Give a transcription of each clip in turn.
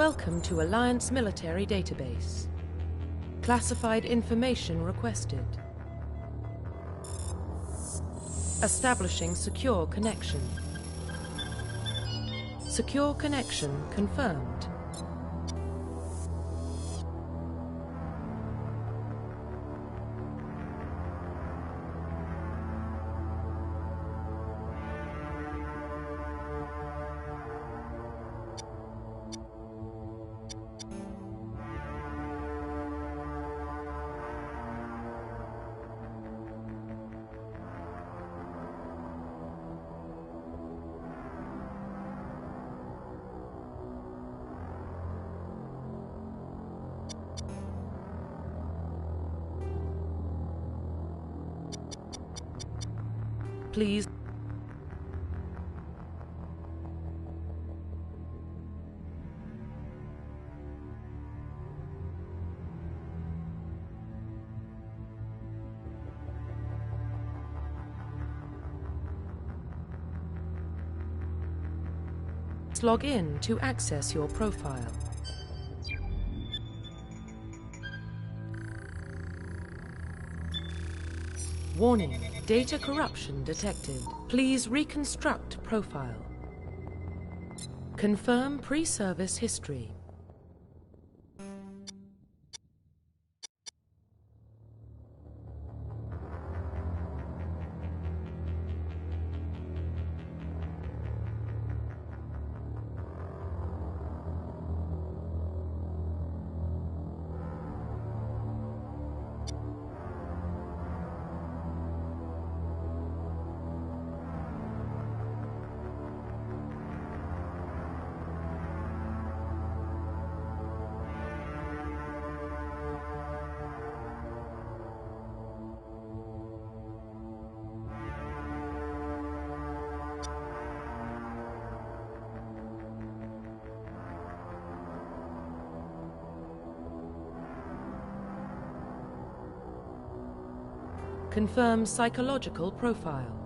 Welcome to Alliance Military Database. Classified information requested. Establishing secure connection. Secure connection confirmed. Please. Log in to access your profile. Warning, data corruption detected. Please reconstruct profile. Confirm pre-service history. Confirm psychological profile.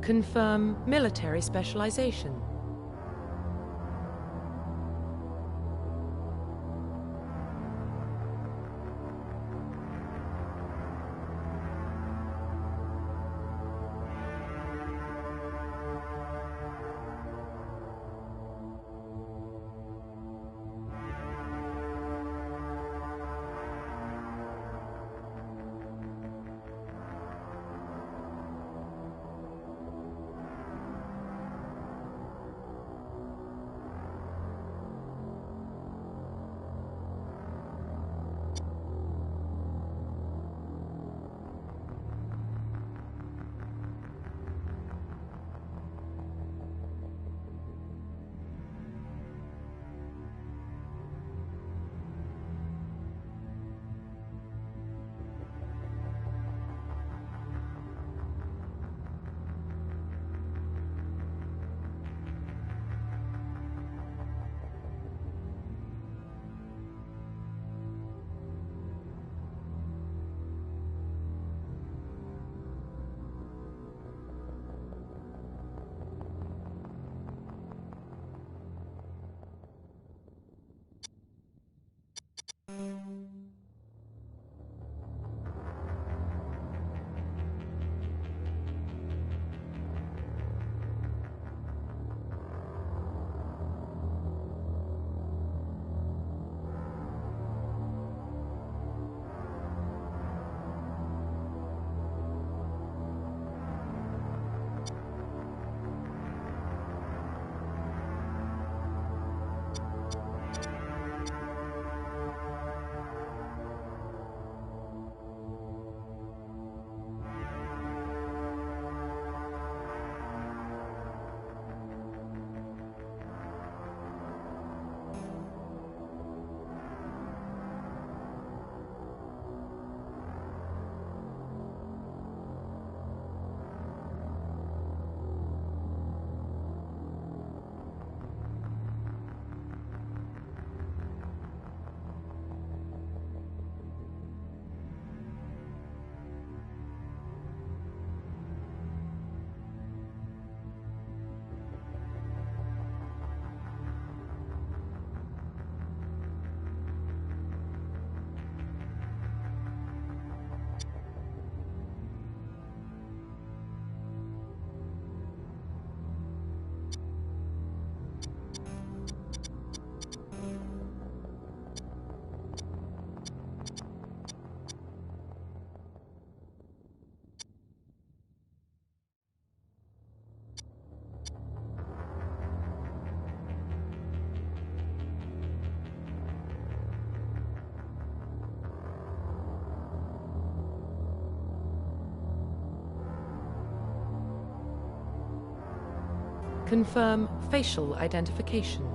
Confirm military specialization. Confirm facial identification.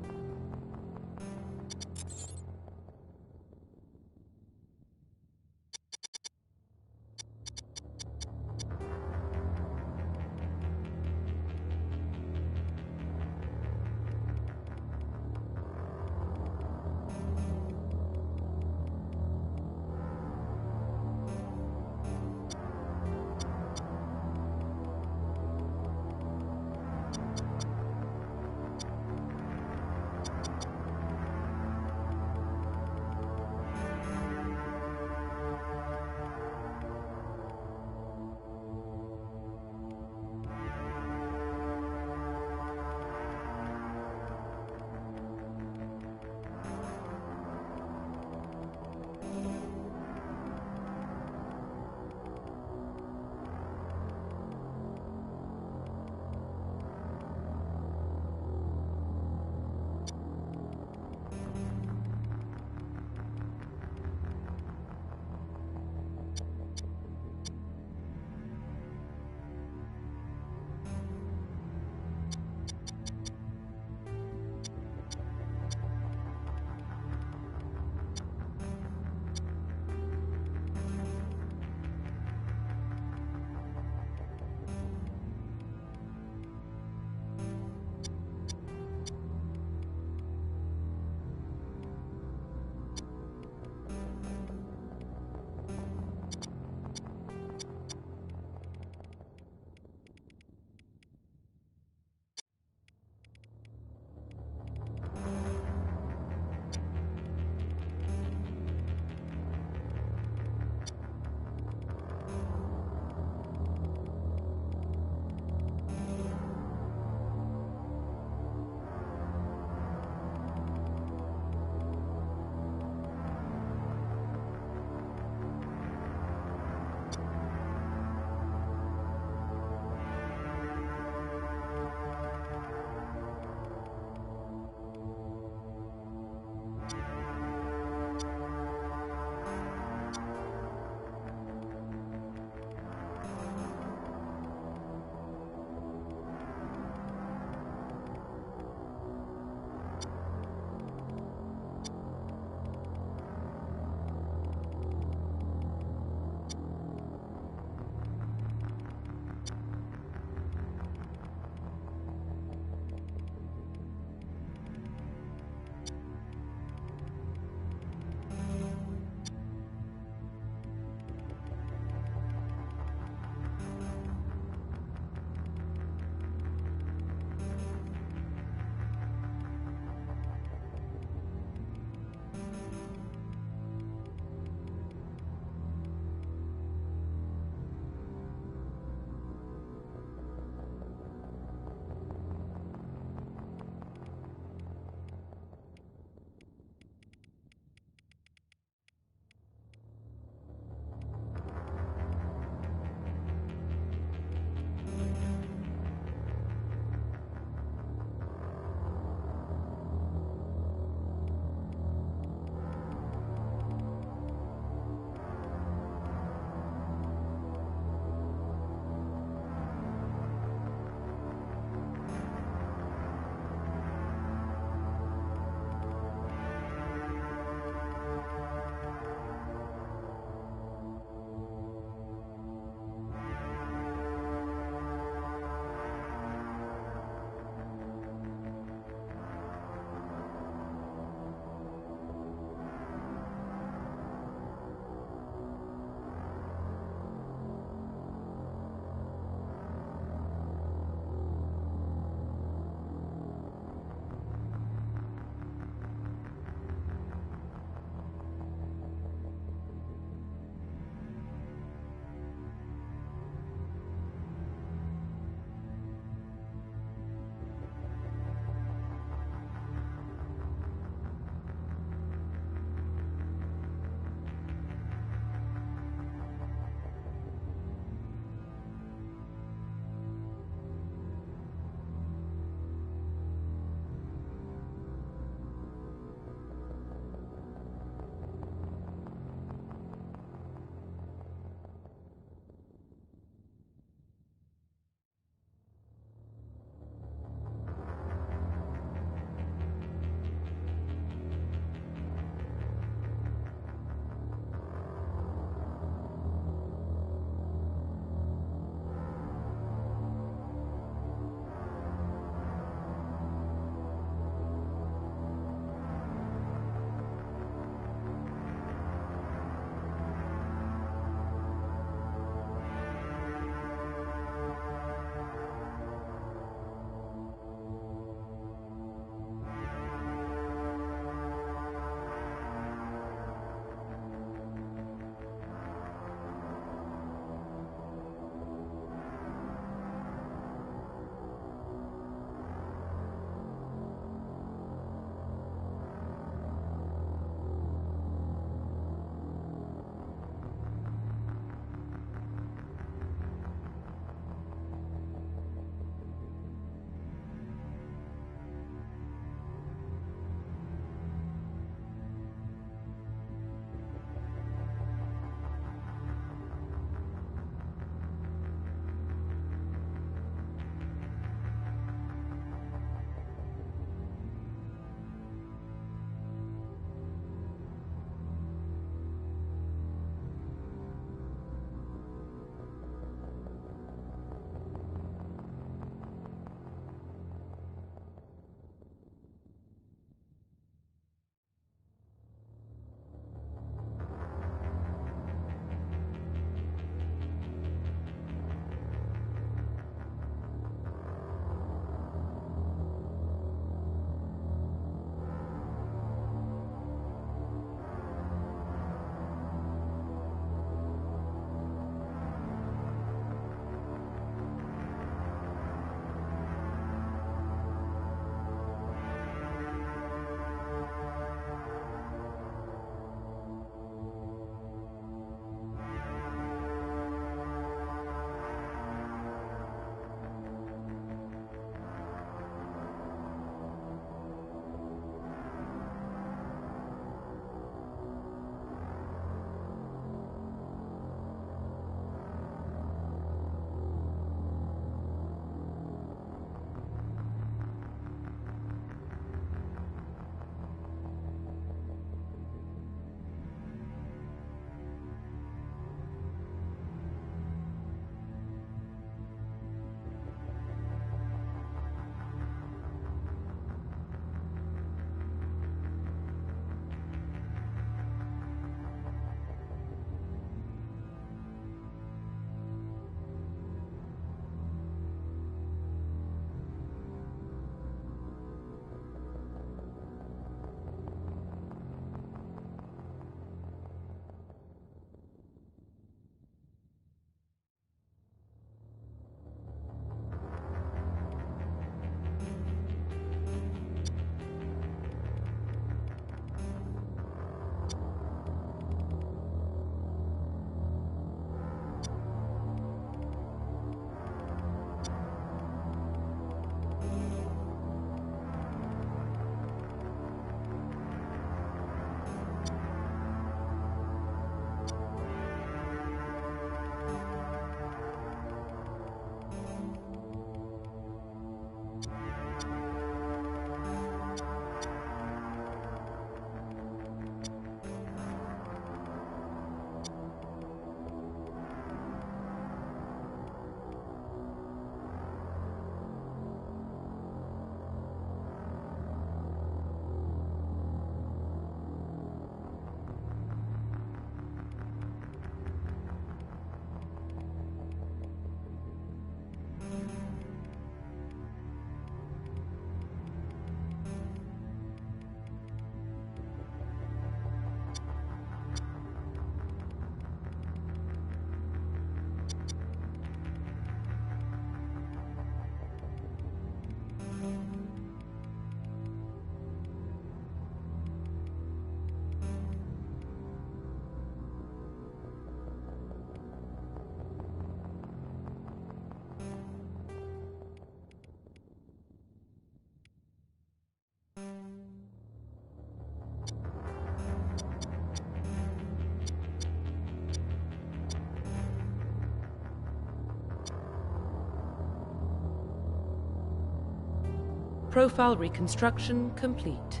Profile reconstruction complete.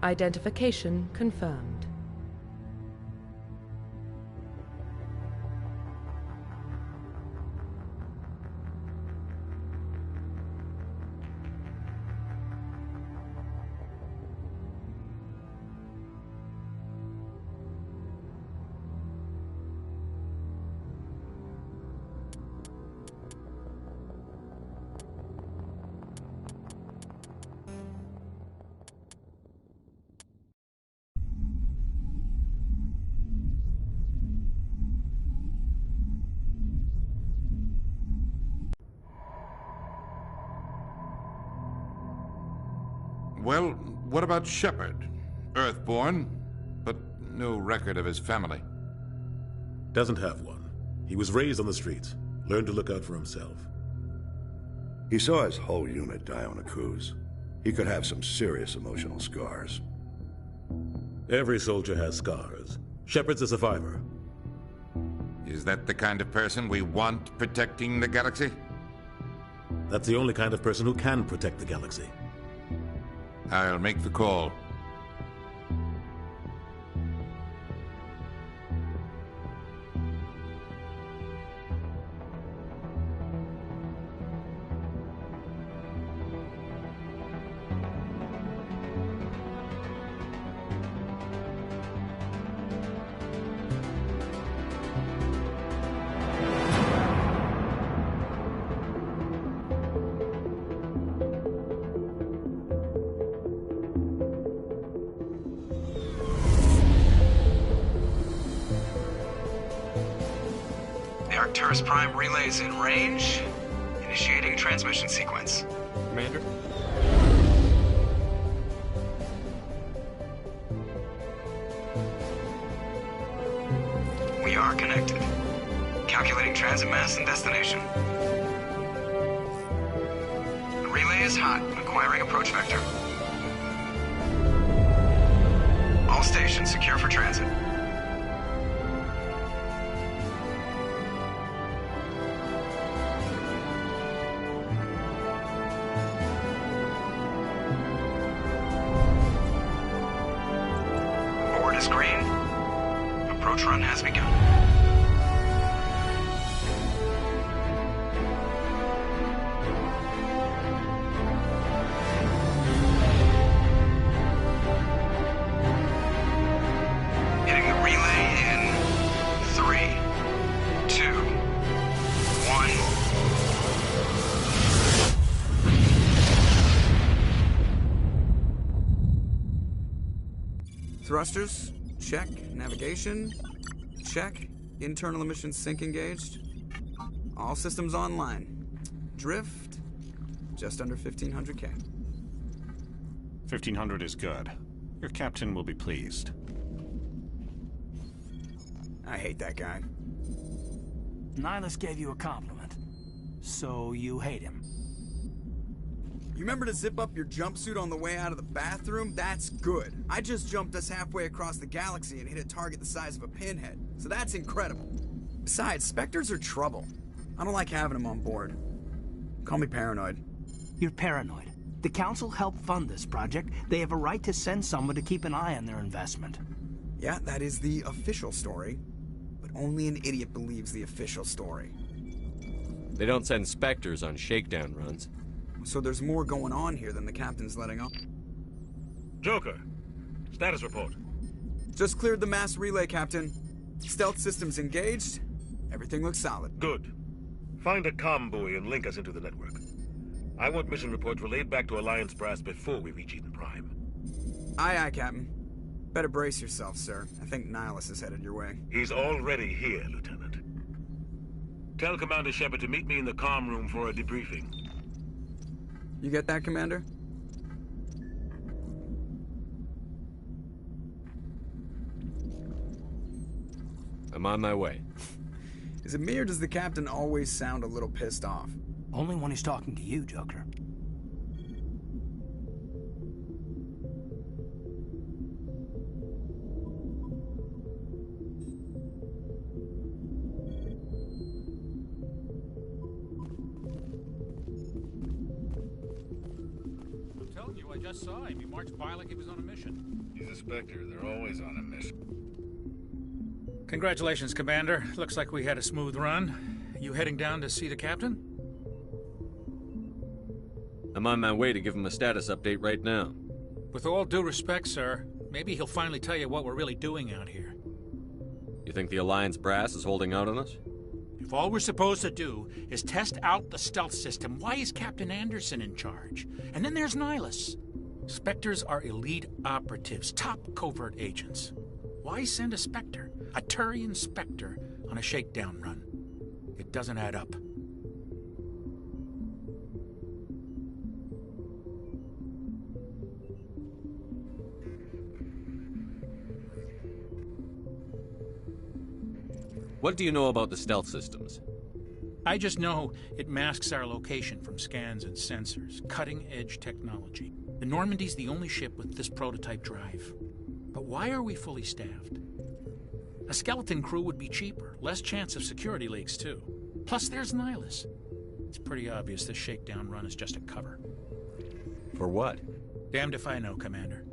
Identification confirmed. Well, what about Shepard? Earthborn, but no record of his family. Doesn't have one. He was raised on the streets. Learned to look out for himself. He saw his whole unit die on a cruise. He could have some serious emotional scars. Every soldier has scars. Shepard's a survivor. Is that the kind of person we want protecting the galaxy? That's the only kind of person who can protect the galaxy. I'll make the call. The Arcturus Prime relay is in range. Initiating transmission sequence. Commander? We are connected. Calculating transit mass and destination. The relay is hot. Acquiring approach vector. All stations secure for transit. Board is green. Approach run has begun. Hitting the relay in 3, 2, 1. Thrusters, check. Navigation, check. Internal emissions sync engaged. All systems online. Drift, just under 1500K. 1500 is good. Your captain will be pleased. I hate that guy. Nihilus gave you a compliment. So you hate him. You remember to zip up your jumpsuit on the way out of the bathroom? That's good. I just jumped us halfway across the galaxy and hit a target the size of a pinhead. So that's incredible. Besides, Spectres are trouble. I don't like having them on board. Call me paranoid. You're paranoid. The Council helped fund this project. They have a right to send someone to keep an eye on their investment. Yeah, that is the official story. But only an idiot believes the official story. They don't send Spectres on shakedown runs. So there's more going on here than the captain's letting on. Joker, status report. Just cleared the mass relay, Captain. Stealth systems engaged. Everything looks solid. Good. Find a comm buoy and link us into the network. I want mission reports relayed back to Alliance Brass before we reach Eden Prime. Aye, aye, Captain. Better brace yourself, sir. I think Nihilus is headed your way. He's already here, Lieutenant. Tell Commander Shepard to meet me in the comm room for a debriefing. You get that, Commander? I'm on my way. Is it me or does the captain always sound a little pissed off? Only when he's talking to you, Joker. I'm telling you, I just saw him. He marched by like he was on a mission. He's a Spectre. They're always on a mission. Congratulations, Commander. Looks like we had a smooth run. You heading down to see the captain? I'm on my way to give him a status update right now. With all due respect, sir, maybe he'll finally tell you what we're really doing out here. You think the Alliance Brass is holding out on us? If all we're supposed to do is test out the stealth system, why is Captain Anderson in charge? And then there's Nihilus. Spectres are elite operatives, top covert agents. Why send a Spectre, a Turian Spectre, on a shakedown run? It doesn't add up. What do you know about the stealth systems? I just know it masks our location from scans and sensors. Cutting-edge technology. The Normandy's the only ship with this prototype drive. But why are we fully staffed? A skeleton crew would be cheaper, less chance of security leaks too. Plus there's Nihilus. It's pretty obvious this shakedown run is just a cover. For what? Damned if I know, Commander.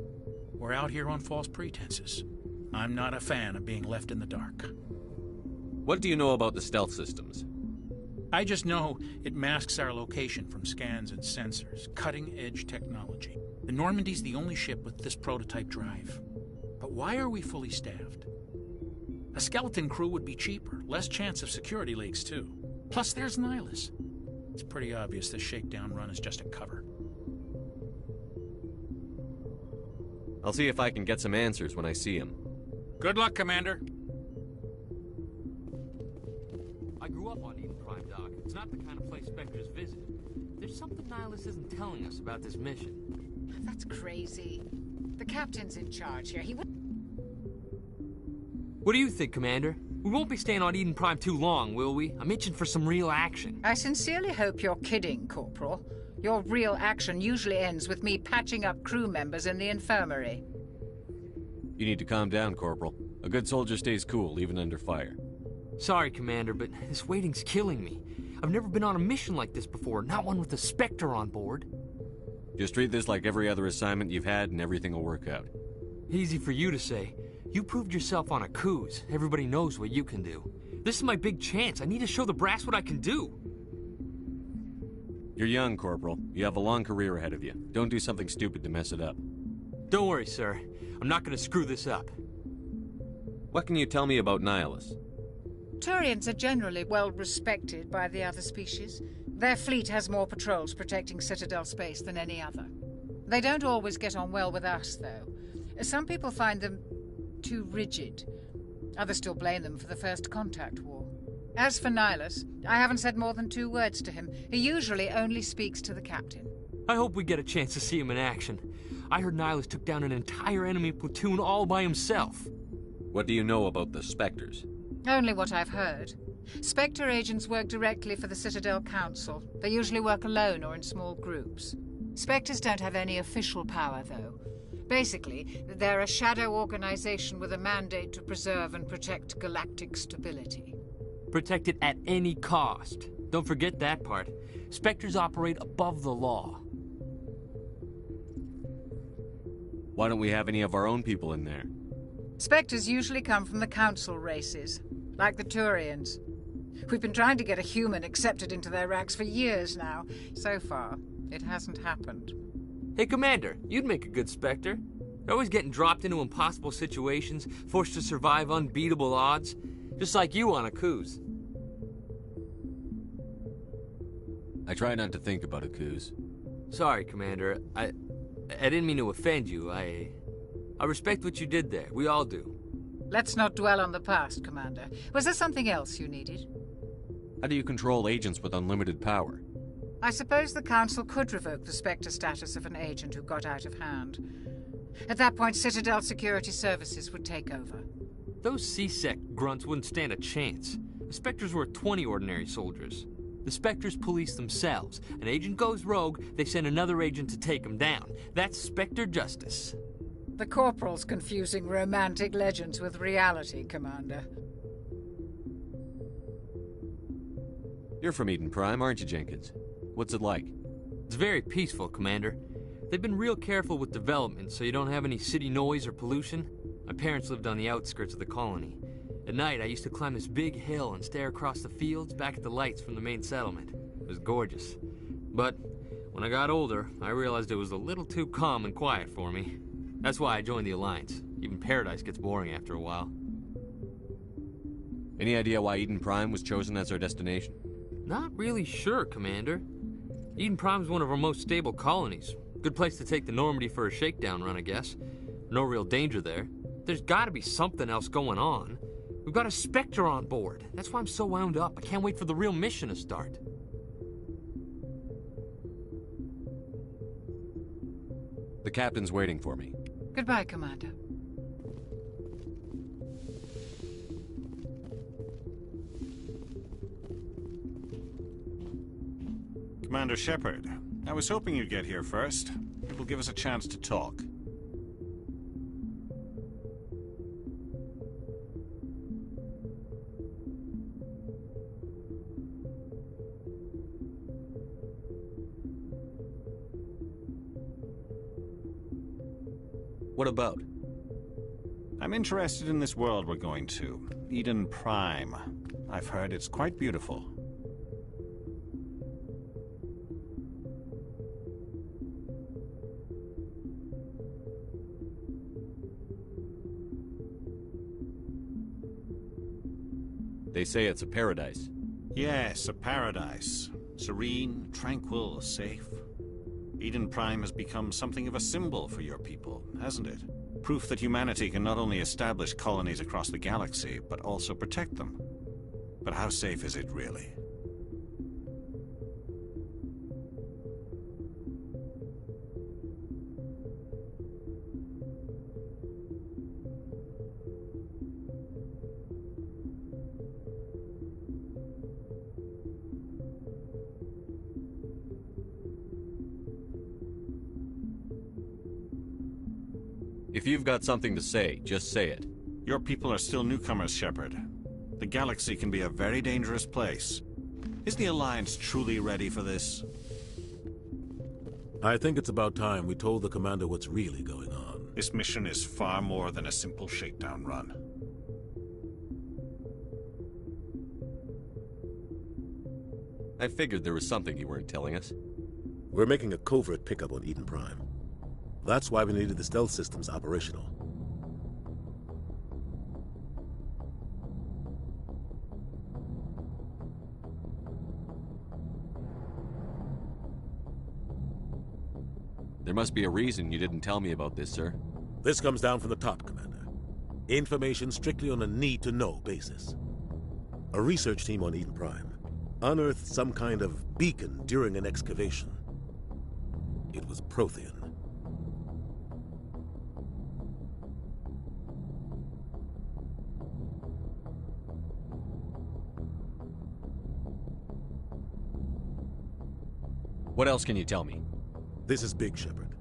We're out here on false pretenses. I'm not a fan of being left in the dark. What do you know about the stealth systems? I just know it masks our location from scans and sensors. Cutting-edge technology. The Normandy's the only ship with this prototype drive. But why are we fully staffed? A skeleton crew would be cheaper, less chance of security leaks too. Plus there's Nihilus. It's pretty obvious this shakedown run is just a cover. I'll see if I can get some answers when I see him. Good luck, Commander. I grew up on Eden Prime, Doc. It's not the kind of place Spectres visit. There's something Nihilus isn't telling us about this mission. That's crazy. The captain's in charge here. He would... What do you think, Commander? We won't be staying on Eden Prime too long, will we? I'm itching for some real action. I sincerely hope you're kidding, Corporal. Your real action usually ends with me patching up crew members in the infirmary. You need to calm down, Corporal. A good soldier stays cool, even under fire. Sorry, Commander, but this waiting's killing me. I've never been on a mission like this before, not one with a Spectre on board. Just treat this like every other assignment you've had and everything will work out. Easy for you to say. You proved yourself on Akuz. Everybody knows what you can do. This is my big chance. I need to show the brass what I can do. You're young, Corporal. You have a long career ahead of you. Don't do something stupid to mess it up. Don't worry, sir. I'm not going to screw this up. What can you tell me about Nihilus? Turians are generally well respected by the other species. Their fleet has more patrols protecting Citadel space than any other. They don't always get on well with us, though. Some people find them too rigid. Others still blame them for the First Contact War. As for Nihilus, I haven't said more than 2 words to him. He usually only speaks to the captain. I hope we get a chance to see him in action. I heard Nihilus took down an entire enemy platoon all by himself. What do you know about the Spectres? Only what I've heard. Spectre agents work directly for the Citadel Council. They usually work alone or in small groups. Spectres don't have any official power, though. Basically, they're a shadow organization with a mandate to preserve and protect galactic stability. Protect it at any cost. Don't forget that part. Spectres operate above the law. Why don't we have any of our own people in there? Spectres usually come from the Council races, like the Turians. We've been trying to get a human accepted into their ranks for years now. So far, it hasn't happened. Hey, Commander, you'd make a good Spectre. You're always getting dropped into impossible situations, forced to survive unbeatable odds. Just like you on Akuz. I try not to think about Akuz. Sorry, Commander. I didn't mean to offend you. I respect what you did there. We all do. Let's not dwell on the past, Commander. Was there something else you needed? How do you control agents with unlimited power? I suppose the Council could revoke the Spectre status of an agent who got out of hand. At that point, Citadel Security Services would take over. Those C-Sec grunts wouldn't stand a chance. The Spectres were 20 ordinary soldiers. The Spectres police themselves. An agent goes rogue, they send another agent to take him down. That's Spectre justice. The Corporal's confusing romantic legends with reality, Commander. You're from Eden Prime, aren't you, Jenkins? What's it like? It's very peaceful, Commander. They've been real careful with development, so you don't have any city noise or pollution. My parents lived on the outskirts of the colony. At night, I used to climb this big hill and stare across the fields back at the lights from the main settlement. It was gorgeous. But when I got older, I realized it was a little too calm and quiet for me. That's why I joined the Alliance. Even Paradise gets boring after a while. Any idea why Eden Prime was chosen as our destination? Not really sure, Commander. Eden Prime's one of our most stable colonies. Good place to take the Normandy for a shakedown run, I guess. No real danger there. There's gotta be something else going on. We've got a Spectre on board. That's why I'm so wound up. I can't wait for the real mission to start. The captain's waiting for me. Goodbye, Commander. Commander Shepard, I was hoping you'd get here first. It will give us a chance to talk. What about? I'm interested in this world we're going to, Eden Prime. I've heard it's quite beautiful. They say it's a paradise. Yes, a paradise. Serene, tranquil, safe. Eden Prime has become something of a symbol for your people, hasn't it? Proof that humanity can not only establish colonies across the galaxy, but also protect them. But how safe is it really? If you've got something to say, just say it. Your people are still newcomers, Shepard. The galaxy can be a very dangerous place. Is the Alliance truly ready for this? I think it's about time we told the Commander what's really going on. This mission is far more than a simple shakedown run. I figured there was something you weren't telling us. We're making a covert pickup on Eden Prime. That's why we needed the stealth systems operational. There must be a reason you didn't tell me about this, sir. This comes down from the top, Commander. Information strictly on a need-to-know basis. A research team on Eden Prime unearthed some kind of beacon during an excavation. It was Prothean. What else can you tell me? This is big, Shepard.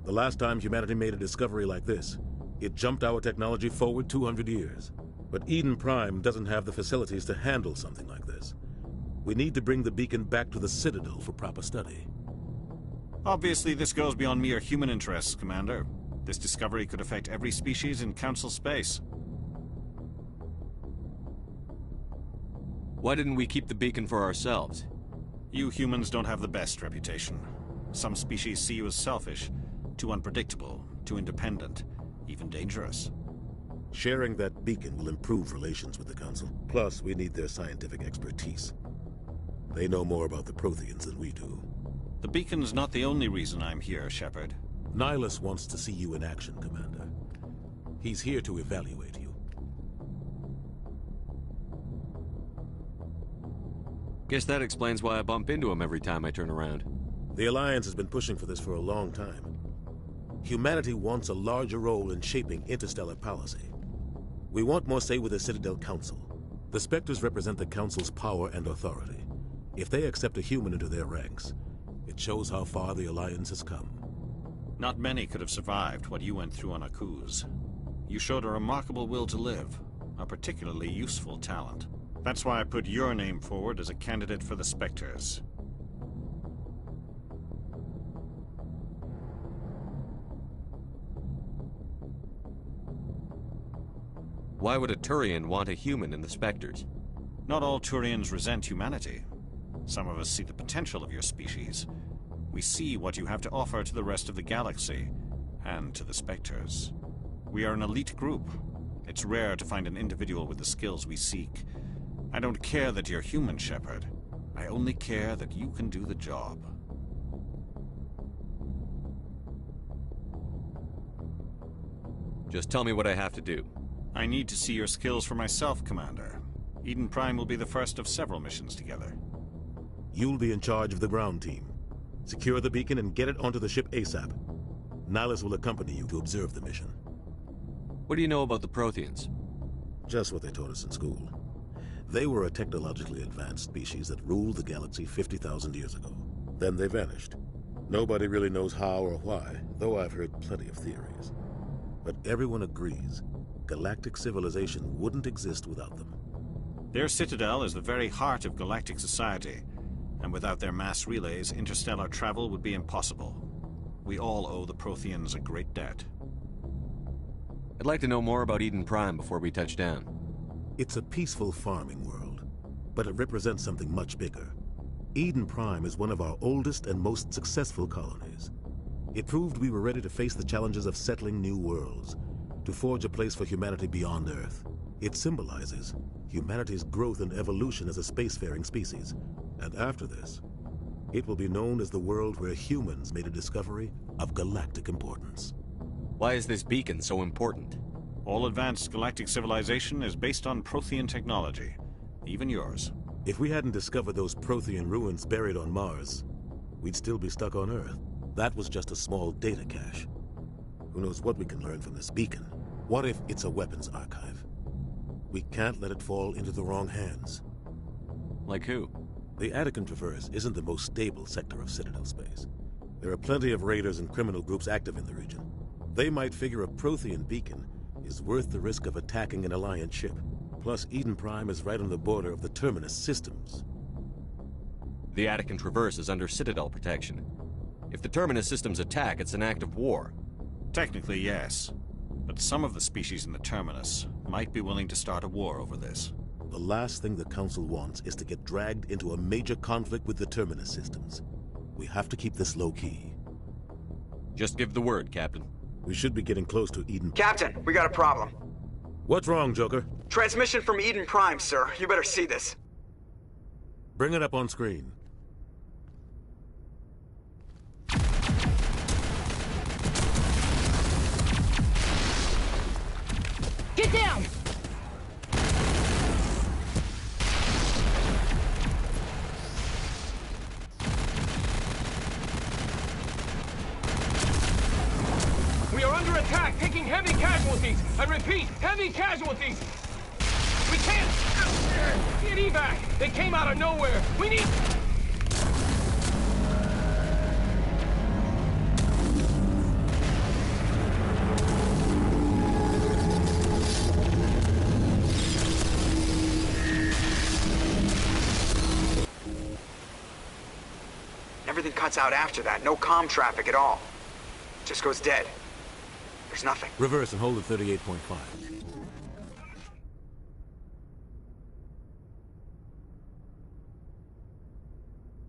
The last time humanity made a discovery like this, it jumped our technology forward 200 years. But Eden Prime doesn't have the facilities to handle something like this. We need to bring the beacon back to the Citadel for proper study. Obviously, this goes beyond mere human interests, Commander. This discovery could affect every species in Council space. Why didn't we keep the beacon for ourselves? You humans don't have the best reputation. Some species see you as selfish, too unpredictable, too independent, even dangerous. Sharing that beacon will improve relations with the Council. Plus, we need their scientific expertise. They know more about the Protheans than we do. The beacon's not the only reason I'm here, Shepard. Nihilus wants to see you in action, Commander. He's here to evaluate you. Guess that explains why I bump into him every time I turn around. The Alliance has been pushing for this for a long time. Humanity wants a larger role in shaping interstellar policy. We want more say with the Citadel Council. The Spectres represent the Council's power and authority. If they accept a human into their ranks, it shows how far the Alliance has come. Not many could have survived what you went through on Akuz. You showed a remarkable will to live, a particularly useful talent. That's why I put your name forward as a candidate for the Spectres. Why would a Turian want a human in the Spectres? Not all Turians resent humanity. Some of us see the potential of your species. We see what you have to offer to the rest of the galaxy, and to the Spectres. We are an elite group. It's rare to find an individual with the skills we seek. I don't care that you're human, Shepard. I only care that you can do the job. Just tell me what I have to do. I need to see your skills for myself, Commander. Eden Prime will be the first of several missions together. You'll be in charge of the ground team. Secure the beacon and get it onto the ship ASAP. Nihilus will accompany you to observe the mission. What do you know about the Protheans? Just what they taught us in school. They were a technologically advanced species that ruled the galaxy 50,000 years ago. Then they vanished. Nobody really knows how or why, though I've heard plenty of theories. But everyone agrees galactic civilization wouldn't exist without them. Their citadel is the very heart of galactic society, and without their mass relays, interstellar travel would be impossible. We all owe the Protheans a great debt. I'd like to know more about Eden Prime before we touch down. It's a peaceful farming world, but it represents something much bigger. Eden Prime is one of our oldest and most successful colonies. It proved we were ready to face the challenges of settling new worlds, to forge a place for humanity beyond Earth. It symbolizes humanity's growth and evolution as a spacefaring species. And after this, it will be known as the world where humans made a discovery of galactic importance. Why is this beacon so important? All advanced galactic civilization is based on Prothean technology, even yours. If we hadn't discovered those Prothean ruins buried on Mars, we'd still be stuck on Earth. That was just a small data cache. Who knows what we can learn from this beacon? What if it's a weapons archive? We can't let it fall into the wrong hands. Like who? The Attican Traverse isn't the most stable sector of Citadel space. There are plenty of raiders and criminal groups active in the region. They might figure a Prothean beacon is worth the risk of attacking an Alliance ship. Plus, Eden Prime is right on the border of the Terminus systems. The Attican Traverse is under Citadel protection. If the Terminus systems attack, it's an act of war. Technically, yes. But some of the species in the Terminus might be willing to start a war over this. The last thing the Council wants is to get dragged into a major conflict with the Terminus systems. We have to keep this low-key. Just give the word, Captain. We should be getting close to Eden. Captain, we got a problem. What's wrong, Joker? Transmission from Eden Prime, sir. You better see this. Bring it up on screen. Get down! We are under attack, taking heavy casualties. I repeat, heavy casualties. We can't get evac. They came out of nowhere. We need... Everything cuts out after that. No comm traffic at all. Just goes dead. There's nothing. Reverse and hold at 38.5.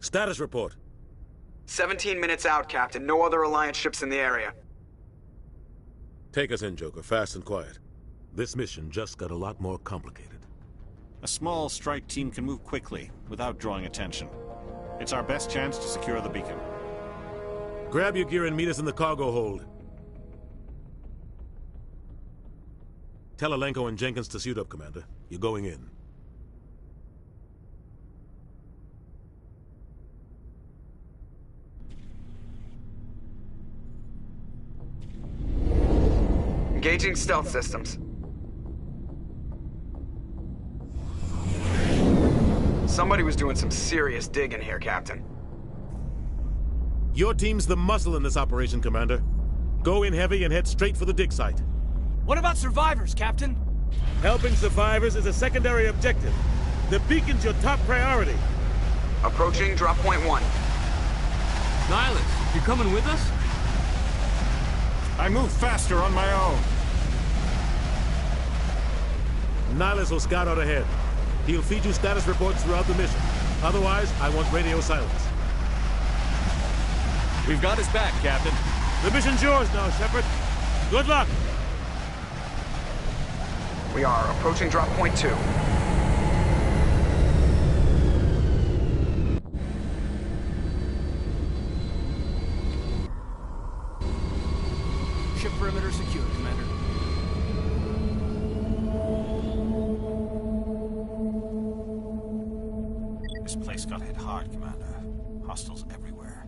Status report. 17 minutes out, Captain. No other Alliance ships in the area. Take us in, Joker. Fast and quiet. This mission just got a lot more complicated. A small strike team can move quickly, without drawing attention. It's our best chance to secure the beacon. Grab your gear and meet us in the cargo hold. Tell Alenko and Jenkins to suit up, Commander. You're going in. Engaging stealth systems. Somebody was doing some serious digging here, Captain. Your team's the muscle in this operation, Commander. Go in heavy and head straight for the dig site. What about survivors, Captain? Helping survivors is a secondary objective. The beacon's your top priority. Approaching drop point 1. Nihilus, you coming with us? I move faster on my own. Nihilus will scout out ahead. He'll feed you status reports throughout the mission. Otherwise, I want radio silence. We've got his back, Captain. The mission's yours now, Shepard. Good luck! We are approaching drop point 2. Ship perimeter secure, Commander. This place got hit hard, Commander. Hostiles everywhere.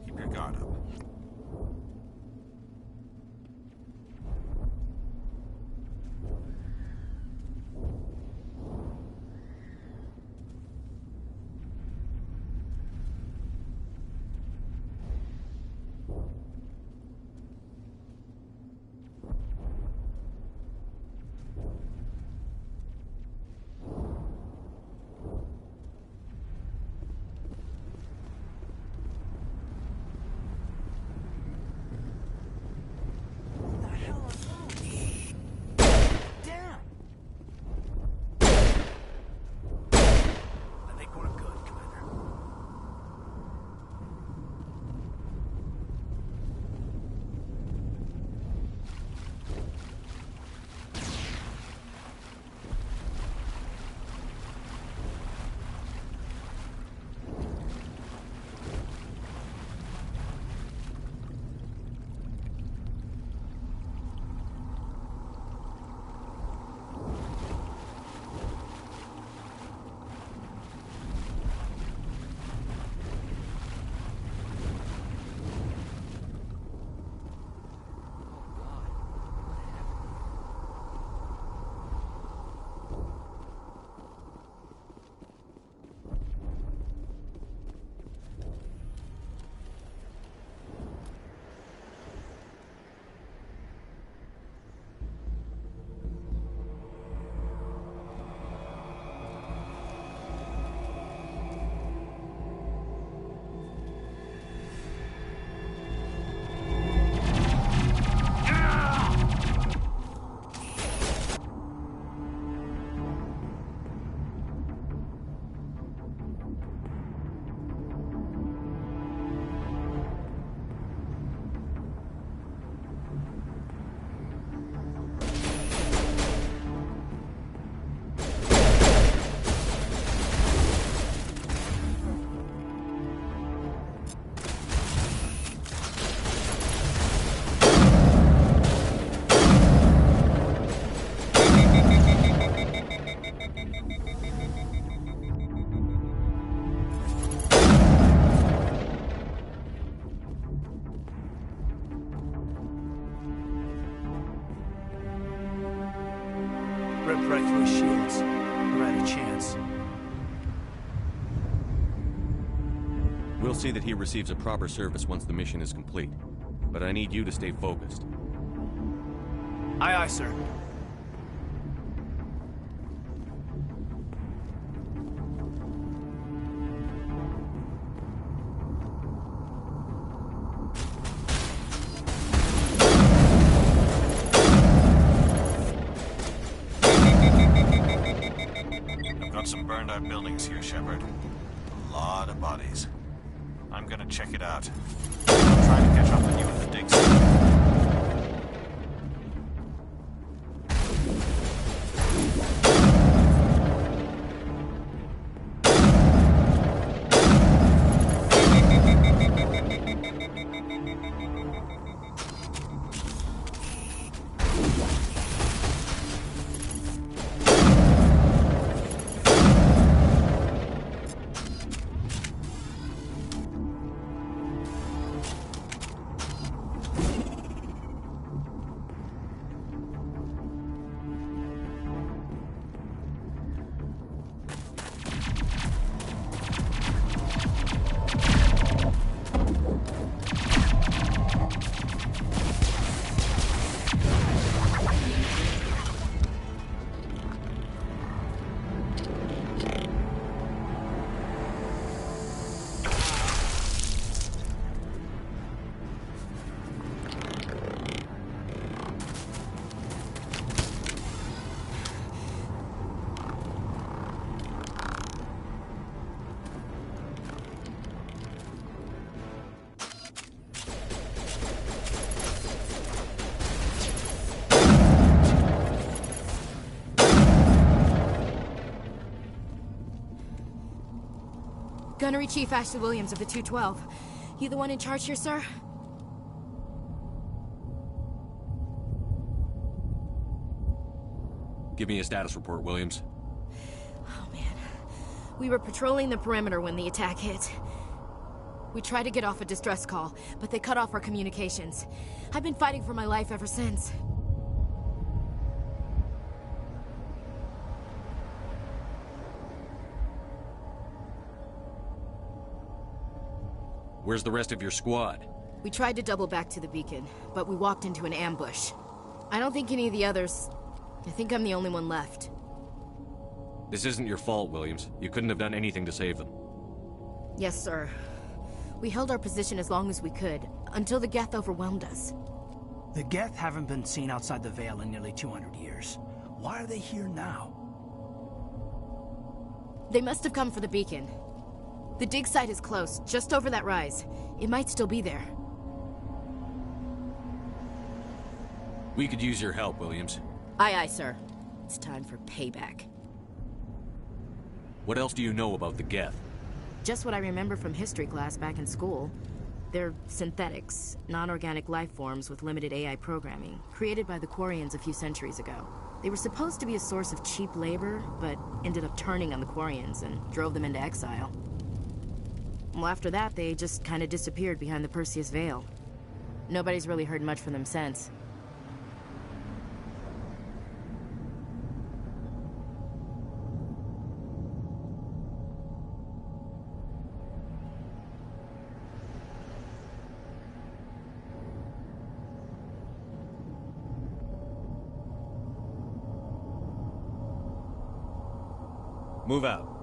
Keep your guard up. ripped right through his shields. Never had a chance. We'll see that he receives a proper service once the mission is complete. But I need you to stay focused. Aye, aye, sir. I've got some burned out buildings here, Shepard. A lot of bodies. I'm gonna check it out. I'm trying to catch up with you at the dig site. Gunnery Chief Ashley Williams of the 212. You the one in charge here, sir? Give me a status report, Williams. Oh, man. We were patrolling the perimeter when the attack hit. We tried to get off a distress call, but they cut off our communications. I've been fighting for my life ever since. Where's the rest of your squad? We tried to double back to the beacon, but we walked into an ambush. I don't think any of the others... I think I'm the only one left. This isn't your fault, Williams. You couldn't have done anything to save them. Yes, sir. We held our position as long as we could, until the Geth overwhelmed us. The Geth haven't been seen outside the Veil in nearly 200 years. Why are they here now? They must have come for the beacon. The dig site is close, just over that rise. It might still be there. We could use your help, Williams. Aye, aye, sir. It's time for payback. What else do you know about the Geth? Just what I remember from history class back in school. They're synthetics, non-organic life forms with limited AI programming, created by the Quarians a few centuries ago. They were supposed to be a source of cheap labor, but ended up turning on the Quarians and drove them into exile. Well, after that, they just kind of disappeared behind the Perseus Veil. Nobody's really heard much from them since. Move out.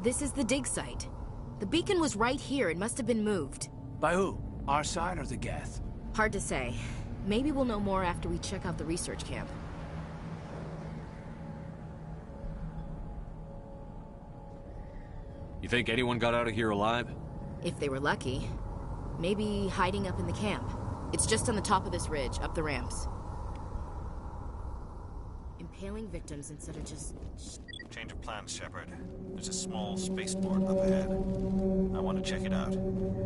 This is the dig site. The beacon was right here. It must have been moved. By who? Our side or the Geth? Hard to say. Maybe we'll know more after we check out the research camp. You think anyone got out of here alive? If they were lucky. Maybe hiding up in the camp. It's just on the top of this ridge, up the ramps. Impaling victims instead of just... Change of plans, Shepard. There's a small spaceport up ahead. I want to check it out.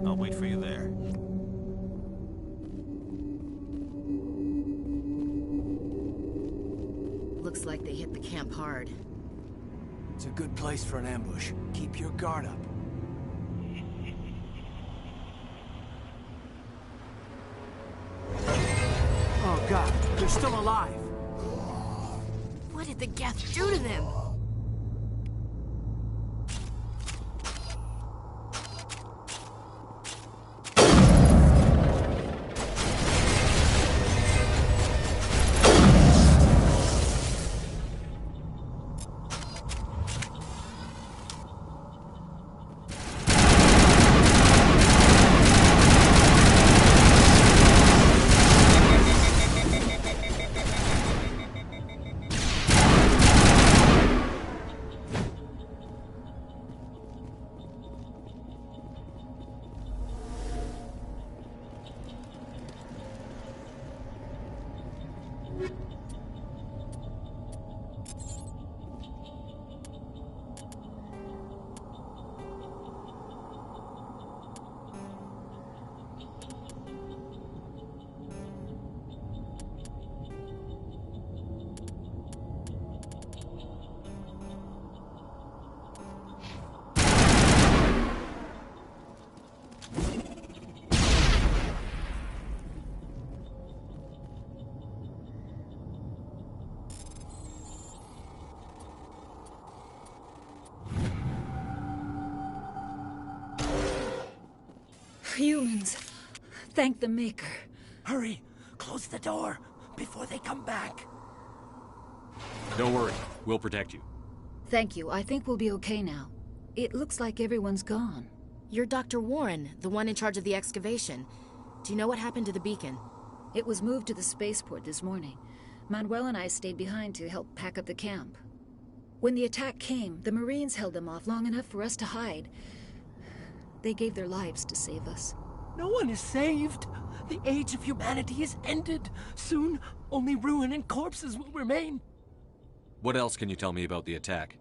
I'll wait for you there. Looks like they hit the camp hard. It's a good place for an ambush. Keep your guard up. Oh God, they're still alive! What did the Geth do to them? Humans. Thank the Maker. Hurry! Close the door before they come back. Don't worry. We'll protect you. Thank you. I think we'll be okay now. It looks like everyone's gone. You're Dr. Warren, the one in charge of the excavation. Do you know what happened to the beacon? It was moved to the spaceport this morning. Manuel and I stayed behind to help pack up the camp. When the attack came, the Marines held them off long enough for us to hide. They gave their lives to save us. No one is saved. The age of humanity is ended. Soon, only ruin and corpses will remain. What else can you tell me about the attack?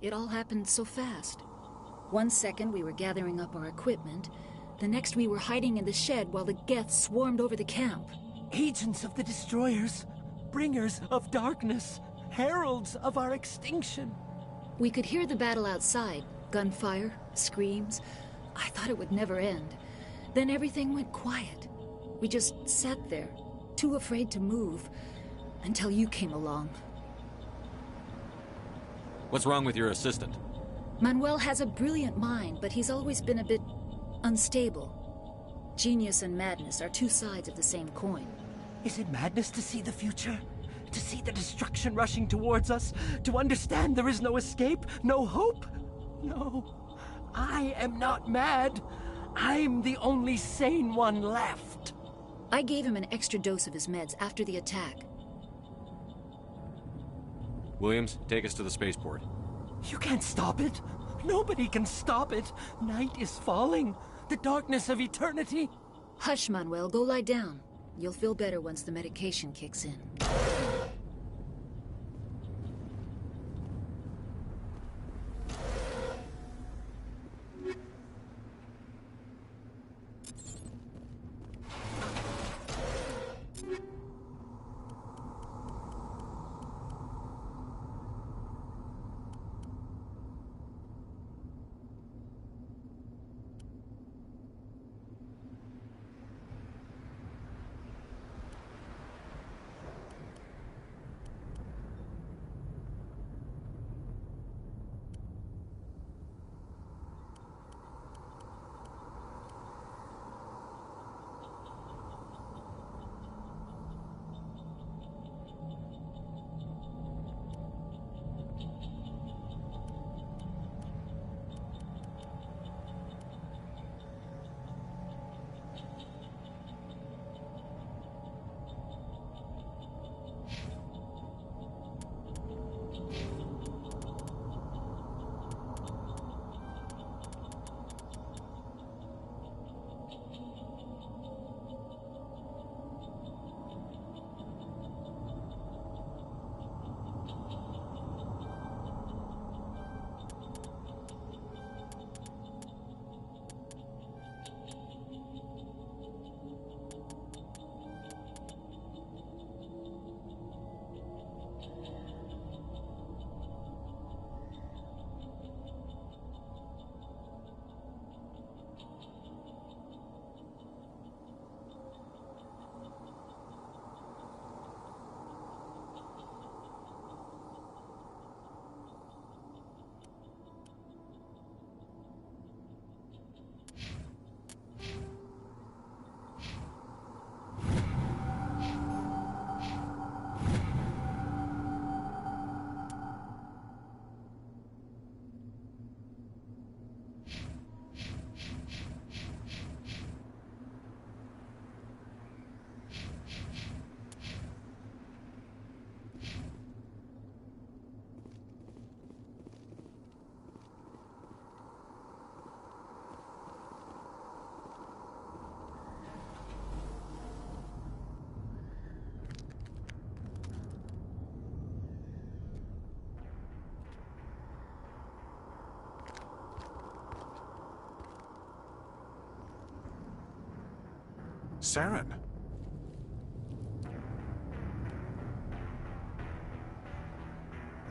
It all happened so fast. 1 second we were gathering up our equipment. The next we were hiding in the shed while the Geth swarmed over the camp. Agents of the Destroyers. Bringers of darkness. Heralds of our extinction. We could hear the battle outside. Gunfire, screams. I thought it would never end. Then everything went quiet. We just sat there, too afraid to move, until you came along. What's wrong with your assistant? Manuel has a brilliant mind, but he's always been a bit unstable. Genius and madness are two sides of the same coin. Is it madness to see the future? To see the destruction rushing towards us? To understand there is no escape, no hope? No, I am not mad. I'm the only sane one left. I gave him an extra dose of his meds after the attack. Williams, take us to the spaceport. You can't stop it. Nobody can stop it. Night is falling. The darkness of eternity. Hush, Manuel. Go lie down. You'll feel better once the medication kicks in. Saren.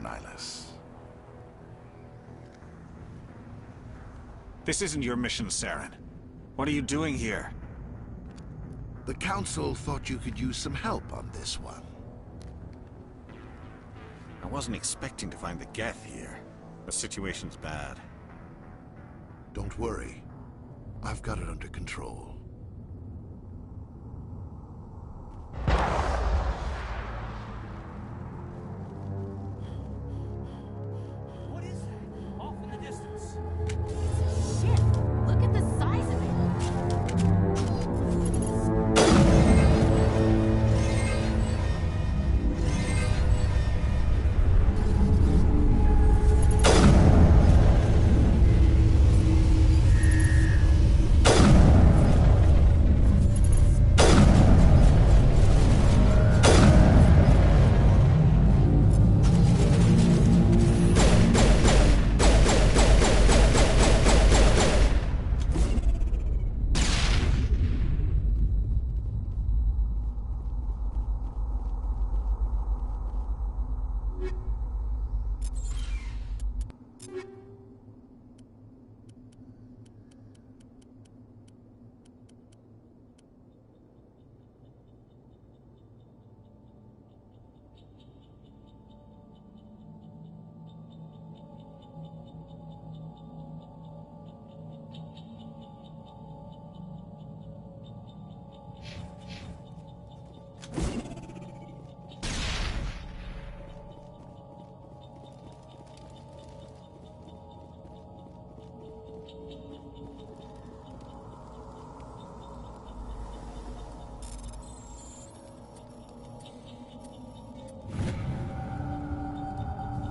Nihilus. This isn't your mission, Saren. What are you doing here? The Council thought you could use some help on this one. I wasn't expecting to find the Geth here. The situation's bad. Don't worry. I've got it under control. What is that? Off in the distance. Shit! Look at the size of it!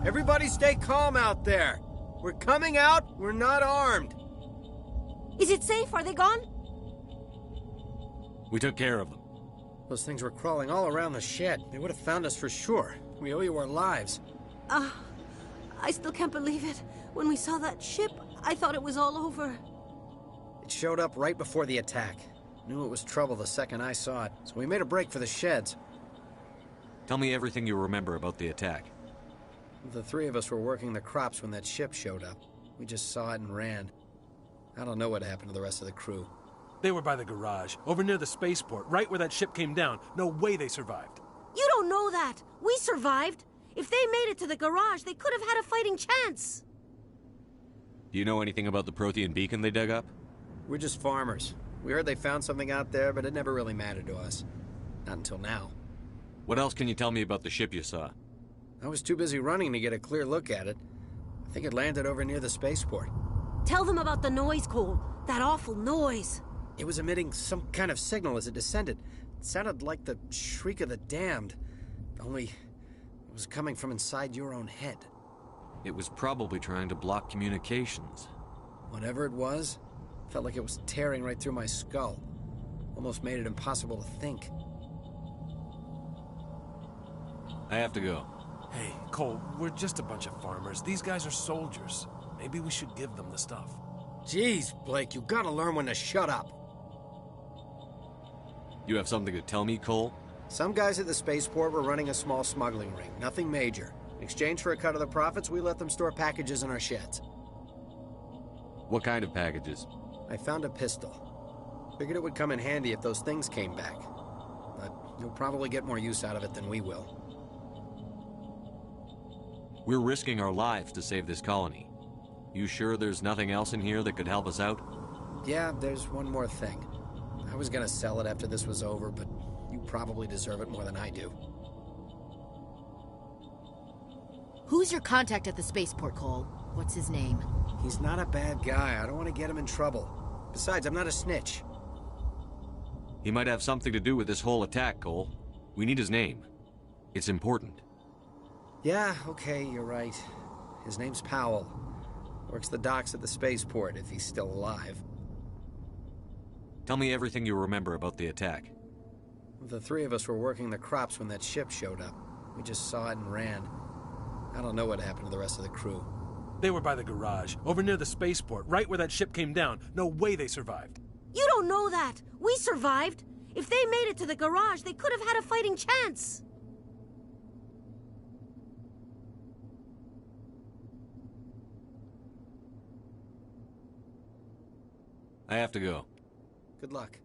Everybody stay calm out there. We're coming out, we're not armed. Is it safe? Are they gone? We took care of them. Those things were crawling all around the shed. They would have found us for sure. We owe you our lives. I still can't believe it. When we saw that ship, I thought it was all over. It showed up right before the attack. Knew it was trouble the second I saw it, so we made a break for the sheds. Tell me everything you remember about the attack. The three of us were working the crops when that ship showed up. We just saw it and ran. I don't know what happened to the rest of the crew. They were by the garage, over near the spaceport, right where that ship came down. No way they survived. You don't know that. We survived. If they made it to the garage, they could have had a fighting chance. Do you know anything about the Prothean beacon they dug up? We're just farmers. We heard they found something out there, but it never really mattered to us. Not until now. What else can you tell me about the ship you saw? I was too busy running to get a clear look at it. I think it landed over near the spaceport. Tell them about the noise, Cole. That awful noise. It was emitting some kind of signal as it descended. It sounded like the shriek of the damned. Only it was coming from inside your own head. It was probably trying to block communications. Whatever it was, felt like it was tearing right through my skull. Almost made it impossible to think. I have to go. Hey, Cole, we're just a bunch of farmers. These guys are soldiers. Maybe we should give them the stuff. Jeez, Blake, you gotta learn when to shut up. You have something to tell me, Cole? Some guys at the spaceport were running a small smuggling ring. Nothing major. In exchange for a cut of the profits, we let them store packages in our sheds. What kind of packages? I found a pistol. Figured it would come in handy if those things came back. But you'll probably get more use out of it than we will. We're risking our lives to save this colony. You sure there's nothing else in here that could help us out? Yeah, there's one more thing. I was gonna sell it after this was over, but you probably deserve it more than I do. Who's your contact at the spaceport, Cole? What's his name? He's not a bad guy. I don't want to get him in trouble. Besides, I'm not a snitch. He might have something to do with this whole attack, Cole. We need his name. It's important. Yeah, okay, you're right. His name's Powell. Works the docks at the spaceport, if he's still alive. Tell me everything you remember about the attack. The three of us were working the crops when that ship showed up. We just saw it and ran. I don't know what happened to the rest of the crew. They were by the garage, over near the spaceport, right where that ship came down. No way they survived. You don't know that. We survived. If they made it to the garage, they could have had a fighting chance. I have to go. Good luck.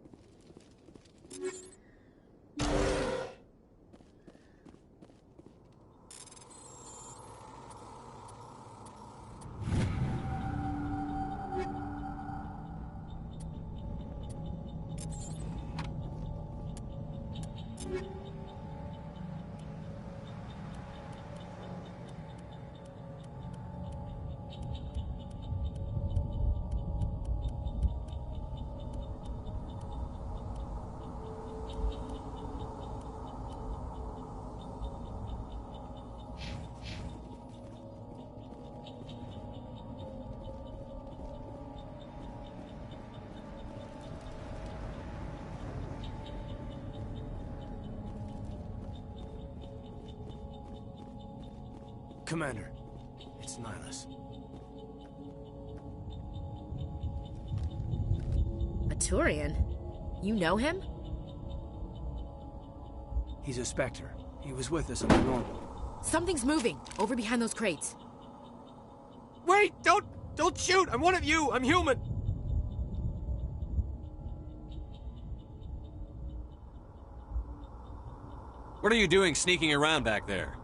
Commander, it's Nihilus. A Turian? You know him? He's a Spectre. He was with us under normal. Something's moving, over behind those crates. Wait! Don't shoot! I'm one of you! I'm human! What are you doing sneaking around back there?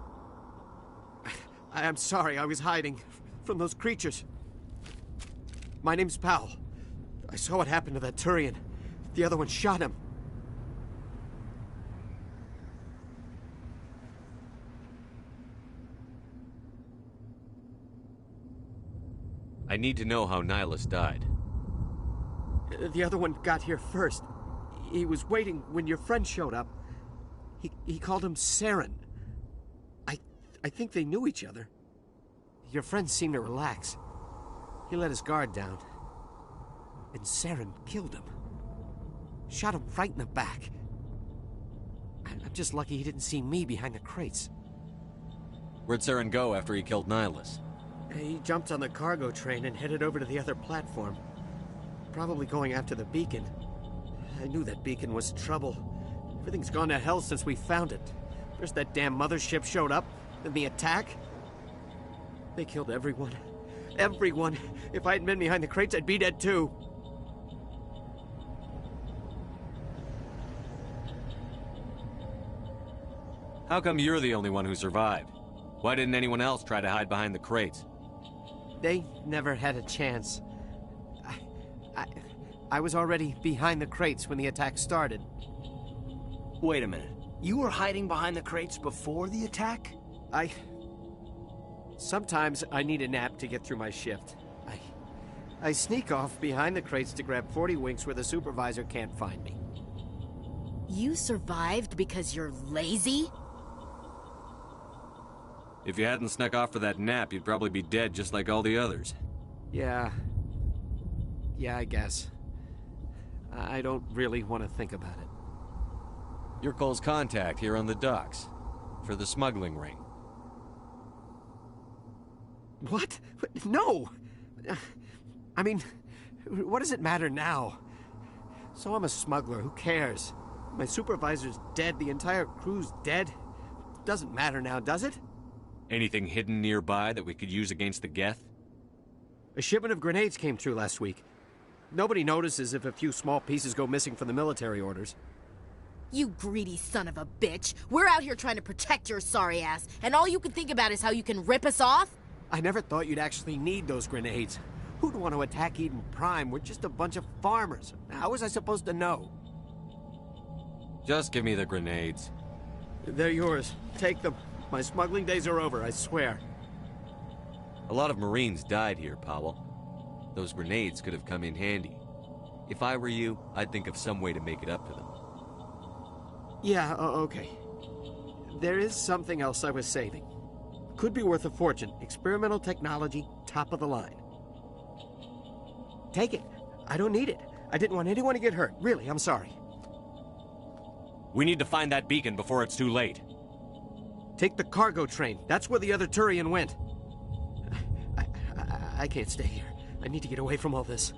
I'm sorry, I was hiding from those creatures. My name's Powell. I saw what happened to that Turian. The other one shot him. I need to know how Nihilus died. The other one got here first. He was waiting when your friend showed up. He called him Saren. I think they knew each other. Your friend seemed to relax. He let his guard down. And Saren killed him. Shot him right in the back. I'm just lucky he didn't see me behind the crates. Where'd Saren go after he killed Nihilus? He jumped on the cargo train and headed over to the other platform. Probably going after the beacon. I knew that beacon was trouble. Everything's gone to hell since we found it. First that damn mothership showed up, then the attack. They killed everyone. Everyone. If I hadn't been behind the crates, I'd be dead too. How come you're the only one who survived? Why didn't anyone else try to hide behind the crates? They never had a chance. I was already behind the crates when the attack started. Wait a minute. You were hiding behind the crates before the attack? Sometimes I need a nap to get through my shift. I sneak off behind the crates to grab 40 winks where the supervisor can't find me. You survived because you're lazy? If you hadn't snuck off for that nap, you'd probably be dead just like all the others. Yeah, I guess. I don't really want to think about it. You're Cole's contact here on the docks. For the smuggling ring. What? No! I mean, what does it matter now? So I'm a smuggler, who cares? My supervisor's dead, the entire crew's dead. Doesn't matter now, does it? Anything hidden nearby that we could use against the Geth? A shipment of grenades came through last week. Nobody notices if a few small pieces go missing from the military orders. You greedy son of a bitch. We're out here trying to protect your sorry ass, and all you can think about is how you can rip us off? I never thought you'd actually need those grenades. Who'd want to attack Eden Prime? We're just a bunch of farmers. How was I supposed to know? Just give me the grenades. They're yours. Take them. My smuggling days are over, I swear. A lot of Marines died here, Powell. Those grenades could have come in handy. If I were you, I'd think of some way to make it up to them. Yeah, okay. There is something else I was saving. Could be worth a fortune. Experimental technology, top of the line. Take it. I don't need it. I didn't want anyone to get hurt. Really, I'm sorry. We need to find that beacon before it's too late. Take the cargo train. That's where the other Turian went. I can't stay here. I need to get away from all this.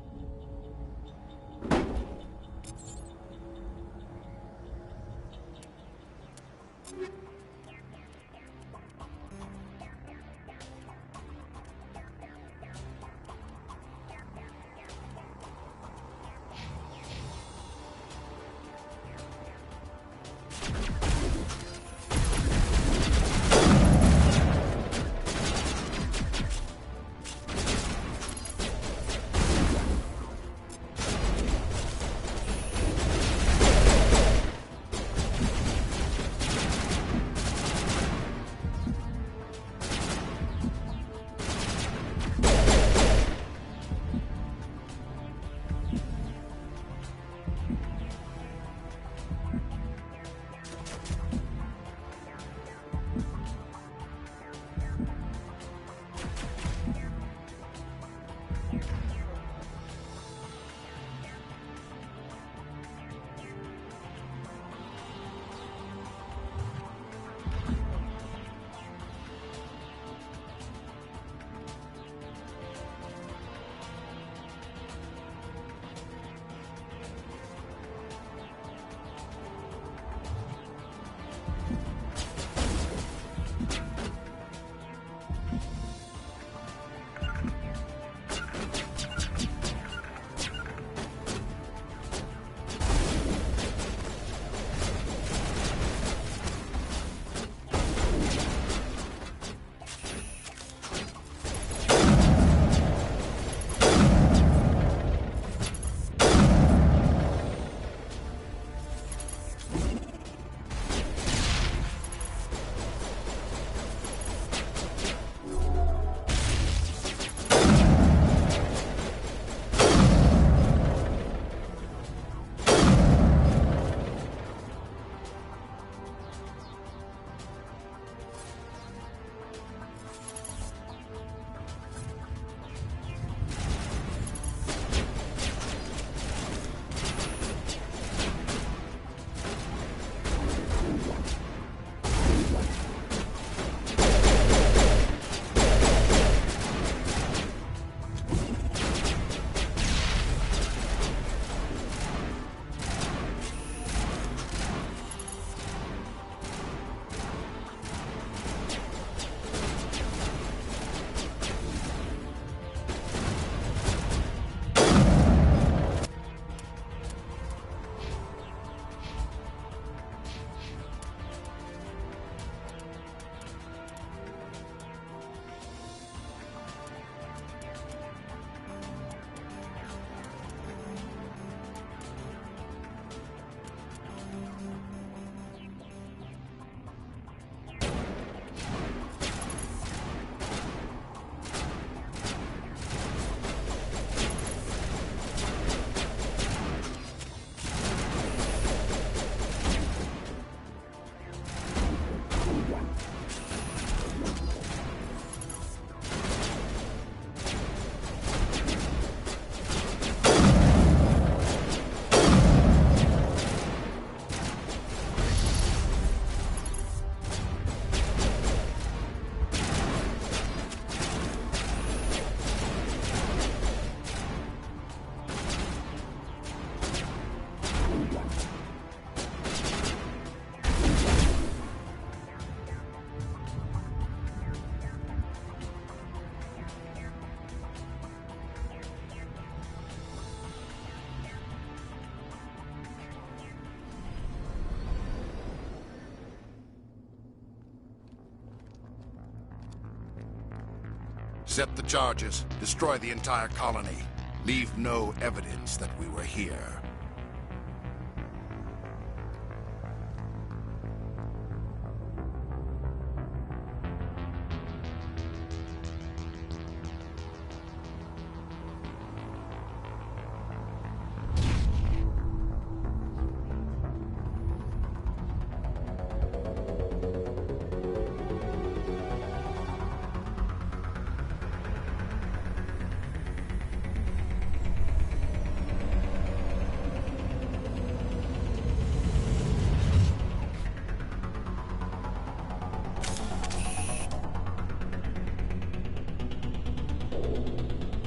Set the charges. Destroy the entire colony. Leave no evidence that we were here.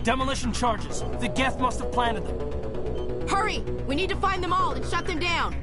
Demolition charges. The Geth must have planted them. Hurry! We need to find them all and shut them down.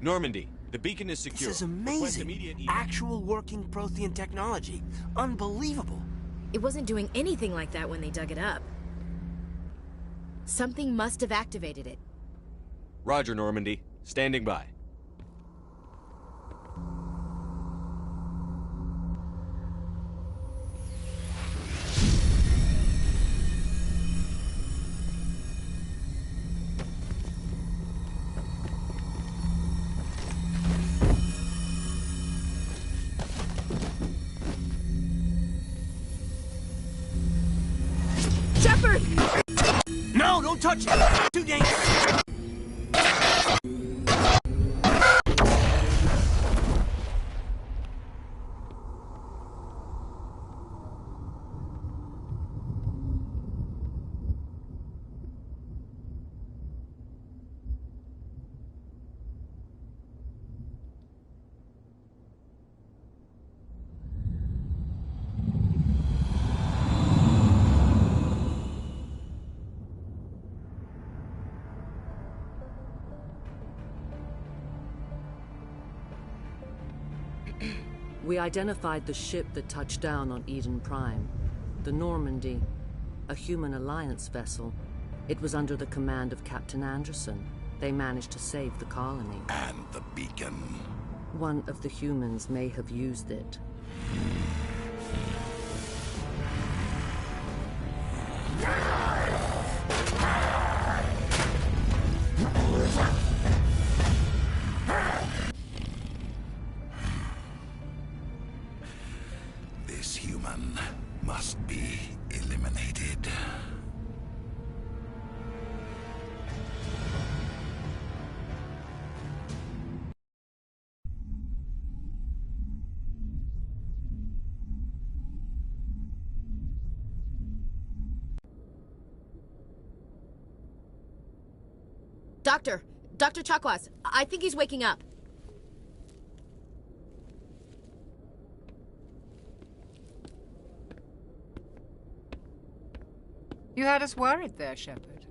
Normandy, the beacon is secure. This is amazing. Actual working Prothean technology. Unbelievable. It wasn't doing anything like that when they dug it up. Something must have activated it. Roger, Normandy. Standing by. No, don't touch it! Too dangerous! We identified the ship that touched down on Eden Prime. The Normandy, a human alliance vessel. It was under the command of Captain Anderson. They managed to save the colony. And the beacon. One of the humans may have used it. This human must be eliminated. Dr. Chakwas, I think he's waking up. You had us worried there, Shepard.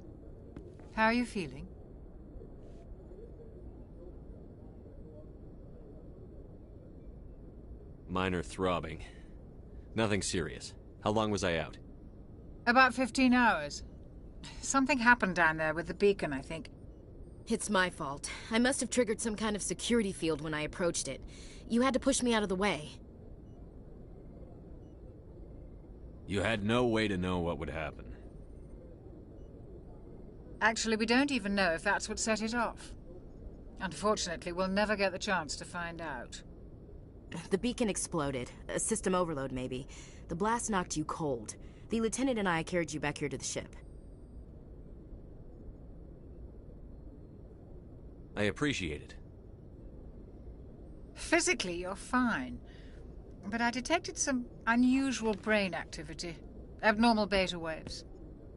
How are you feeling? Minor throbbing. Nothing serious. How long was I out? About 15 hours. Something happened down there with the beacon, I think. It's my fault. I must have triggered some kind of security field when I approached it. You had to push me out of the way. You had no way to know what would happen. Actually, we don't even know if that's what set it off. Unfortunately, we'll never get the chance to find out. The beacon exploded. A system overload, maybe. The blast knocked you cold. The lieutenant and I carried you back here to the ship. I appreciate it. Physically, you're fine. But I detected some unusual brain activity. Abnormal beta waves.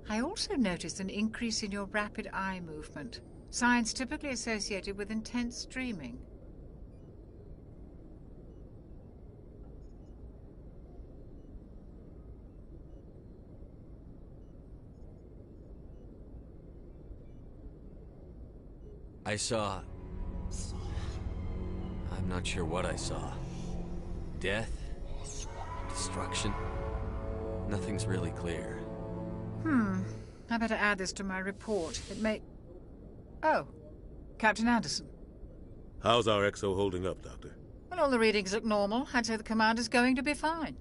I also noticed an increase in your rapid eye movement. Signs typically associated with intense dreaming. I saw... I'm not sure what I saw. Death? Destruction? Nothing's really clear. I better add this to my report. It may... Oh, Captain Anderson. How's our XO holding up, Doctor? Well, all the readings look normal. I'd say the commander's going to be fine.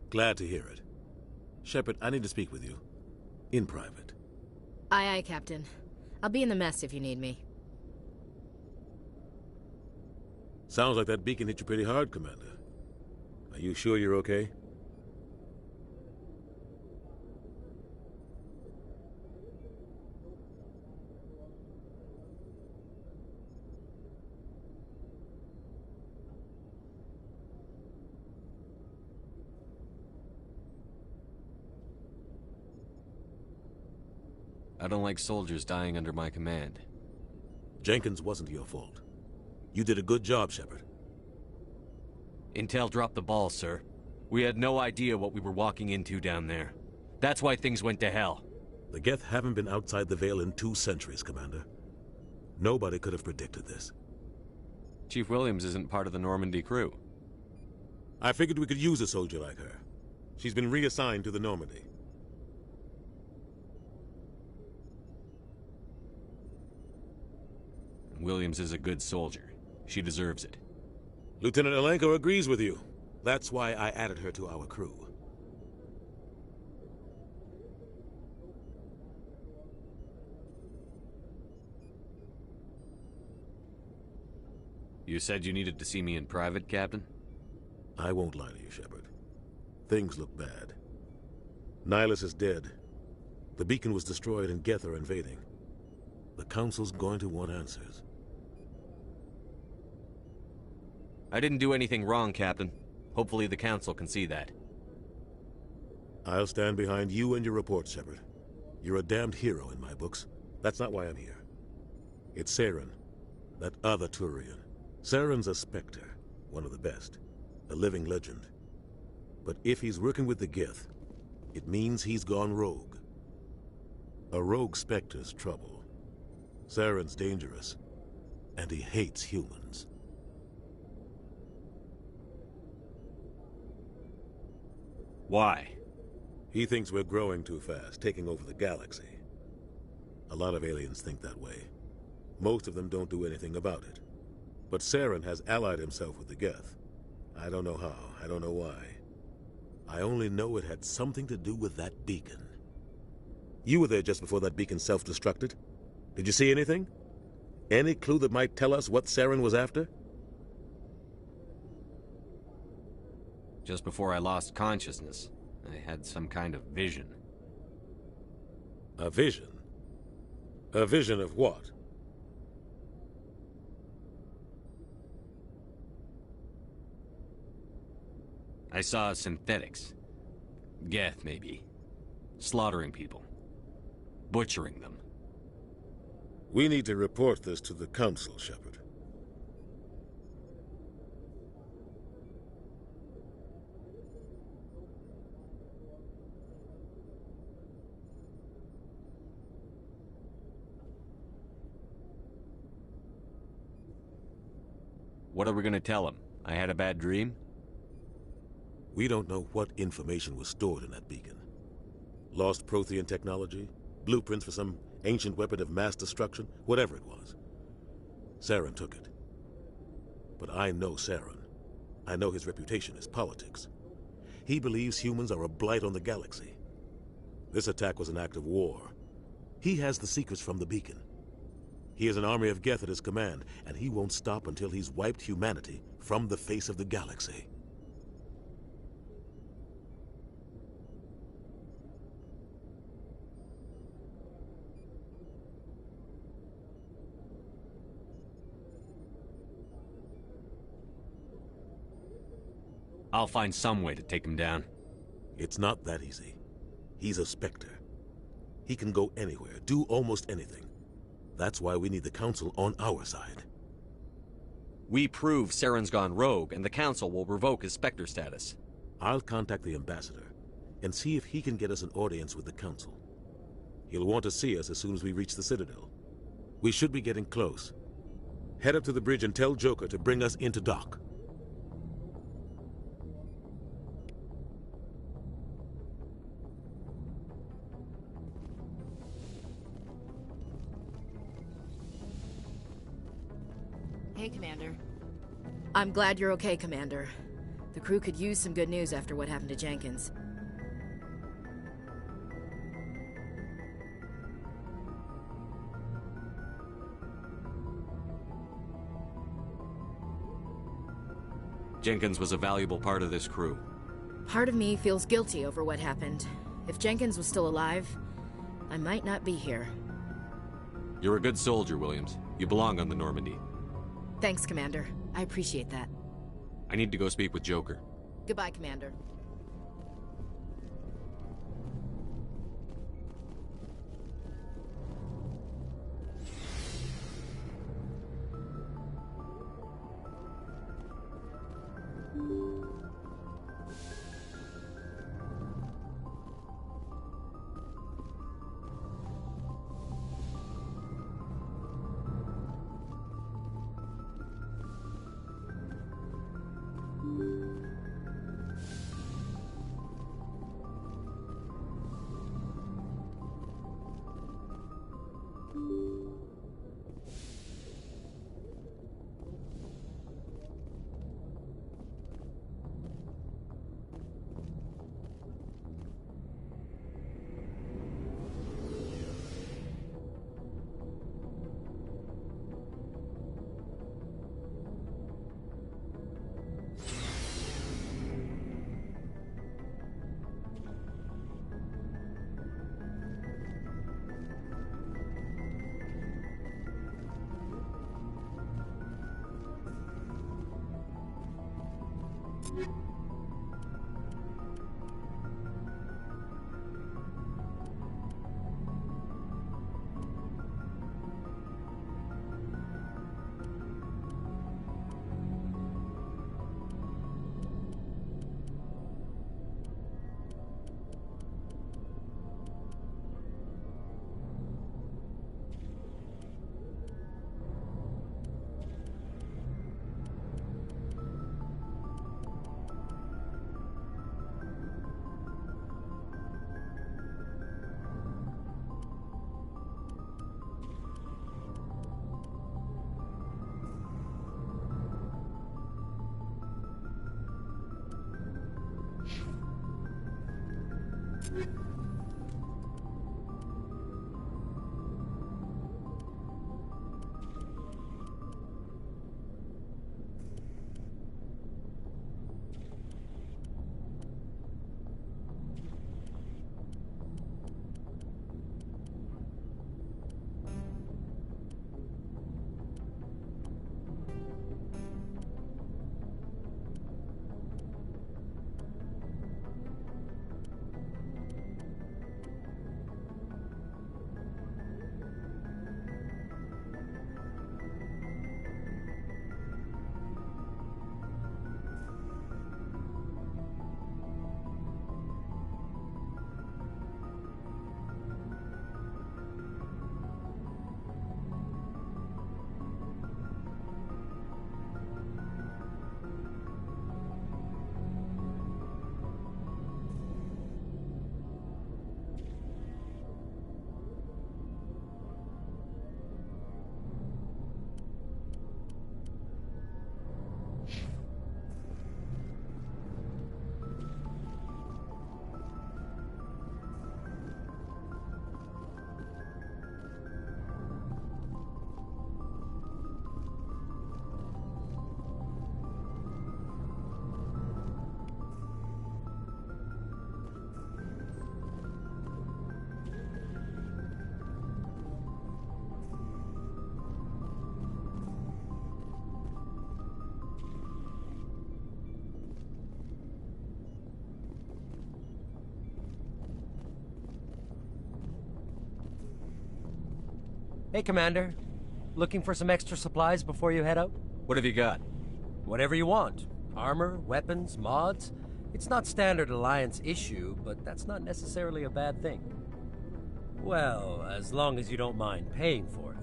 Glad to hear it. Shepard, I need to speak with you. In private. Aye, aye, Captain. I'll be in the mess if you need me. Sounds like that beacon hit you pretty hard, Commander. Are you sure you're okay? I don't like soldiers dying under my command. Jenkins wasn't your fault. You did a good job, Shepard. Intel dropped the ball, sir. We had no idea what we were walking into down there. That's why things went to hell. The Geth haven't been outside the Veil in 2 centuries, Commander. Nobody could have predicted this. Chief Williams isn't part of the Normandy crew. I figured we could use a soldier like her. She's been reassigned to the Normandy. Williams is a good soldier. She deserves it. Lieutenant Alenko agrees with you. That's why I added her to our crew. You said you needed to see me in private, Captain? I won't lie to you, Shepard. Things look bad. Nihilus is dead. The beacon was destroyed and Geth are invading. The Council's going to want answers. I didn't do anything wrong, Captain. Hopefully the Council can see that. I'll stand behind you and your report, Shepard. You're a damned hero in my books. That's not why I'm here. It's Saren, that other Turian. Saren's a Spectre, one of the best. A living legend. But if he's working with the Geth, it means he's gone rogue. A rogue Spectre's trouble. Saren's dangerous, and he hates humans. Why? He thinks we're growing too fast, taking over the galaxy. A lot of aliens think that way. Most of them don't do anything about it. But Saren has allied himself with the Geth. I don't know how, I don't know why. I only know it had something to do with that beacon. You were there just before that beacon self-destructed. Did you see anything? Any clue that might tell us what Saren was after? Just before I lost consciousness, I had some kind of vision. A vision? A vision of what? I saw synthetics. Geth, maybe. Slaughtering people. Butchering them. We need to report this to the Council, Shepard. What are we gonna tell him? I had a bad dream? We don't know what information was stored in that beacon. Lost Prothean technology? Blueprints for some ancient weapon of mass destruction? Whatever it was. Saren took it. But I know Saren. I know his reputation is politics. He believes humans are a blight on the galaxy. This attack was an act of war. He has the secrets from the beacon. He has an army of Geth at his command, and he won't stop until he's wiped humanity from the face of the galaxy. I'll find some way to take him down. It's not that easy. He's a Spectre. He can go anywhere, do almost anything. That's why we need the Council on our side. We prove Saren's gone rogue, and the Council will revoke his Spectre status. I'll contact the Ambassador, and see if he can get us an audience with the Council. He'll want to see us as soon as we reach the Citadel. We should be getting close. Head up to the bridge and tell Joker to bring us into dock. Hey, Commander. I'm glad you're okay, Commander. The crew could use some good news after what happened to Jenkins. Jenkins was a valuable part of this crew. Part of me feels guilty over what happened. If Jenkins was still alive, I might not be here. You're a good soldier, Williams. You belong on the Normandy. Thanks, Commander. I appreciate that. I need to go speak with Joker. Goodbye, Commander. Hey, Commander. Looking for some extra supplies before you head out? What have you got? Whatever you want. Armor, weapons, mods. It's not standard Alliance issue, but that's not necessarily a bad thing. Well, as long as you don't mind paying for it.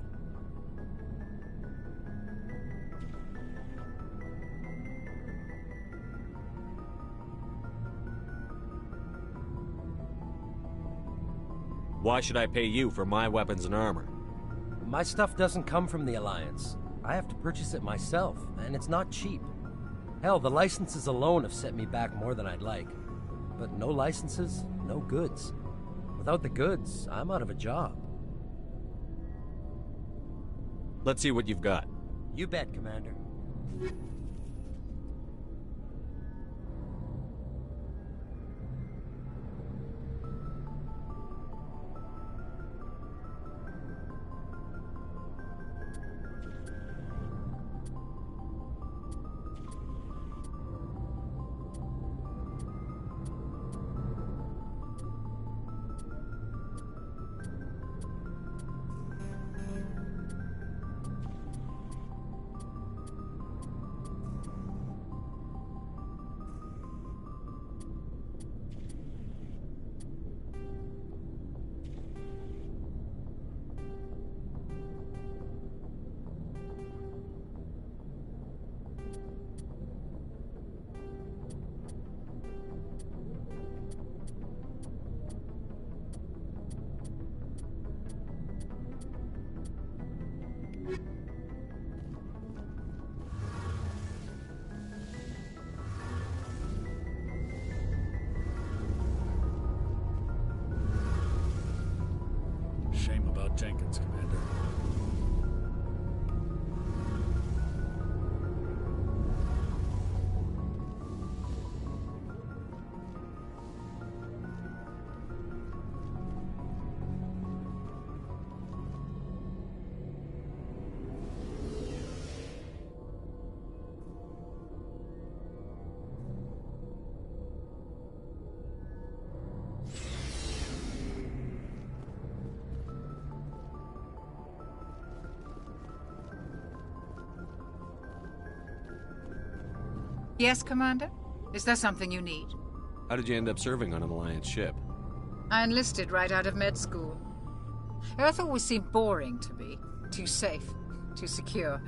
Why should I pay you for my weapons and armor? My stuff doesn't come from the Alliance. I have to purchase it myself, and it's not cheap. Hell, the licenses alone have set me back more than I'd like. But no licenses, no goods. Without the goods, I'm out of a job. Let's see what you've got. You bet, Commander. Shame about Jenkins, Commander. Yes, Commander? Is there something you need? How did you end up serving on an Alliance ship? I enlisted right out of med school. Earth always seemed boring to me. Too safe, too secure.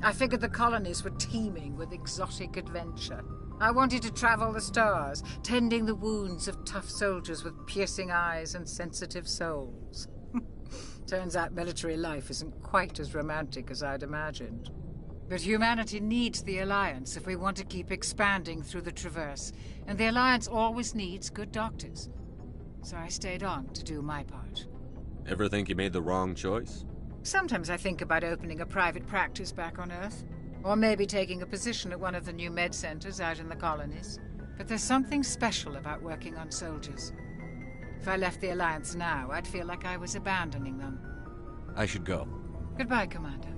I figured the colonies were teeming with exotic adventure. I wanted to travel the stars, tending the wounds of tough soldiers with piercing eyes and sensitive souls. Turns out military life isn't quite as romantic as I'd imagined. But humanity needs the Alliance if we want to keep expanding through the Traverse, and the Alliance always needs good doctors. So I stayed on to do my part. Ever think you made the wrong choice? Sometimes I think about opening a private practice back on Earth, or maybe taking a position at one of the new med centers out in the colonies. But there's something special about working on soldiers. If I left the Alliance now, I'd feel like I was abandoning them. I should go. Goodbye, Commander.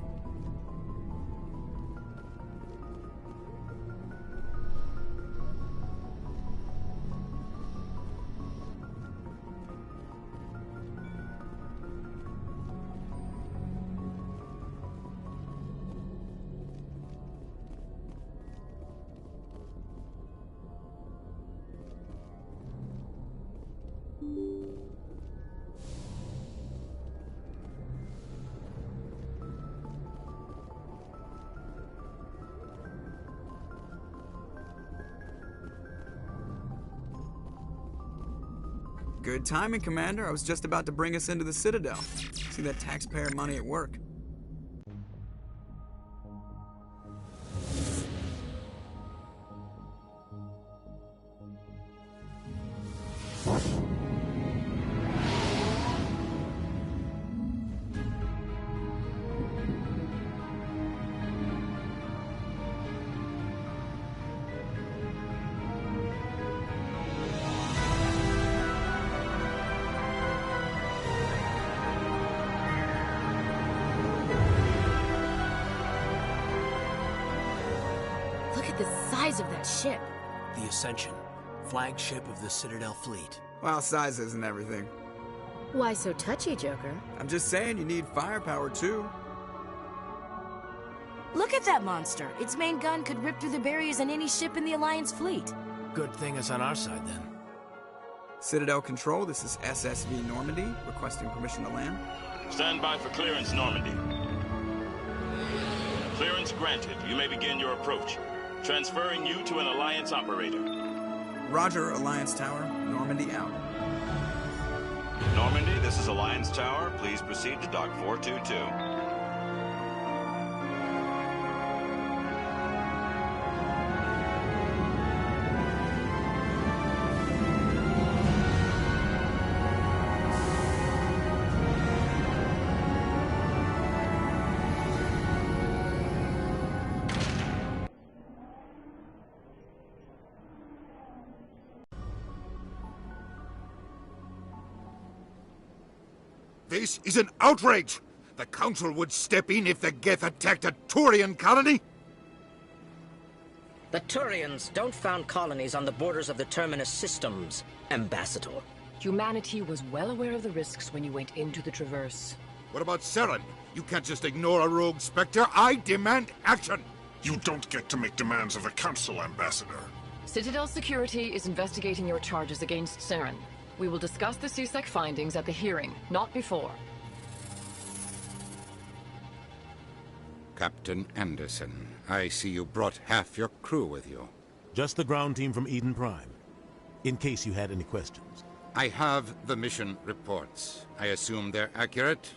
Good timing, Commander. I was just about to bring us into the Citadel. See that taxpayer money at work. Of that ship. The Ascension, flagship of the Citadel fleet. Well, size isn't everything. Why so touchy, Joker? I'm just saying you need firepower, too. Look at that monster. Its main gun could rip through the barriers in any ship in the Alliance fleet. Good thing it's on our side, then. Citadel Control, this is SSV Normandy, requesting permission to land. Stand by for clearance, Normandy. Clearance granted. You may begin your approach. Transferring you to an Alliance operator. Roger, Alliance Tower. Normandy out. Normandy, this is Alliance Tower. Please proceed to Dock 422. This is an outrage! The Council would step in if the Geth attacked a Turian colony? The Turians don't found colonies on the borders of the Terminus systems, Ambassador. Humanity was well aware of the risks when you went into the Traverse. What about Saren? You can't just ignore a rogue Spectre. I demand action! You don't get to make demands of the Council, Ambassador. Citadel Security is investigating your charges against Saren. We will discuss the CSEC findings at the hearing, not before. Captain Anderson, I see you brought half your crew with you. Just the ground team from Eden Prime, in case you had any questions. I have the mission reports. I assume they're accurate?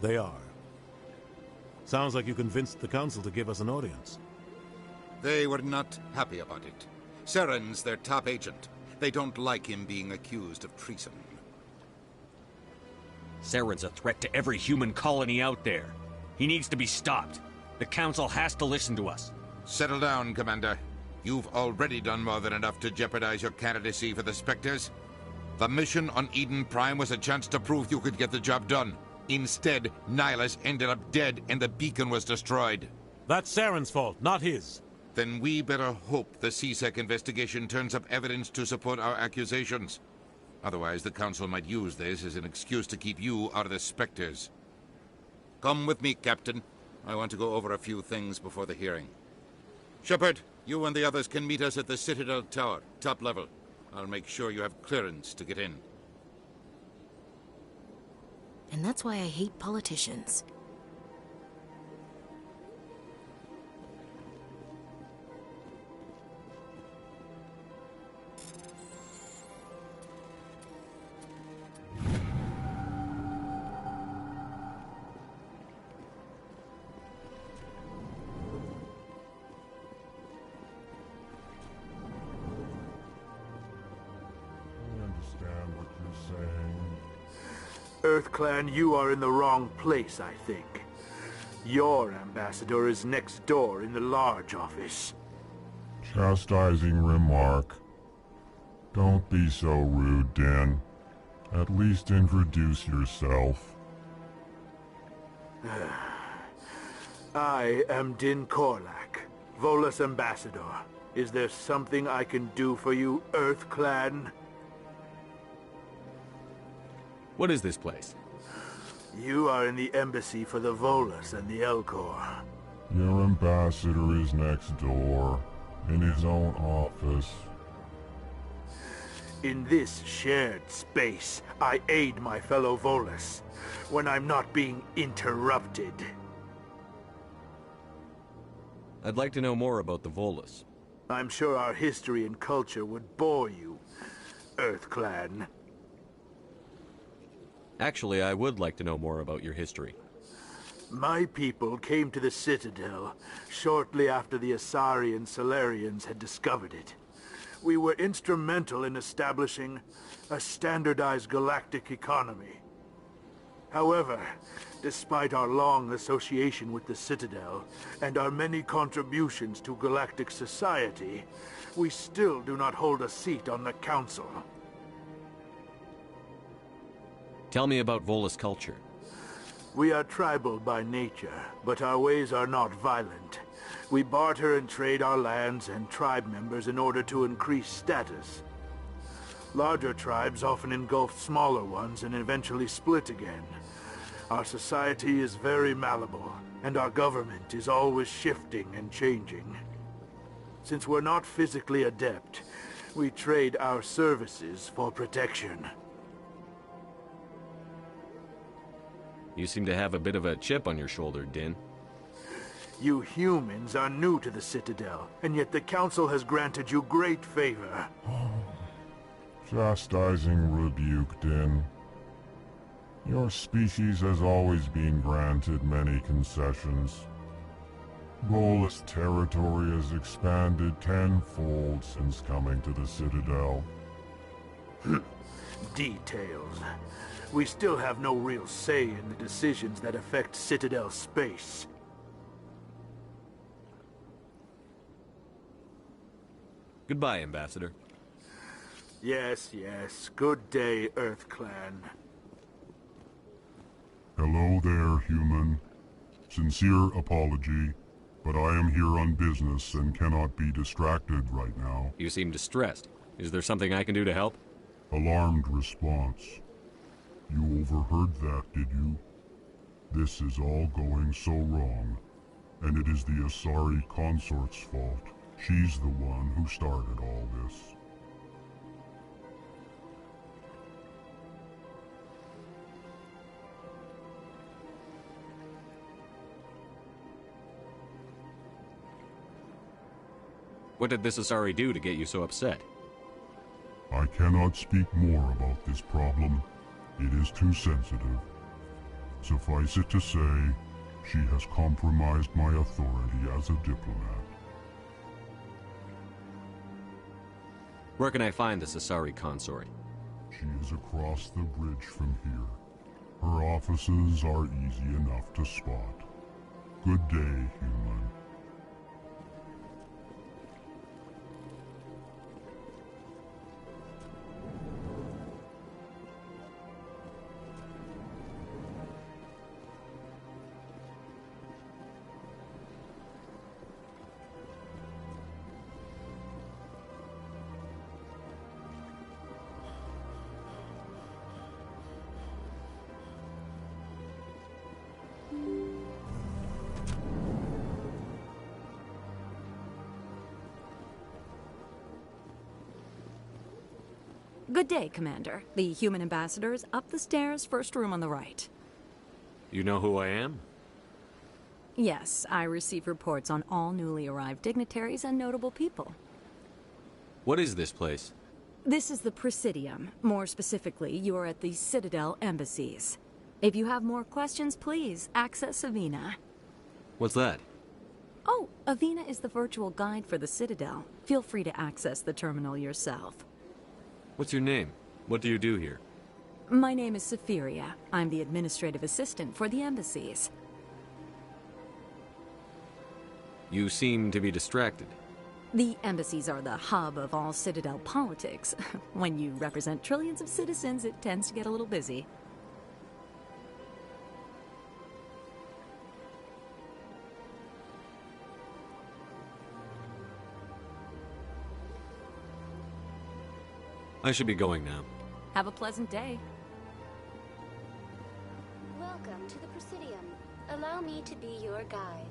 They are. Sounds like you convinced the Council to give us an audience. They were not happy about it. Saren's their top agent. They don't like him being accused of treason. Saren's a threat to every human colony out there. He needs to be stopped. The Council has to listen to us. Settle down, Commander. You've already done more than enough to jeopardize your candidacy for the Spectres. The mission on Eden Prime was a chance to prove you could get the job done. Instead, Nihilus ended up dead and the beacon was destroyed. That's Saren's fault, not his. Then we better hope the CSEC investigation turns up evidence to support our accusations. Otherwise, the Council might use this as an excuse to keep you out of the Spectres. Come with me, Captain. I want to go over a few things before the hearing. Shepard, you and the others can meet us at the Citadel Tower, top level. I'll make sure you have clearance to get in. And that's why I hate politicians. EarthClan, you are in the wrong place, I think. Your ambassador is next door in the large office. Chastising remark. Don't be so rude, Din. At least introduce yourself. I am Din Korlak, Volus ambassador. Is there something I can do for you, EarthClan? What is this place? You are in the embassy for the Volus and the Elcor. Your ambassador is next door, in his own office. In this shared space, I aid my fellow Volus, when I'm not being interrupted. I'd like to know more about the Volus. I'm sure our history and culture would bore you, EarthClan. Actually, I would like to know more about your history. My people came to the Citadel shortly after the Asari and Salarians had discovered it. We were instrumental in establishing a standardized galactic economy. However, despite our long association with the Citadel and our many contributions to galactic society, we still do not hold a seat on the Council. Tell me about Volus culture. We are tribal by nature, but our ways are not violent. We barter and trade our lands and tribe members in order to increase status. Larger tribes often engulf smaller ones and eventually split again. Our society is very malleable, and our government is always shifting and changing. Since we're not physically adept, we trade our services for protection. You seem to have a bit of a chip on your shoulder, Din. You humans are new to the Citadel, and yet the Council has granted you great favor. Chastising rebuke, Din. Your species has always been granted many concessions. Volus territory has expanded tenfold since coming to the Citadel. Details. We still have no real say in the decisions that affect Citadel space. Goodbye, Ambassador. Yes, yes. Good day, EarthClan. Sincere apology, but I am here on business and cannot be distracted right now. You seem distressed. Is there something I can do to help? Alarmed response. You overheard that, did you? This is all going so wrong, and it is the Asari consort's fault. She's the one who started all this. What did this Asari do to get you so upset? I cannot speak more about this problem. It is too sensitive. Suffice it to say, she has compromised my authority as a diplomat. Where can I find this Asari consort? She is across the bridge from here. Her offices are easy enough to spot. Good day, human. Good day, Commander. The human ambassador is up the stairs, first room on the right. You know who I am? Yes, I receive reports on all newly arrived dignitaries and notable people. What is this place? This is the Presidium. More specifically, you are at the Citadel embassies. If you have more questions, please access Avina. What's that? Oh, Avina is the virtual guide for the Citadel. Feel free to access the terminal yourself. What's your name? What do you do here? My name is Safiria. I'm the administrative assistant for the embassies. You seem to be distracted. The embassies are the hub of all Citadel politics. When you represent trillions of citizens, it tends to get a little busy. I should be going now. Have a pleasant day. Welcome to the Presidium. Allow me to be your guide.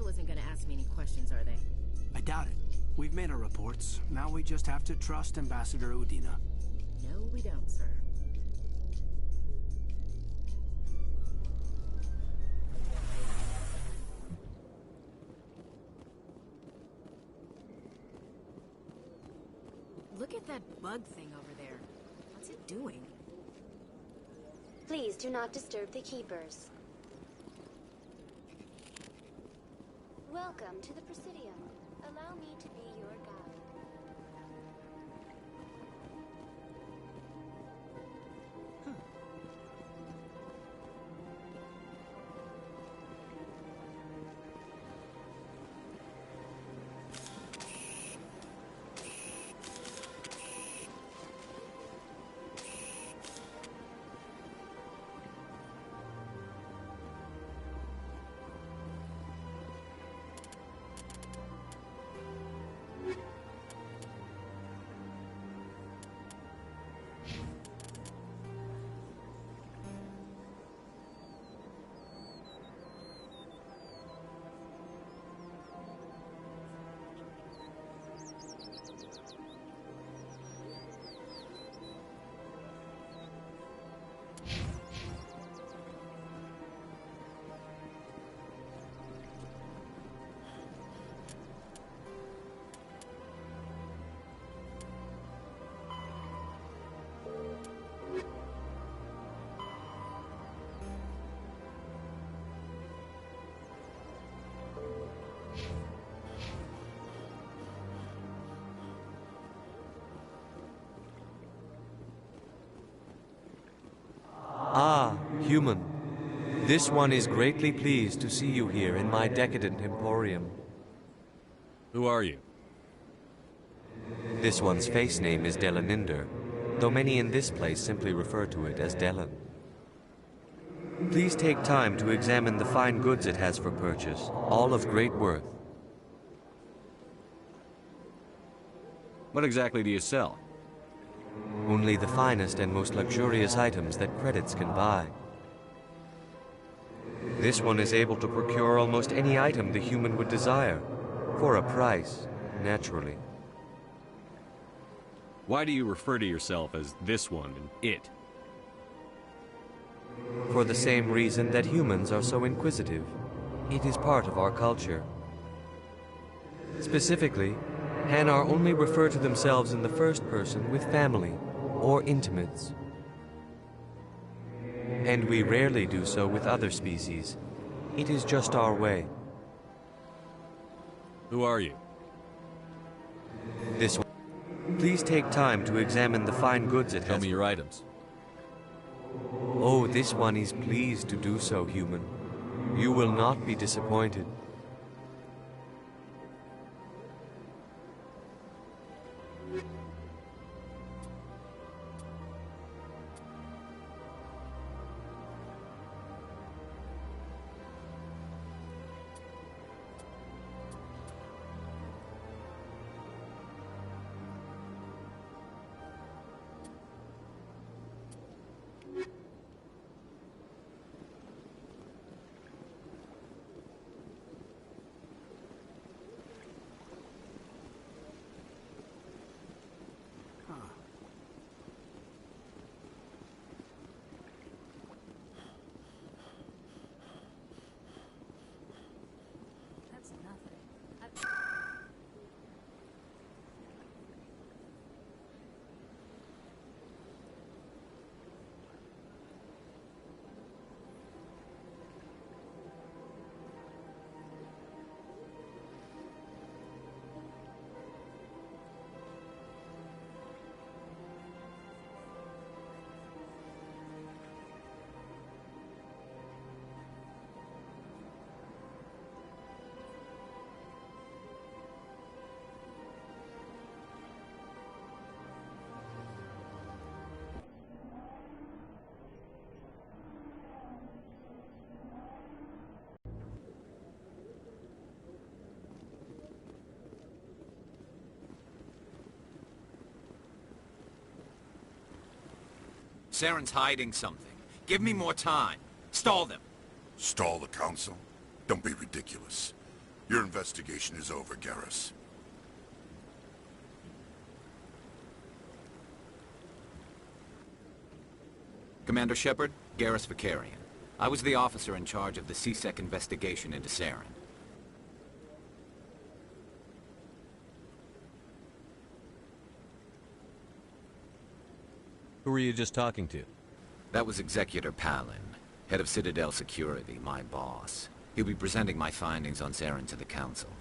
Isn't going to ask me any questions, are they? I doubt it. We've made our reports. Now we just have to trust Ambassador Udina. No, we don't, sir. Look at that bug thing over there. What's it doing? Please do not disturb the keepers. Welcome to the Presidium. Allow me to be your guide. Ah, human. This one is greatly pleased to see you here in my decadent emporium. Who are you? This one's face name is Delaninder, though many in this place simply refer to it as Delan. Please take time to examine the fine goods it has for purchase, all of great worth. What exactly do you sell? Only the finest and most luxurious items that credits can buy. This one is able to procure almost any item the human would desire, for a price, naturally. Why do you refer to yourself as this one and it? For the same reason that humans are so inquisitive. It is part of our culture. Specifically, Hanar only refer to themselves in the first person with family or intimates. And we rarely do so with other species. It is just our way. Who are you? This one. Please take time to examine the fine goods it has. Tell me your items. Oh, this one is pleased to do so, human. You will not be disappointed. Saren's hiding something. Give me more time. Stall them. Stall the Council? Don't be ridiculous. Your investigation is over, Garrus. Commander Shepard, Garrus Vakarian. I was the officer in charge of the C-Sec investigation into Saren. Who were you just talking to? That was Executor Palin, head of Citadel Security, my boss. He'll be presenting my findings on Saren to the Council.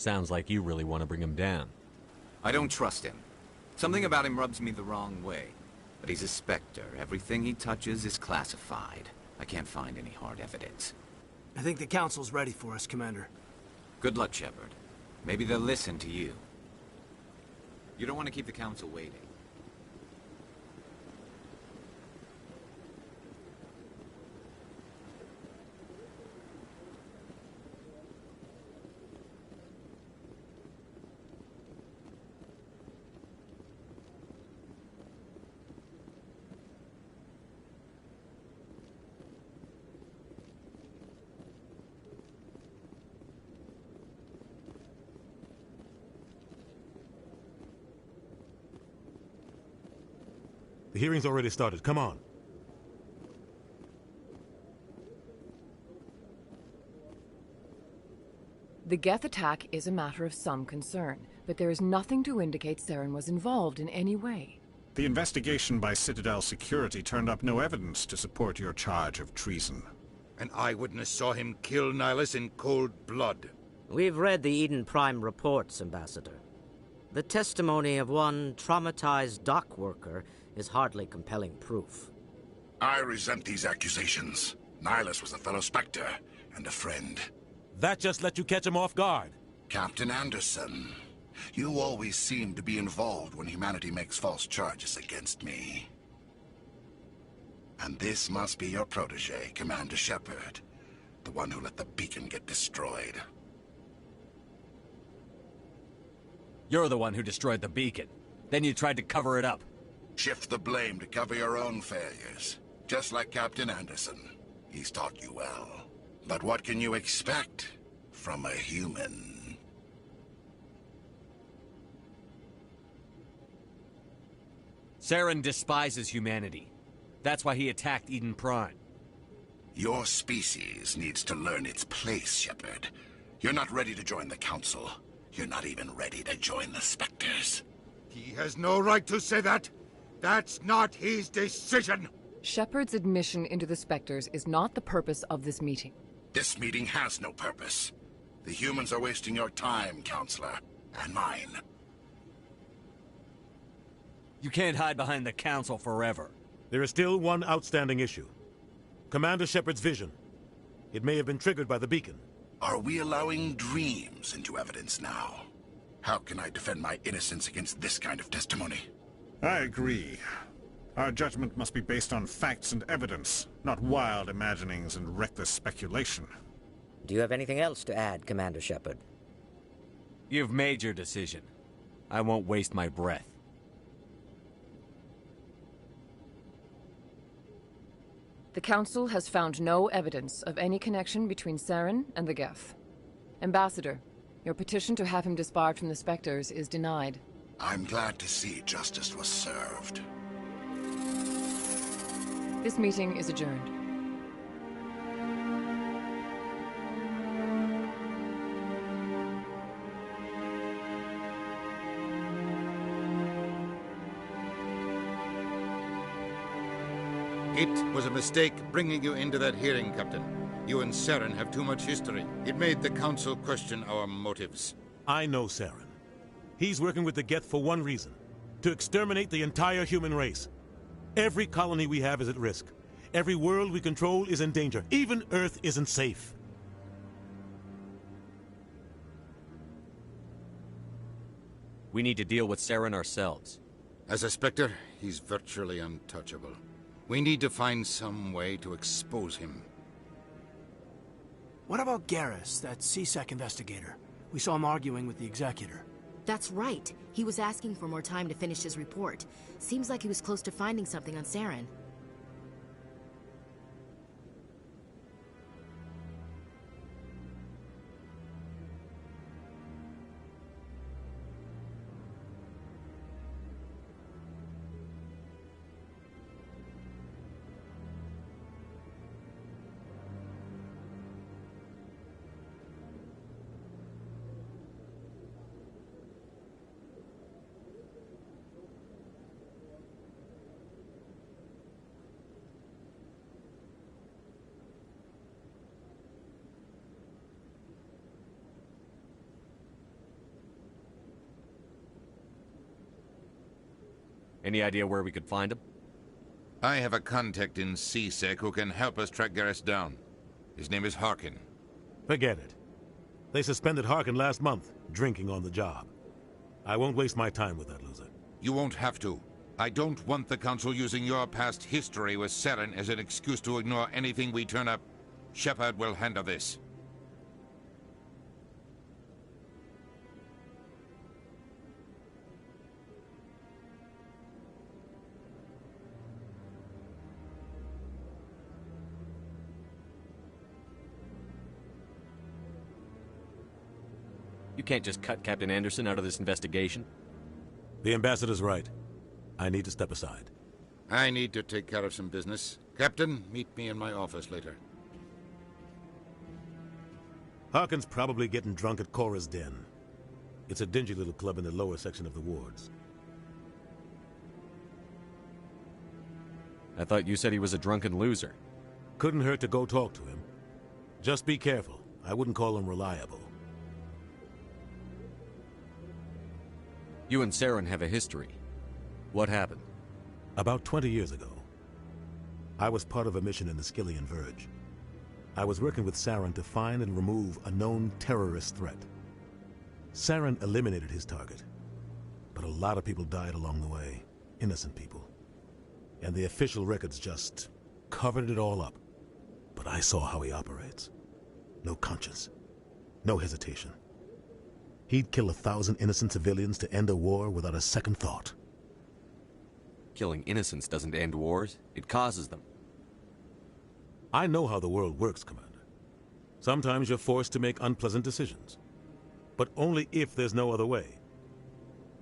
Sounds like you really want to bring him down. I don't trust him. Something about him rubs me the wrong way. But he's a Spectre. Everything he touches is classified. I can't find any hard evidence. I think the Council's ready for us, Commander. Good luck, Shepard. Maybe they'll listen to you. You don't want to keep the Council waiting. The hearing's already started. Come on. The Geth attack is a matter of some concern, but there is nothing to indicate Saren was involved in any way. The investigation by Citadel Security turned up no evidence to support your charge of treason. An eyewitness saw him kill Nihilus in cold blood. We've read the Eden Prime reports, Ambassador. The testimony of one traumatized dock worker is hardly compelling proof. I resent these accusations. Nihilus was a fellow Spectre and a friend. That just let you catch him off guard. Captain Anderson, you always seem to be involved when humanity makes false charges against me. And this must be your protege, Commander Shepard, the one who let the beacon get destroyed. You're the one who destroyed the beacon. Then you tried to cover it up. Shift the blame to cover your own failures. Just like Captain Anderson. He's taught you well. But what can you expect from a human? Saren despises humanity. That's why he attacked Eden Prime. Your species needs to learn its place, Shepard. You're not ready to join the Council. You're not even ready to join the Spectres. He has no right to say that. That's not his decision. Shepard's admission into the Spectres is not the purpose of this meeting. This meeting has no purpose. The humans are wasting your time, Counselor. And mine. You can't hide behind the Council forever. There is still one outstanding issue. Commander Shepard's vision. It may have been triggered by the beacon. Are we allowing dreams into evidence now? How can I defend my innocence against this kind of testimony? I agree. Our judgment must be based on facts and evidence, not wild imaginings and reckless speculation. Do you have anything else to add, Commander Shepard? You've made your decision. I won't waste my breath. The Council has found no evidence of any connection between Saren and the Geth. Ambassador, your petition to have him disbarred from the Spectres is denied. I'm glad to see justice was served. This meeting is adjourned. It was a mistake bringing you into that hearing, Captain. You and Saren have too much history. It made the Council question our motives. I know Saren. He's working with the Geth for one reason. To exterminate the entire human race. Every colony we have is at risk. Every world we control is in danger. Even Earth isn't safe. We need to deal with Saren ourselves. As a Spectre, he's virtually untouchable. We need to find some way to expose him. What about Garrus, that C-Sec investigator? We saw him arguing with the Executor. That's right. He was asking for more time to finish his report. Seems like he was close to finding something on Saren. Any idea where we could find him? I have a contact in CSEC who can help us track Garrus down. His name is Harkin. Forget it. They suspended Harkin last month, drinking on the job. I won't waste my time with that loser. You won't have to. I don't want the Council using your past history with Saren as an excuse to ignore anything we turn up. Shepard will handle this. You can't just cut Captain Anderson out of this investigation. The ambassador's right. I need to step aside. I need to take care of some business. Captain, meet me in my office later. Harkin's probably getting drunk at Cora's Den. It's a dingy little club in the lower section of the wards. I thought you said he was a drunken loser. Couldn't hurt to go talk to him. Just be careful. I wouldn't call him reliable. You and Saren have a history. What happened? About 20 years ago, I was part of a mission in the Skillian Verge. I was working with Saren to find and remove a known terrorist threat. Saren eliminated his target, but a lot of people died along the way, innocent people. And the official records just covered it all up. But I saw how he operates. No conscience, no hesitation. He'd kill 1,000 innocent civilians to end a war without a second thought. Killing innocents doesn't end wars, it causes them. I know how the world works, Commander. Sometimes you're forced to make unpleasant decisions. But only if there's no other way.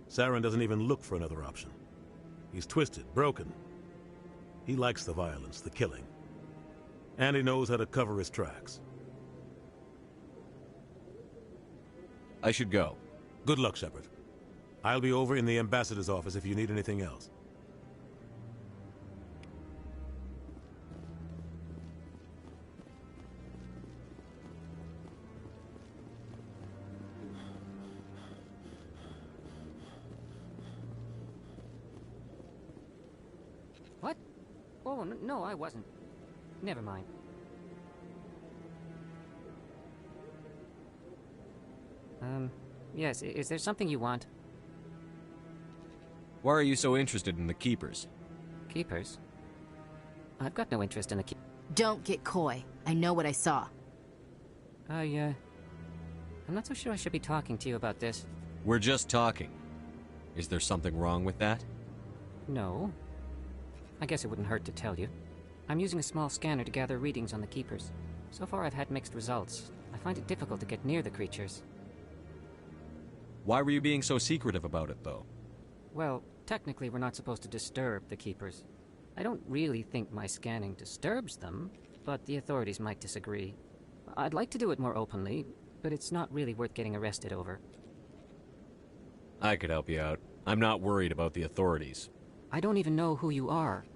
Saren doesn't even look for another option. He's twisted, broken. He likes the violence, the killing. And he knows how to cover his tracks. I should go. Good luck, Shepard. I'll be over in the ambassador's office if you need anything else. What? Oh, no, I wasn't. Never mind. Yes, is there something you want? Why are you so interested in the Keepers? Keepers? I've got no interest in the Don't get coy. I know what I saw. I'm not so sure I should be talking to you about this. We're just talking. Is there something wrong with that? No. I guess it wouldn't hurt to tell you. I'm using a small scanner to gather readings on the Keepers. So far I've had mixed results. I find it difficult to get near the creatures. Why were you being so secretive about it, though? Well, technically we're not supposed to disturb the Keepers. I don't really think my scanning disturbs them, but the authorities might disagree. I'd like to do it more openly, but it's not really worth getting arrested over. I could help you out. I'm not worried about the authorities. I don't even know who you are.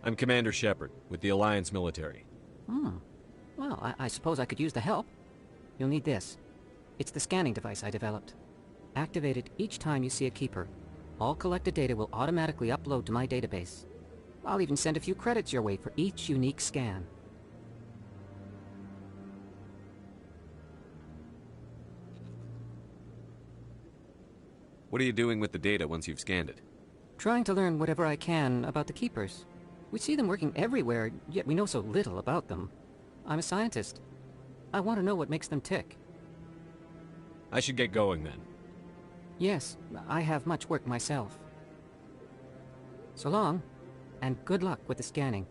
I'm Commander Shepard, with the Alliance military. Well, I suppose I could use the help. You'll need this. It's the scanning device I developed. Activate it each time you see a Keeper. All collected data will automatically upload to my database. I'll even send a few credits your way for each unique scan. What are you doing with the data once you've scanned it? Trying to learn whatever I can about the Keepers. We see them working everywhere, yet we know so little about them. I'm a scientist. I want to know what makes them tick. I should get going then. Yes, I have much work myself. So long, and good luck with the scanning.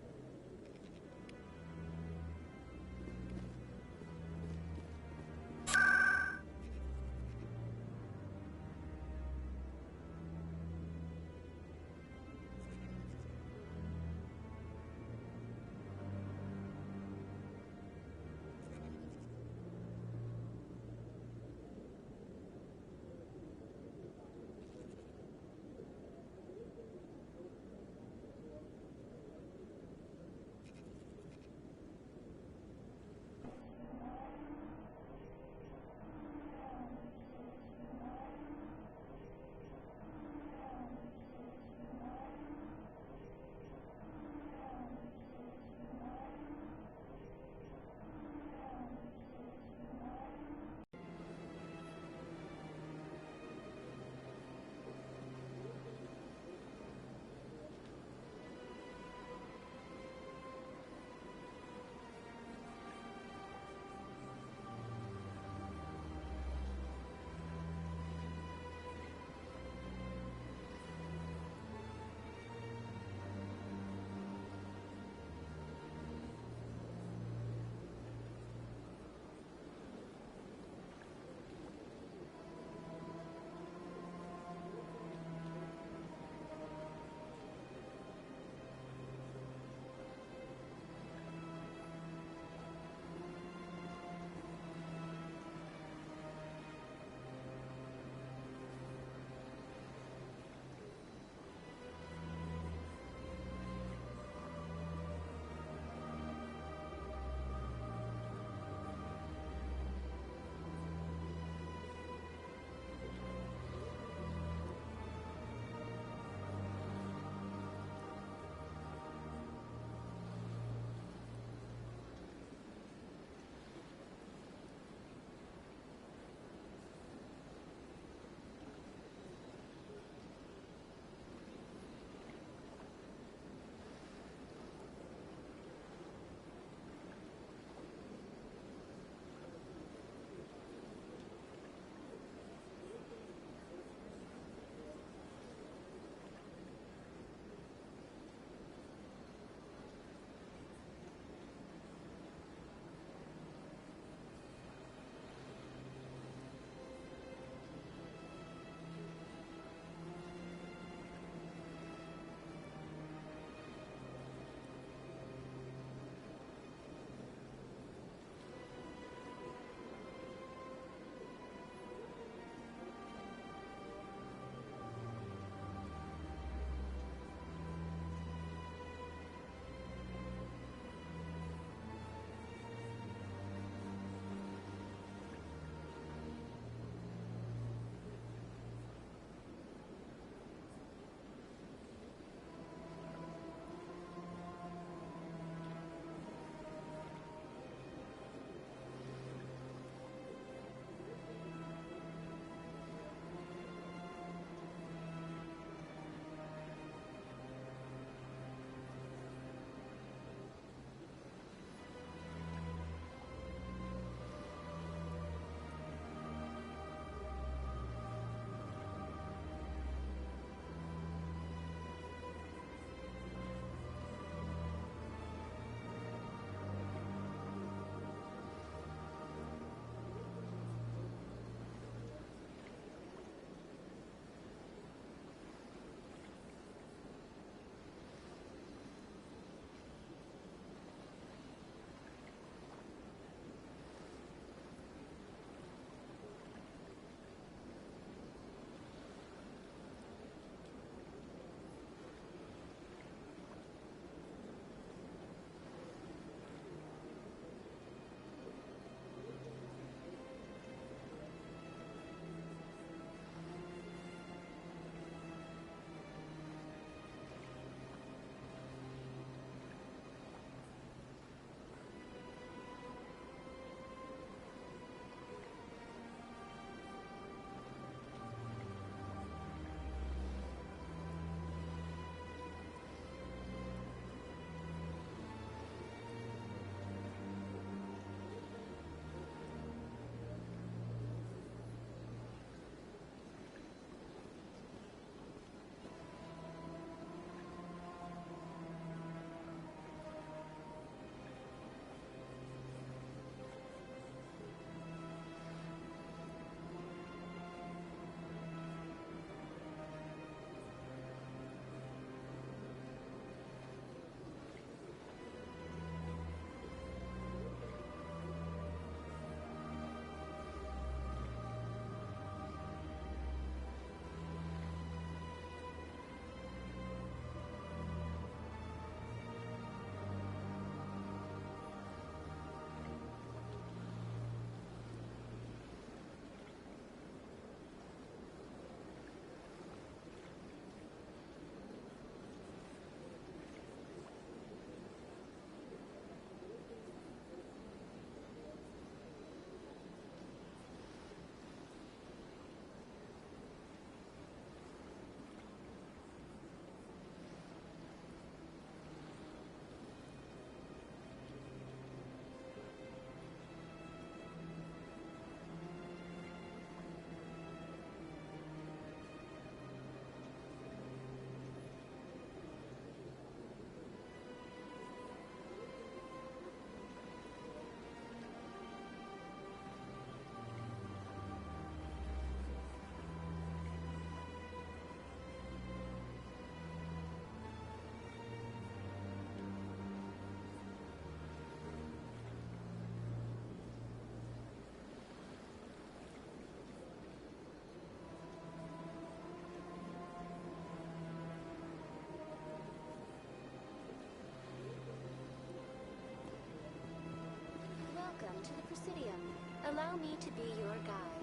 Allow me to be your guide.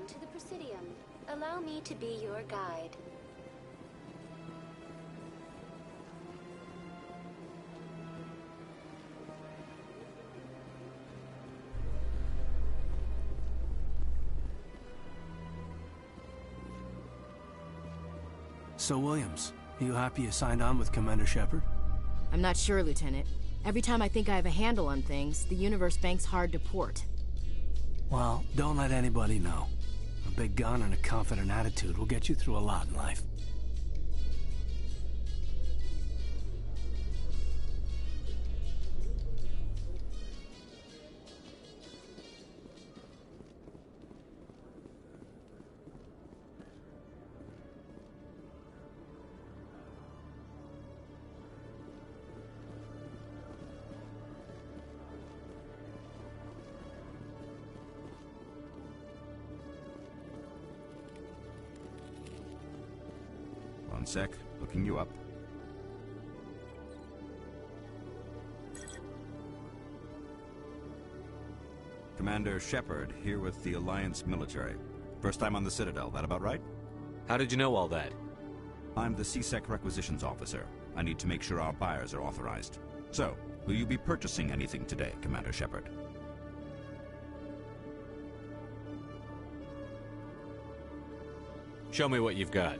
to the Presidium. Allow me to be your guide. So, Williams, you happy you signed on with Commander Shepard? I'm not sure, Lieutenant. Every time I think I have a handle on things, the Universe Bank's hard to port. Well, don't let anybody know. A big gun and a confident attitude will get you through a lot in life. One sec, looking you up. Commander Shepard, here with the Alliance military. First time on the Citadel, that about right? How did you know all that? I'm the C-Sec requisitions officer. I need to make sure our buyers are authorized. So, will you be purchasing anything today, Commander Shepard? Show me what you've got.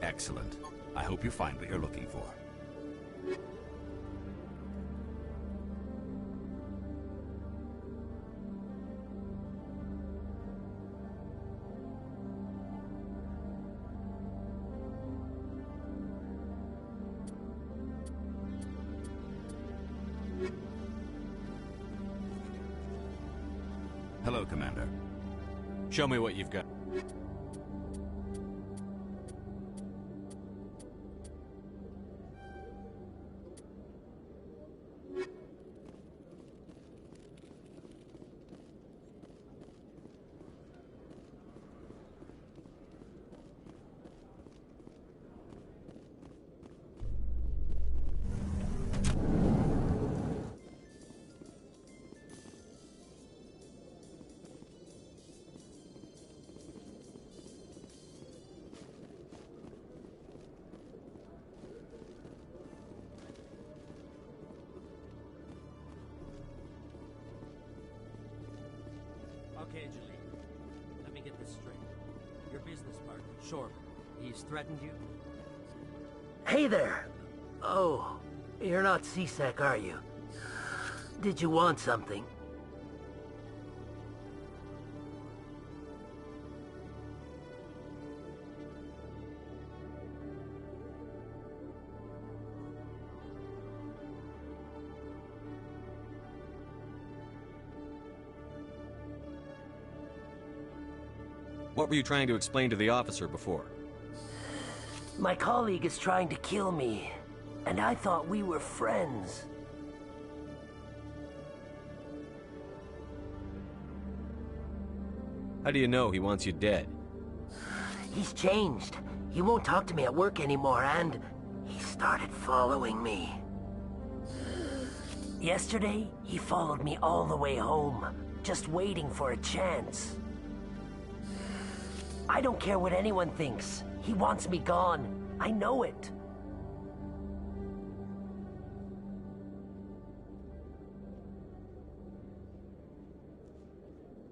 Excellent. I hope you find what you're looking for. Hello, Commander. Show me what you've got. Okay, Jalil. Let me get this straight. Your business partner, Shorman, he's threatened you? Hey there! Oh, you're not C-Sec, are you? Did you want something? What were you trying to explain to the officer before? My colleague is trying to kill me, and I thought we were friends. How do you know he wants you dead? He's changed. He won't talk to me at work anymore, and he started following me. Yesterday, he followed me all the way home, just waiting for a chance. I don't care what anyone thinks. He wants me gone. I know it.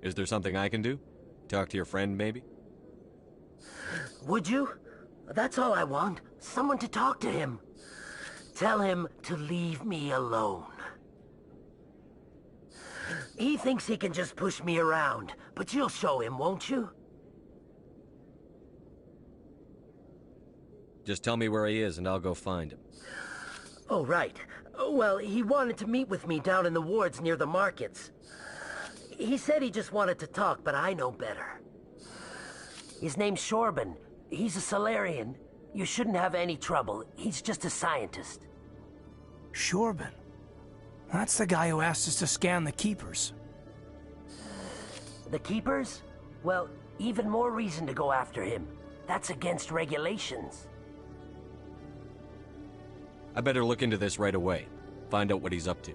Is there something I can do? Talk to your friend, maybe? Would you? That's all I want. Someone to talk to him. Tell him to leave me alone. He thinks he can just push me around, but you'll show him, won't you? Just tell me where he is and I'll go find him. Oh, right. Well, he wanted to meet with me down in the wards near the markets. He said he just wanted to talk, but I know better. His name's Shorban. He's a Salarian. You shouldn't have any trouble. He's just a scientist. Shorban? That's the guy who asked us to scan the Keepers. The Keepers? Well, even more reason to go after him. That's against regulations. I better look into this right away. Find out what he's up to.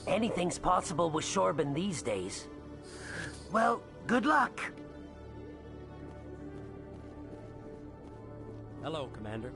Anything's possible with Shorban these days. Well, Good luck! Hello, Commander.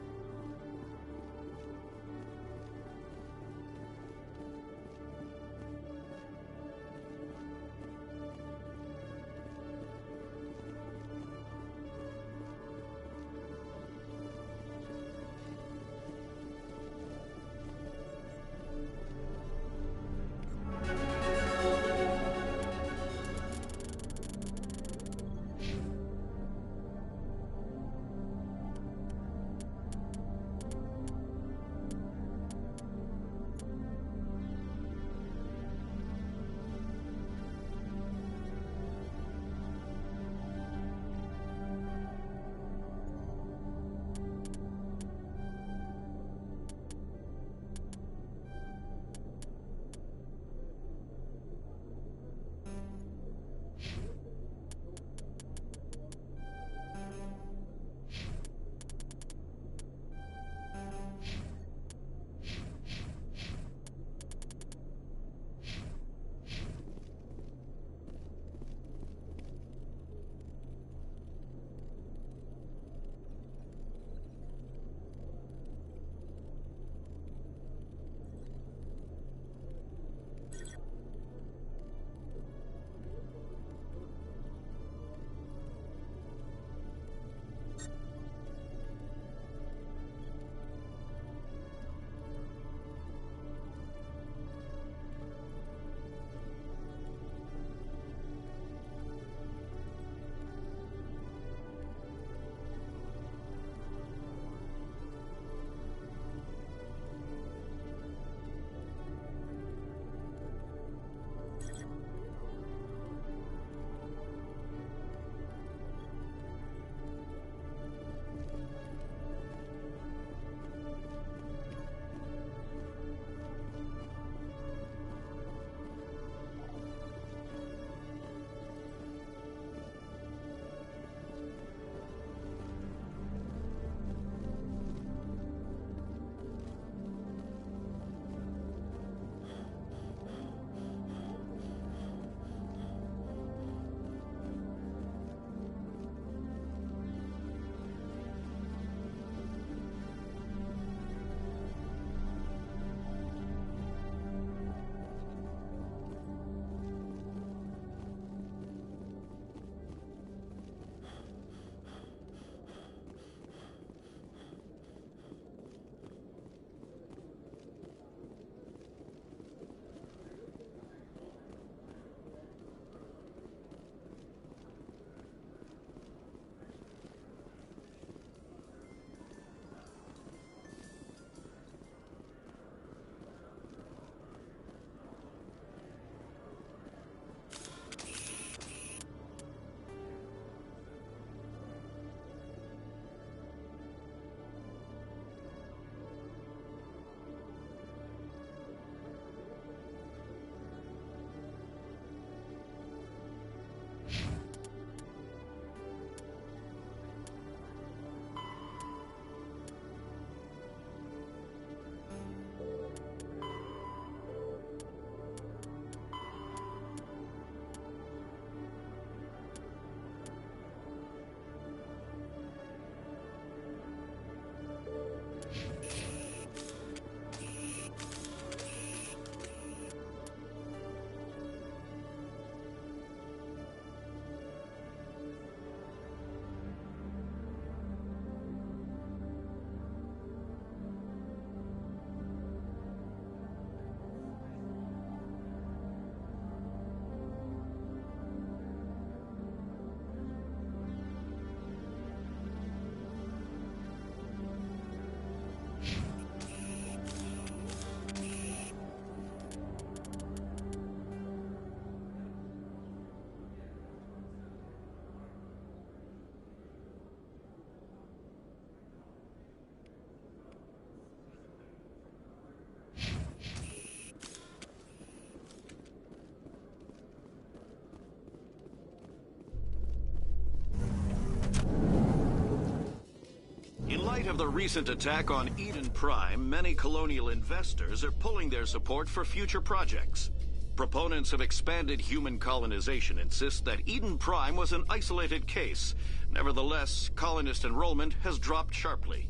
In light of the recent attack on Eden Prime, many colonial investors are pulling their support for future projects. Proponents of expanded human colonization insist that Eden Prime was an isolated case. Nevertheless, colonist enrollment has dropped sharply.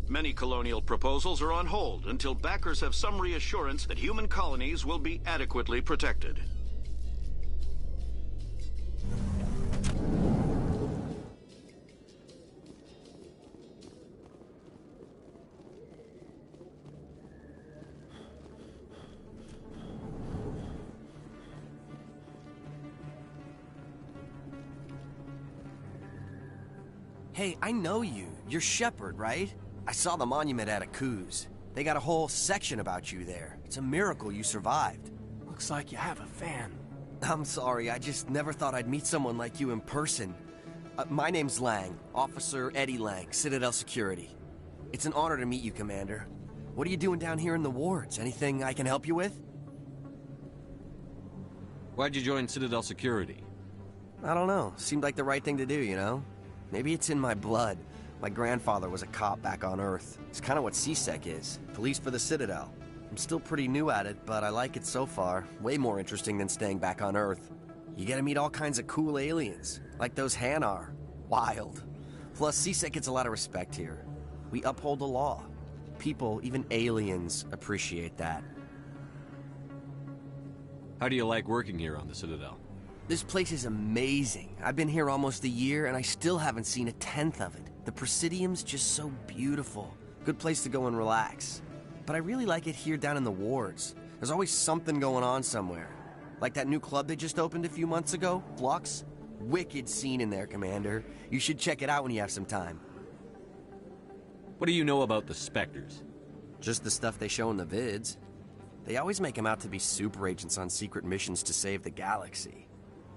Many colonial proposals are on hold until backers have some reassurance that human colonies will be adequately protected. Hey, I know you. You're Shepard, right? I saw the monument at Akuz. They got a whole section about you there. It's a miracle you survived. Looks like you have a fan. I'm sorry, I just never thought I'd meet someone like you in person. My name's Lang, Officer Eddie Lang, Citadel Security. It's an honor to meet you, Commander. What are you doing down here in the wards? Anything I can help you with? Why'd you join Citadel Security? I don't know. Seemed like the right thing to do, you know? Maybe it's in my blood. My grandfather was a cop back on Earth. It's kind of what C-Sec is. Police for the Citadel. I'm still pretty new at it, but I like it so far. Way more interesting than staying back on Earth. You get to meet all kinds of cool aliens, like those Hanar. Wild. Plus, C-Sec gets a lot of respect here. We uphold the law. People, even aliens, appreciate that. How do you like working here on the Citadel? This place is amazing. I've been here almost a year, and I still haven't seen a tenth of it. The Presidium's just so beautiful. Good place to go and relax. But I really like it here down in the wards. There's always something going on somewhere. Like that new club they just opened a few months ago, Flux. Wicked scene in there, Commander. You should check it out when you have some time. What do you know about the Spectres? Just the stuff they show in the vids. They always make them out to be super agents on secret missions to save the galaxy.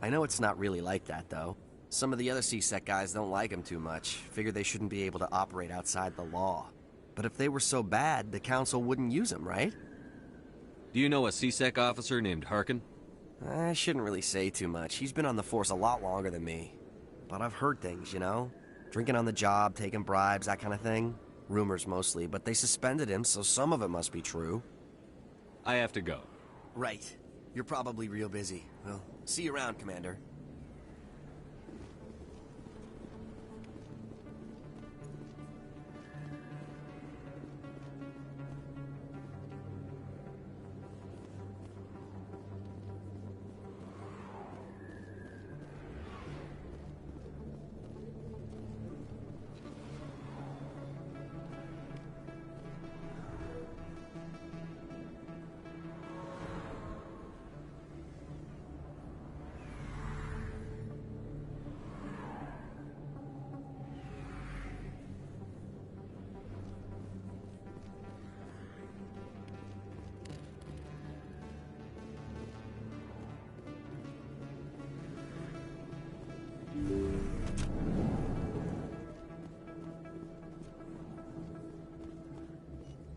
I know it's not really like that, though. Some of the other C-Sec guys don't like them too much. Figure they shouldn't be able to operate outside the law. But if they were so bad, the Council wouldn't use them, right? Do you know a C-Sec officer named Harkin? I shouldn't really say too much. He's been on the force a lot longer than me. But I've heard things, you know? Drinking on the job, taking bribes, that kind of thing. Rumors mostly, but they suspended him, so some of it must be true. I have to go. Right. You're probably real busy. Well, see you around, Commander.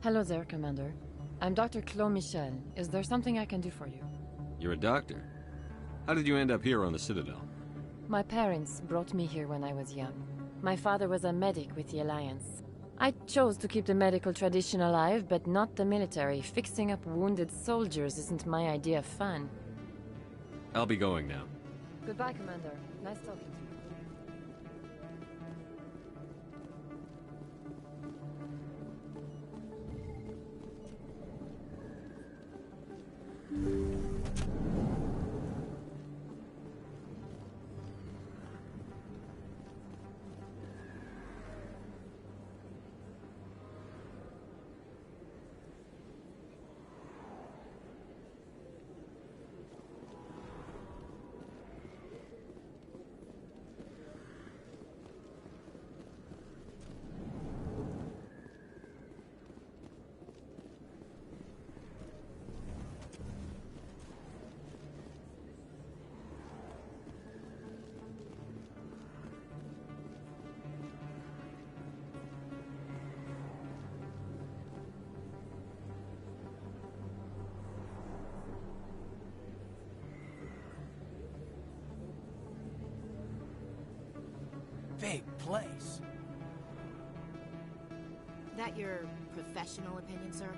Hello there, Commander. I'm Dr. Claude Michel. Is there something I can do for you? You're a doctor. How did you end up here on the Citadel? My parents brought me here when I was young. My father was a medic with the Alliance. I chose to keep the medical tradition alive, but not the military. Fixing up wounded soldiers isn't my idea of fun. I'll be going now. Goodbye, Commander. Nice talking to you. Big place. That your professional opinion, sir?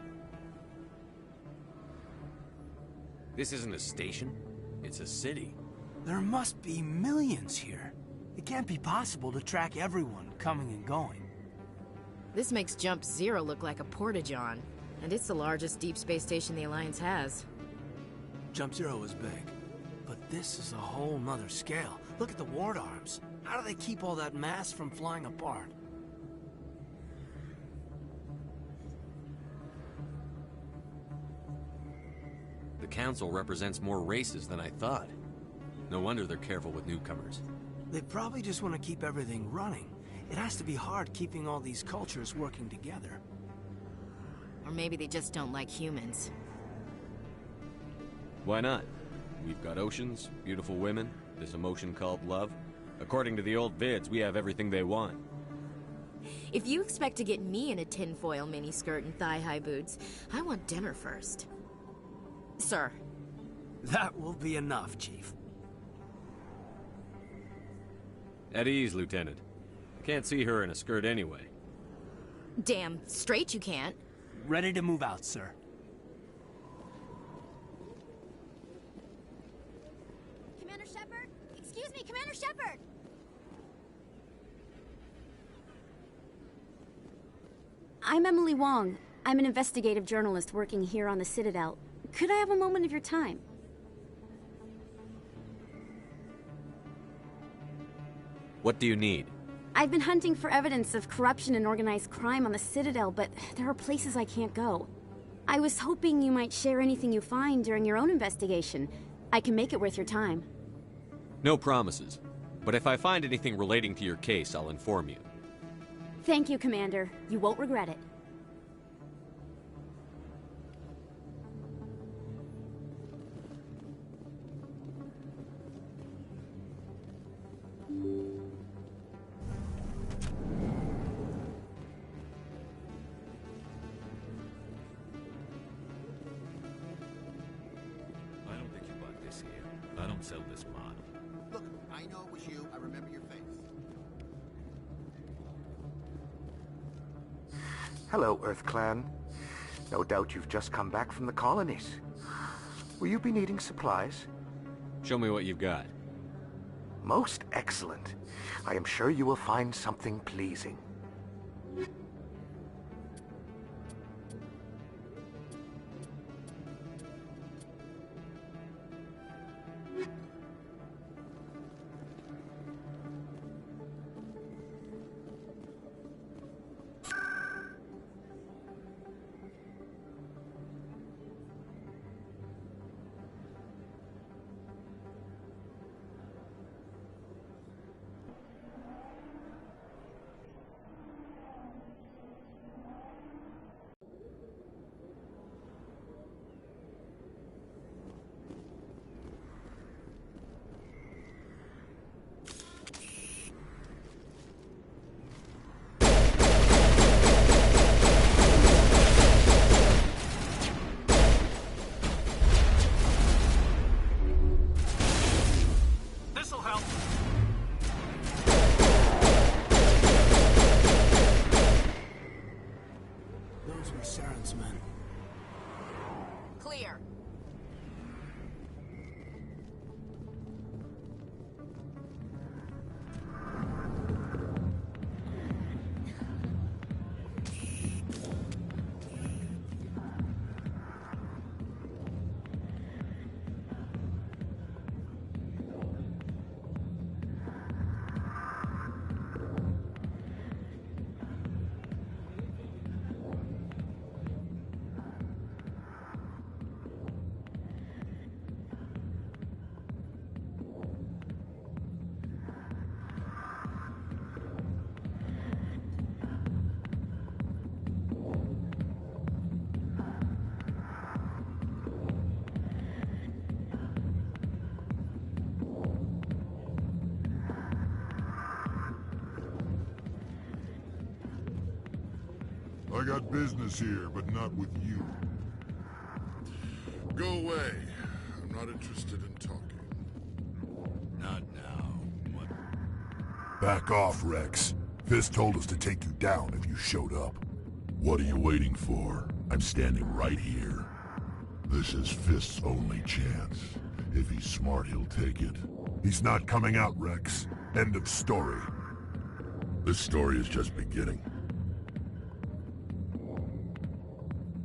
This isn't a station. It's a city. There must be millions here. It can't be possible to track everyone coming and going. This makes Jump Zero look like a porta-john, and it's the largest deep space station the Alliance has. Jump Zero is big, but this is a whole nother scale. Look at the ward arms. How do they keep all that mass from flying apart? The Council represents more races than I thought. No wonder they're careful with newcomers. They probably just want to keep everything running. It has to be hard keeping all these cultures working together. Or maybe they just don't like humans. Why not? We've got oceans, beautiful women, this emotion called love. According to the old vids, we have everything they want. If you expect to get me in a tinfoil miniskirt and thigh-high boots, I want dinner first. Sir. That will be enough, Chief. At ease, Lieutenant. I can't see her in a skirt anyway. Damn straight you can't. Ready to move out, sir. Commander Shepard? Excuse me, Commander Shepard! I'm Emily Wong. I'm an investigative journalist working here on the Citadel. Could I have a moment of your time? What do you need? I've been hunting for evidence of corruption and organized crime on the Citadel, but there are places I can't go. I was hoping you might share anything you find during your own investigation. I can make it worth your time. No promises. But if I find anything relating to your case, I'll inform you. Thank you, Commander. You won't regret it. I don't sell this mod. Look, I know it was you. I remember your face. Hello, Earth Clan. No doubt you've just come back from the colonies. Will you be needing supplies? Show me what you've got. Most excellent. I am sure you will find something pleasing. Those were Saren's men. Clear. I got business here, but not with you. Go away. I'm not interested in talking. Not now. What? Back off, Rex. Fisk told us to take you down if you showed up. What are you waiting for? I'm standing right here. This is Fist's only chance. If he's smart, he'll take it. He's not coming out, Rex. End of story. This story is just beginning.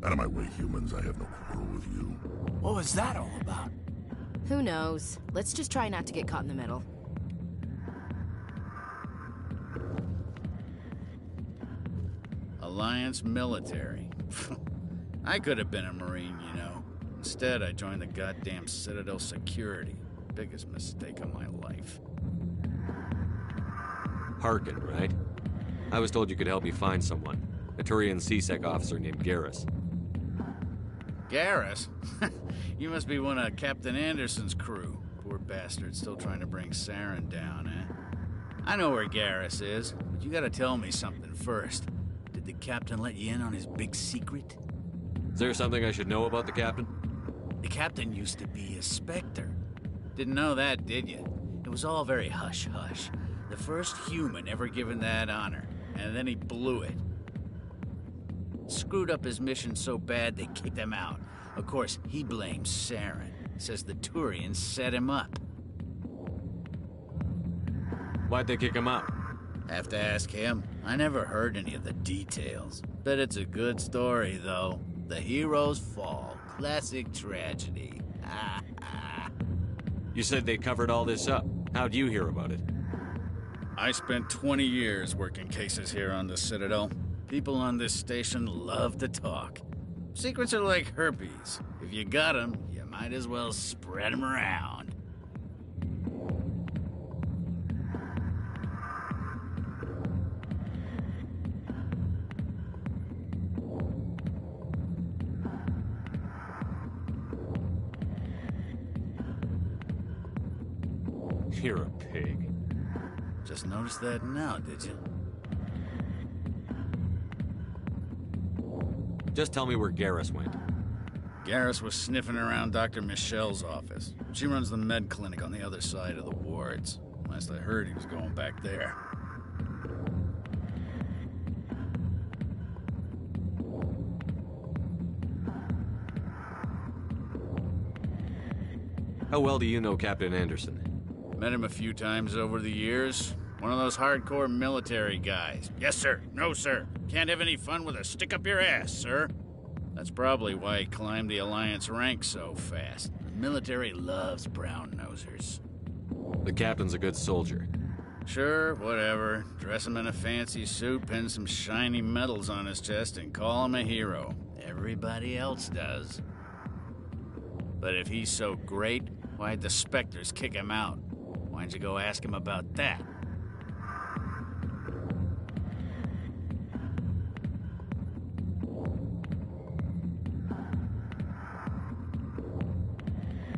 Out of my way, humans. I have no quarrel with you. What was that all about? Who knows? Let's just try not to get caught in the middle. Alliance military. I could have been a Marine, you know. Instead, I joined the goddamn Citadel Security. Biggest mistake of my life. Harkin, right? I was told you could help me find someone. A Turian C-Sec officer named Garrus. Garrus? You must be one of Captain Anderson's crew. Poor bastard, still trying to bring Saren down, eh? I know where Garrus is, but you gotta tell me something first. Did the captain let you in on his big secret? Is there something I should know about the captain? The captain used to be a Spectre. Didn't know that, did you? It was all very hush-hush. The first human ever given that honor, and then he blew it. Screwed up his mission so bad they kicked him out. Of course, he blames Saren. Says the Turians set him up. Why'd they kick him out? Have to ask him. I never heard any of the details. Bet it's a good story, though. The hero's fall. Classic tragedy. You said they covered all this up. How'd you hear about it? I spent 20 years working cases here on the Citadel. People on this station love to talk. Secrets are like herpes. If you got them, you might as well spread them around. You're a pig. Just noticed that now, did you? Just tell me where Garrus went. Garrus was sniffing around Dr. Michelle's office. She runs the med clinic on the other side of the wards. Last I heard, he was going back there. How well do you know Captain Anderson? Met him a few times over the years. One of those hardcore military guys. Yes, sir. No, sir. Can't have any fun with a stick up your ass, sir. That's probably why he climbed the Alliance ranks so fast. The military loves brown-nosers. The captain's a good soldier. Sure, whatever. Dress him in a fancy suit, pin some shiny medals on his chest, and call him a hero. Everybody else does. But if he's so great, why'd the Spectres kick him out? Why'd you go ask him about that?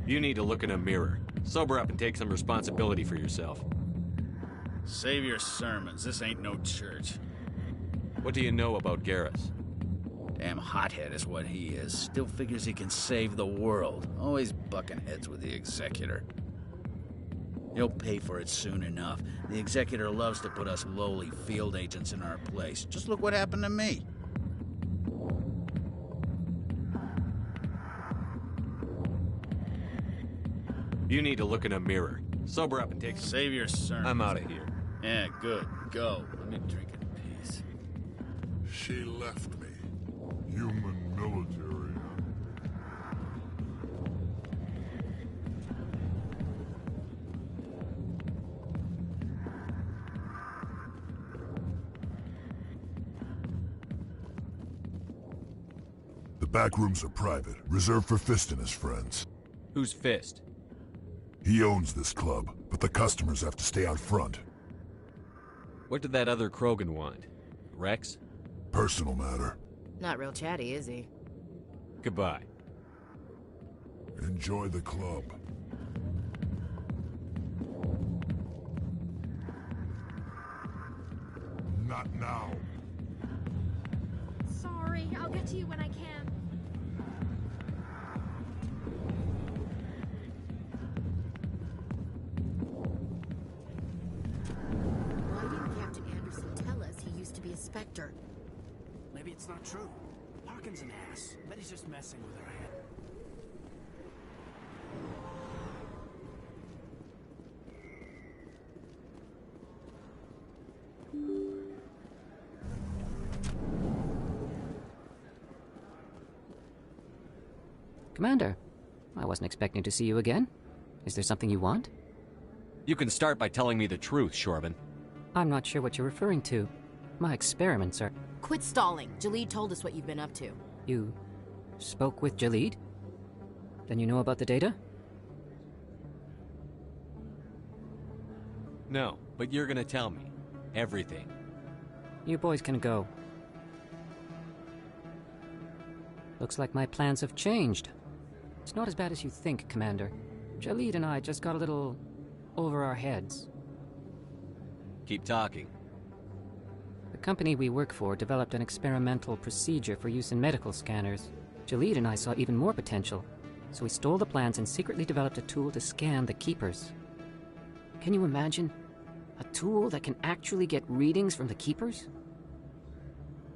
You need to look in a mirror. Sober up and take some responsibility for yourself. Save your sermons. This ain't no church. What do you know about Garrus? Damn hothead is what he is. Still figures he can save the world. Always bucking heads with the Executor. He'll pay for it soon enough. The Executor loves to put us lowly field agents in our place. Just look what happened to me. You need to look in a mirror. Sober up and take... Save your sermons. I'm out of here. Yeah, good. Go. Let me drink in peace. She left me. Human military. The back rooms are private, reserved for Fist and his friends. Who's Fist? He owns this club, but the customers have to stay out front. What did that other Krogan want? Rex? Personal matter. Not real chatty, is he? Goodbye. Enjoy the club. Not now. Sorry, I'll get to you when I can. Why didn't Captain Anderson tell us he used to be a Spectre? Maybe it's not true. Harkin's an ass. Bet he's just messing with her head. Commander, I wasn't expecting to see you again. Is there something you want? You can start by telling me the truth, Shorban. I'm not sure what you're referring to. My experiments are... Quit stalling. Jalid told us what you've been up to. You spoke with Jalid? Then you know about the data? No, but you're gonna tell me. Everything. You boys can go. Looks like my plans have changed. It's not as bad as you think, Commander. Jalid and I just got a little over our heads. Keep talking. The company we work for developed an experimental procedure for use in medical scanners. Jalid and I saw even more potential, so we stole the plans and secretly developed a tool to scan the Keepers. Can you imagine? A tool that can actually get readings from the Keepers?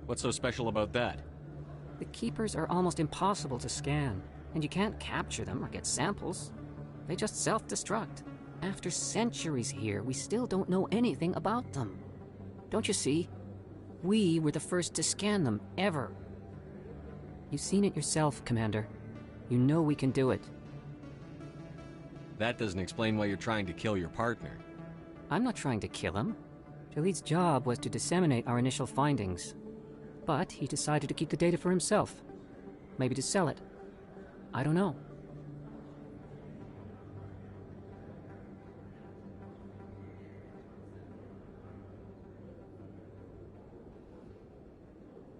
What's so special about that? The Keepers are almost impossible to scan, and you can't capture them or get samples. They just self-destruct. After centuries here, we still don't know anything about them. Don't you see? We were the first to scan them, ever. You've seen it yourself, Commander. You know we can do it. That doesn't explain why you're trying to kill your partner. I'm not trying to kill him. Jalid's job was to disseminate our initial findings. But he decided to keep the data for himself. Maybe to sell it. I don't know.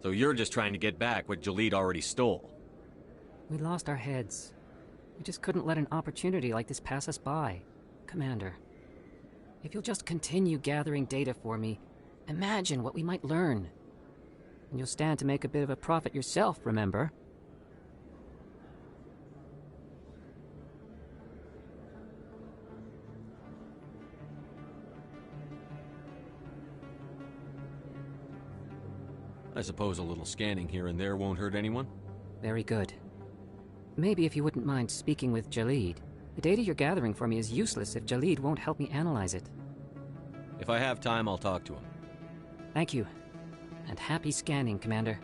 So you're just trying to get back what Jalid already stole. We lost our heads. We just couldn't let an opportunity like this pass us by. Commander, if you'll just continue gathering data for me, imagine what we might learn. And you'll stand to make a bit of a profit yourself, remember? I suppose a little scanning here and there won't hurt anyone? Very good. Maybe if you wouldn't mind speaking with Jalid. The data you're gathering for me is useless if Jalid won't help me analyze it. If I have time, I'll talk to him. Thank you. And happy scanning, Commander.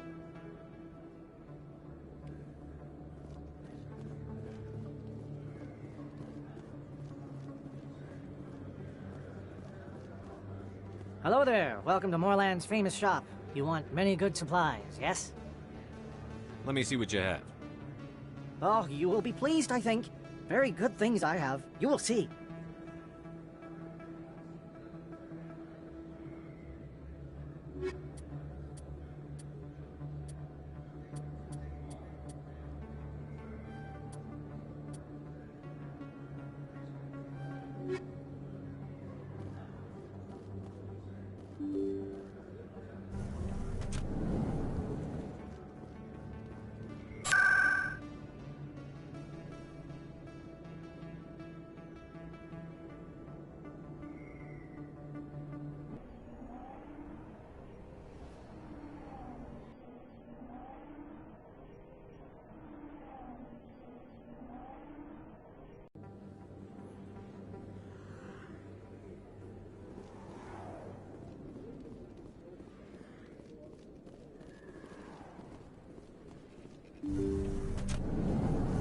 Hello there. Welcome to Moorland's famous shop. You want many good supplies, yes? Let me see what you have. Oh, you will be pleased, I think. Very good things I have. You will see.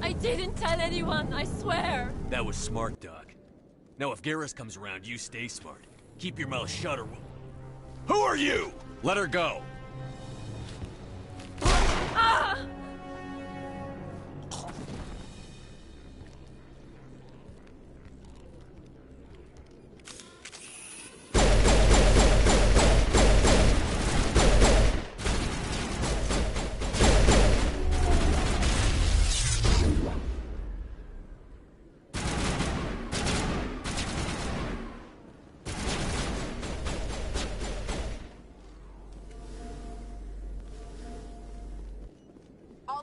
I didn't tell anyone, I swear! That was smart, Doc. Now if Garrus comes around, you stay smart. Keep your mouth shut or we'll... Who are you? Let her go! Ah!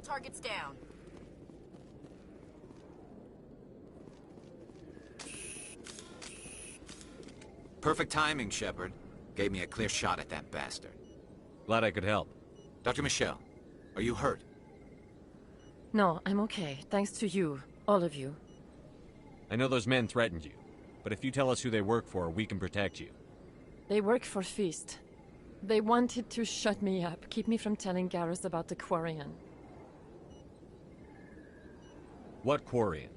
Targets down. Perfect timing, Shepard. Gave me a clear shot at that bastard. Glad I could help. Dr. Michelle, are you hurt? No, I'm okay. Thanks to you. All of you. I know those men threatened you, but if you tell us who they work for, we can protect you. They work for Feast. They wanted to shut me up, keep me from telling Garrus about the Quarian. What Quarian?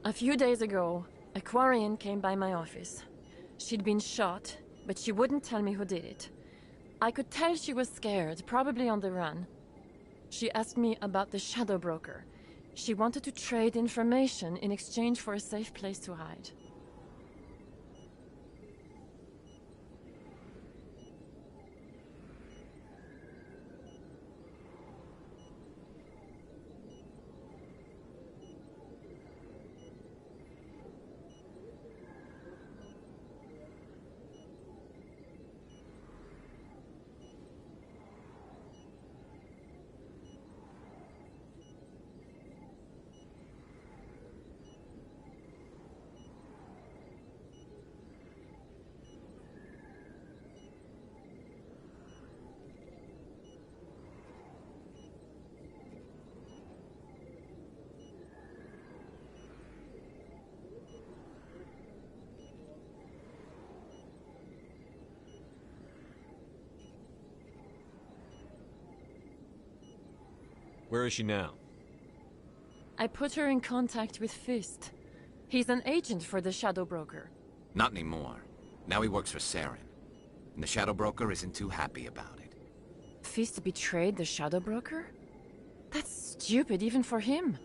A few days ago, a Quarian came by my office. She'd been shot, but she wouldn't tell me who did it. I could tell she was scared, probably on the run. She asked me about the Shadow Broker. She wanted to trade information in exchange for a safe place to hide. Where is she now? I put her in contact with Fist. He's an agent for the Shadow Broker. Not anymore. Now he works for Saren. And the Shadow Broker isn't too happy about it. Fist betrayed the Shadow Broker? That's stupid even for him.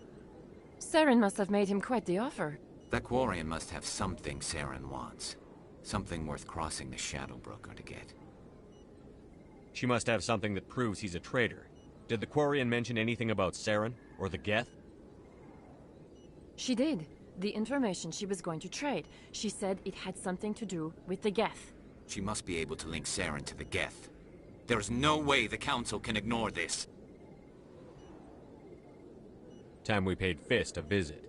Saren must have made him quite the offer. That Quarian must have something Saren wants. Something worth crossing the Shadow Broker to get. She must have something that proves he's a traitor. Did the Quarian mention anything about Saren or the Geth? She did. The information she was going to trade. She said it had something to do with the Geth. She must be able to link Saren to the Geth. There's no way the Council can ignore this. Time we paid Fist a visit.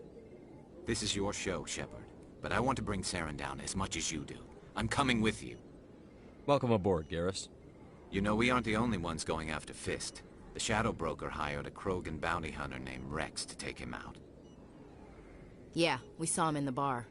This is your show, Shepard. But I want to bring Saren down as much as you do. I'm coming with you. Welcome aboard, Garrus. You know, we aren't the only ones going after Fist. The Shadow Broker hired a Krogan bounty hunter named Rex to take him out. Yeah, we saw him in the bar.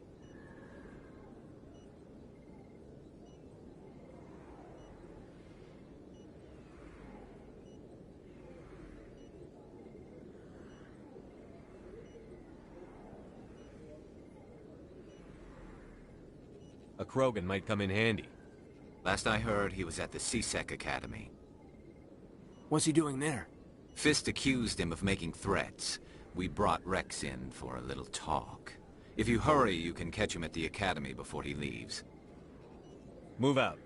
A Krogan might come in handy. Last I heard, he was at the C-Sec Academy. What's he doing there? Fist accused him of making threats. We brought Rex in for a little talk. If you hurry, you can catch him at the Academy before he leaves. Move out.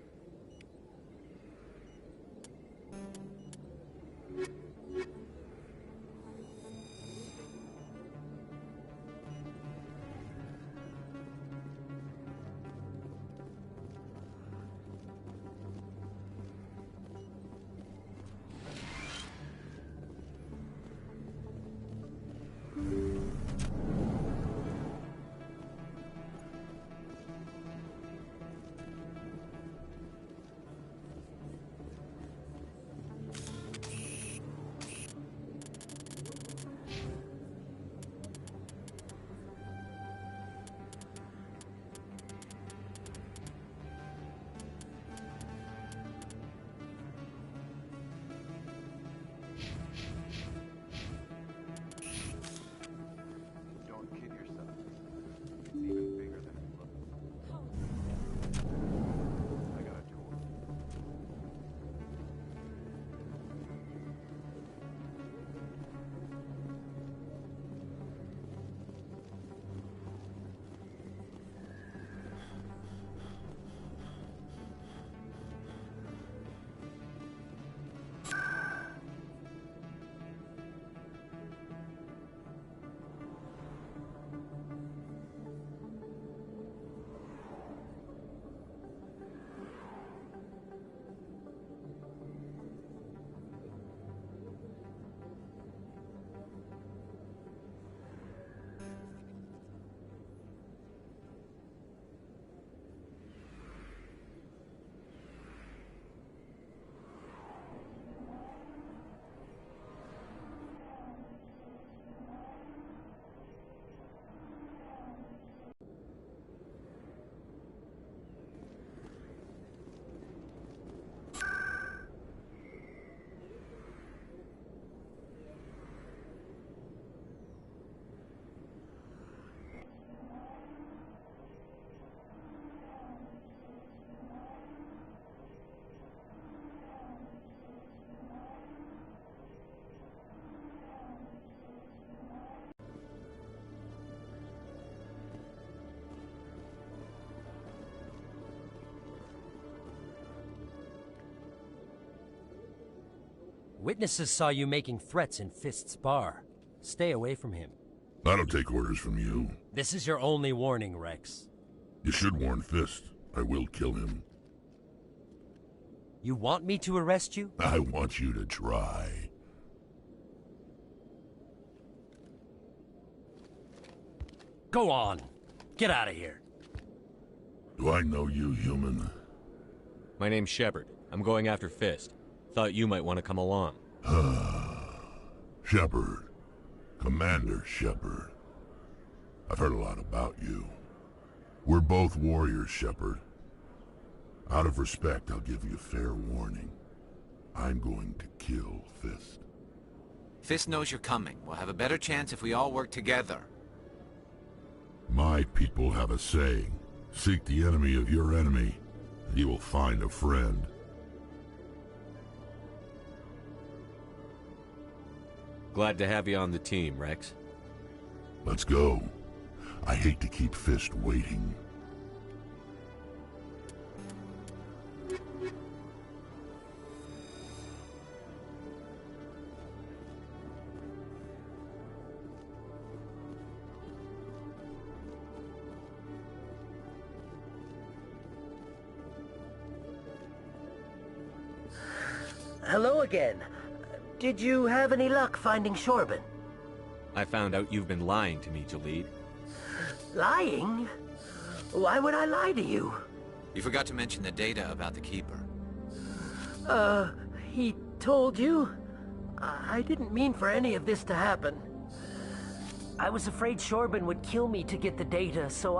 Witnesses saw you making threats in Fist's bar. Stay away from him. I don't take orders from you. This is your only warning, Rex. You should warn Fist. I will kill him. You want me to arrest you? I want you to try. Go on. Get out of here. Do I know you, human? My name's Shepard. I'm going after Fist. Thought you might want to come along. Shepard. Commander Shepard. I've heard a lot about you. We're both warriors, Shepard. Out of respect, I'll give you fair warning. I'm going to kill Fist. Fist knows you're coming. We'll have a better chance if we all work together. My people have a saying. Seek the enemy of your enemy, and you will find a friend. Glad to have you on the team, Rex. Let's go. I hate to keep Fist waiting. Hello again. Did you have any luck finding Shorben? I found out you've been lying to me, Jalid. Lying? Why would I lie to you? You forgot to mention the data about the Keeper. He told you? I didn't mean for any of this to happen. I was afraid Shorben would kill me to get the data, so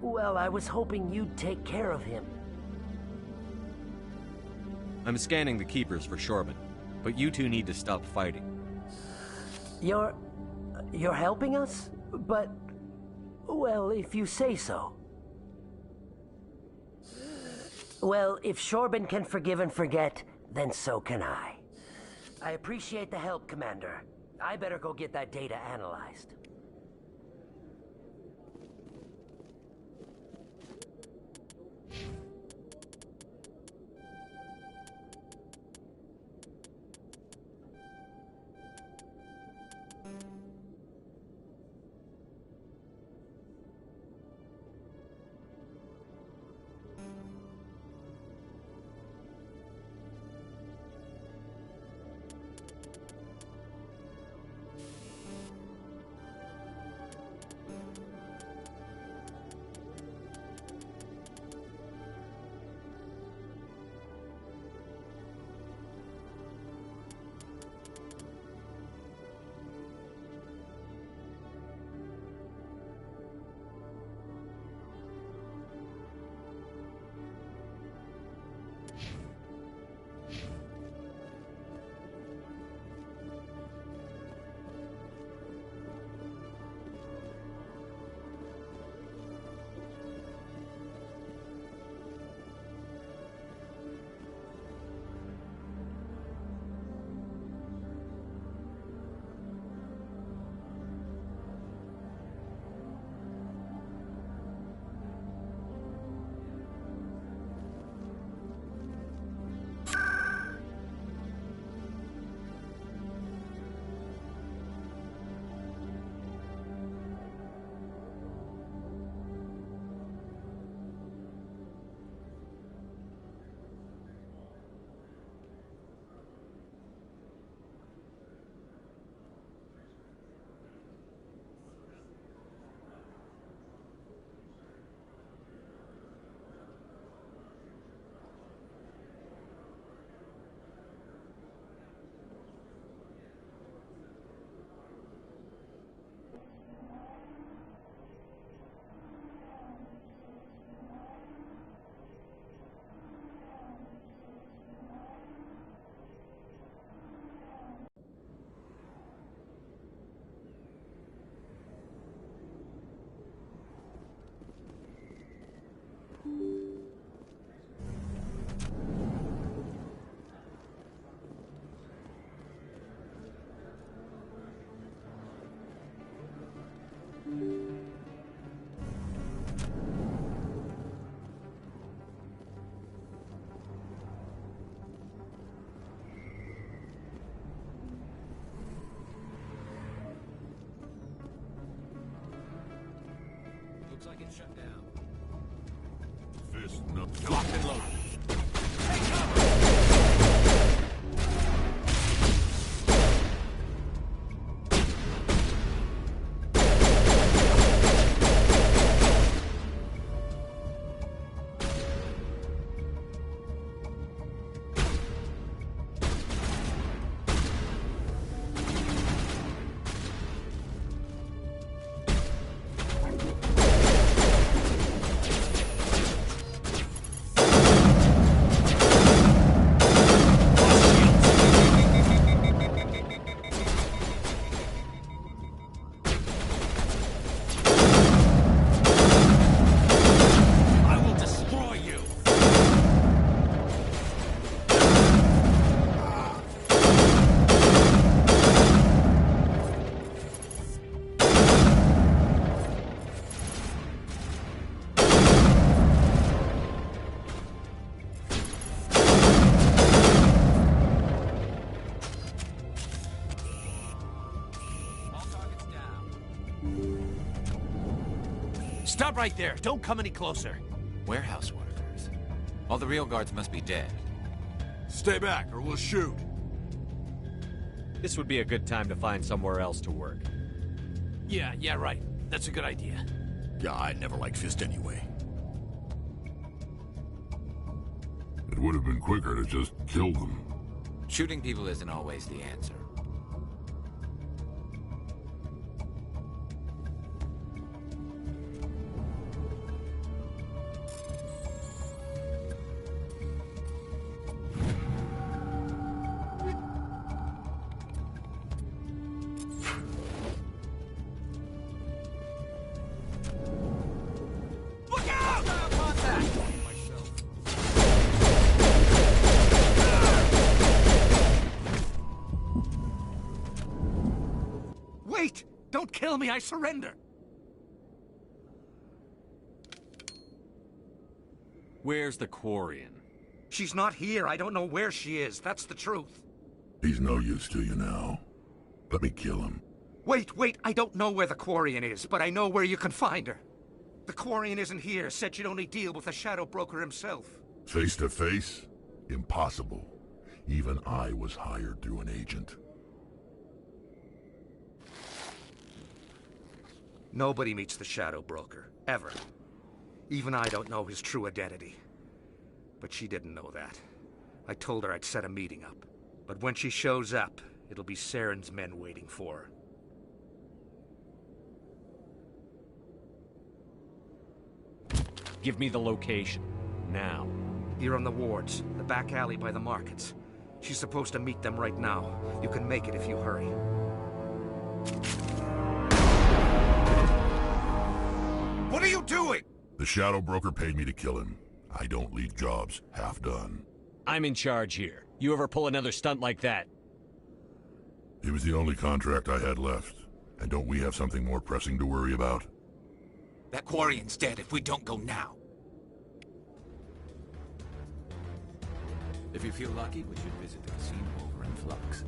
well, I was hoping you'd take care of him. I'm scanning the Keepers for Shorben, but you two need to stop fighting. You're helping us? But, well, if you say so. Well, if Shorben can forgive and forget, then so can I. I appreciate the help, Commander. I better go get that data analyzed. Locked and loaded. Stop right there. Don't come any closer. Warehouse workers. All the real guards must be dead. Stay back, or we'll shoot. This would be a good time to find somewhere else to work. Yeah, right. That's a good idea. Yeah, I never liked Fist anyway. It would have been quicker to just kill them. Shooting people isn't always the answer. Wait! Don't kill me, I surrender! Where's the Quarian? She's not here. I don't know where she is. That's the truth. He's no use to you now. Let me kill him. Wait. I don't know where the Quarian is, but I know where you can find her. The Quarian isn't here. Said she'd only deal with the Shadow Broker himself. Face to face? Impossible. Even I was hired through an agent. Nobody meets the Shadow Broker, ever. Even I don't know his true identity. But she didn't know that. I told her I'd set a meeting up. But when she shows up, it'll be Saren's men waiting for her. Give me the location. Now. Here on the wards, the back alley by the markets. She's supposed to meet them right now. You can make it if you hurry. What are you doing? The Shadow Broker paid me to kill him. I don't leave jobs half done. I'm in charge here. You ever pull another stunt like that? It was the only contract I had left. And don't we have something more pressing to worry about? That Quarian's dead if we don't go now. If you feel lucky, we should visit the casino over in Flux.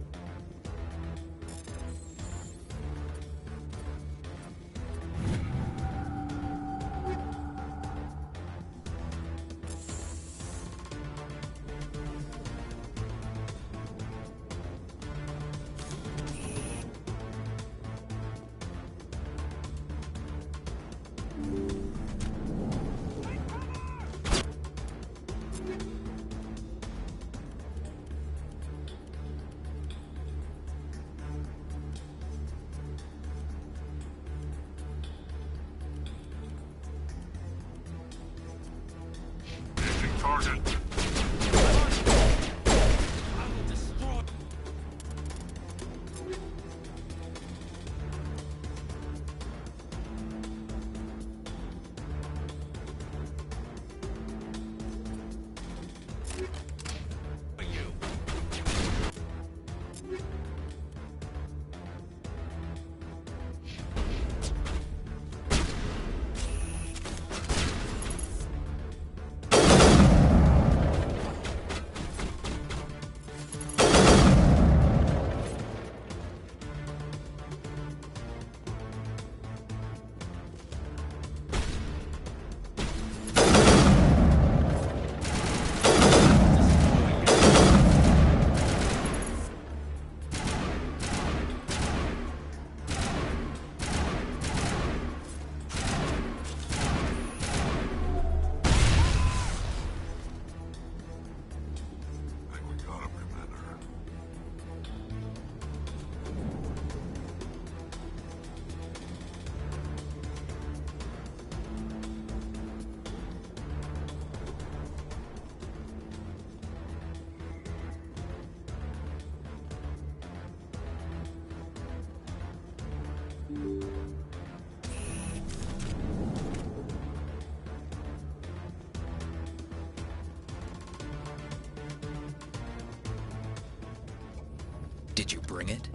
Did you bring it?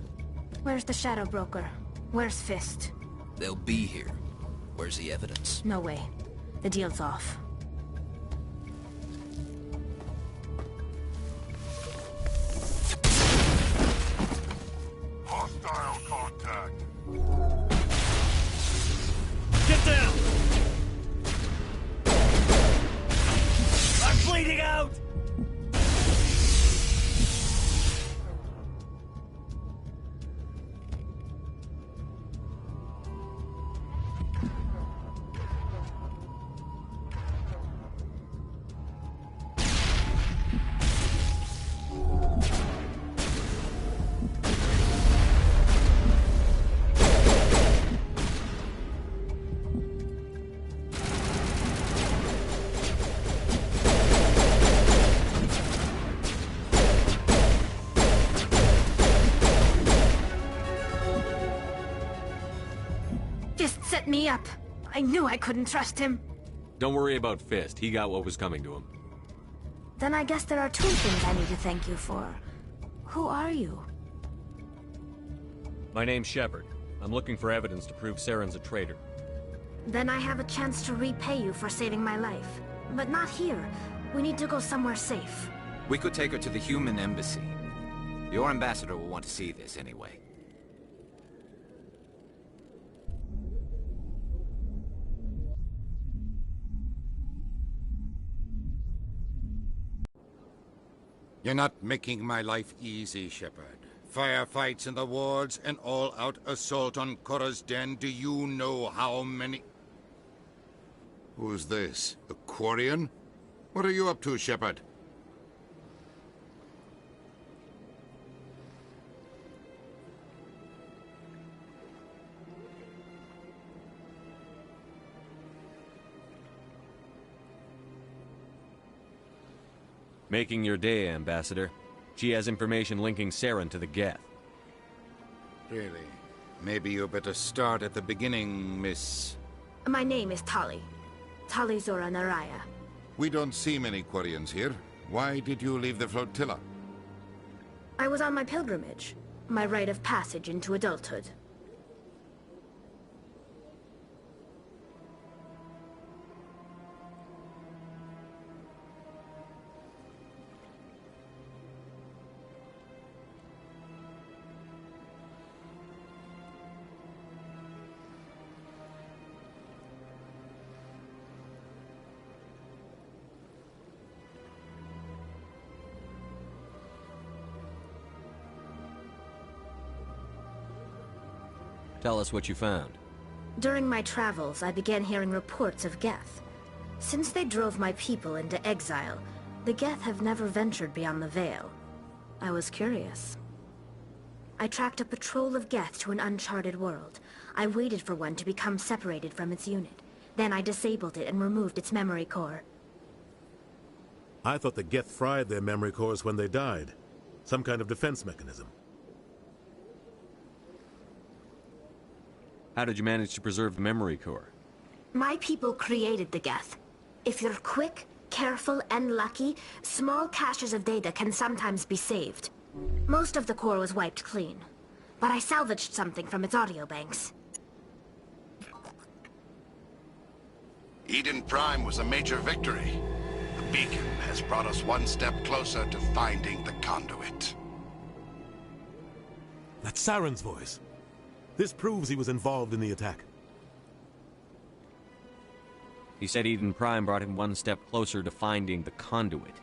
Where's the Shadow Broker? Where's Fist? They'll be here. Where's the evidence? No way. The deal's off. Hostile contact. Get down! I'm bleeding out! Set me up. I knew I couldn't trust him. Don't worry about Fist. He got what was coming to him. Then I guess there are two things I need to thank you for. Who are you? My name's Shepard. I'm looking for evidence to prove Saren's a traitor. Then I have a chance to repay you for saving my life. But not here. We need to go somewhere safe. We could take her to the human embassy. Your ambassador will want to see this anyway. You're not making my life easy, Shepard. Firefights in the wards, an all-out assault on Korra's den. Do you know how many... Who's this? The Quarian? What are you up to, Shepard? Making your day, Ambassador. She has information linking Saren to the Geth. Really? Maybe you better start at the beginning, Miss... My name is Tali. Tali Zora Naraya. We don't see many Quarians here. Why did you leave the flotilla? I was on my pilgrimage. My rite of passage into adulthood. Tell us what you found. During my travels, I began hearing reports of Geth. Since they drove my people into exile, the Geth have never ventured beyond the Veil. I was curious. I tracked a patrol of Geth to an uncharted world. I waited for one to become separated from its unit. Then I disabled it and removed its memory core. I thought the Geth fried their memory cores when they died. Some kind of defense mechanism. How did you manage to preserve the memory core? My people created the Geth. If you're quick, careful, and lucky, small caches of data can sometimes be saved. Most of the core was wiped clean, but I salvaged something from its audio banks. Eden Prime was a major victory. The beacon has brought us one step closer to finding the conduit. That's Saren's voice. This proves he was involved in the attack. He said Eden Prime brought him one step closer to finding the conduit.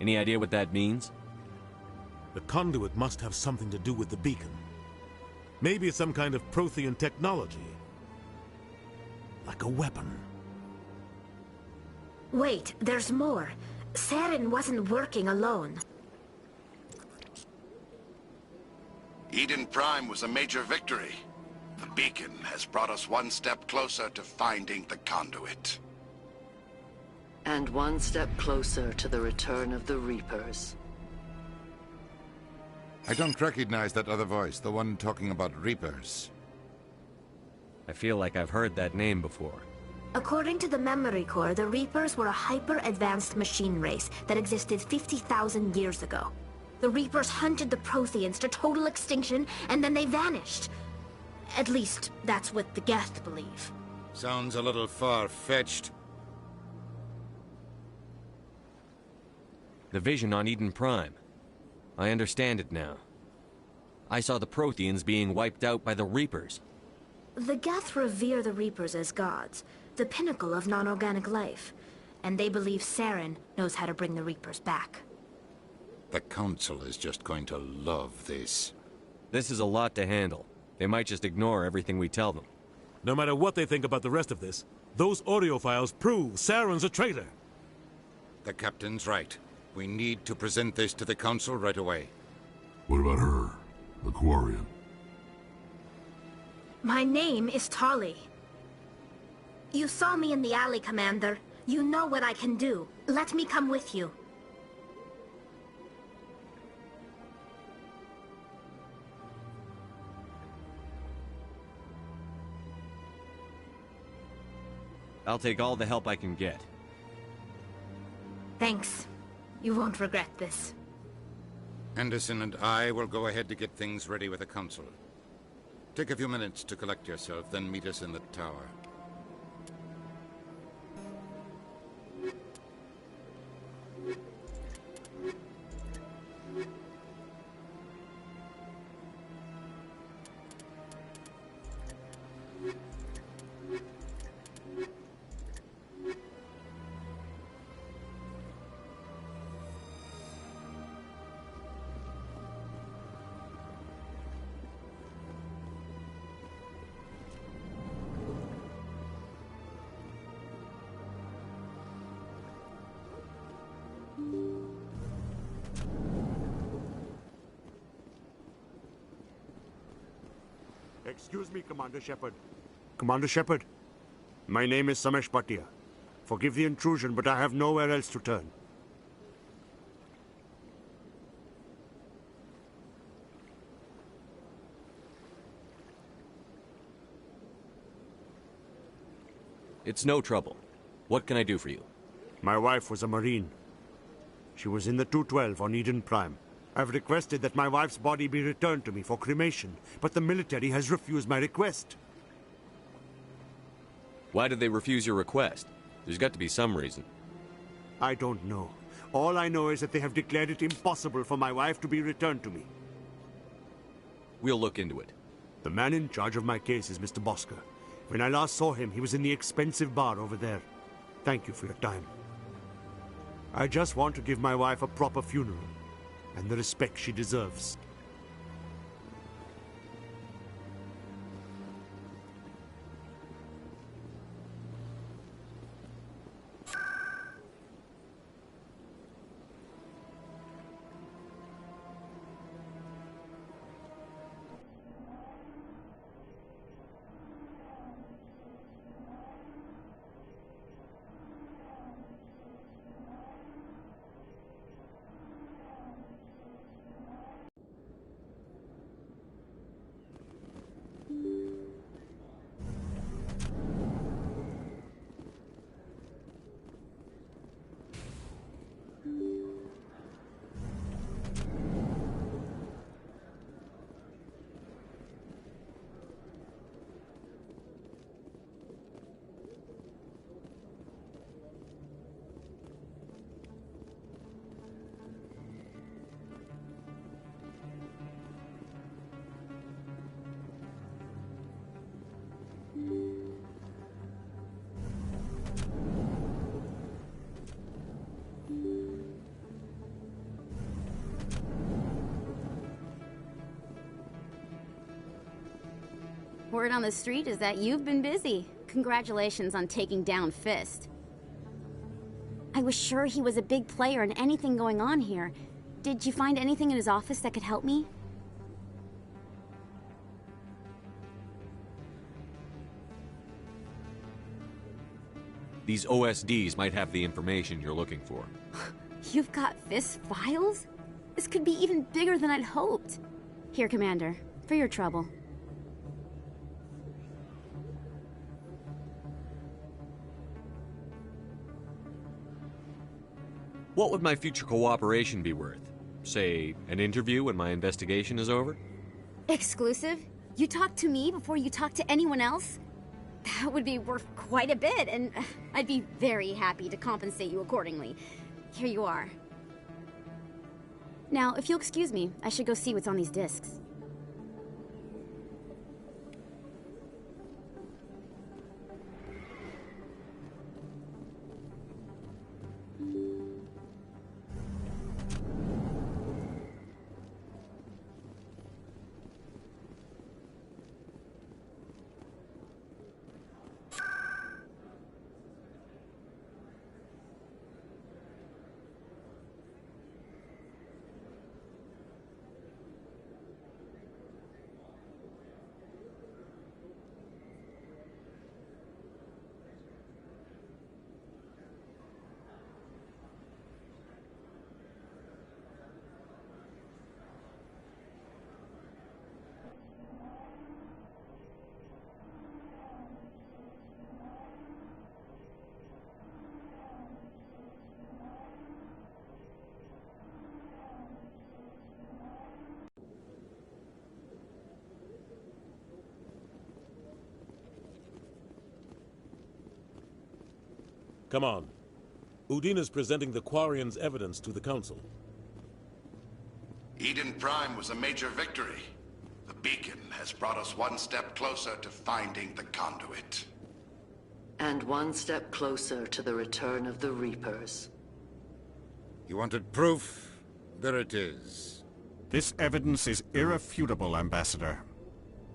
Any idea what that means? The conduit must have something to do with the beacon. Maybe it's some kind of Prothean technology. Like a weapon. Wait, there's more. Saren wasn't working alone. Eden Prime was a major victory. The beacon has brought us one step closer to finding the conduit. And one step closer to the return of the Reapers. I don't recognize that other voice, the one talking about Reapers. I feel like I've heard that name before. According to the memory core, the Reapers were a hyper-advanced machine race that existed 50,000 years ago. The Reapers hunted the Protheans to total extinction, and then they vanished. At least, that's what the Geth believe. Sounds a little far-fetched. The vision on Eden Prime. I understand it now. I saw the Protheans being wiped out by the Reapers. The Geth revere the Reapers as gods, the pinnacle of non-organic life. And they believe Saren knows how to bring the Reapers back. The Council is just going to love this. This is a lot to handle. They might just ignore everything we tell them. No matter what they think about the rest of this, those audio files prove Saren's a traitor. The Captain's right. We need to present this to the Council right away. What about her? The Quarian? My name is Tali. You saw me in the alley, Commander. You know what I can do. Let me come with you. I'll take all the help I can get. Thanks. You won't regret this. Anderson and I will go ahead to get things ready with the Council. Take a few minutes to collect yourself, then meet us in the tower. Excuse me, Commander Shepard. Commander Shepard, my name is Samesh Bhatia. Forgive the intrusion, but I have nowhere else to turn. It's no trouble. What can I do for you? My wife was a Marine. She was in the 212 on Eden Prime. I've requested that my wife's body be returned to me for cremation, but the military has refused my request. Why did they refuse your request? There's got to be some reason. I don't know. All I know is that they have declared it impossible for my wife to be returned to me. We'll look into it. The man in charge of my case is Mr. Bosker. When I last saw him, he was in the expensive bar over there. Thank you for your time. I just want to give my wife a proper funeral, and the respect she deserves. Word on the street is that you've been busy. Congratulations on taking down Fist. I was sure he was a big player in anything going on here. Did you find anything in his office that could help me? These OSDs might have the information you're looking for. You've got Fist files? This could be even bigger than I'd hoped. Here, Commander, for your trouble. What would my future cooperation be worth? Say, an interview when my investigation is over? Exclusive? You talk to me before you talk to anyone else? That would be worth quite a bit, and I'd be very happy to compensate you accordingly. Here you are. Now, if you'll excuse me, I should go see what's on these discs. Come on. Udine is presenting the Quarians' evidence to the Council. Eden Prime was a major victory. The beacon has brought us one step closer to finding the conduit. And one step closer to the return of the Reapers. You wanted proof? There it is. This evidence is irrefutable, Ambassador.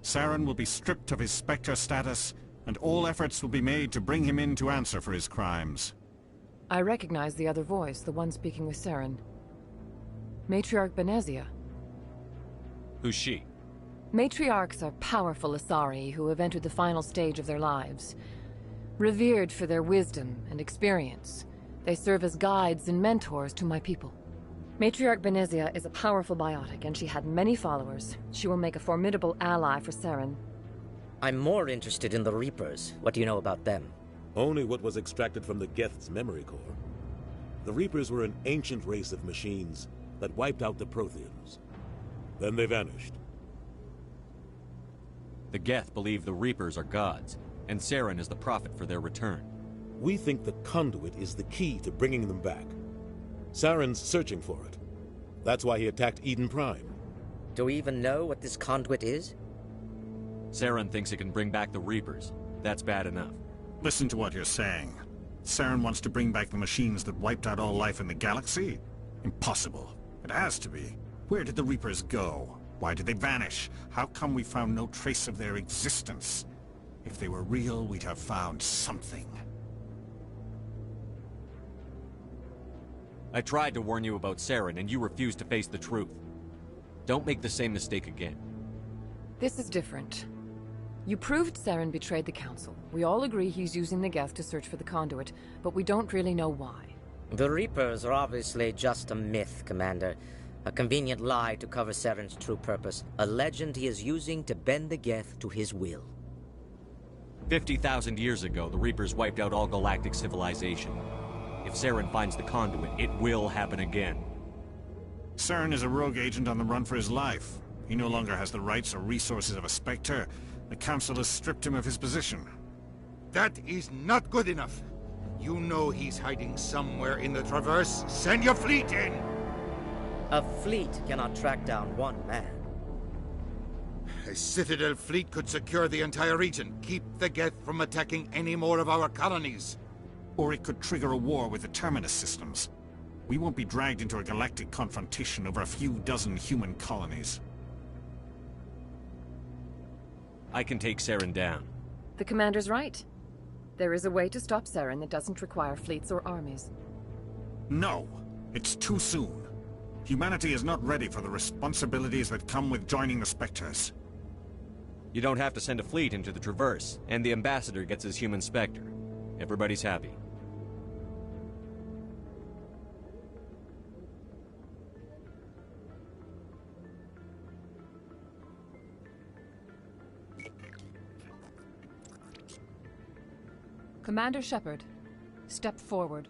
Saren will be stripped of his Spectre status, and all efforts will be made to bring him in to answer for his crimes. I recognize the other voice, the one speaking with Saren. Matriarch Benezia. Who's she? Matriarchs are powerful Asari who have entered the final stage of their lives. Revered for their wisdom and experience, they serve as guides and mentors to my people. Matriarch Benezia is a powerful biotic, and she had many followers. She will make a formidable ally for Saren. I'm more interested in the Reapers. What do you know about them? Only what was extracted from the Geth's memory core. The Reapers were an ancient race of machines that wiped out the Protheans. Then they vanished. The Geth believe the Reapers are gods, and Saren is the prophet for their return. We think the conduit is the key to bringing them back. Saren's searching for it. That's why he attacked Eden Prime. Do we even know what this conduit is? Saren thinks it can bring back the Reapers. That's bad enough. Listen to what you're saying. Saren wants to bring back the machines that wiped out all life in the galaxy? Impossible. It has to be. Where did the Reapers go? Why did they vanish? How come we found no trace of their existence? If they were real, we'd have found something. I tried to warn you about Saren, and you refused to face the truth. Don't make the same mistake again. This is different. You proved Saren betrayed the Council. We all agree he's using the Geth to search for the conduit, but we don't really know why. The Reapers are obviously just a myth, Commander. A convenient lie to cover Saren's true purpose. A legend he is using to bend the Geth to his will. 50,000 years ago, the Reapers wiped out all galactic civilization. If Saren finds the conduit, it will happen again. Saren is a rogue agent on the run for his life. He no longer has the rights or resources of a Spectre. The Council has stripped him of his position. That is not good enough. You know he's hiding somewhere in the Traverse. Send your fleet in! A fleet cannot track down one man. A Citadel fleet could secure the entire region, keep the Geth from attacking any more of our colonies. Or it could trigger a war with the Terminus systems. We won't be dragged into a galactic confrontation over a few dozen human colonies. I can take Saren down. The Commander's right. There is a way to stop Saren that doesn't require fleets or armies. No! It's too soon. Humanity is not ready for the responsibilities that come with joining the Spectres. You don't have to send a fleet into the Traverse, and the Ambassador gets his human Spectre. Everybody's happy. Commander Shepard, step forward.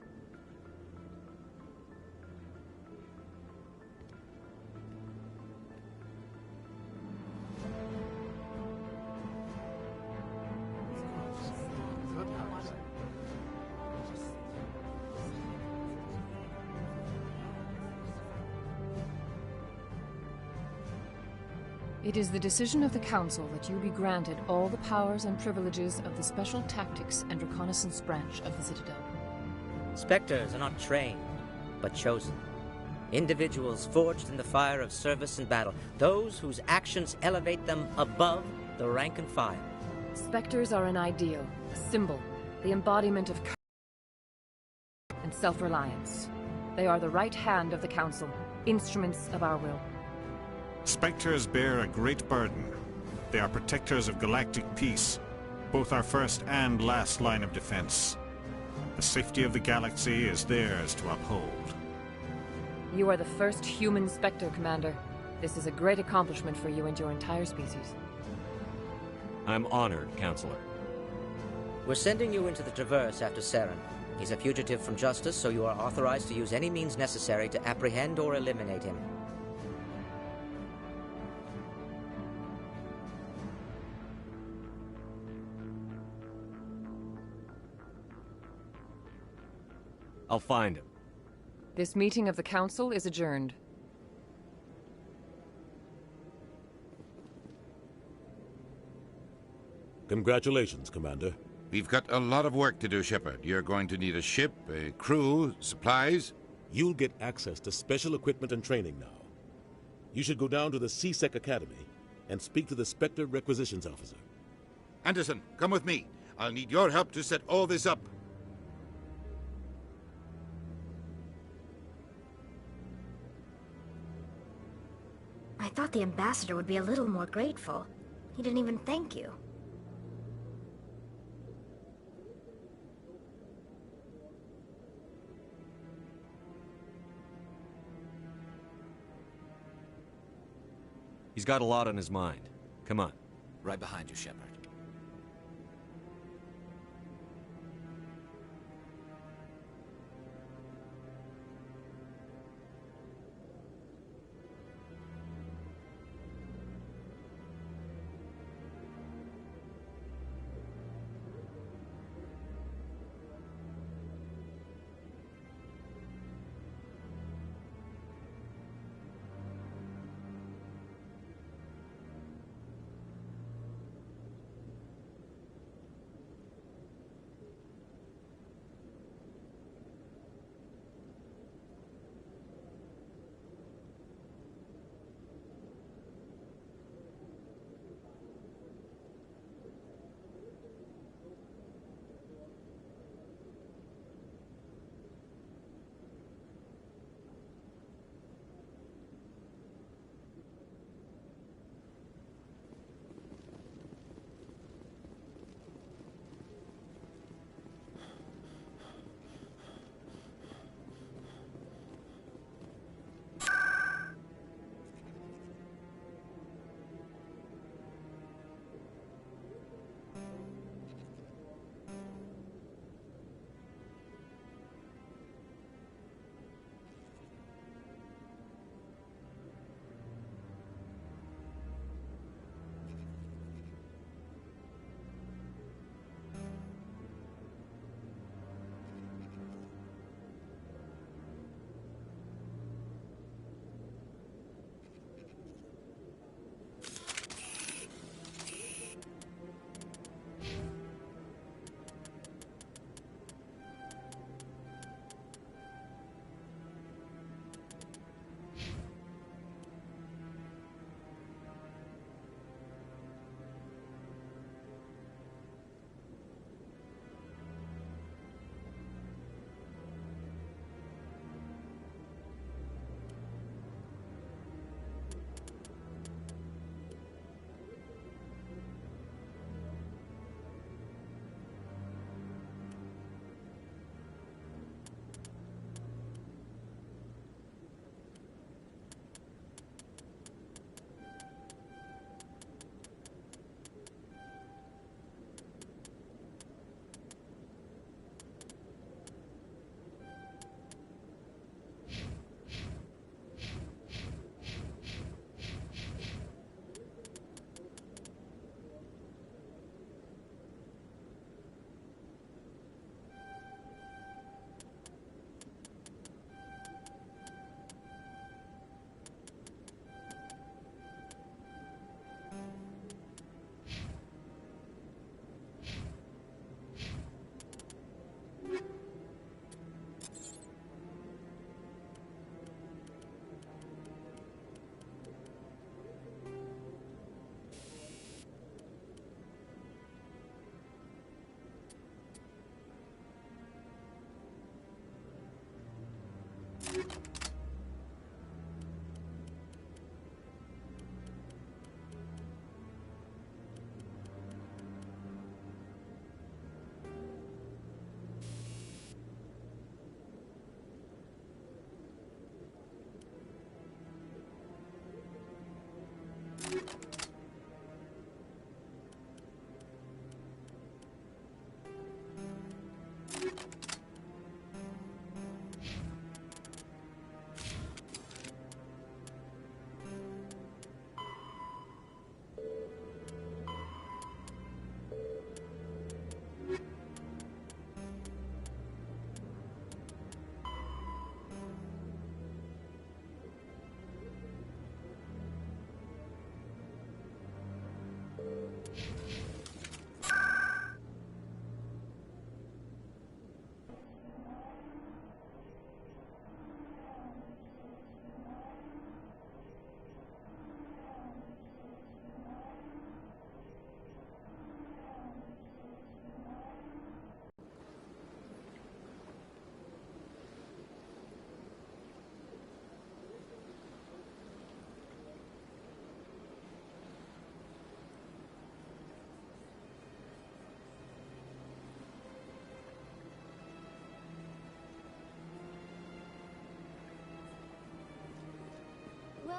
It is the decision of the Council that you be granted all the powers and privileges of the Special Tactics and Reconnaissance Branch of the Citadel. Spectres are not trained, but chosen. Individuals forged in the fire of service and battle. Those whose actions elevate them above the rank and file. Spectres are an ideal, a symbol, the embodiment of courage and self-reliance. They are the right hand of the Council, instruments of our will. Spectres bear a great burden. They are protectors of galactic peace, both our first and last line of defense. The safety of the galaxy is theirs to uphold. You are the first human Spectre, Commander. This is a great accomplishment for you and your entire species. I'm honored, Counselor. We're sending you into the Traverse after Saren. He's a fugitive from justice, so you are authorized to use any means necessary to apprehend or eliminate him. I'll find him. This meeting of the Council is adjourned. Congratulations, Commander. We've got a lot of work to do, Shepard. You're going to need a ship, a crew, supplies. You'll get access to special equipment and training now. You should go down to the C-Sec Academy and speak to the Spectre Requisitions Officer. Anderson, come with me. I'll need your help to set all this up. I thought the ambassador would be a little more grateful. He didn't even thank you. He's got a lot on his mind. Come on. Right behind you, Shepard.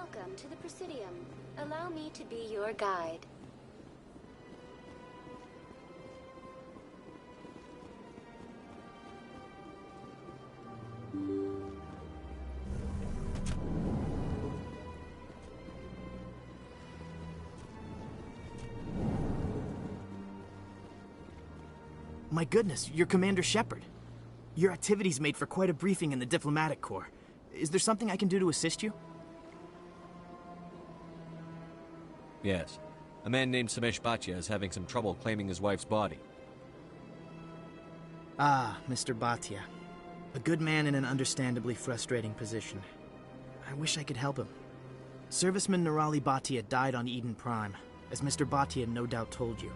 Welcome to the Presidium. Allow me to be your guide. My goodness, you're Commander Shepard. Your activities made for quite a briefing in the Diplomatic Corps. Is there something I can do to assist you? Yes. A man named Samesh Bhatia is having some trouble claiming his wife's body. Ah, Mr. Bhatia. A good man in an understandably frustrating position. I wish I could help him. Serviceman Nirali Bhatia died on Eden Prime, as Mr. Bhatia no doubt told you.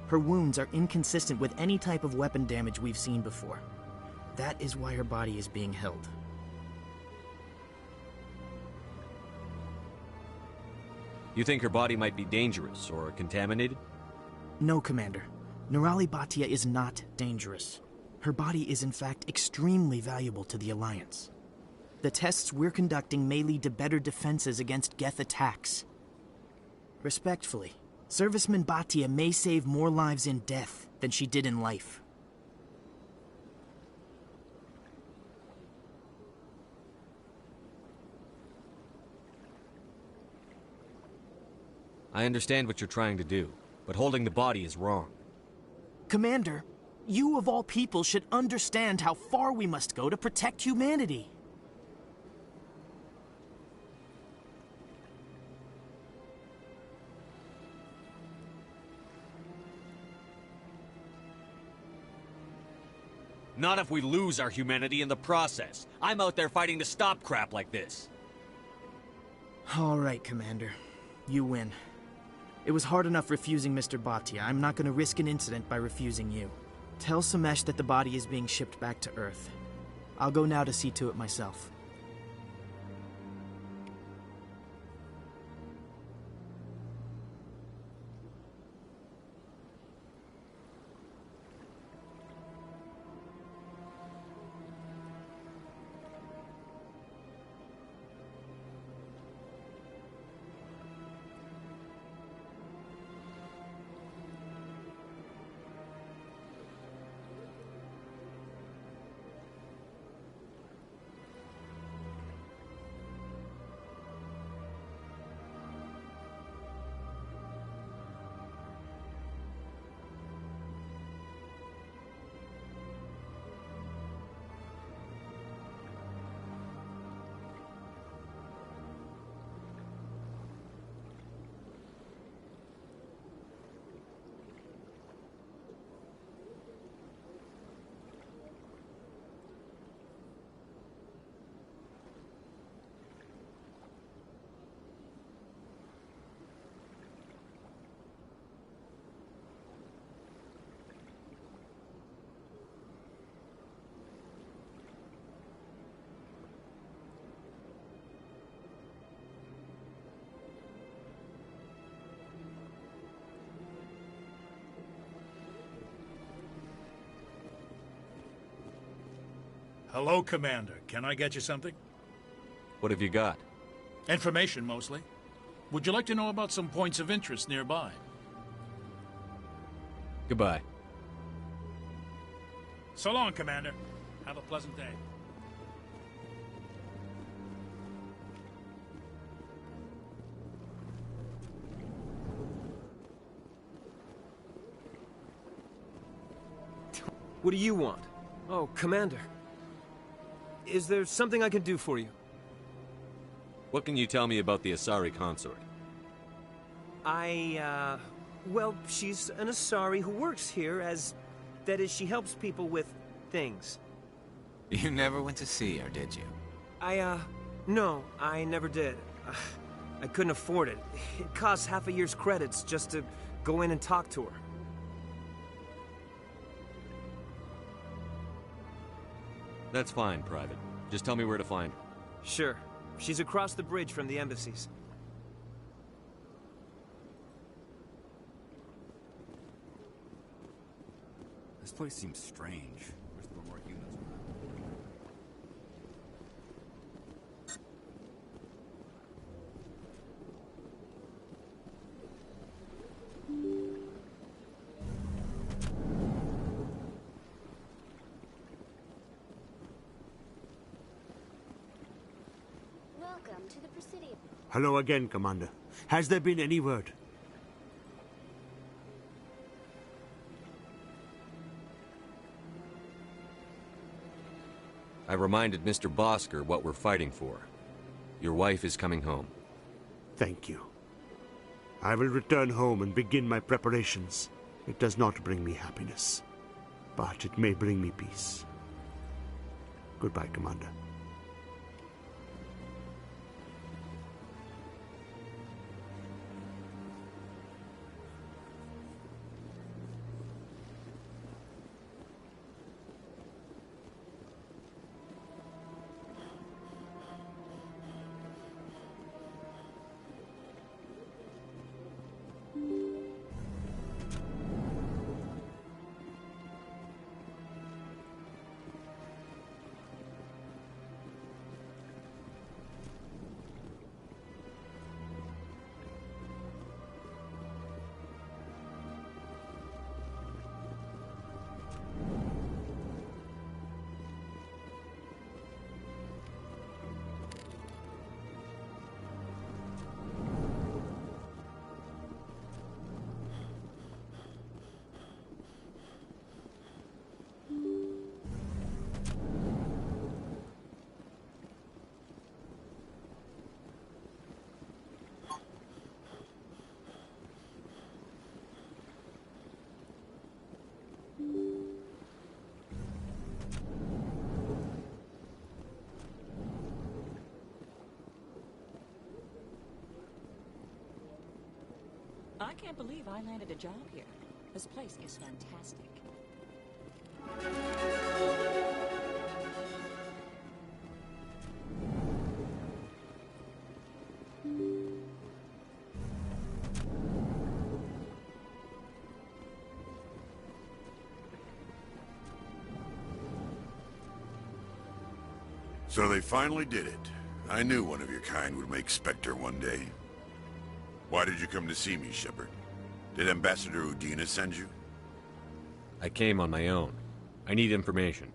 Her wounds are inconsistent with any type of weapon damage we've seen before. That is why her body is being held. You think her body might be dangerous or contaminated? No, Commander. Nirali Bhatia is not dangerous. Her body is in fact extremely valuable to the Alliance. The tests we're conducting may lead to better defenses against Geth attacks. Respectfully, Serviceman Bhatia may save more lives in death than she did in life. I understand what you're trying to do, but holding the body is wrong. Commander, you of all people should understand how far we must go to protect humanity. Not if we lose our humanity in the process. I'm out there fighting to stop crap like this. All right, Commander. You win. It was hard enough refusing Mr. Bhatia. I'm not going to risk an incident by refusing you. Tell Samesh that the body is being shipped back to Earth. I'll go now to see to it myself. Hello, Commander. Can I get you something? What have you got? Information, mostly. Would you like to know about some points of interest nearby? Goodbye. So long, Commander. Have a pleasant day. What do you want? Oh, Commander. Is there something I can do for you? What can you tell me about the Asari consort? Well, she's an Asari who works here as... That is, she helps people with things. You never went to see her, did you? No, I never did. I couldn't afford it. It costs half a year's credits just to go in and talk to her. That's fine, Private. Just tell me where to find her. Sure. She's across the bridge from the embassies. This place seems strange. Wish there were more humans Hello again, Commander. Has there been any word? I reminded Mr. Bosker what we're fighting for. Your wife is coming home. Thank you. I will return home and begin my preparations. It does not bring me happiness, but it may bring me peace. Goodbye, Commander. I can't believe I landed a job here. This place is fantastic. So they finally did it. I knew one of your kind would make Spectre one day. Why did you come to see me, Shepard? Did Ambassador Udina send you? I came on my own. I need information.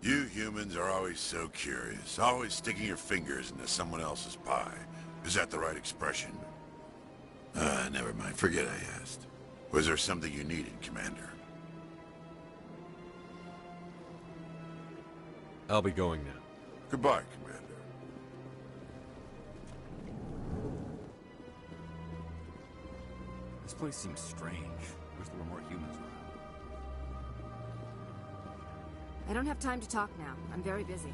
You humans are always so curious, always sticking your fingers into someone else's pie. Is that the right expression? Never mind. Forget I asked. Was there something you needed, Commander? I'll be going now. Goodbye, Commander. This place seems strange. Wish there were more humans around. I don't have time to talk now. I'm very busy.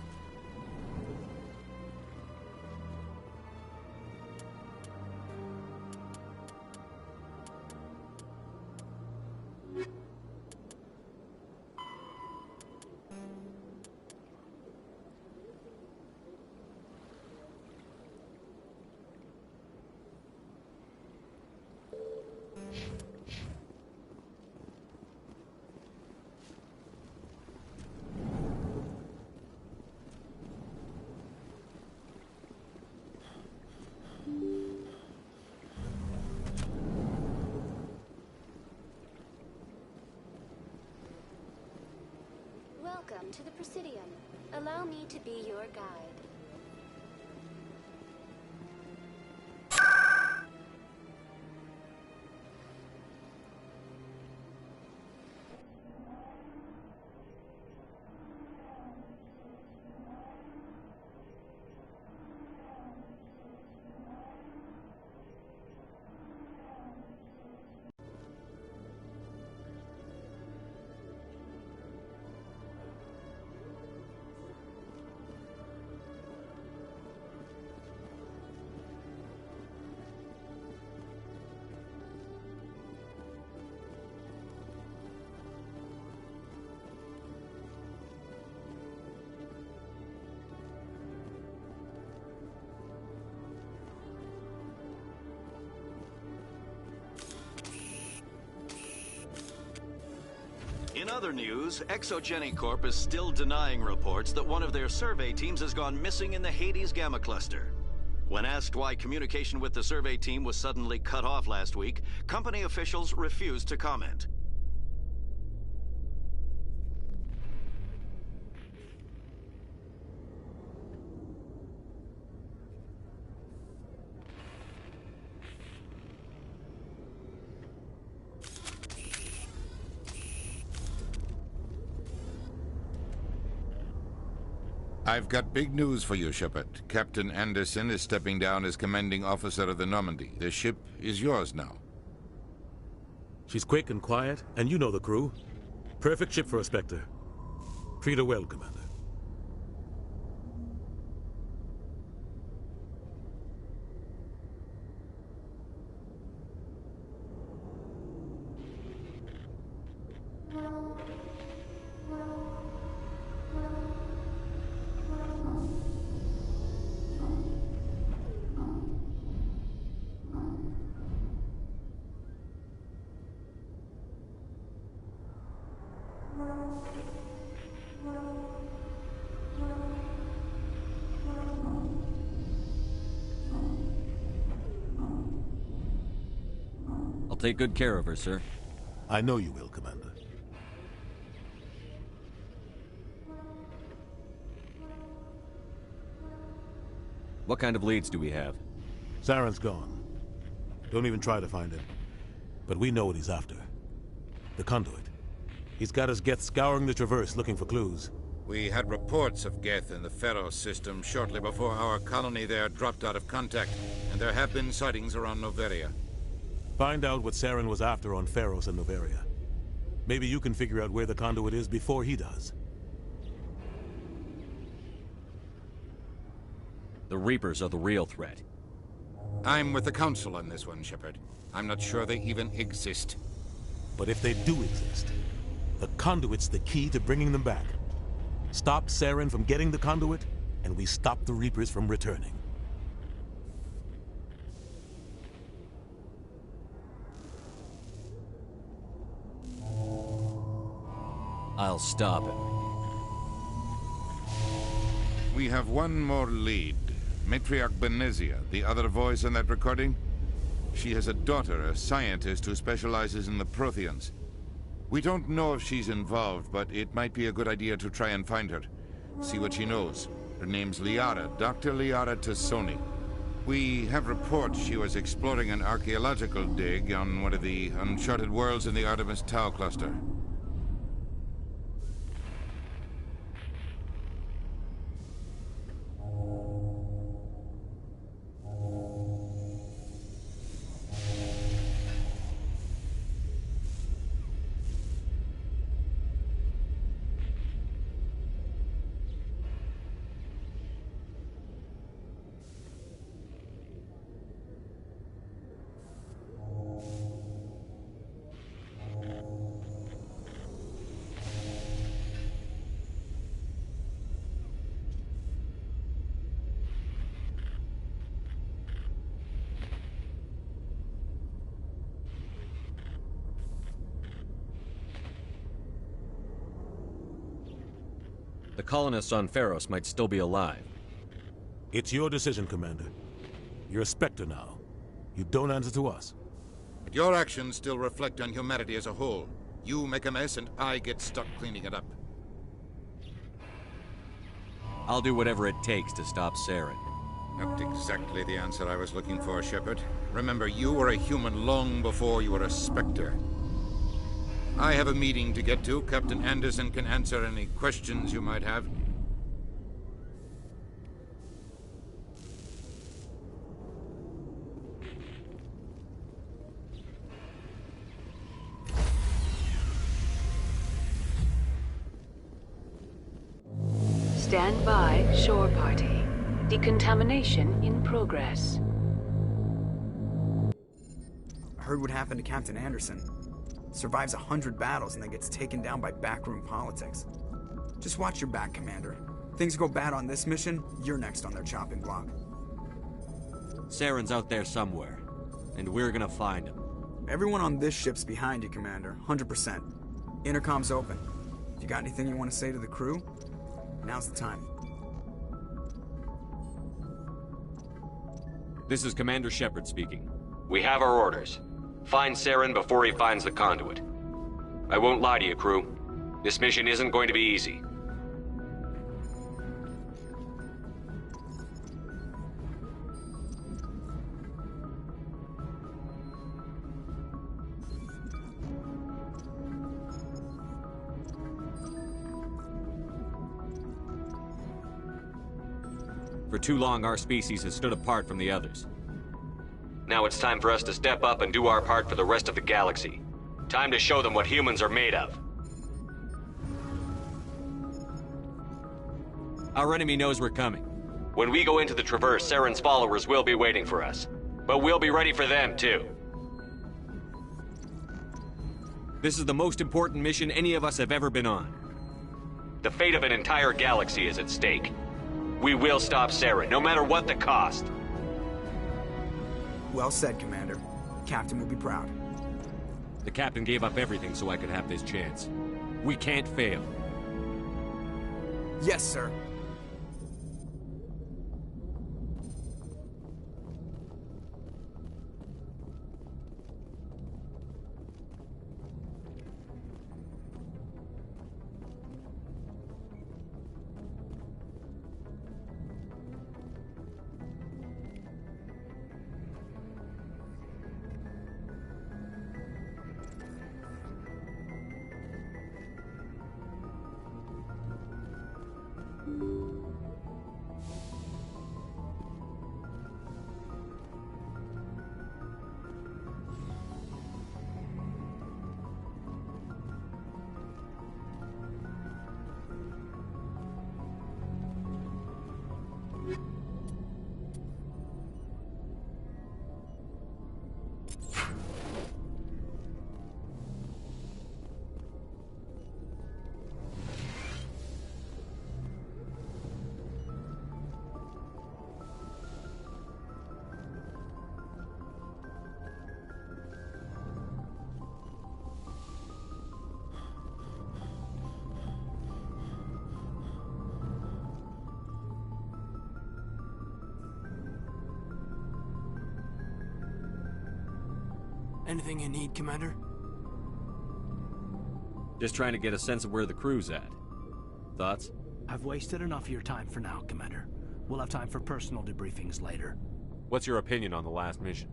Welcome to the Presidium. Allow me to be your guide. In other news, Exogeny Corp is still denying reports that one of their survey teams has gone missing in the Hades Gamma Cluster. When asked why communication with the survey team was suddenly cut off last week, company officials refused to comment. I've got big news for you, Shepard. Captain Anderson is stepping down as commanding officer of the Normandy. The ship is yours now. She's quick and quiet, and you know the crew. Perfect ship for a Spectre. Treat her well, Commander. I'll take good care of her, sir. I know you will, Commander. What kind of leads do we have? Saren's gone. Don't even try to find him. But we know what he's after. The conduit. He's got us Geth scouring the Traverse looking for clues. We had reports of Geth in the Pharos system shortly before our colony there dropped out of contact, and there have been sightings around Noveria. Find out what Saren was after on Pharos and Noveria. Maybe you can figure out where the conduit is before he does. The Reapers are the real threat. I'm with the Council on this one, Shepard. I'm not sure they even exist. But if they do exist, the conduit's the key to bringing them back. Stop Saren from getting the conduit, and we stop the Reapers from returning. I'll stop him. We have one more lead. Matriarch Benezia, the other voice in that recording. She has a daughter, a scientist who specializes in the Protheans. We don't know if she's involved, but it might be a good idea to try and find her. See what she knows. Her name's Liara, Dr. Liara Tassoni. We have reports she was exploring an archaeological dig on one of the uncharted worlds in the Artemis Tau cluster. The colonists on Pharos might still be alive. It's your decision, Commander. You're a Spectre now. You don't answer to us. But your actions still reflect on humanity as a whole. You make a mess and I get stuck cleaning it up. I'll do whatever it takes to stop Saren. Not exactly the answer I was looking for, Shepard. Remember, you were a human long before you were a Spectre. I have a meeting to get to. Captain Anderson can answer any questions you might have. Stand by, shore party. Decontamination in progress. I heard what happened to Captain Anderson. Survives 100 battles and then gets taken down by backroom politics. Just watch your back, Commander. Things go bad on this mission, you're next on their chopping block. Saren's out there somewhere, and we're gonna find him. Everyone on this ship's behind you, Commander. 100%. Intercom's open. If you got anything you want to say to the crew, now's the time. This is Commander Shepard speaking. We have our orders. Find Saren before he finds the conduit. I won't lie to you, crew. This mission isn't going to be easy. For too long, our species has stood apart from the others. Now it's time for us to step up and do our part for the rest of the galaxy. Time to show them what humans are made of. Our enemy knows we're coming. When we go into the Traverse, Saren's followers will be waiting for us. But we'll be ready for them, too. This is the most important mission any of us have ever been on. The fate of an entire galaxy is at stake. We will stop Saren, no matter what the cost. Well said, Commander. Captain will be proud. The Captain gave up everything so I could have this chance. We can't fail. Yes, sir. Anything you need, Commander? Just trying to get a sense of where the crew's at. Thoughts? I've wasted enough of your time for now, Commander. We'll have time for personal debriefings later. What's your opinion on the last mission?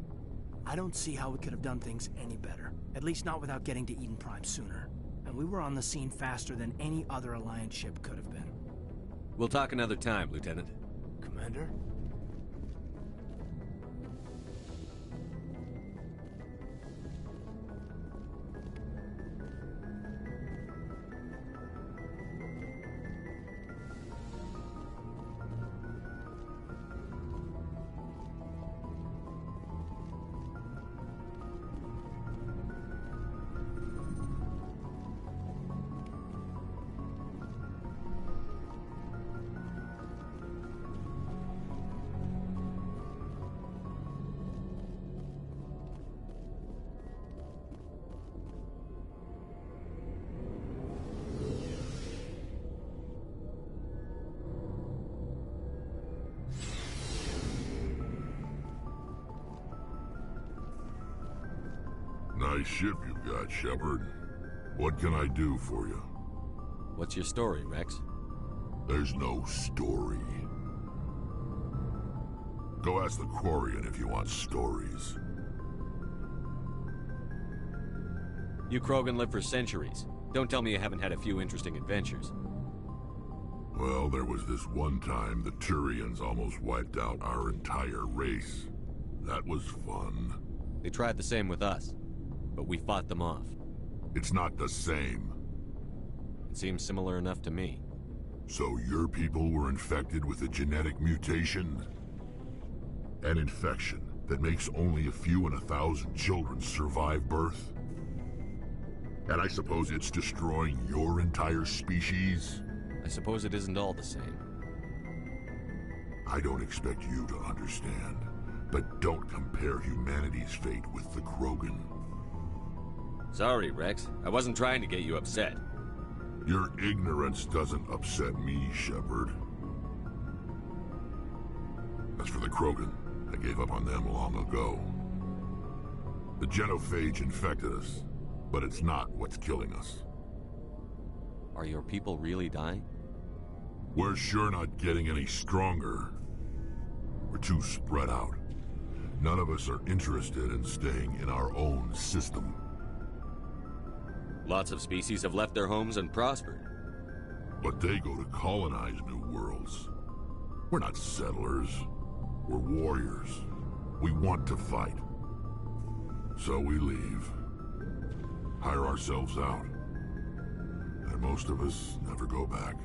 I don't see how we could have done things any better. At least not without getting to Eden Prime sooner. And we were on the scene faster than any other Alliance ship could have been. We'll talk another time, Lieutenant. Commander? Nice ship you've got, Shepard. What can I do for you? What's your story, Rex? There's no story. Go ask the Quarian if you want stories. You Krogan live for centuries. Don't tell me you haven't had a few interesting adventures. Well, there was this one time the Turians almost wiped out our entire race. That was fun. They tried the same with us, but we fought them off. It's not the same. It seems similar enough to me. So your people were infected with a genetic mutation? An infection that makes only a few in 1,000 children survive birth? And I suppose it's destroying your entire species? I suppose it isn't all the same. I don't expect you to understand, but don't compare humanity's fate with the Krogan. Sorry, Rex. I wasn't trying to get you upset. Your ignorance doesn't upset me, Shepard. As for the Krogan, I gave up on them long ago. The genophage infected us, but it's not what's killing us. Are your people really dying? We're sure not getting any stronger. We're too spread out. None of us are interested in staying in our own system. Lots of species have left their homes and prospered. But they go to colonize new worlds. We're not settlers. We're warriors. We want to fight. So we leave. Hire ourselves out. And most of us never go back.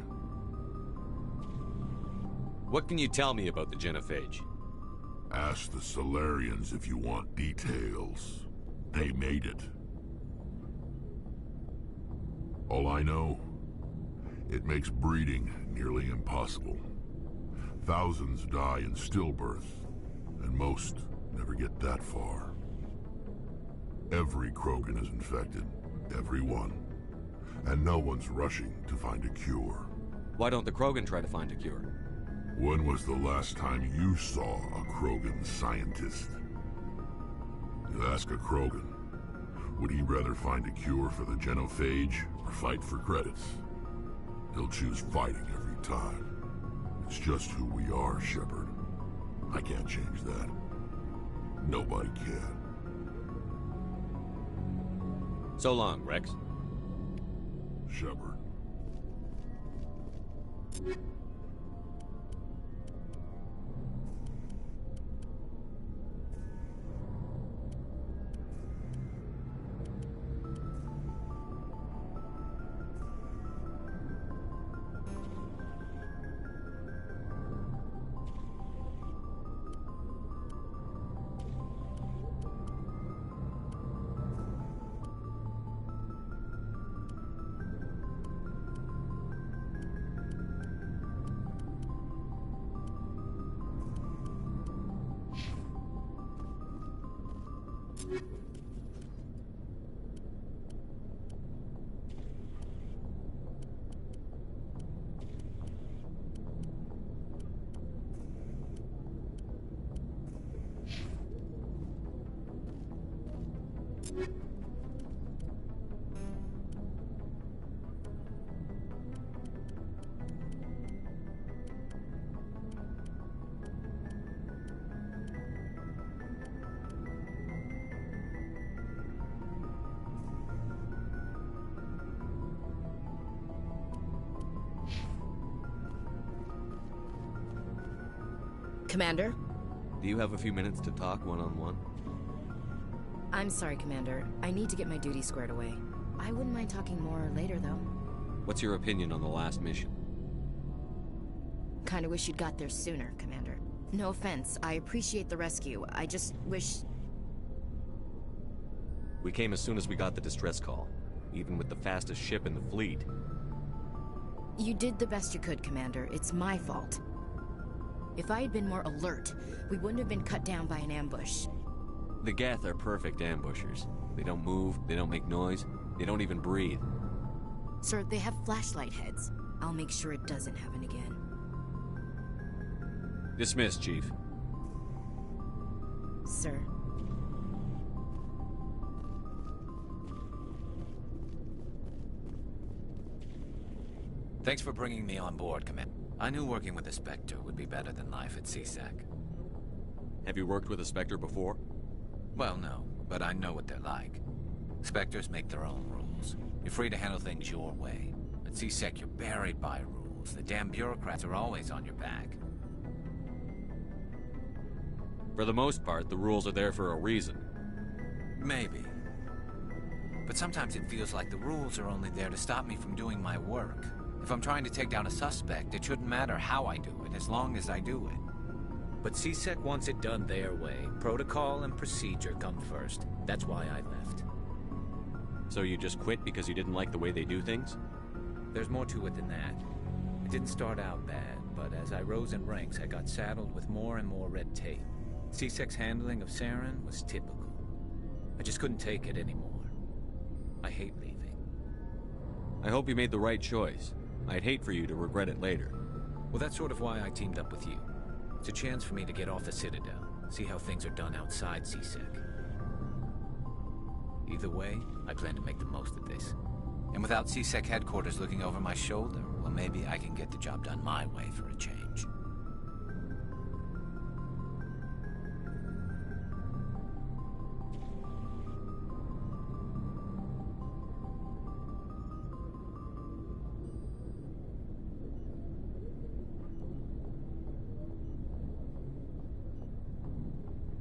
What can you tell me about the Genophage? Ask the Solarians if you want details. They made it. All I know, it makes breeding nearly impossible. Thousands die in stillbirth, and most never get that far. Every Krogan is infected, every one. And no one's rushing to find a cure. Why don't the Krogan try to find a cure? When was the last time you saw a Krogan scientist? You ask a Krogan, would he rather find a cure for the Genophage or fight for credits? He'll choose fighting every time. It's just who we are, Shepard. I can't change that. Nobody can. So long, Rex. Shepard. Commander? Do you have a few minutes to talk one-on-one? I'm sorry, Commander. I need to get my duty squared away. I wouldn't mind talking more later, though. What's your opinion on the last mission? Kinda wish you'd got there sooner, Commander. No offense, I appreciate the rescue. I just wish... We came as soon as we got the distress call, even with the fastest ship in the fleet. You did the best you could, Commander. It's my fault. If I had been more alert, we wouldn't have been cut down by an ambush. The Geth are perfect ambushers. They don't move, they don't make noise, they don't even breathe. Sir, they have flashlight heads. I'll make sure it doesn't happen again. Dismissed, Chief. Sir. Thanks for bringing me on board, Commander. I knew working with a Spectre would be better than life at CSEC. Have you worked with a Spectre before? Well, no, but I know what they're like. Spectres make their own rules. You're free to handle things your way. At CSEC, you're buried by rules. The damn bureaucrats are always on your back. For the most part, the rules are there for a reason. Maybe. But sometimes it feels like the rules are only there to stop me from doing my work. If I'm trying to take down a suspect, it shouldn't matter how I do it, as long as I do it. But CSEC wants it done their way. Protocol and procedure come first. That's why I left. So you just quit because you didn't like the way they do things? There's more to it than that. It didn't start out bad, but as I rose in ranks, I got saddled with more and more red tape. CSEC's handling of Saren was typical. I just couldn't take it anymore. I hate leaving. I hope you made the right choice. I'd hate for you to regret it later. Well, that's sort of why I teamed up with you. It's a chance for me to get off the Citadel, see how things are done outside CSEC. Either way, I plan to make the most of this. And without CSEC headquarters looking over my shoulder, well, maybe I can get the job done my way for a change.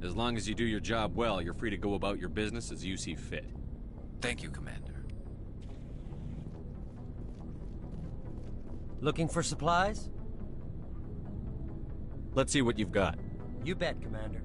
As long as you do your job well, you're free to go about your business as you see fit. Thank you, Commander. Looking for supplies? Let's see what you've got. You bet, Commander.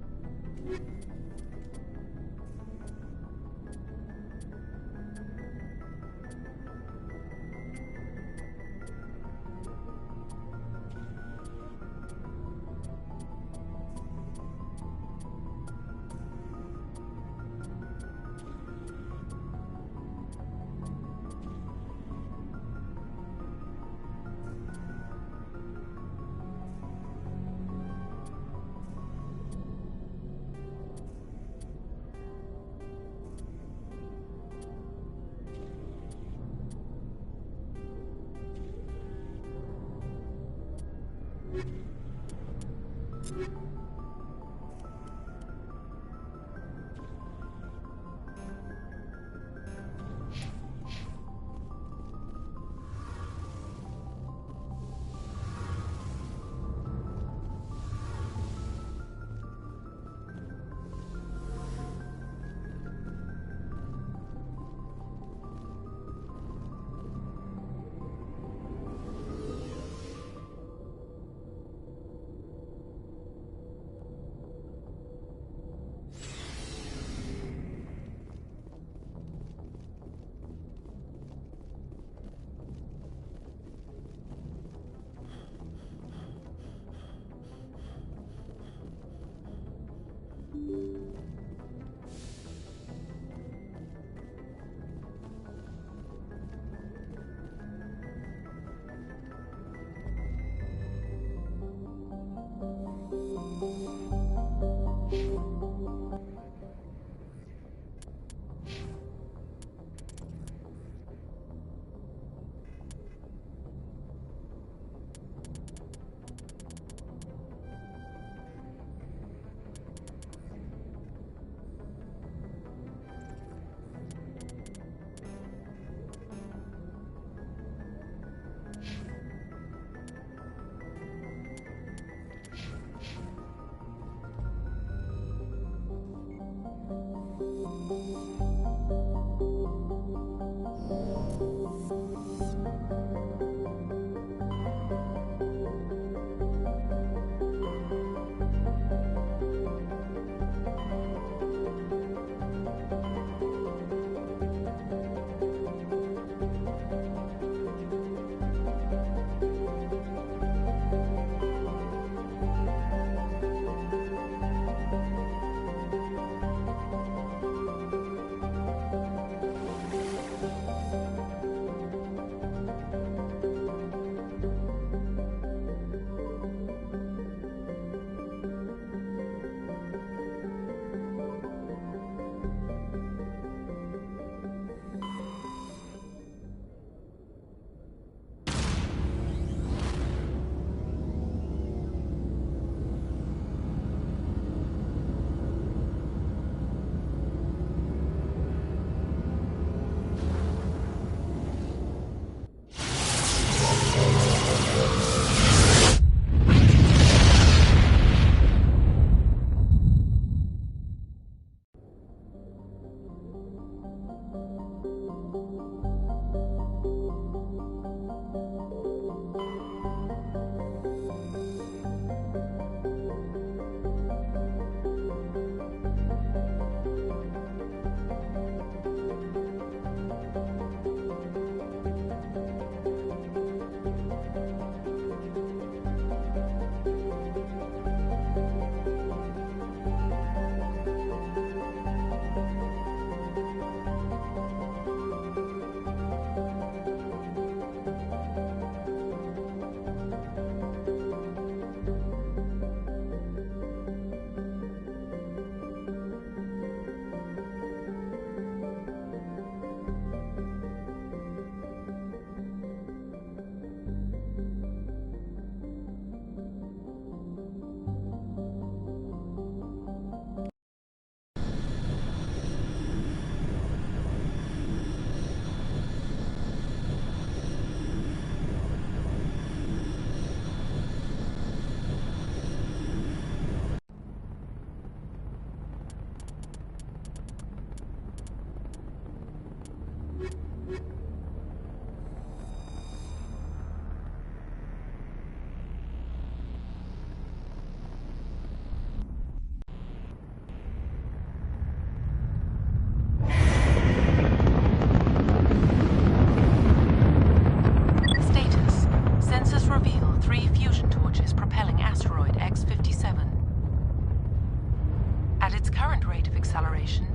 its current rate of acceleration,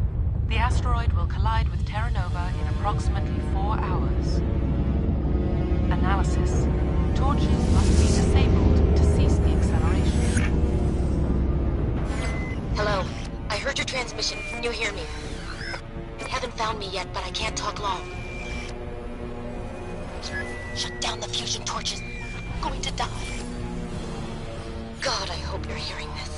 the asteroid will collide with Terra Nova in approximately 4 hours. Analysis. Torches must be disabled to cease the acceleration. Hello. I heard your transmission. Can you hear me? They haven't found me yet, but I can't talk long. Shut down the fusion torches. I'm going to die. God, I hope you're hearing this.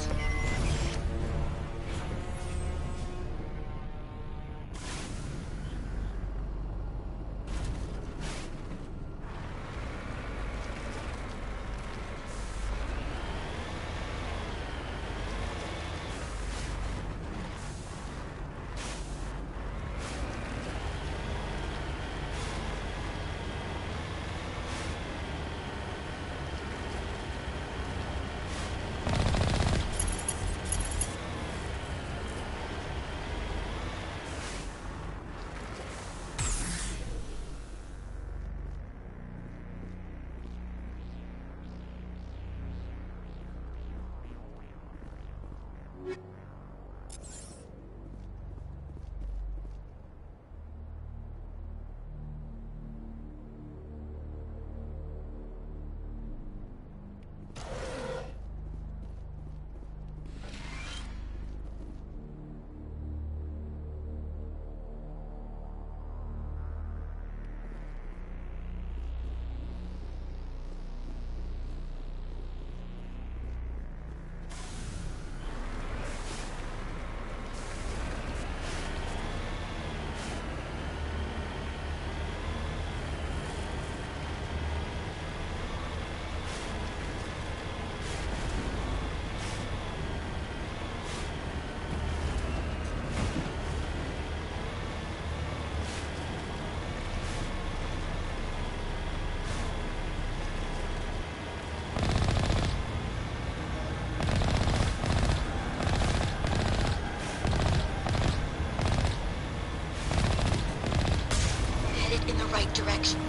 Direction.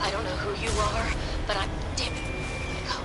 I don't know who you are, but I'm damn it. Go.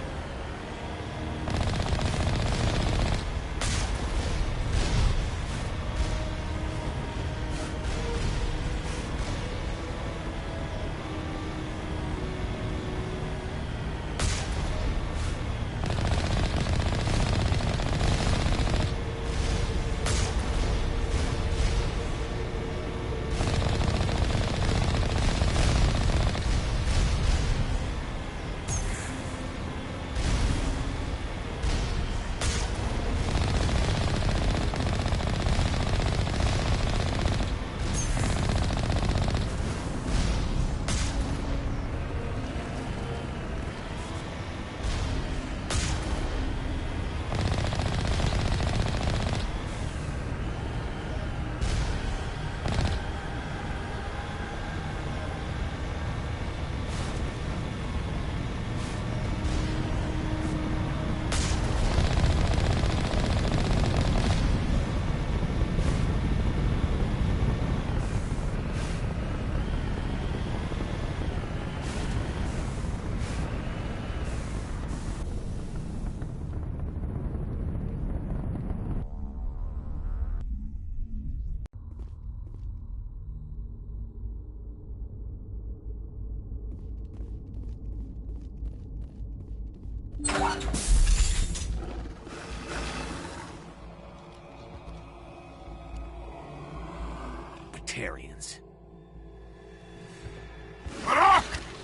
Batarians.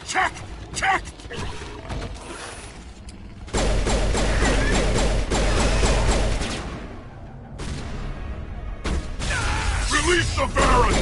Check! Check! Release the Baron!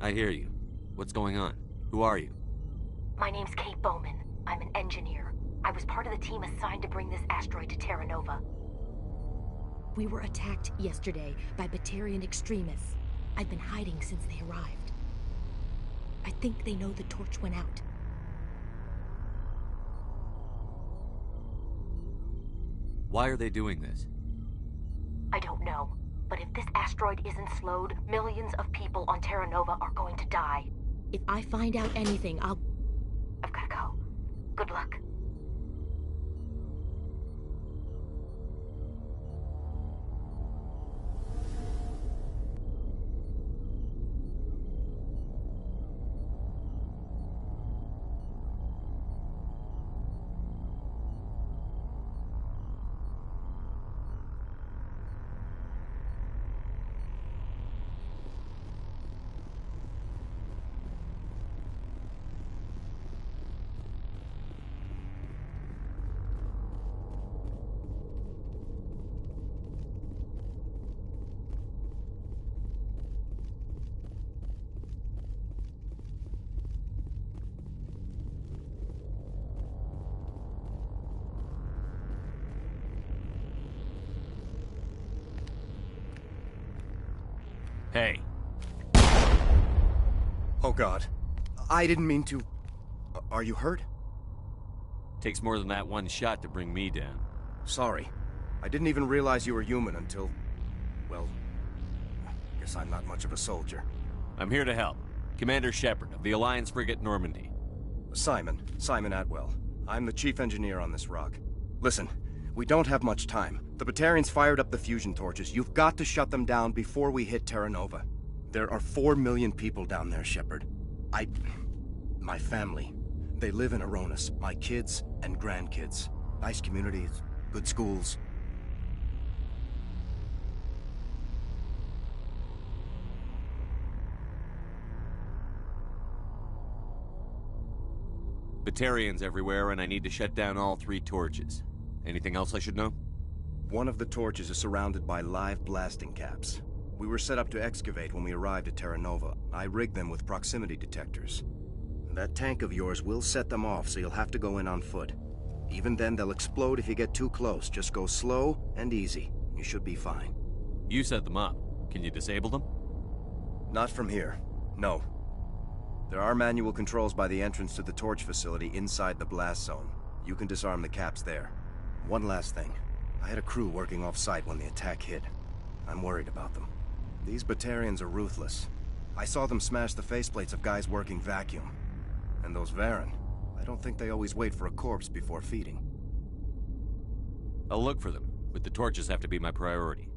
I hear you. What's going on? Who are you? My name's Kate Bowman. I'm an engineer. I was part of the team assigned to bring this asteroid to Terra Nova. We were attacked yesterday by Batarian extremists. I've been hiding since they arrived. I think they know the torch went out. Why are they doing this? I don't know. But if this asteroid isn't slowed, millions of people on Terra Nova are going to die. If I find out anything, I've gotta go. Good luck. Hey. Oh God. I didn't mean to... Are you hurt? Takes more than that one shot to bring me down. Sorry. I didn't even realize you were human until... well... guess I'm not much of a soldier. I'm here to help. Commander Shepard of the Alliance frigate Normandy. Simon Atwell. I'm the chief engineer on this rock. Listen, we don't have much time. The Batarians fired up the fusion torches. You've got to shut them down before we hit Terra Nova. There are 4 million people down there, Shepard. My family. They live in Aronis. My kids and grandkids. Nice communities, good schools. Batarians everywhere, and I need to shut down all 3 torches. Anything else I should know? One of the torches is surrounded by live blasting caps. We were set up to excavate when we arrived at Terra Nova. I rigged them with proximity detectors. That tank of yours will set them off, so you'll have to go in on foot. Even then, they'll explode if you get too close. Just go slow and easy. You should be fine. You set them up. Can you disable them? Not from here. No. There are manual controls by the entrance to the torch facility inside the blast zone. You can disarm the caps there. One last thing. I had a crew working off-site when the attack hit. I'm worried about them. These Batarians are ruthless. I saw them smash the faceplates of guys working vacuum. And those Varen, I don't think they always wait for a corpse before feeding. I'll look for them, but the torches have to be my priority.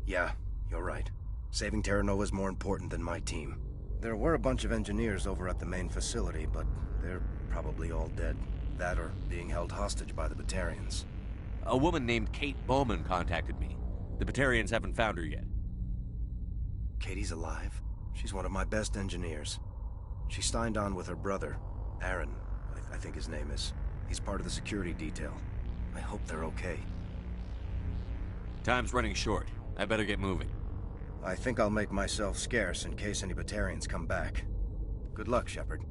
Yeah, you're right. Saving Terra Nova is more important than my team. There were a bunch of engineers over at the main facility, but they're probably all dead. That or being held hostage by the Batarians. A woman named Kate Bowman contacted me. The Batarians haven't found her yet. Katie's alive? She's one of my best engineers. She signed on with her brother, Aaron, I think his name is. He's part of the security detail. I hope they're okay. Time's running short. I better get moving. I think I'll make myself scarce in case any Batarians come back. Good luck, Shepard.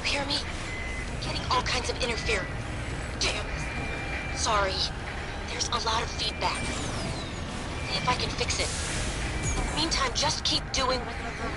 Hear me? Getting all kinds of interference. Damn. Sorry. There's a lot of feedback. See if I can fix it. In the meantime, just keep doing what you're doing.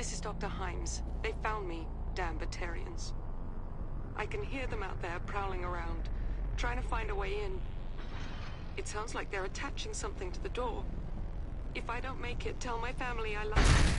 This is Dr. Himes. They found me, damn Batarians. I can hear them out there prowling around, trying to find a way in. It sounds like they're attaching something to the door. If I don't make it, tell my family I love them.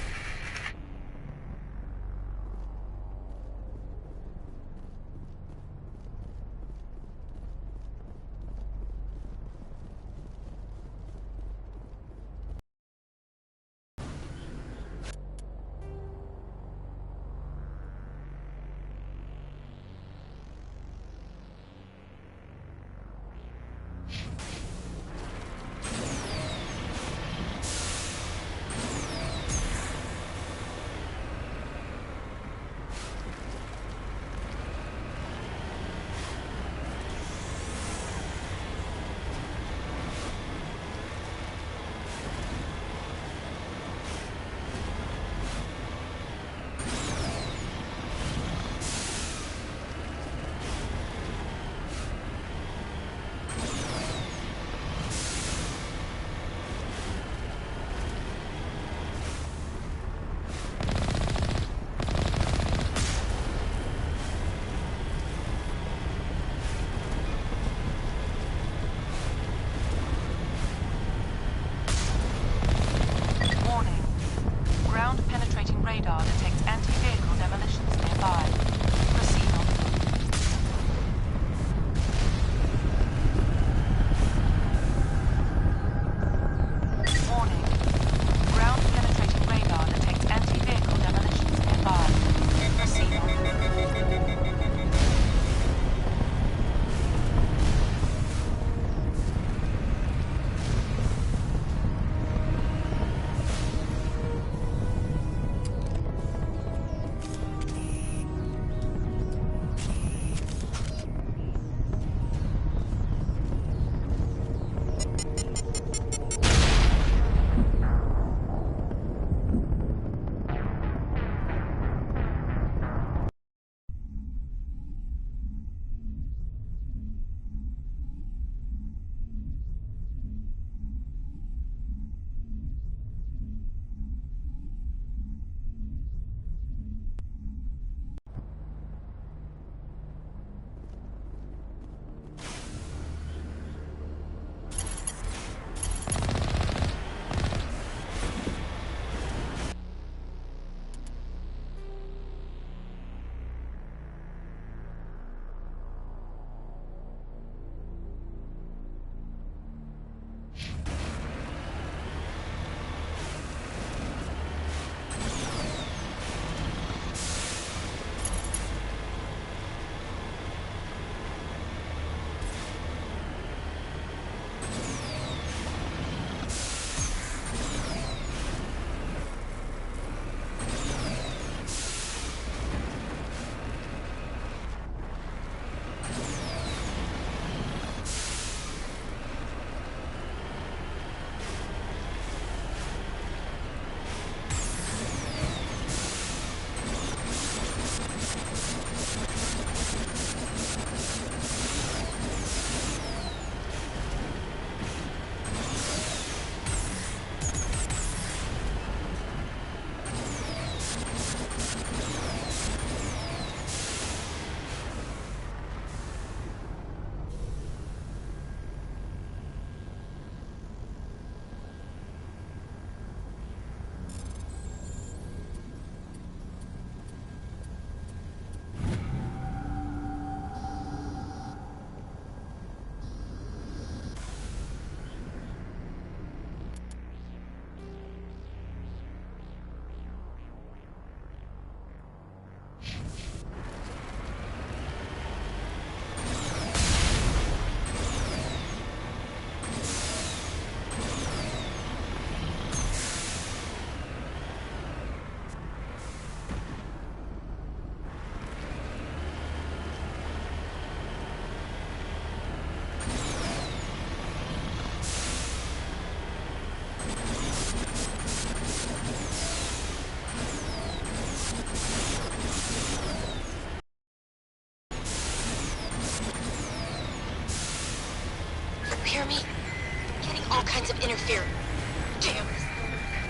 Damn.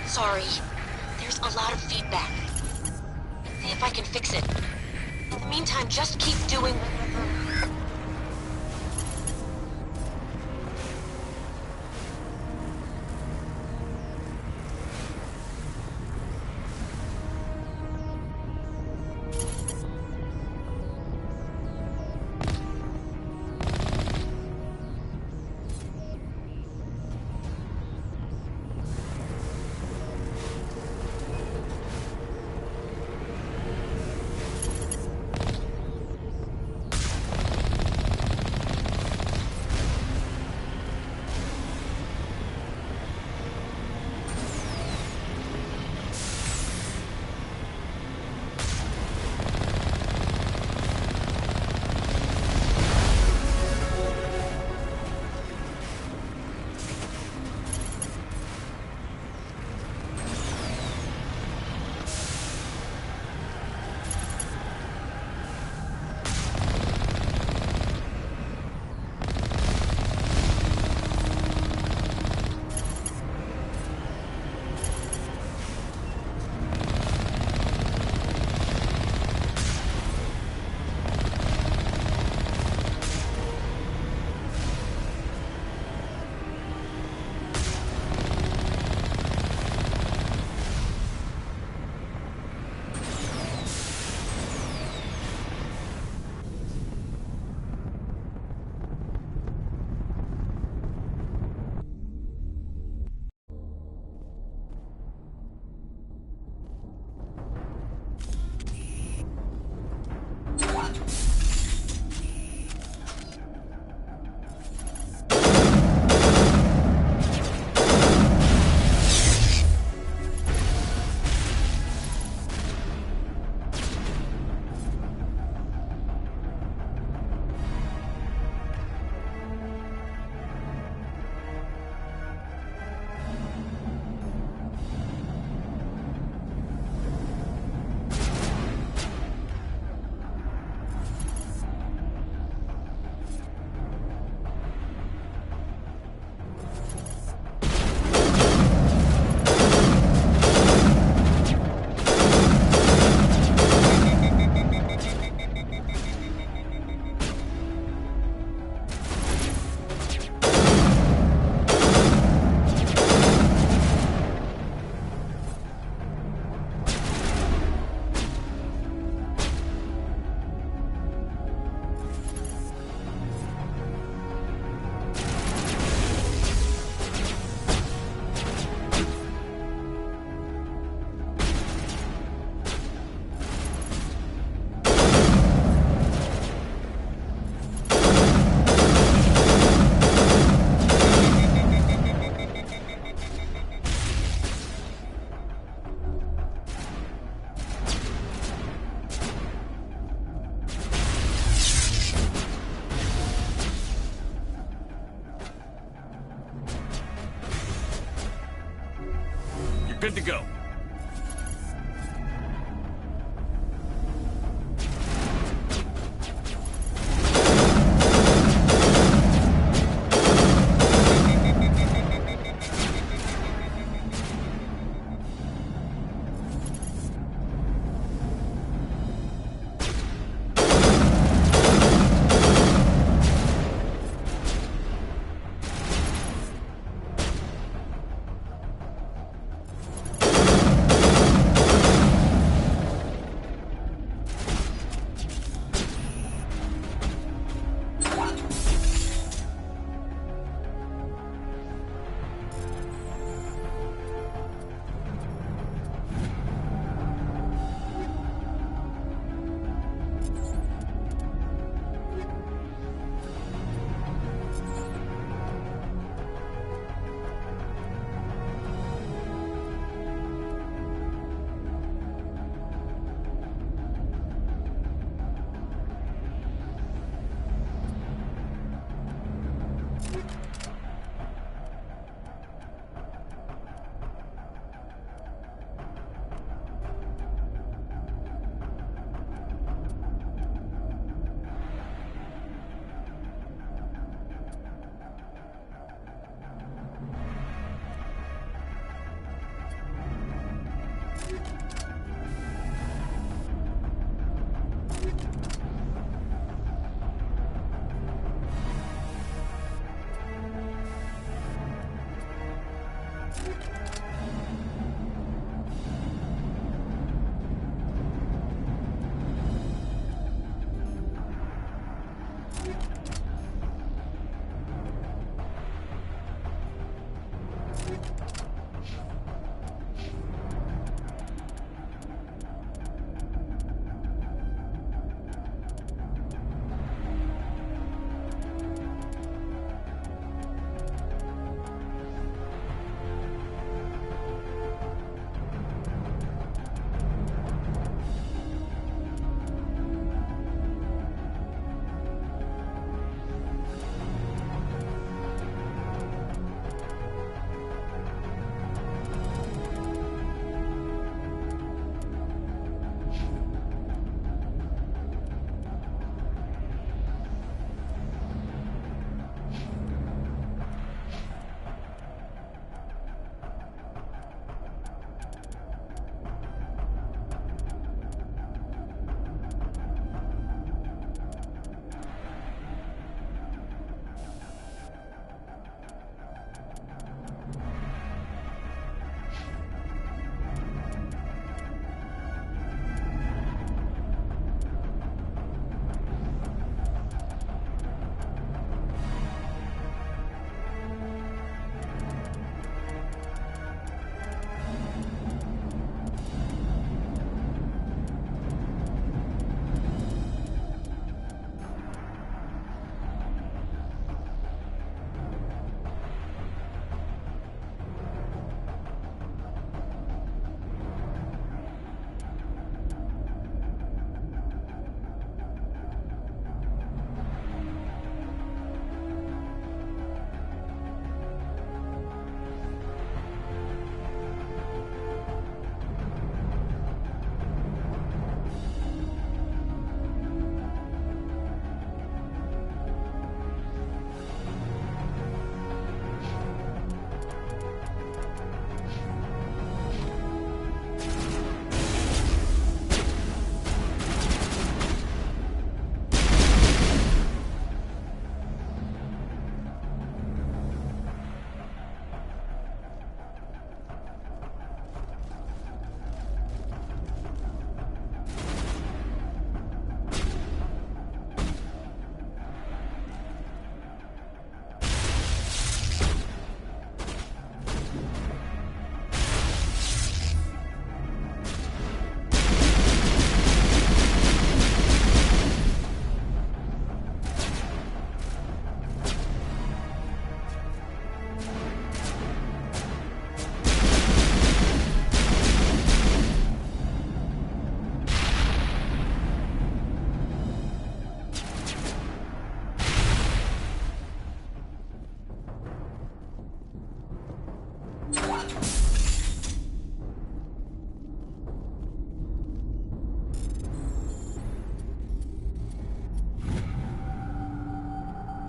Sorry. There's a lot of feedback. See if I can fix it. In the meantime, just keep doing... Good to go.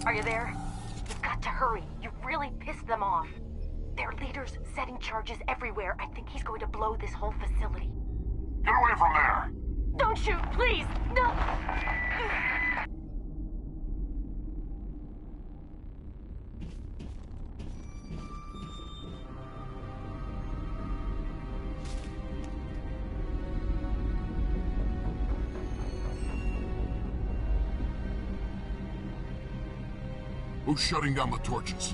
Are you there? You've got to hurry. You've really pissed them off. Their leader's setting charges everywhere. I think he's going to blow this whole facility. Get away from there! Don't shoot, please! No! Who's shutting down the torches?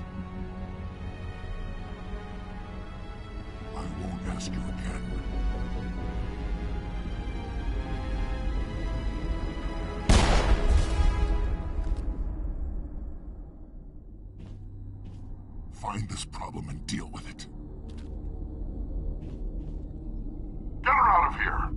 I won't ask you again. Find this problem and deal with it. Get her out of here!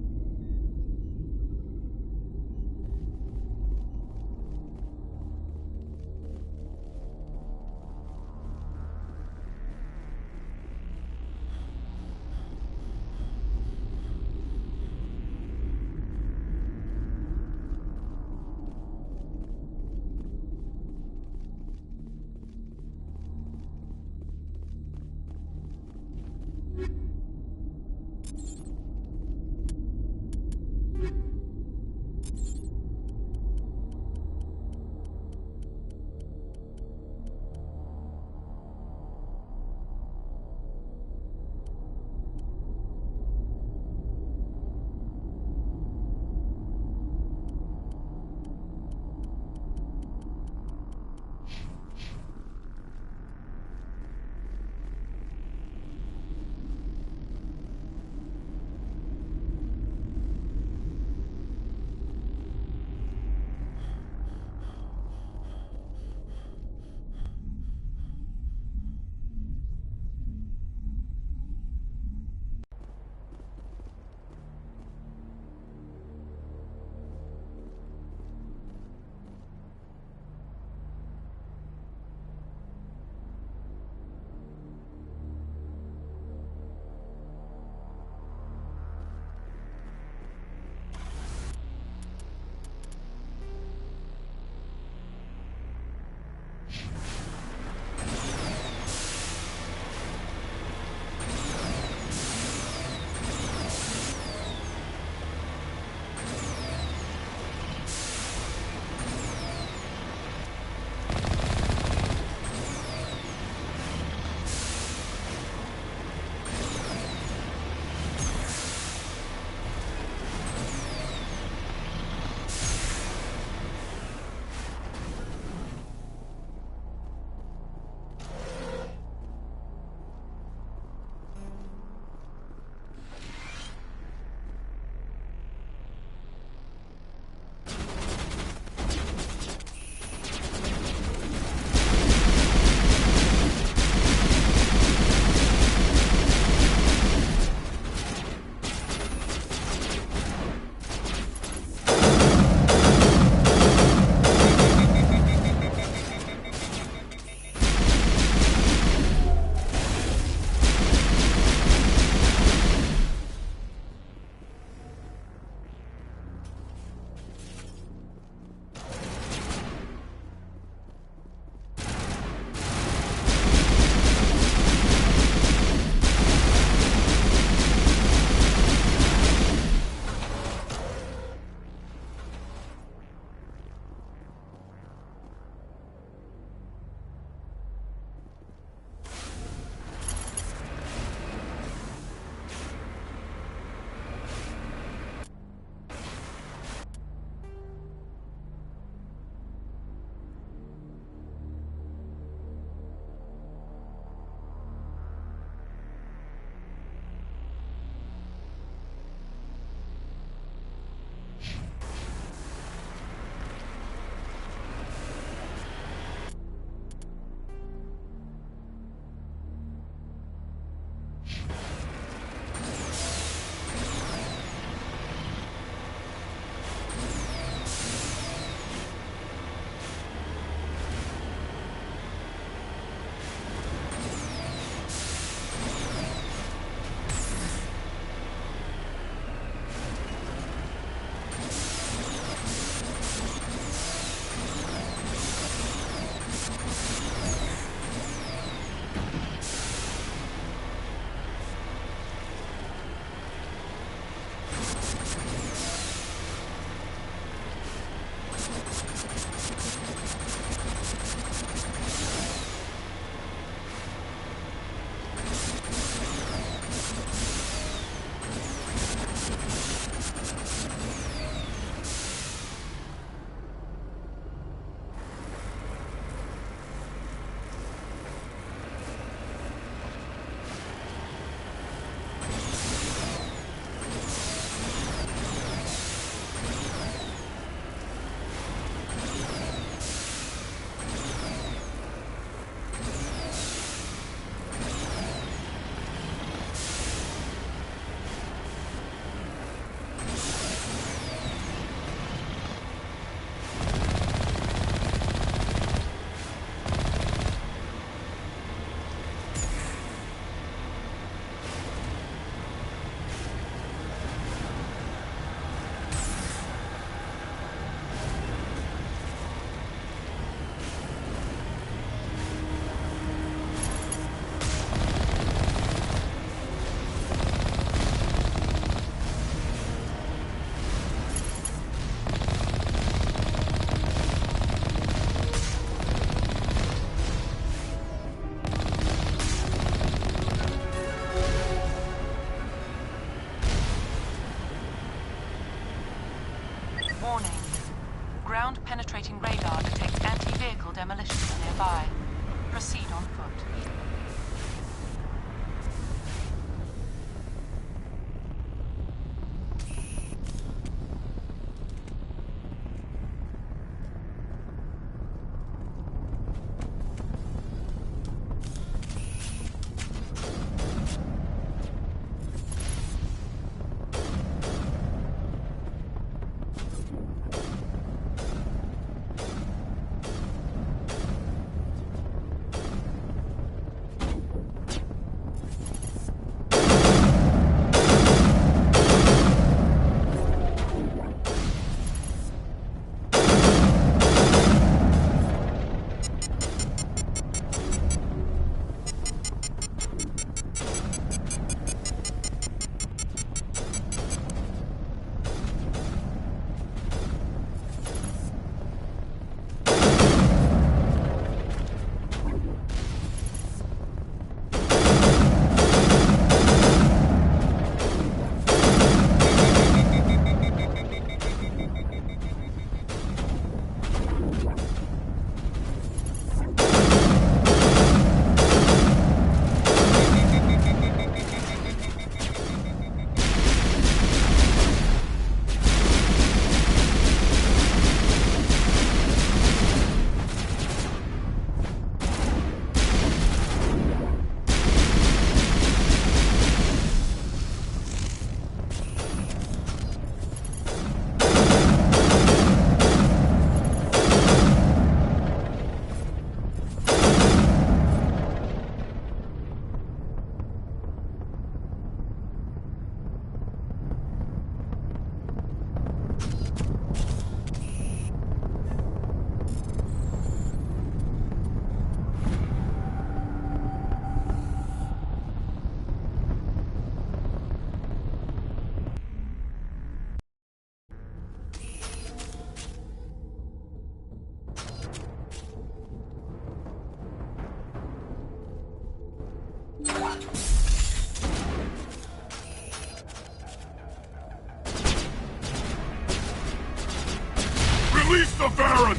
Release the Baron!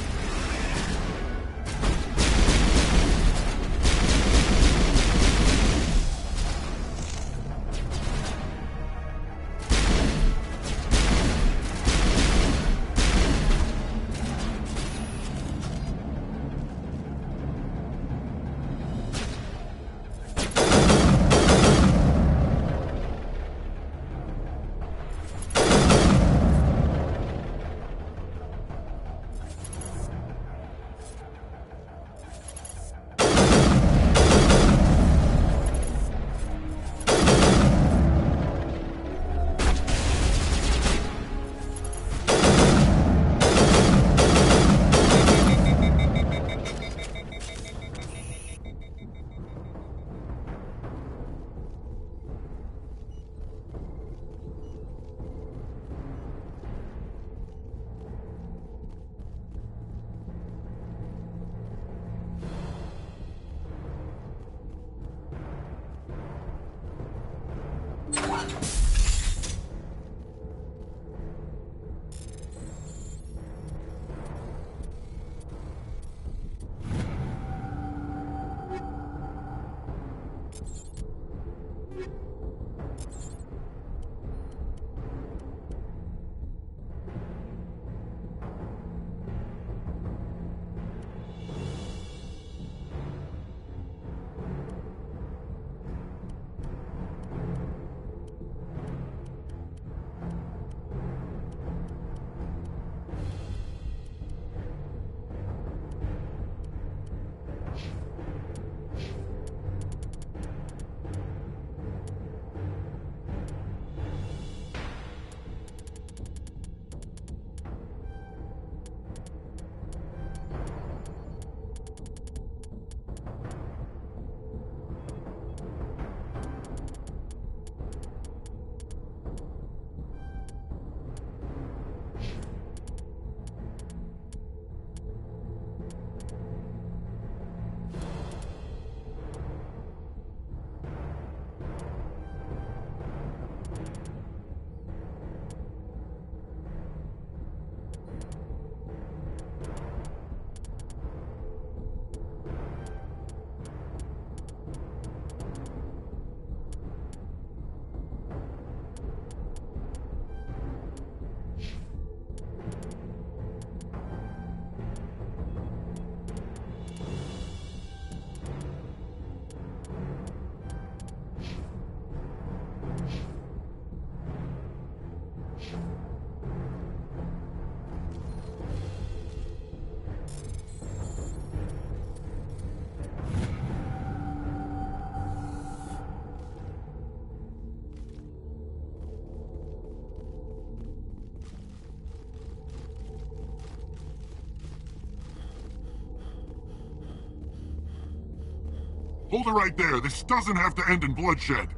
Hold it right there. This doesn't have to end in bloodshed.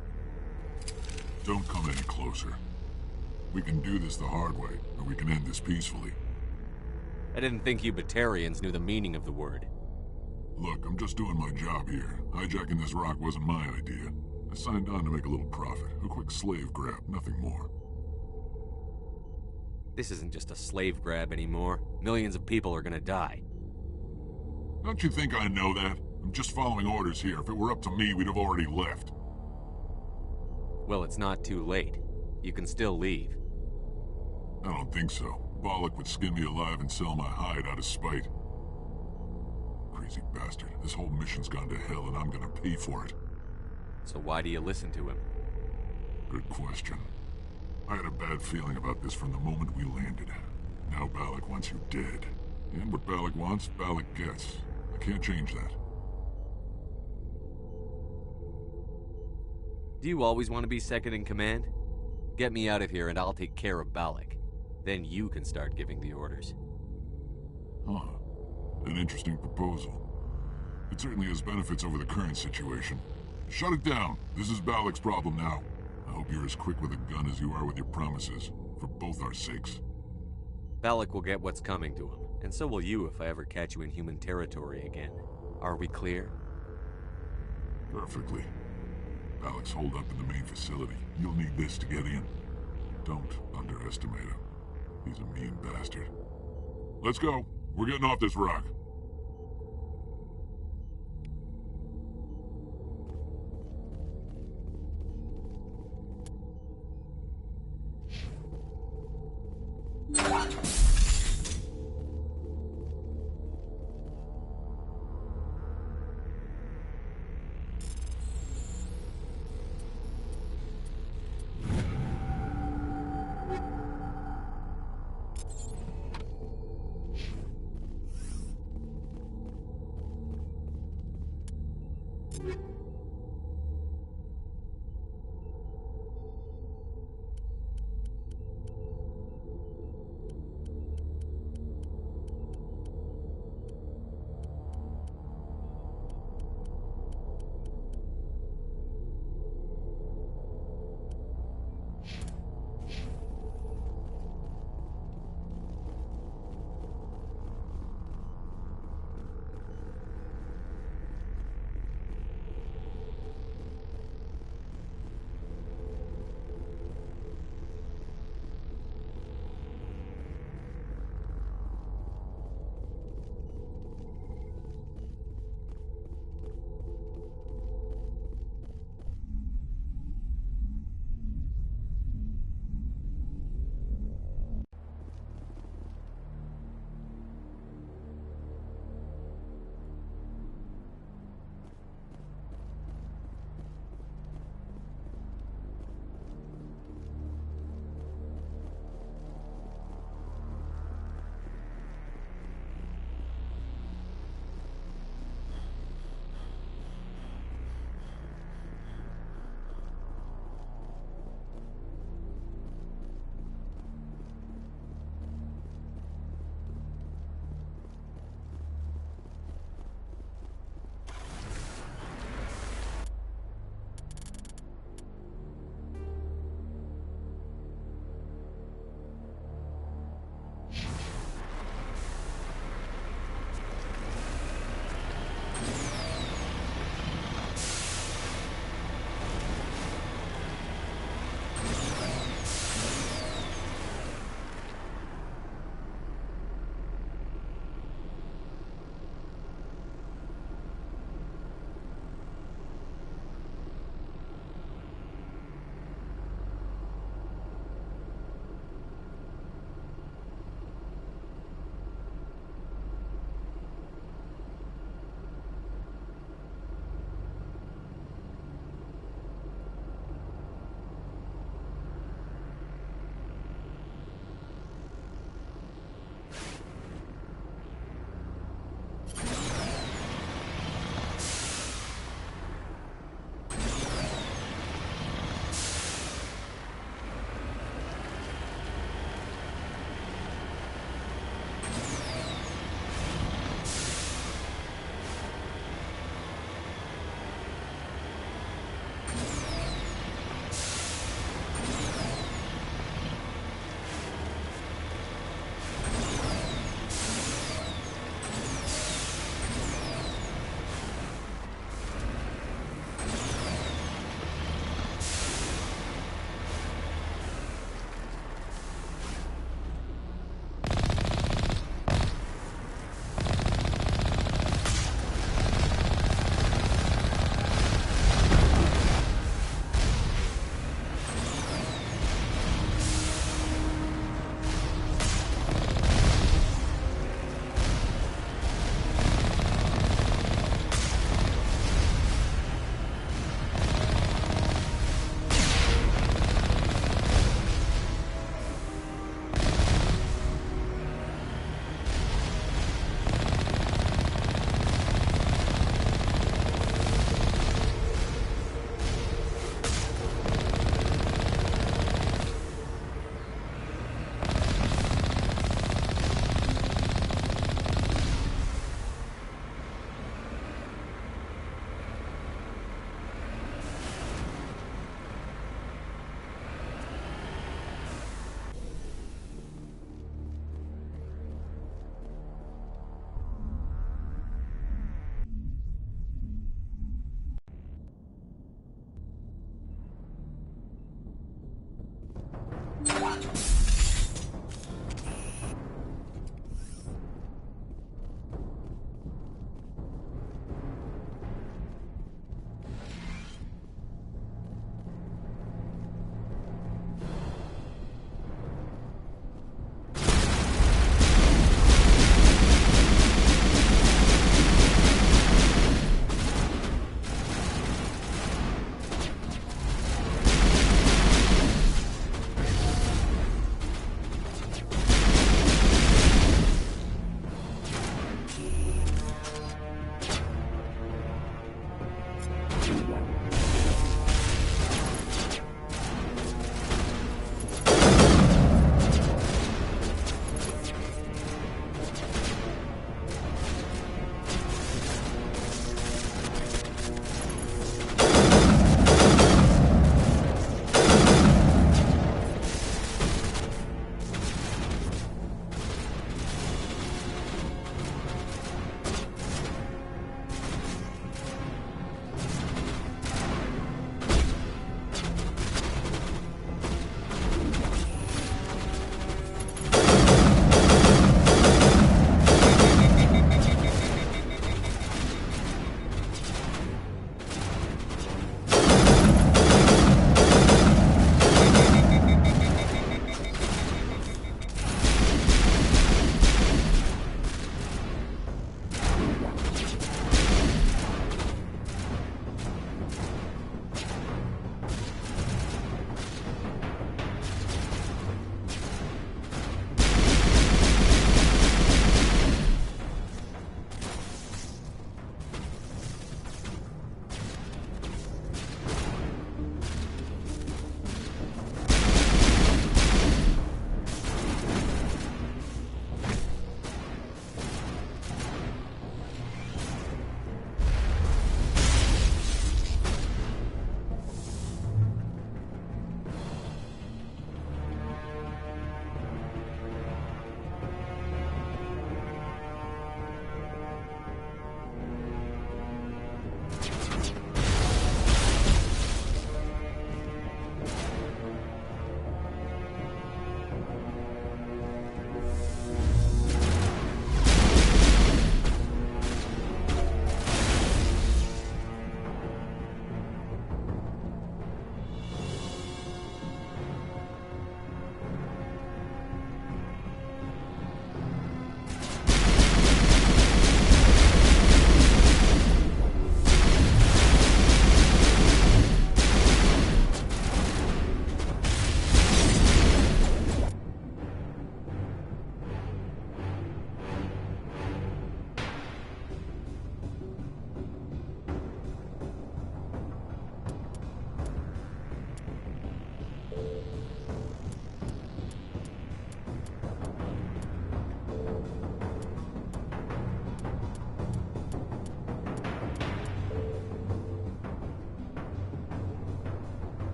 Don't come any closer. We can do this the hard way, or we can end this peacefully. I didn't think you Batarians knew the meaning of the word. Look, I'm just doing my job here. Hijacking this rock wasn't my idea. I signed on to make a little profit. A quick slave grab, nothing more. This isn't just a slave grab anymore. Millions of people are gonna die. Don't you think I know that? I'm just following orders here. If it were up to me, we'd have already left. Well, it's not too late. You can still leave. I don't think so. Balak would skin me alive and sell my hide out of spite. Crazy bastard. This whole mission's gone to hell and I'm gonna pay for it. So why do you listen to him? Good question. I had a bad feeling about this from the moment we landed. Now Balak wants you dead. And what Balak wants, Balak gets. I can't change that. Do you always want to be second in command? Get me out of here and I'll take care of Balak. Then you can start giving the orders. Huh. An interesting proposal. It certainly has benefits over the current situation. Shut it down. This is Balak's problem now. I hope you're as quick with a gun as you are with your promises. For both our sakes. Balak will get what's coming to him. And so will you if I ever catch you in human territory again. Are we clear? Perfectly. Balak's holed up in the main facility. You'll need this to get in. Don't underestimate him. He's a mean bastard. Let's go. We're getting off this rock.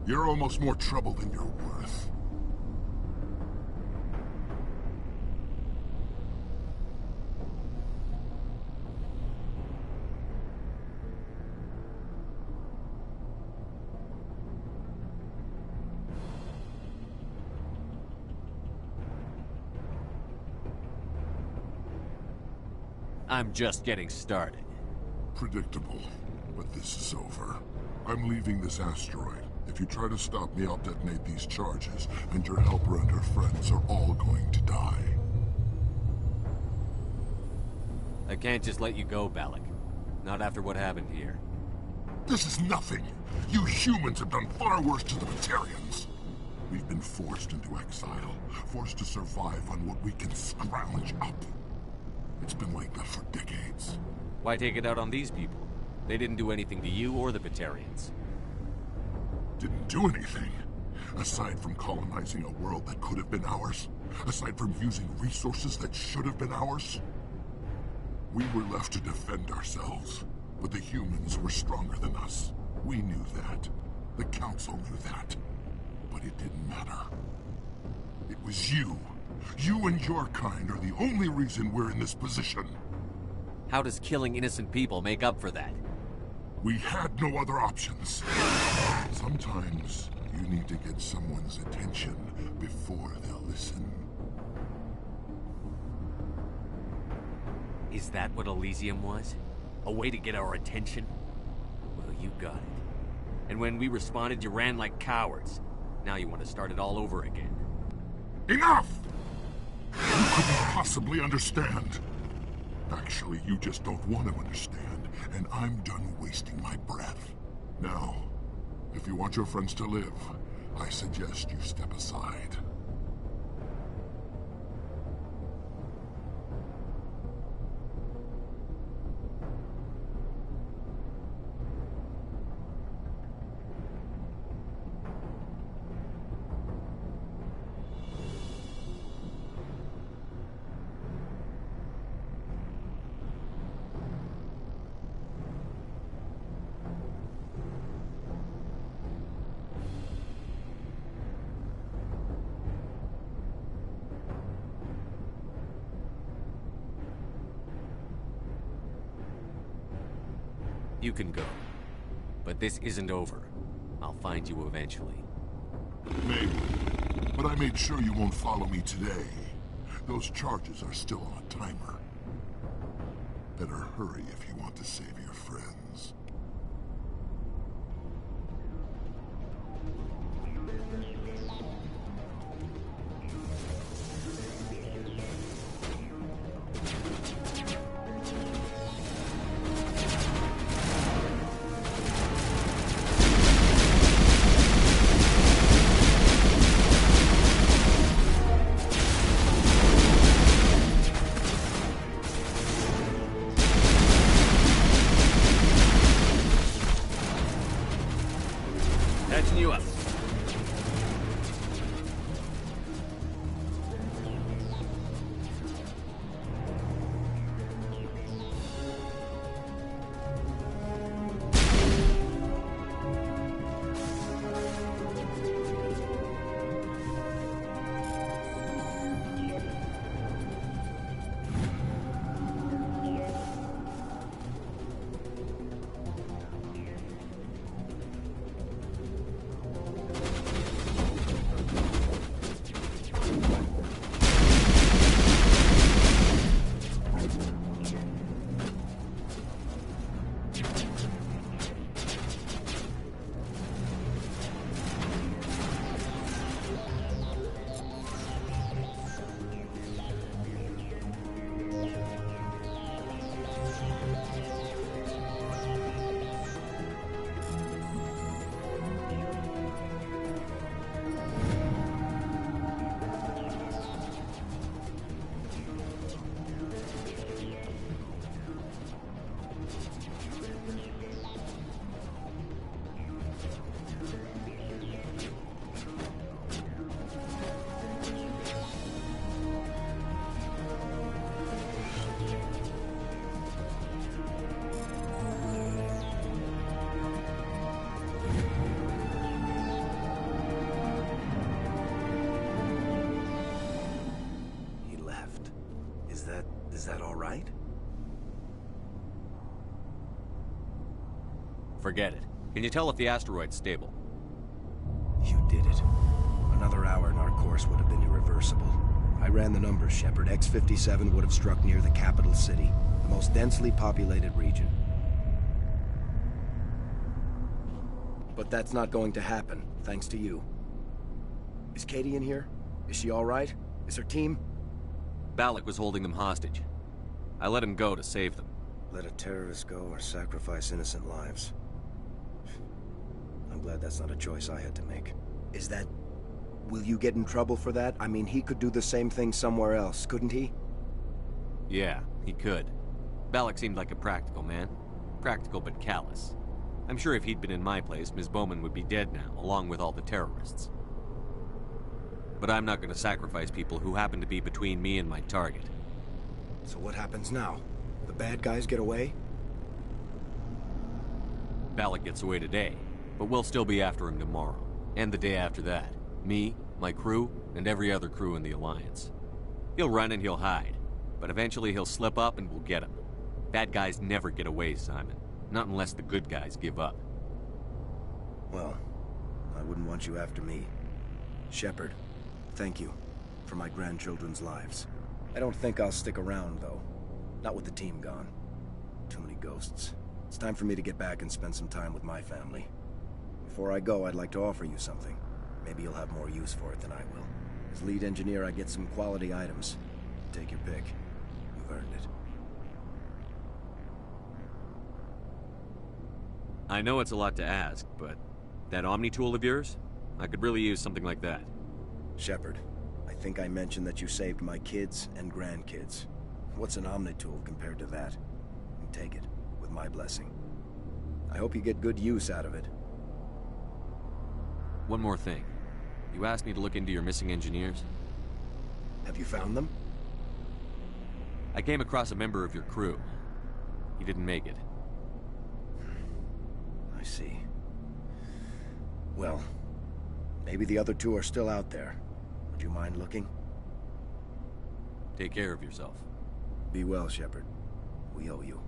You're almost more trouble than you're worth. I'm just getting started. Predictable, but this is over. I'm leaving this asteroid. If you try to stop me, I'll detonate these charges, and your helper and her friends are all going to die. I can't just let you go, Balak. Not after what happened here. This is nothing. You humans have done far worse to the Batarians. We've been forced into exile, forced to survive on what we can scrounge up. It's been like that for decades. Why take it out on these people? They didn't do anything to you or the Batarians. Didn't do anything. Aside from colonizing a world that could have been ours. Aside from using resources that should have been ours. We were left to defend ourselves. But the humans were stronger than us. We knew that. The Council knew that. But it didn't matter. It was you. You and your kind are the only reason we're in this position. How does killing innocent people make up for that? We had no other options. Sometimes you need to get someone's attention before they'll listen. Is that what Elysium was? A way to get our attention? Well, you got it. And when we responded, you ran like cowards. Now you want to start it all over again. Enough! You couldn't possibly understand. Actually, you just don't want to understand, and I'm done wasting my breath. Now, if you want your friends to live, I suggest you step aside. You can go. But this isn't over. I'll find you eventually. Maybe. But I made sure you won't follow me today. Those charges are still on a timer. Better hurry if you want to save your friends. Catching you up. Forget it. Can you tell if the asteroid's stable? You did it. Another hour and our course would have been irreversible. I ran the numbers, Shepard. X-57 would have struck near the capital city, the most densely populated region. But that's not going to happen, thanks to you. Is Katie in here? Is she all right? Is her team? Balak was holding them hostage. I let him go to save them. Let a terrorist go or sacrifice innocent lives. I'm glad that's not a choice I had to make. Is that... Will you get in trouble for that? I mean, he could do the same thing somewhere else, couldn't he? Yeah, he could. Balak seemed like a practical man. Practical but callous. I'm sure if he'd been in my place, Ms. Bowman would be dead now, along with all the terrorists. But I'm not going to sacrifice people who happen to be between me and my target. So what happens now? The bad guys get away? Balak gets away today, but we'll still be after him tomorrow. And the day after that. Me, my crew, and every other crew in the Alliance. He'll run and he'll hide, but eventually he'll slip up and we'll get him. Bad guys never get away, Simon. Not unless the good guys give up. Well, I wouldn't want you after me. Shepard, thank you for my grandchildren's lives. I don't think I'll stick around, though. Not with the team gone. Too many ghosts. It's time for me to get back and spend some time with my family. Before I go, I'd like to offer you something. Maybe you'll have more use for it than I will. As lead engineer, I get some quality items. Take your pick. You've earned it. I know it's a lot to ask, but that Omni tool of yours? I could really use something like that. Shepard, I think I mentioned that you saved my kids and grandkids. What's an Omni tool compared to that? Take it, with my blessing. I hope you get good use out of it. One more thing. You asked me to look into your missing engineers. Have you found them? I came across a member of your crew. He didn't make it. I see. Well, maybe the other two are still out there. Would you mind looking? Take care of yourself. Be well, Shepard. We owe you.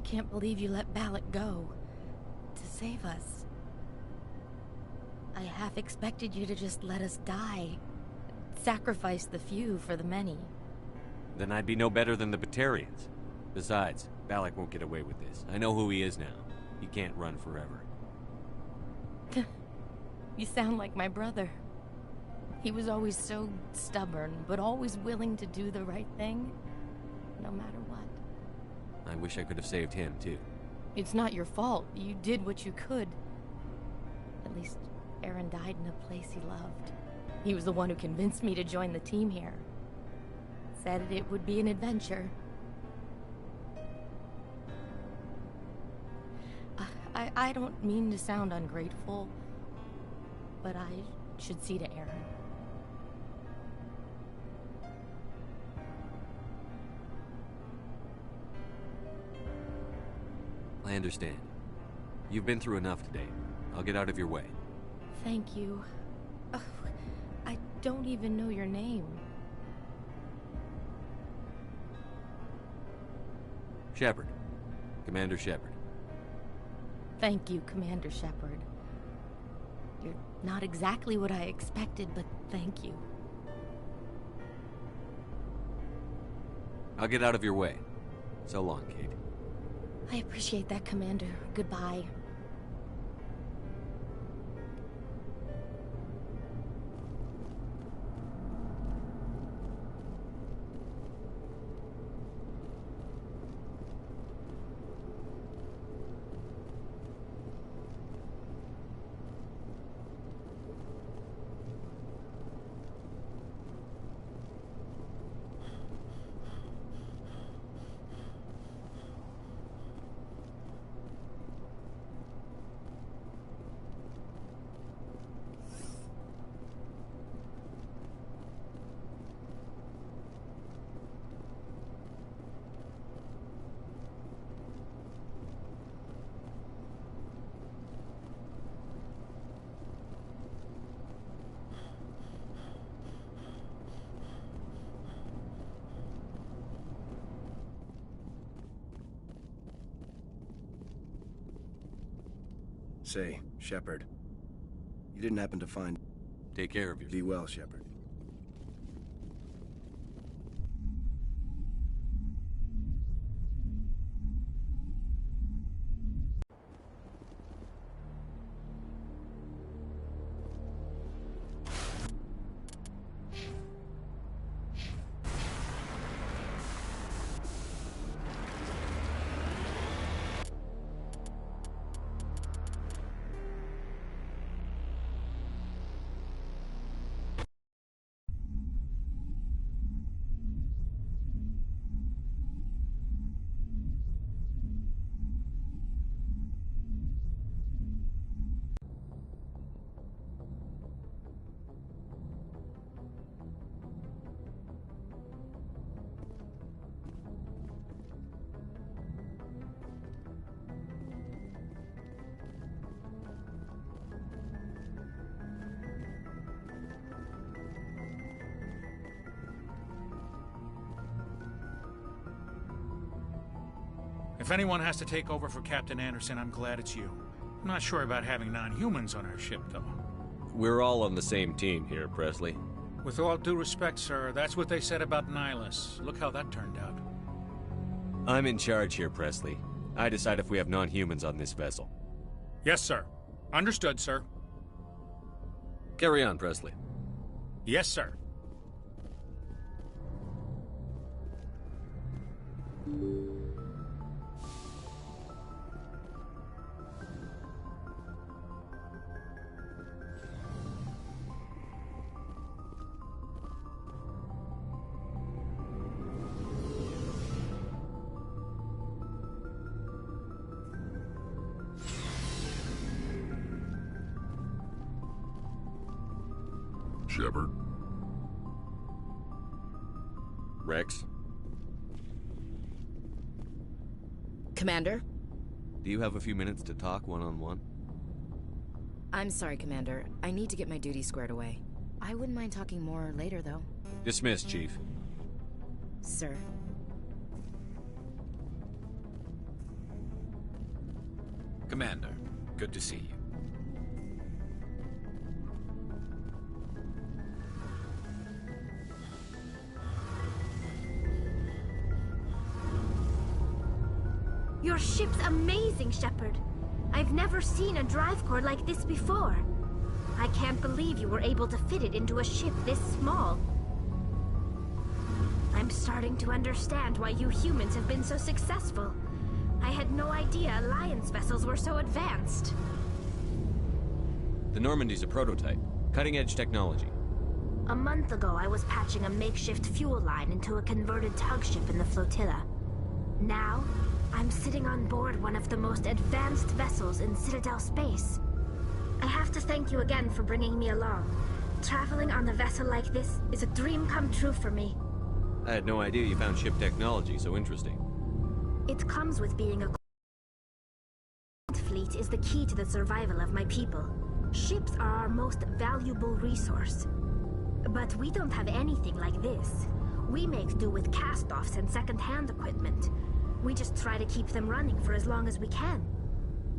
can't believe you let Balak go. To save us. I half expected you to just let us die. Sacrifice the few for the many. Then I'd be no better than the Batarians. Besides, Balak won't get away with this. I know who he is now. He can't run forever. You sound like my brother. He was always so stubborn, but always willing to do the right thing, no matter what. I wish I could have saved him, too. It's not your fault. You did what you could. At least, Aaron died in a place he loved. He was the one who convinced me to join the team here. Said it would be an adventure. I don't mean to sound ungrateful, but I should see to Aaron. I understand. You've been through enough today. I'll get out of your way. Thank you. Oh, I don't even know your name. Shepard. Commander Shepard. Thank you, Commander Shepard. You're not exactly what I expected, but thank you. I'll get out of your way. So long, Kate. I appreciate that, Commander. Goodbye. Say, Shepard, you didn't happen to find... Take care of yourself. Be well, Shepard. If anyone has to take over for Captain Anderson, I'm glad it's you. I'm not sure about having non-humans on our ship, though. We're all on the same team here, Presley. With all due respect, sir, that's what they said about Nihilus. Look how that turned out. I'm in charge here, Presley. I decide if we have non-humans on this vessel. Yes, sir. Understood, sir. Carry on, Presley. Yes, sir. Shepard? Rex? Commander? Do you have a few minutes to talk one-on-one? I'm sorry, Commander. I need to get my duties squared away. I wouldn't mind talking more later, though. Dismissed, Chief. Sir. Commander, good to see you. Your ship's amazing, Shepard. I've never seen a drive core like this before. I can't believe you were able to fit it into a ship this small. I'm starting to understand why you humans have been so successful. I had no idea Alliance vessels were so advanced. The Normandy's a prototype. Cutting-edge technology. A month ago, I was patching a makeshift fuel line into a converted tug ship in the flotilla. Now, I'm sitting on board one of the most advanced vessels in Citadel space. I have to thank you again for bringing me along. Traveling on a vessel like this is a dream come true for me. I had no idea you found ship technology so interesting. It comes with being a fleet is the key to the survival of my people. Ships are our most valuable resource. But we don't have anything like this. We make do with cast-offs and second-hand equipment. We just try to keep them running for as long as we can.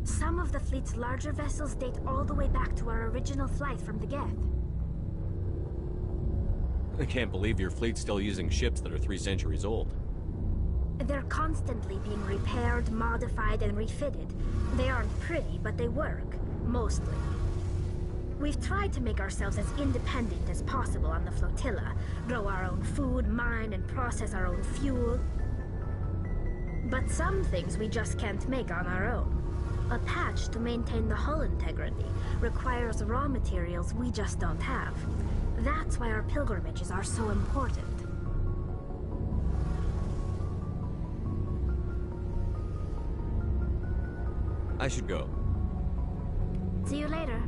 Some of the fleet's larger vessels date all the way back to our original flight from the Geth. I can't believe your fleet's still using ships that are 3 centuries old. They're constantly being repaired, modified, and refitted. They aren't pretty, but they work. Mostly. We've tried to make ourselves as independent as possible on the flotilla. Grow our own food, mine, and process our own fuel. But some things we just can't make on our own. A patch to maintain the hull integrity requires raw materials we just don't have. That's why our pilgrimages are so important. I should go. See you later.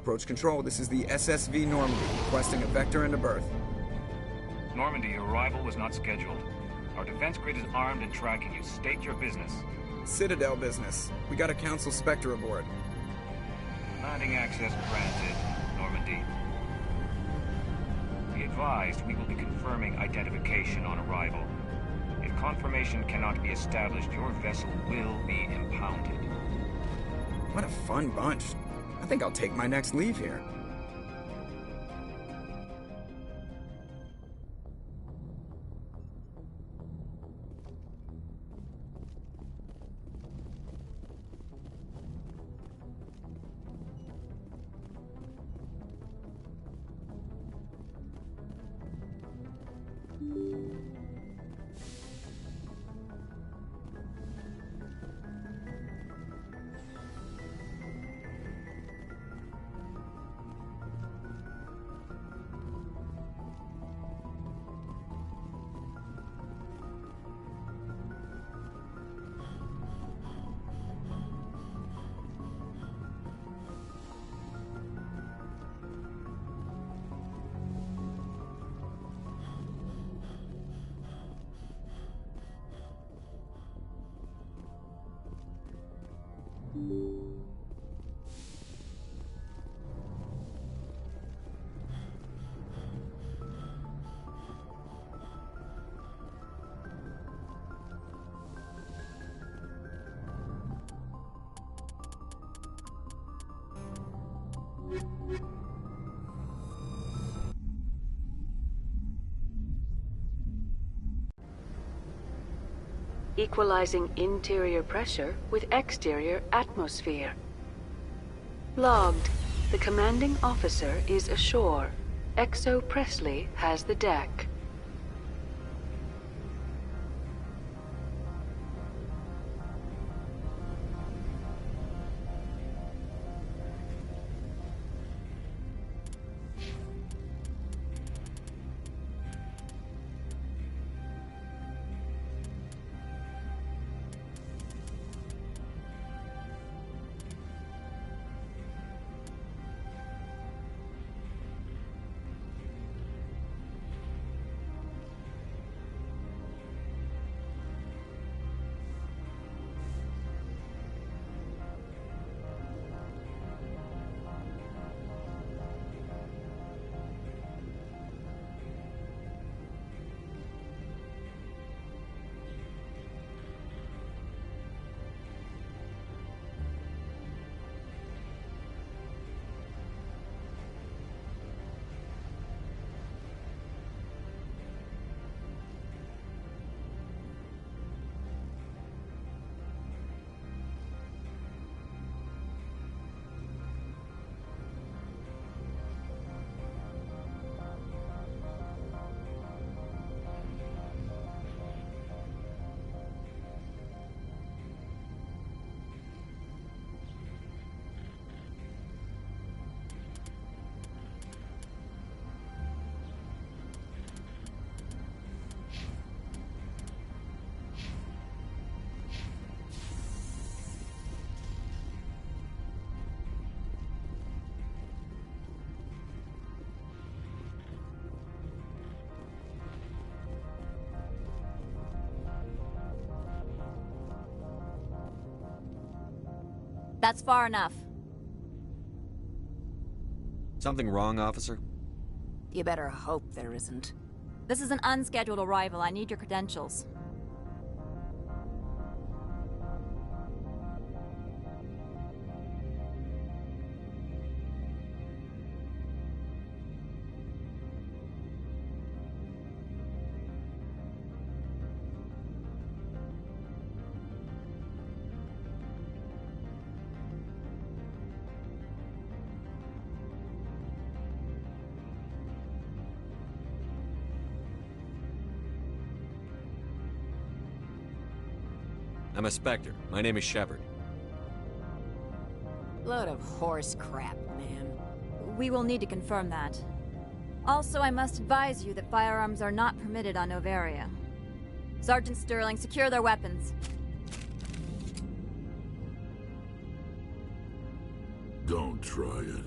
Approach control, this is the SSV Normandy, requesting a vector and a berth. Normandy, your arrival was not scheduled. Our defense grid is armed and tracking you. State your business. Citadel business. We got a Council Spectre aboard. Landing access granted, Normandy. Be advised, we will be confirming identification on arrival. If confirmation cannot be established, your vessel will be impounded. What a fun bunch. I think I'll take my next leave here. Equalizing interior pressure with exterior atmosphere. Logged. The commanding officer is ashore. Exo Presley has the deck. That's far enough. Something wrong, officer? You better hope there isn't. This is an unscheduled arrival. I need your credentials. I'm a Spectre. My name is Shepard. Load of horse crap, man. We will need to confirm that. Also, I must advise you that firearms are not permitted on Noveria. Sergeant Sterling, secure their weapons. Don't try it.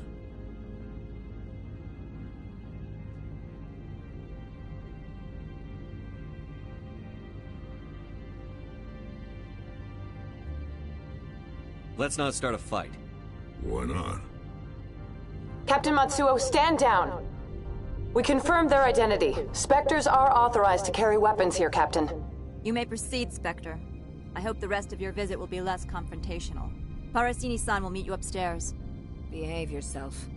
Let's not start a fight. Why not? Captain Matsuo, stand down! We confirmed their identity. Spectres are authorized to carry weapons here, Captain. You may proceed, Spectre. I hope the rest of your visit will be less confrontational. Parasini-san will meet you upstairs. Behave yourself.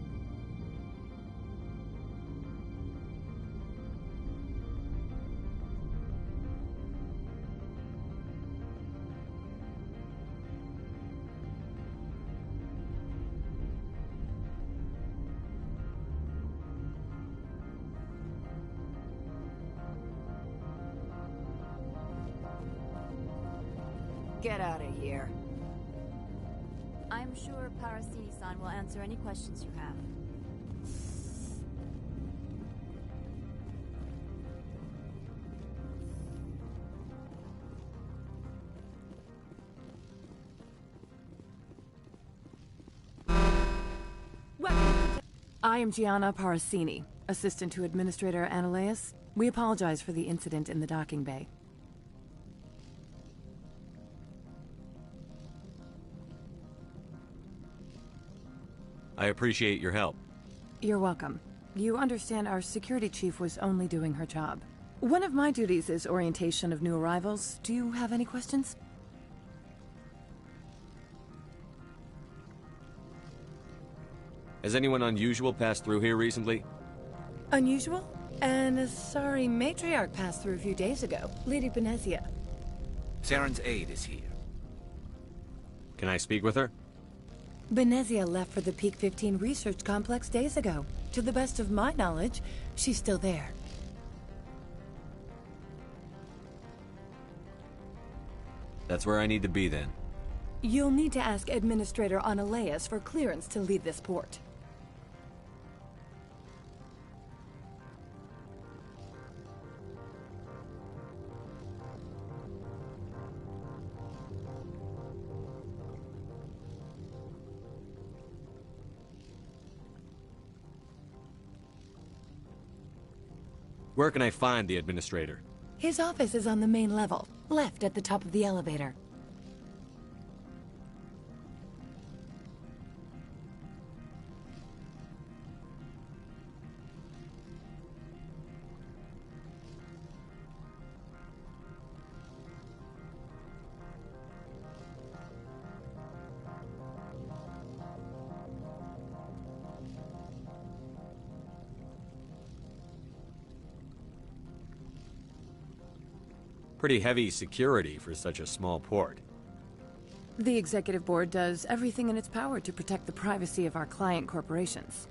Get out of here. I'm sure Parasini-san will answer any questions you have. I am Gianna Parasini, assistant to Administrator Ananias. We apologize for the incident in the docking bay. I appreciate your help. You're welcome. You understand our security chief was only doing her job. One of my duties is orientation of new arrivals. Do you have any questions? Has anyone unusual passed through here recently? Unusual? An Asari matriarch passed through a few days ago. Lady Benezia. Saren's aide is here. Can I speak with her? Benezia left for the Peak 15 research complex days ago. To the best of my knowledge, she's still there. That's where I need to be then. You'll need to ask Administrator Ananias for clearance to leave this port. Where can I find the Administrator? His office is on the main level, left at the top of the elevator. Pretty heavy security for such a small port. The Executive Board does everything in its power to protect the privacy of our client corporations.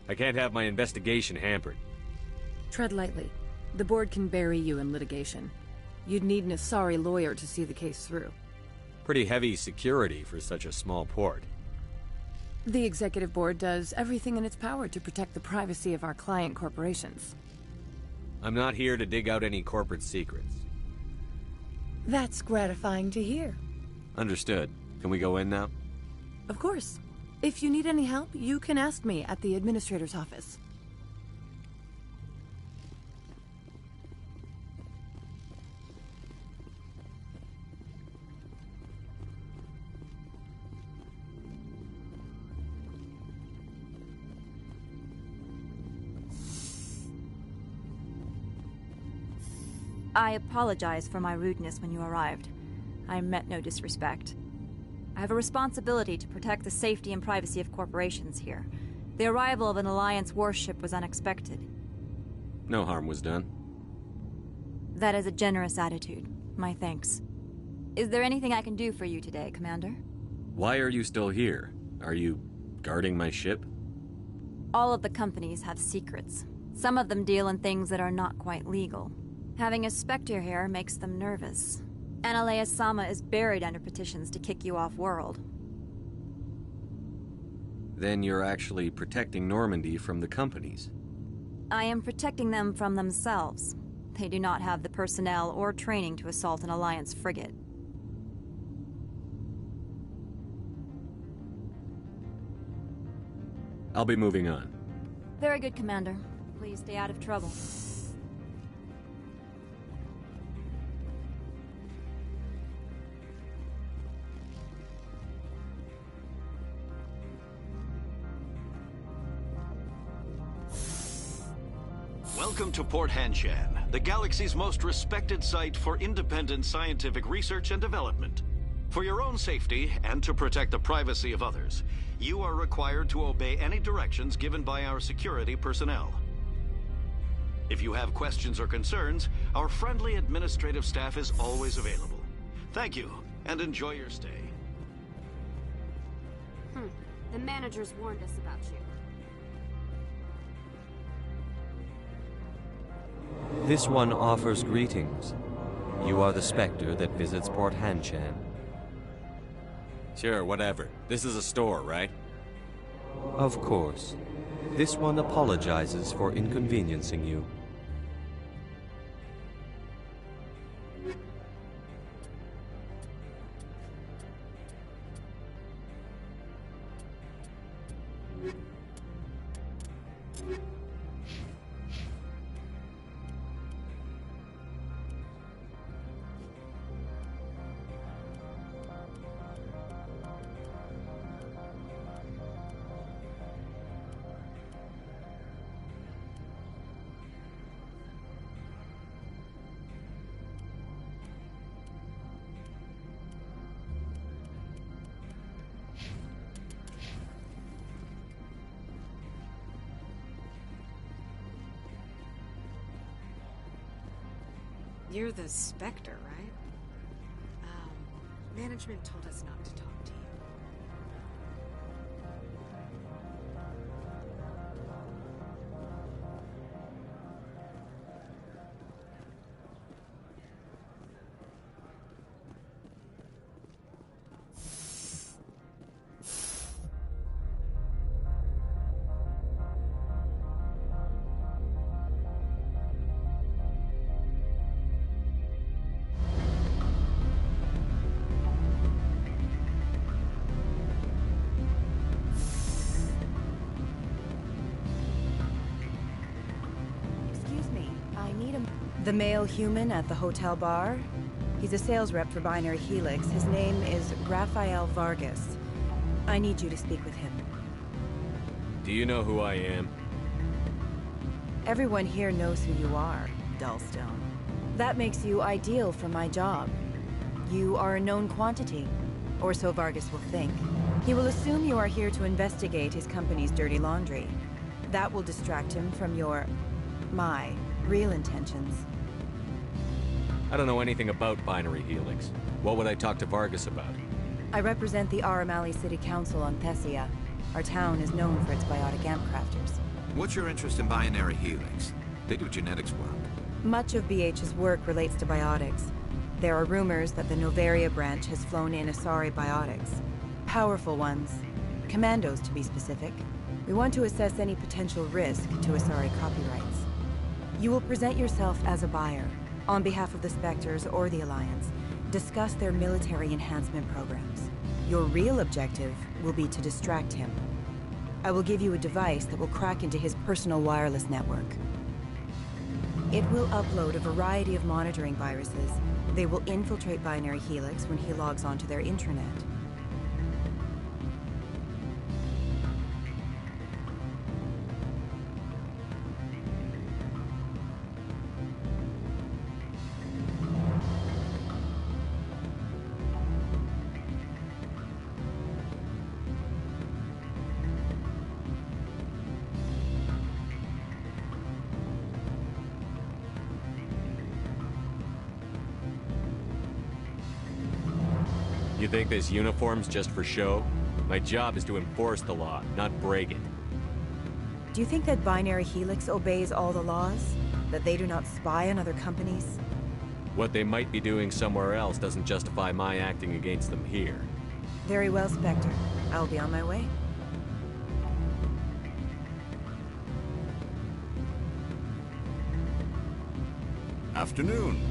I can't have my investigation hampered. Tread lightly. The board can bury you in litigation. You'd need an Asari lawyer to see the case through. Pretty heavy security for such a small port. The Executive Board does everything in its power to protect the privacy of our client corporations. I'm not here to dig out any corporate secrets. That's gratifying to hear. Understood. Can we go in now? Of course. If you need any help, you can ask me at the Administrator's office. I apologize for my rudeness when you arrived. I meant no disrespect. I have a responsibility to protect the safety and privacy of corporations here. The arrival of an Alliance warship was unexpected. No harm was done. That is a generous attitude. My thanks. Is there anything I can do for you today, Commander? Why are you still here? Are you guarding my ship? All of the companies have secrets. Some of them deal in things that are not quite legal. Having a Spectre here makes them nervous. Analea Sama is buried under petitions to kick you off-world. Then you're actually protecting Normandy from the companies. I am protecting them from themselves. They do not have the personnel or training to assault an Alliance frigate. I'll be moving on. Very good, Commander. Please stay out of trouble. Welcome to Port Hanshan, the galaxy's most respected site for independent scientific research and development. For your own safety and to protect the privacy of others, you are required to obey any directions given by our security personnel. If you have questions or concerns, our friendly administrative staff is always available. Thank you, and enjoy your stay. The managers warned us about you. This one offers greetings. You are the Spectre that visits Port Hanshan. Sure, whatever. This is a store, right? Of course. This one apologizes for inconveniencing you. You're the Spectre, right? Management told us not to talk to you. The male human at the hotel bar? He's a sales rep for Binary Helix. His name is Rafael Vargas. I need you to speak with him. Do you know who I am? Everyone here knows who you are, Dullstone. That makes you ideal for my job. You are a known quantity, or so Vargas will think. He will assume you are here to investigate his company's dirty laundry. That will distract him from my real intentions. I don't know anything about Binary Helix. What would I talk to Vargas about? I represent the Aramali City Council on Thessia. Our town is known for its biotic amp crafters. What's your interest in Binary Helix? They do genetics work. Much of BH's work relates to biotics. There are rumors that the Noveria branch has flown in Asari biotics. Powerful ones. Commandos, to be specific. We want to assess any potential risk to Asari copyrights. You will present yourself as a buyer, on behalf of the Spectres or the Alliance. Discuss their military enhancement programs. Your real objective will be to distract him. I will give you a device that will crack into his personal wireless network. It will upload a variety of monitoring viruses. They will infiltrate Binary Helix when he logs onto their intranet. You think this uniform's just for show? My job is to enforce the law, not break it. Do you think that Binary Helix obeys all the laws? That they do not spy on other companies? What they might be doing somewhere else doesn't justify my acting against them here. Very well, Spectre. I'll be on my way. Afternoon.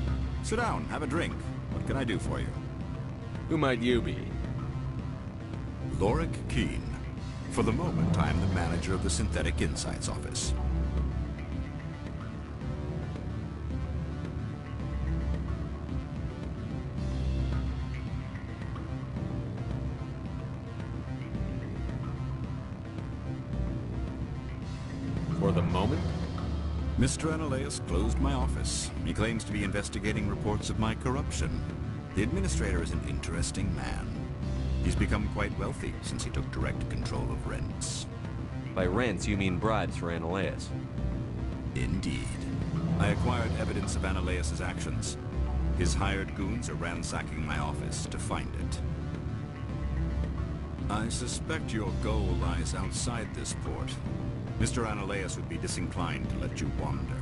Sit down, have a drink. What can I do for you? Who might you be? Lorik Keen. For the moment, I am the manager of the Synthetic Insights Office. For the moment? Mr. Analeas closed my office. He claims to be investigating reports of my corruption. The administrator is an interesting man. He's become quite wealthy since he took direct control of rents. By rents, you mean bribes for Analeas? Indeed. I acquired evidence of Analeas' actions. His hired goons are ransacking my office to find it. I suspect your goal lies outside this port. Mr. Analeas would be disinclined to let you wander.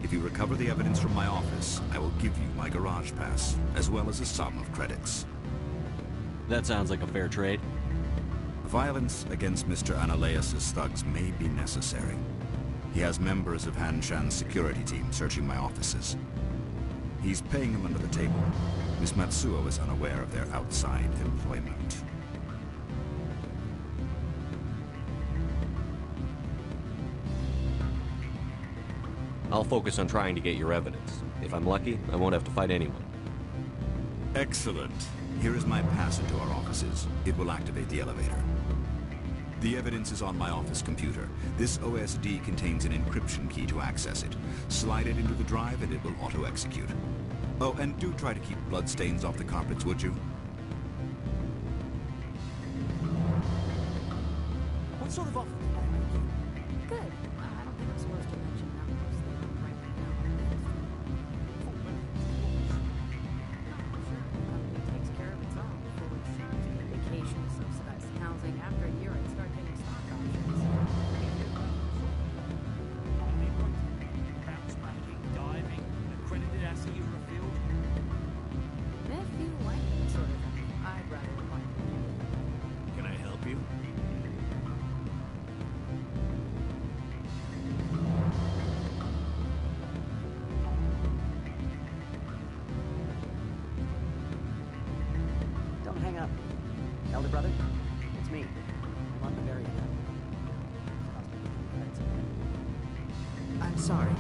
If you recover the evidence from my office, I will give you my garage pass, as well as a sum of credits. That sounds like a fair trade. Violence against Mr. Analeas' thugs may be necessary. He has members of Han Shan's security team searching my offices. He's paying them under the table. Miss Matsuo is unaware of their outside employment. I'll focus on trying to get your evidence. If I'm lucky, I won't have to fight anyone. Excellent. Here is my pass into our offices. It will activate the elevator. The evidence is on my office computer. This OSD contains an encryption key to access it. Slide it into the drive and it will auto-execute. Oh, and do try to keep bloodstains off the carpets, would you? What sort of offer did they make you? Good. I don't think I'm supposed to mention numbers. They don't break them down like this. Full benefits, of course. No, sure. The company takes care of its own. Full insurance, good vacation, subsidized housing. After a year, I'd start getting stock options. Bounce backing, diving, accredited asset you revealed. If you like that sort of thing, I'd rather apply for you. Can I help you? Don't hang up. Elder brother, it's me. I'm on Bavaria now. I'm sorry.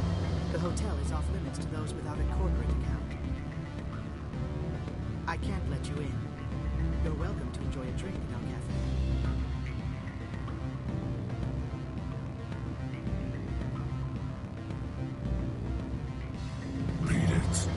The hotel is off limits to those without a corporate account. I can't let you in. You're welcome to enjoy a drink at our cafe. Beat it.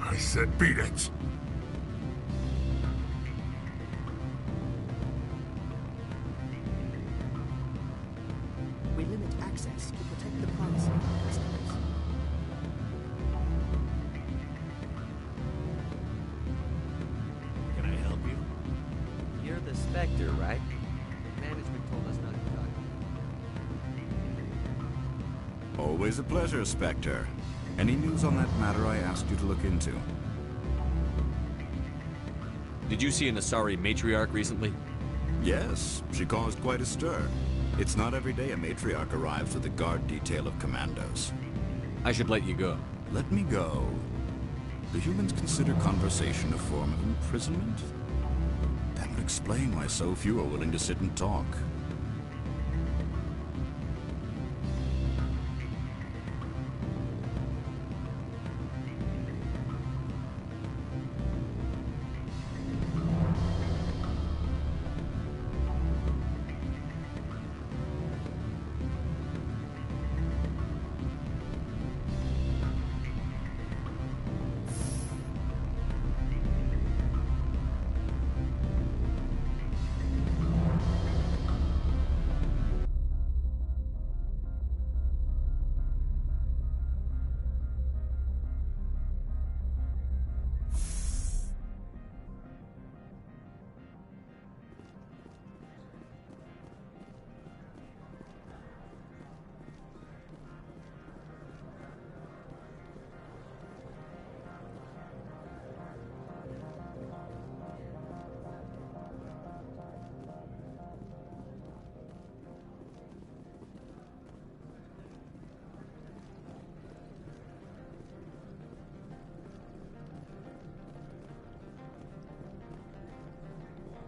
I said beat it! We limit access to protect the privacy of our customers. Can I help you? You're the Spectre, right? Management told us not to talk. Always a pleasure, Spectre. Any news on that matter I asked you to look into? Did you see an Asari matriarch recently? Yes, she caused quite a stir. It's not every day a matriarch arrives with a guard detail of commandos. I should let you go. Let me go. Do humans consider conversation a form of imprisonment? That would explain why so few are willing to sit and talk.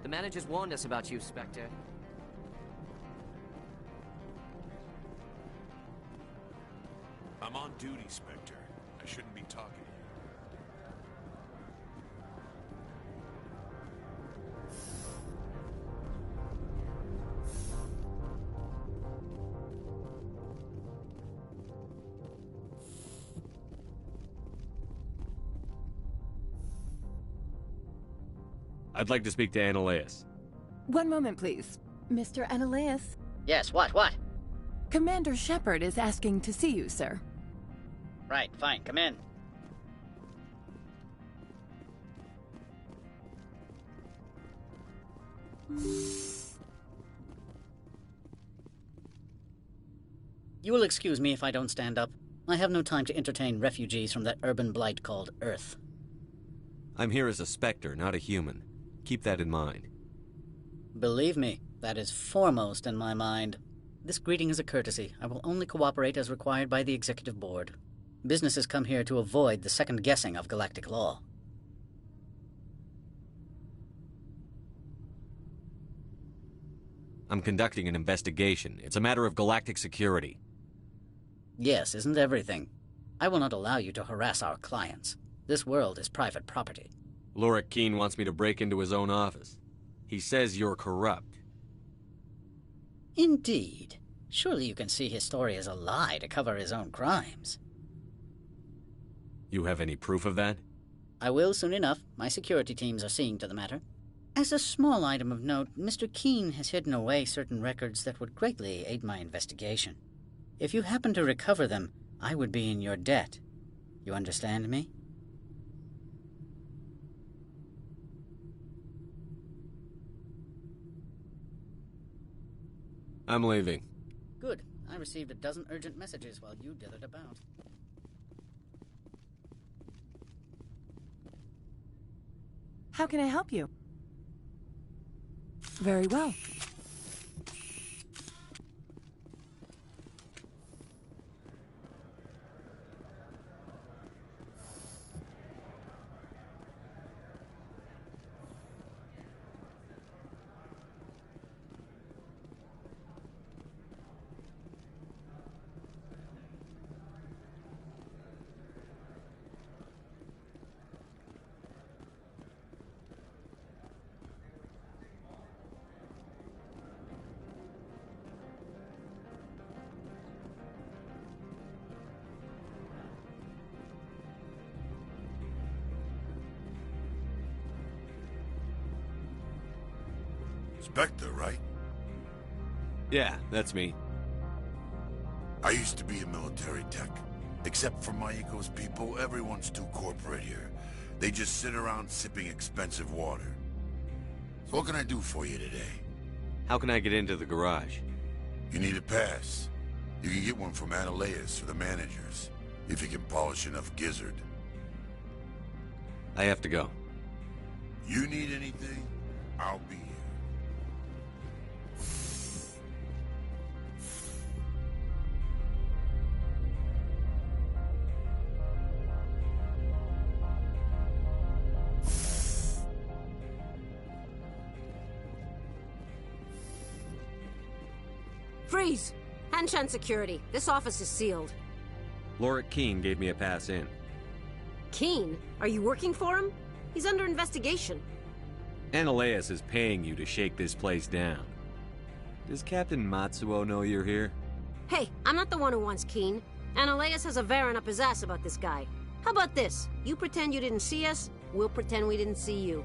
The managers warned us about you, Spectre. I'm on duty, Spectre. I shouldn't be talking to you. I'd like to speak to Annaleas. One moment, please. Mr. Annaleas? Yes, what? Commander Shepard is asking to see you, sir. Right, fine, come in. You will excuse me if I don't stand up. I have no time to entertain refugees from that urban blight called Earth. I'm here as a Spectre, not a human. Keep that in mind. Believe me, that is foremost in my mind. This greeting is a courtesy. I will only cooperate as required by the Executive Board. Businesses come here to avoid the second guessing of galactic law. I'm conducting an investigation. It's a matter of galactic security. Yes, isn't everything? I will not allow you to harass our clients. This world is private property. Lorik Keen wants me to break into his own office. He says you're corrupt. Indeed. Surely you can see his story as a lie to cover his own crimes. You have any proof of that? I will soon enough. My security teams are seeing to the matter. As a small item of note, Mr. Keen has hidden away certain records that would greatly aid my investigation. If you happen to recover them, I would be in your debt. You understand me? I'm leaving. Good. I received a dozen urgent messages while you dithered about. How can I help you? Very well. Spectre, right? Yeah, that's me. I used to be a military tech. Except for Maiko's people, everyone's too corporate here. They just sit around sipping expensive water. So what can I do for you today? How can I get into the garage? You need a pass. You can get one from Annaleas or the managers, if you can polish enough gizzard. I have to go. You need anything, I'll be here. Freeze! Hanshan security. This office is sealed. Lorik Keen gave me a pass in. Keen? Are you working for him? He's under investigation. Analeus is paying you to shake this place down. Does Captain Matsuo know you're here? Hey, I'm not the one who wants Keen. Analeus has a Varen up his ass about this guy. How about this? You pretend you didn't see us, we'll pretend we didn't see you.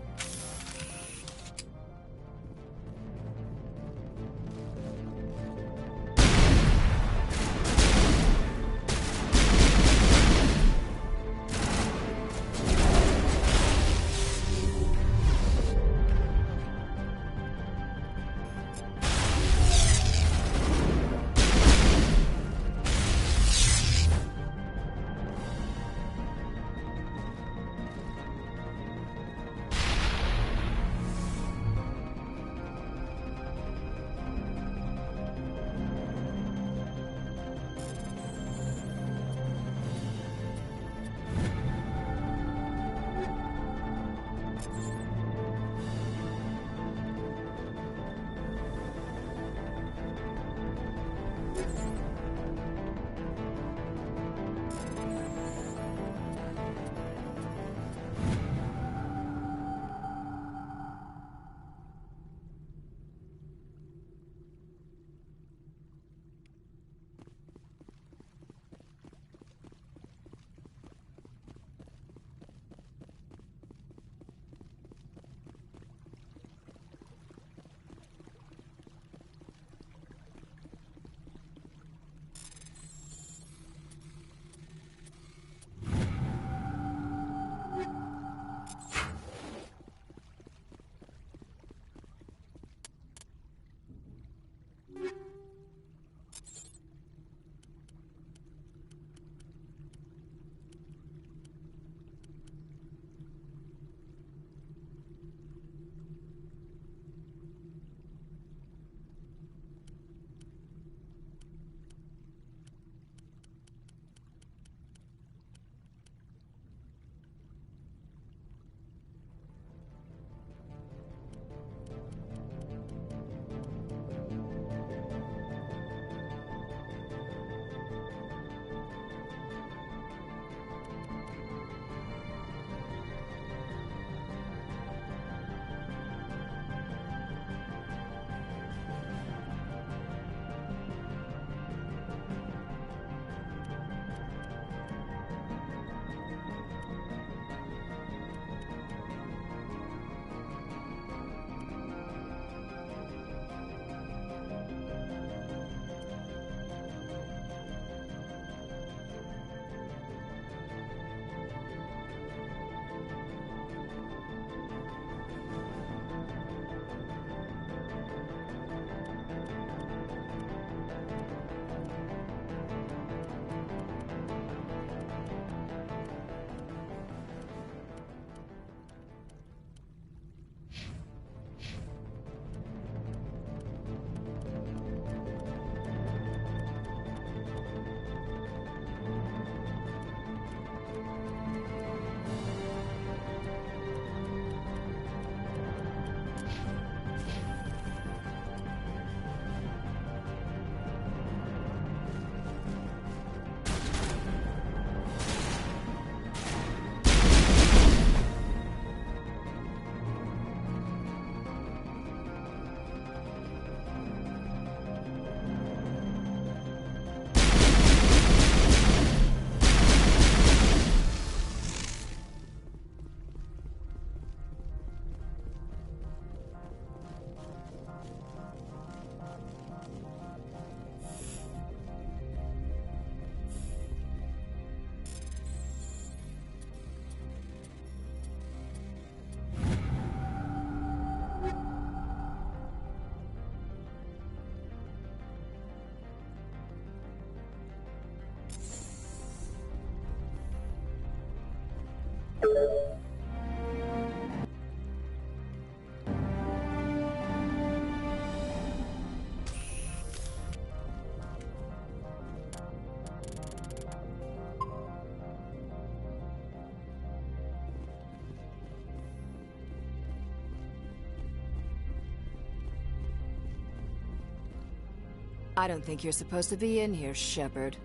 I don't think you're supposed to be in here, Shepard.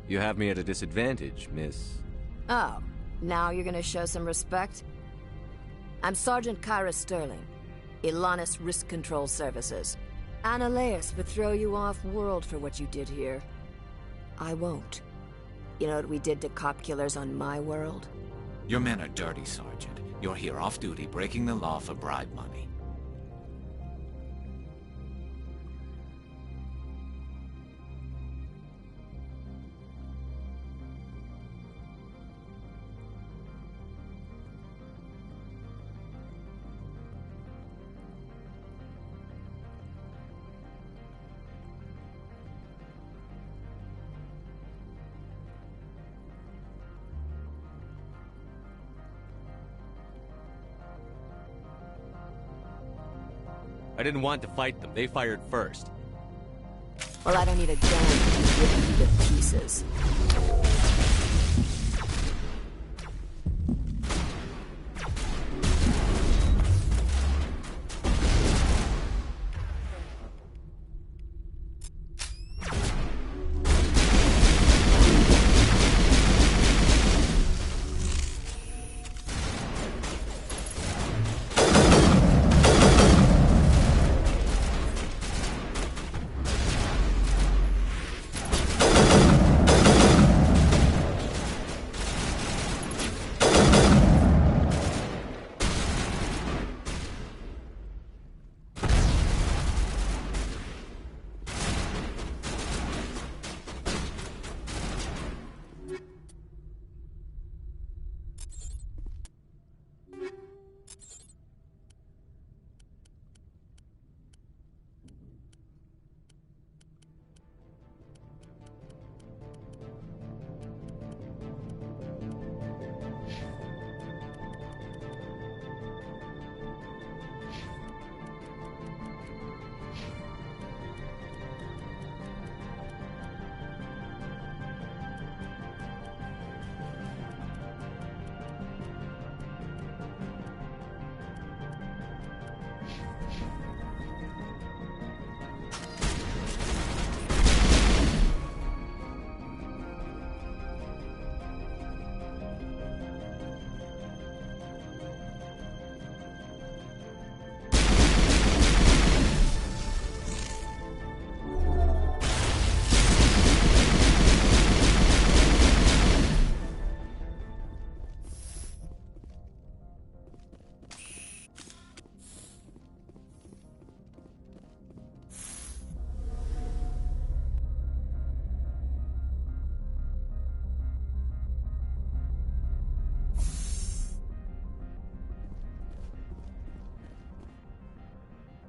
You have me at a disadvantage, Miss... Oh, now you're gonna show some respect? I'm Sergeant Kyra Sterling, Ilanis Risk Control Services. Analeas would throw you off-world for what you did here. I won't. You know what we did to cop killers on my world? Your men are dirty, Sergeant. You're here off-duty, breaking the law for bribe money. I didn't want to fight them. They fired first. Well, I don't need a gun to rip you to pieces.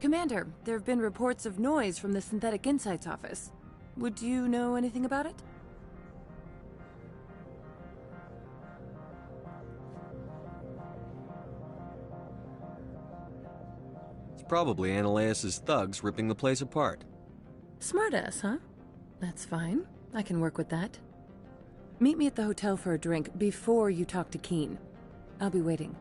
Commander, there have been reports of noise from the Synthetic Insights office. Would you know anything about it? It's probably Analeas' thugs ripping the place apart. Smartass, huh? That's fine. I can work with that. Meet me at the hotel for a drink before you talk to Keen. I'll be waiting.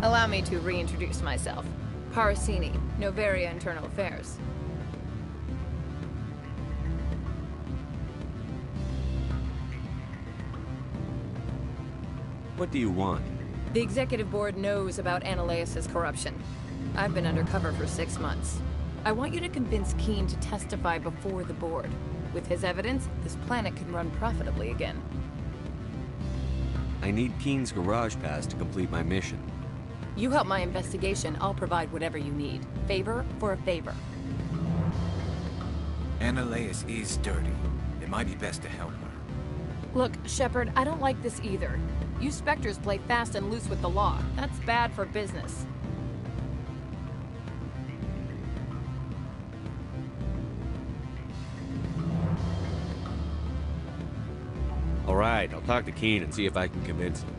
Allow me to reintroduce myself. Parasini, Noveria Internal Affairs. What do you want? The Executive Board knows about Analeas' corruption. I've been undercover for 6 months. I want you to convince Keen to testify before the Board. With his evidence, this planet can run profitably again. I I need Keen's garage pass to complete my mission. You help my investigation, I'll provide whatever you need. Favor for a favor. Annaleas is dirty. It might be best to help her. Look, Shepard, I don't like this either. You Spectres play fast and loose with the law. That's bad for business. All right, I'll talk to Keen and see if I can convince him.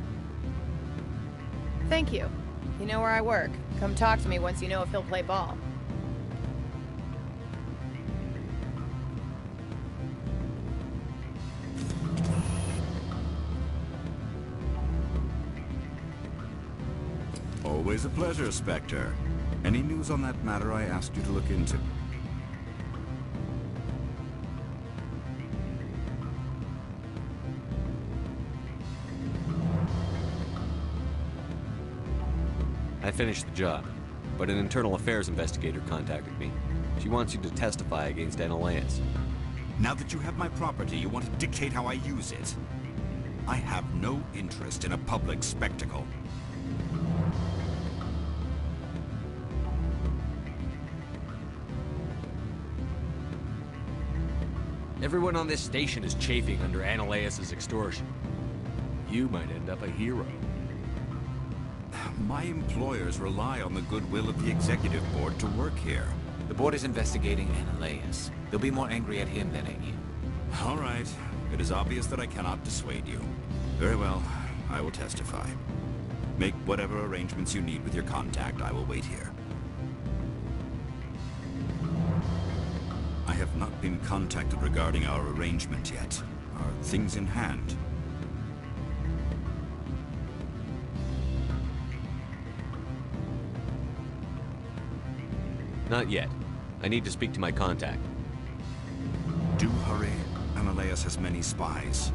Thank you. You know where I work. Come talk to me once you know if he'll play ball. Always a pleasure, Spectre. Any news on that matter I asked you to look into? I finished the job, but an internal affairs investigator contacted me. She wants you to testify against Annaleas. Now that you have my property, you want to dictate how I use it? I have no interest in a public spectacle. Everyone on this station is chafing under Annaleas' extortion. You might end up a hero. My employers rely on the goodwill of the executive board to work here. The board is investigating Annaleas. They'll be more angry at him than at you. All right. It is obvious that I cannot dissuade you. Very well. I will testify. Make whatever arrangements you need with your contact. I will wait here. I have not been contacted regarding our arrangement yet. Are things in hand? Not yet. I need to speak to my contact. Do hurry. Annaleas has many spies.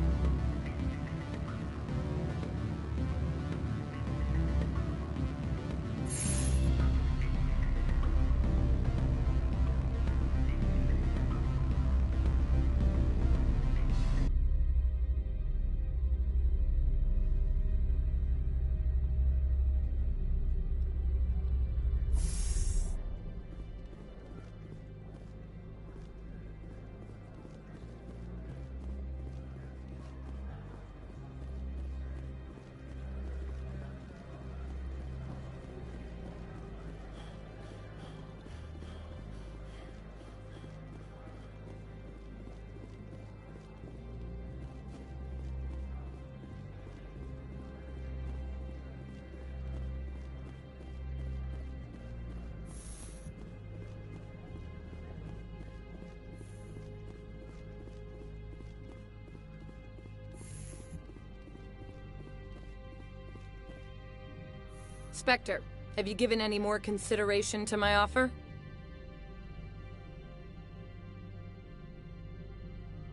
Spectre, have you given any more consideration to my offer?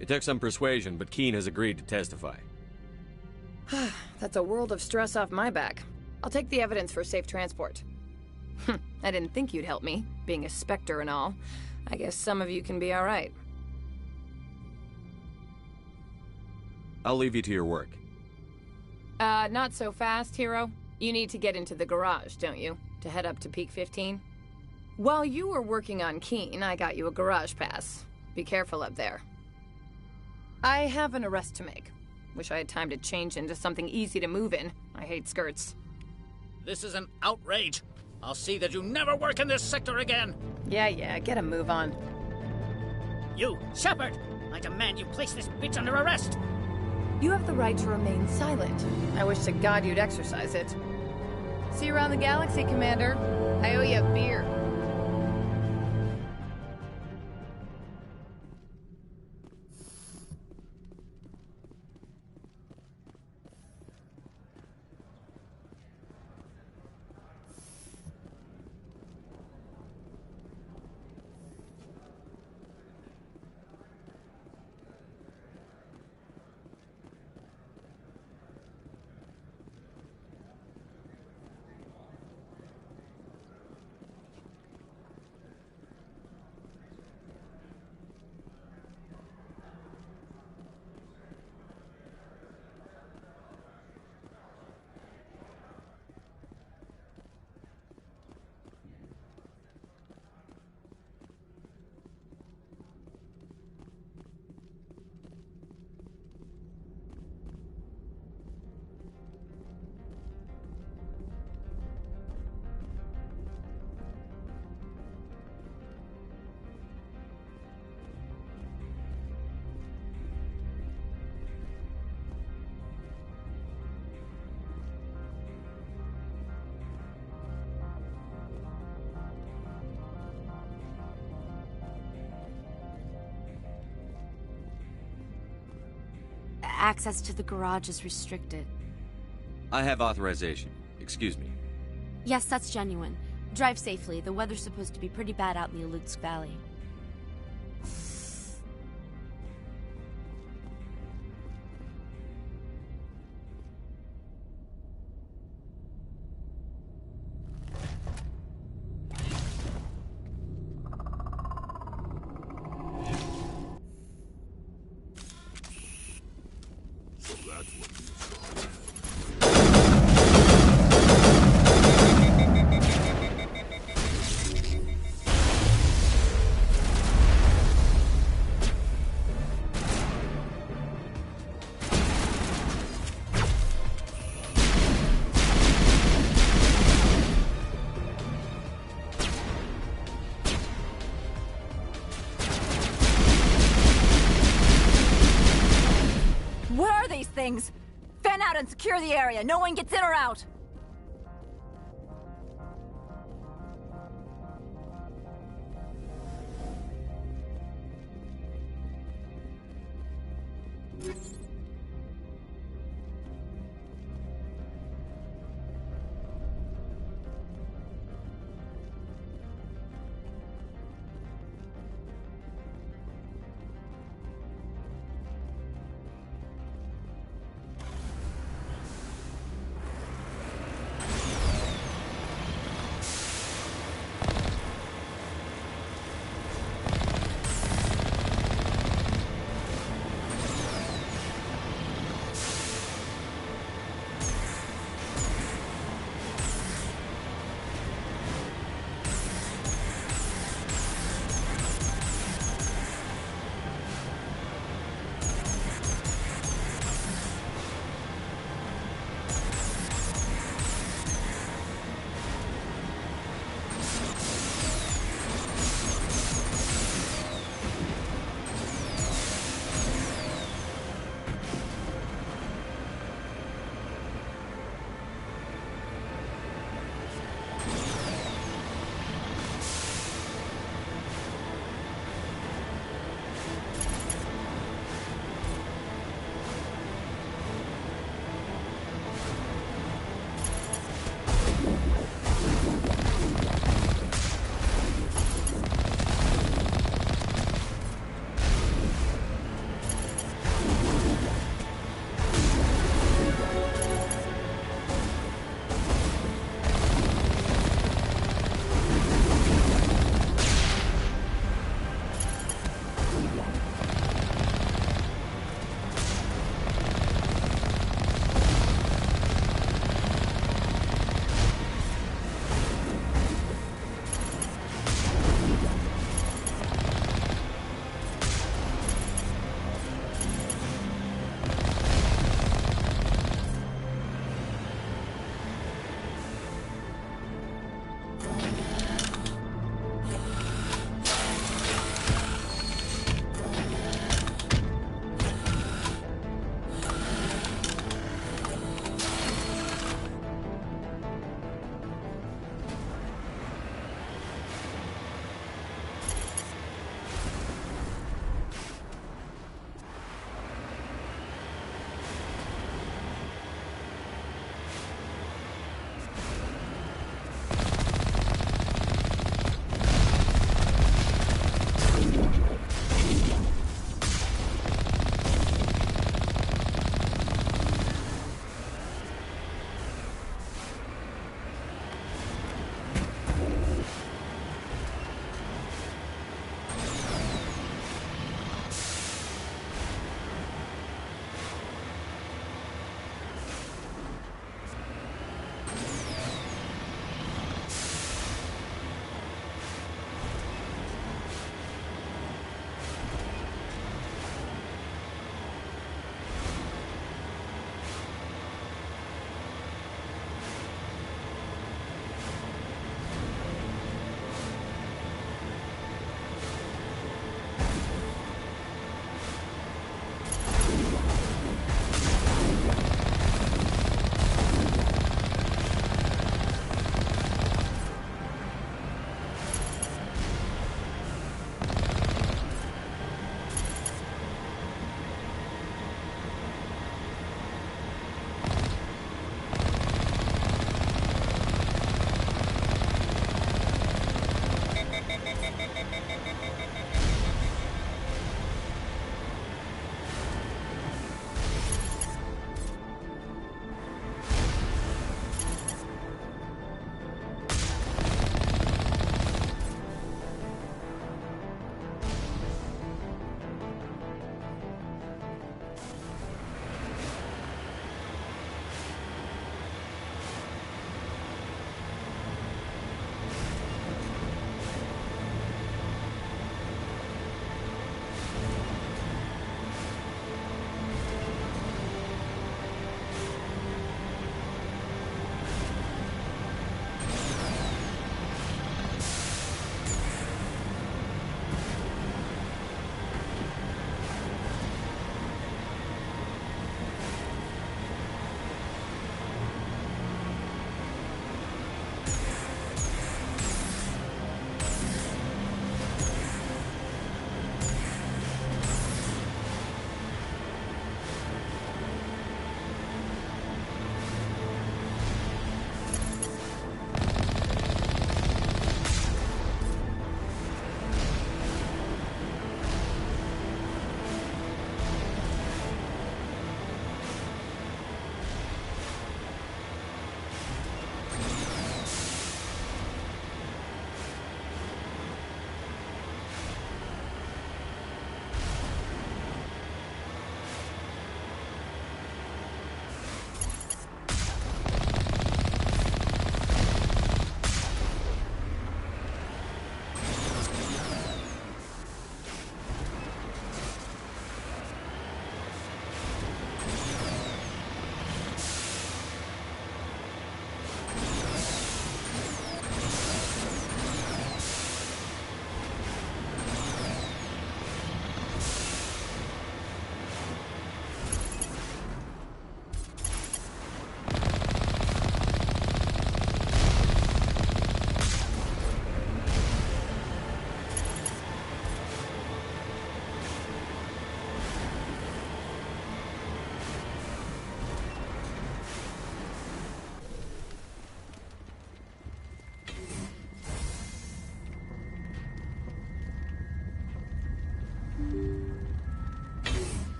It took some persuasion, but Keen has agreed to testify. That's a world of stress off my back. I'll take the evidence for safe transport. I didn't think you'd help me, being a Spectre and all. I guess some of you can be all right. I'll leave you to your work. Not so fast, hero. You need to get into the garage, don't you? To head up to Peak 15? While you were working on Keen, I got you a garage pass. Be careful up there. I have an arrest to make. Wish I had time to change into something easy to move in. I hate skirts. This is an outrage. I'll see that you never work in this sector again. Yeah, get a move on. You, Shepard! I demand you place this bitch under arrest! You have the right to remain silent. I wish to God you'd exercise it. See you around the galaxy, Commander. I owe you a beer. access to the garage is restricted. I have authorization. Excuse me. Yes, that's genuine. Drive safely. The weather's supposed to be pretty bad out in the Alutsk Valley. Things. Fan out and secure the area. No one gets in or out.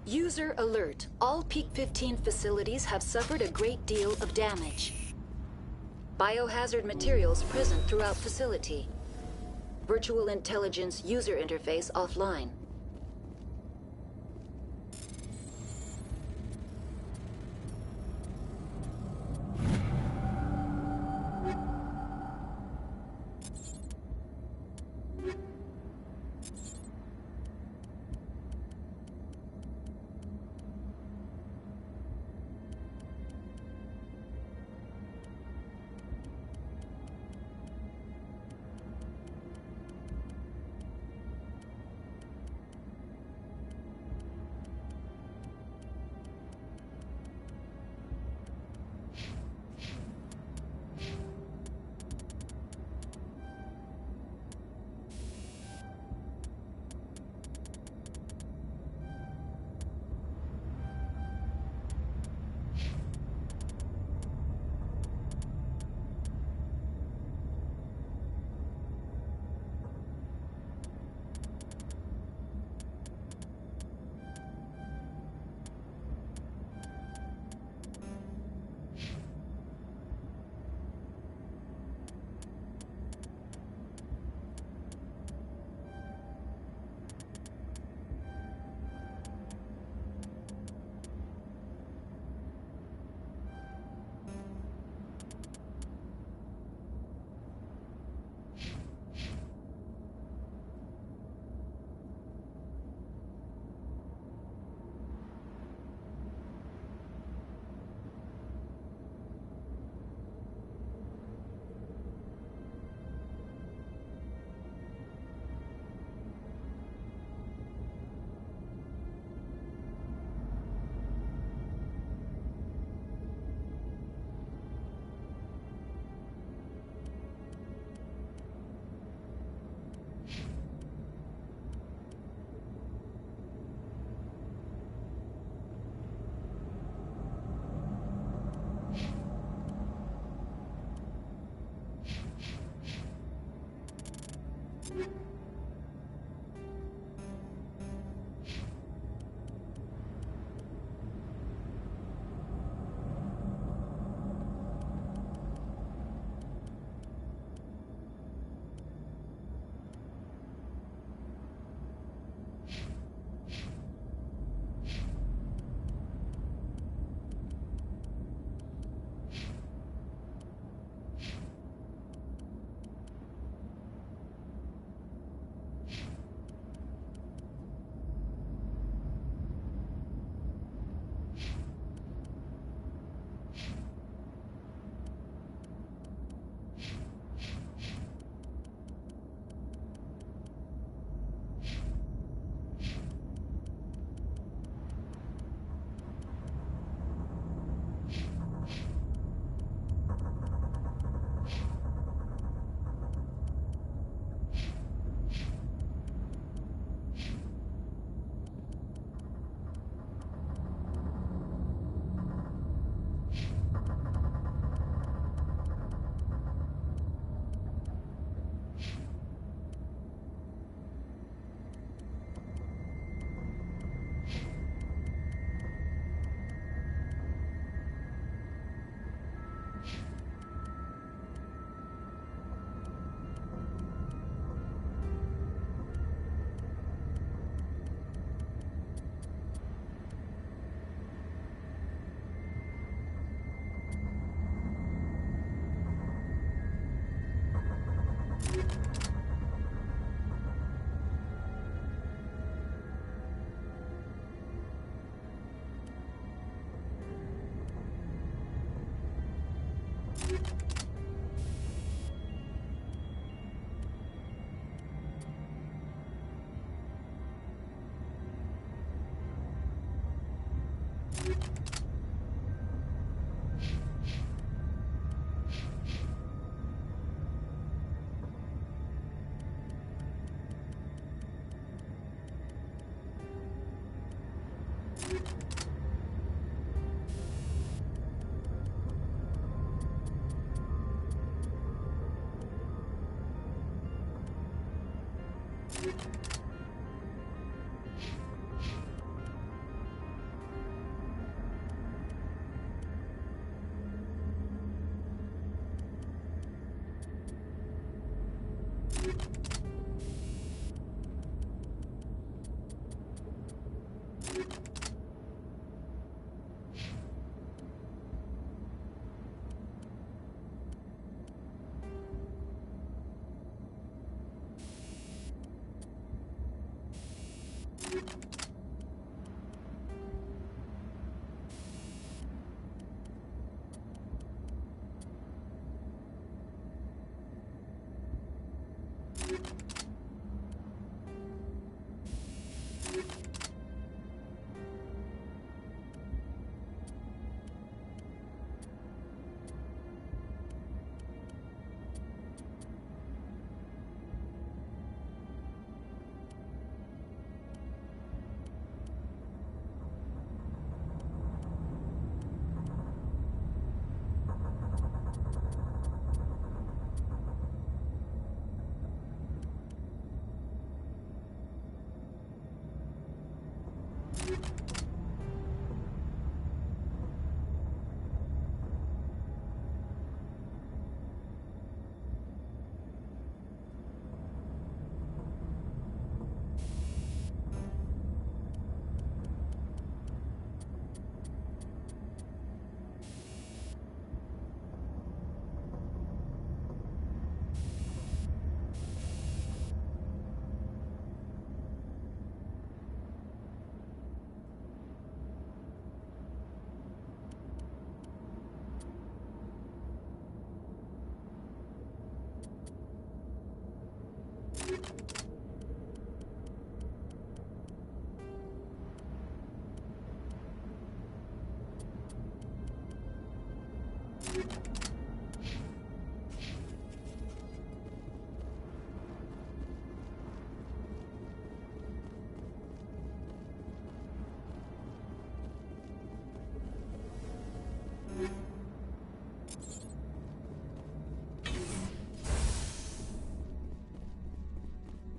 User alert. All Peak 15 facilities have suffered a great deal of damage. Biohazard materials present throughout facility. Virtual intelligence user interface offline.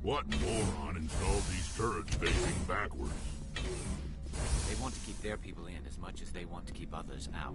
What moron installed these turrets facing backwards? They want to keep their people in as much as they want to keep others out.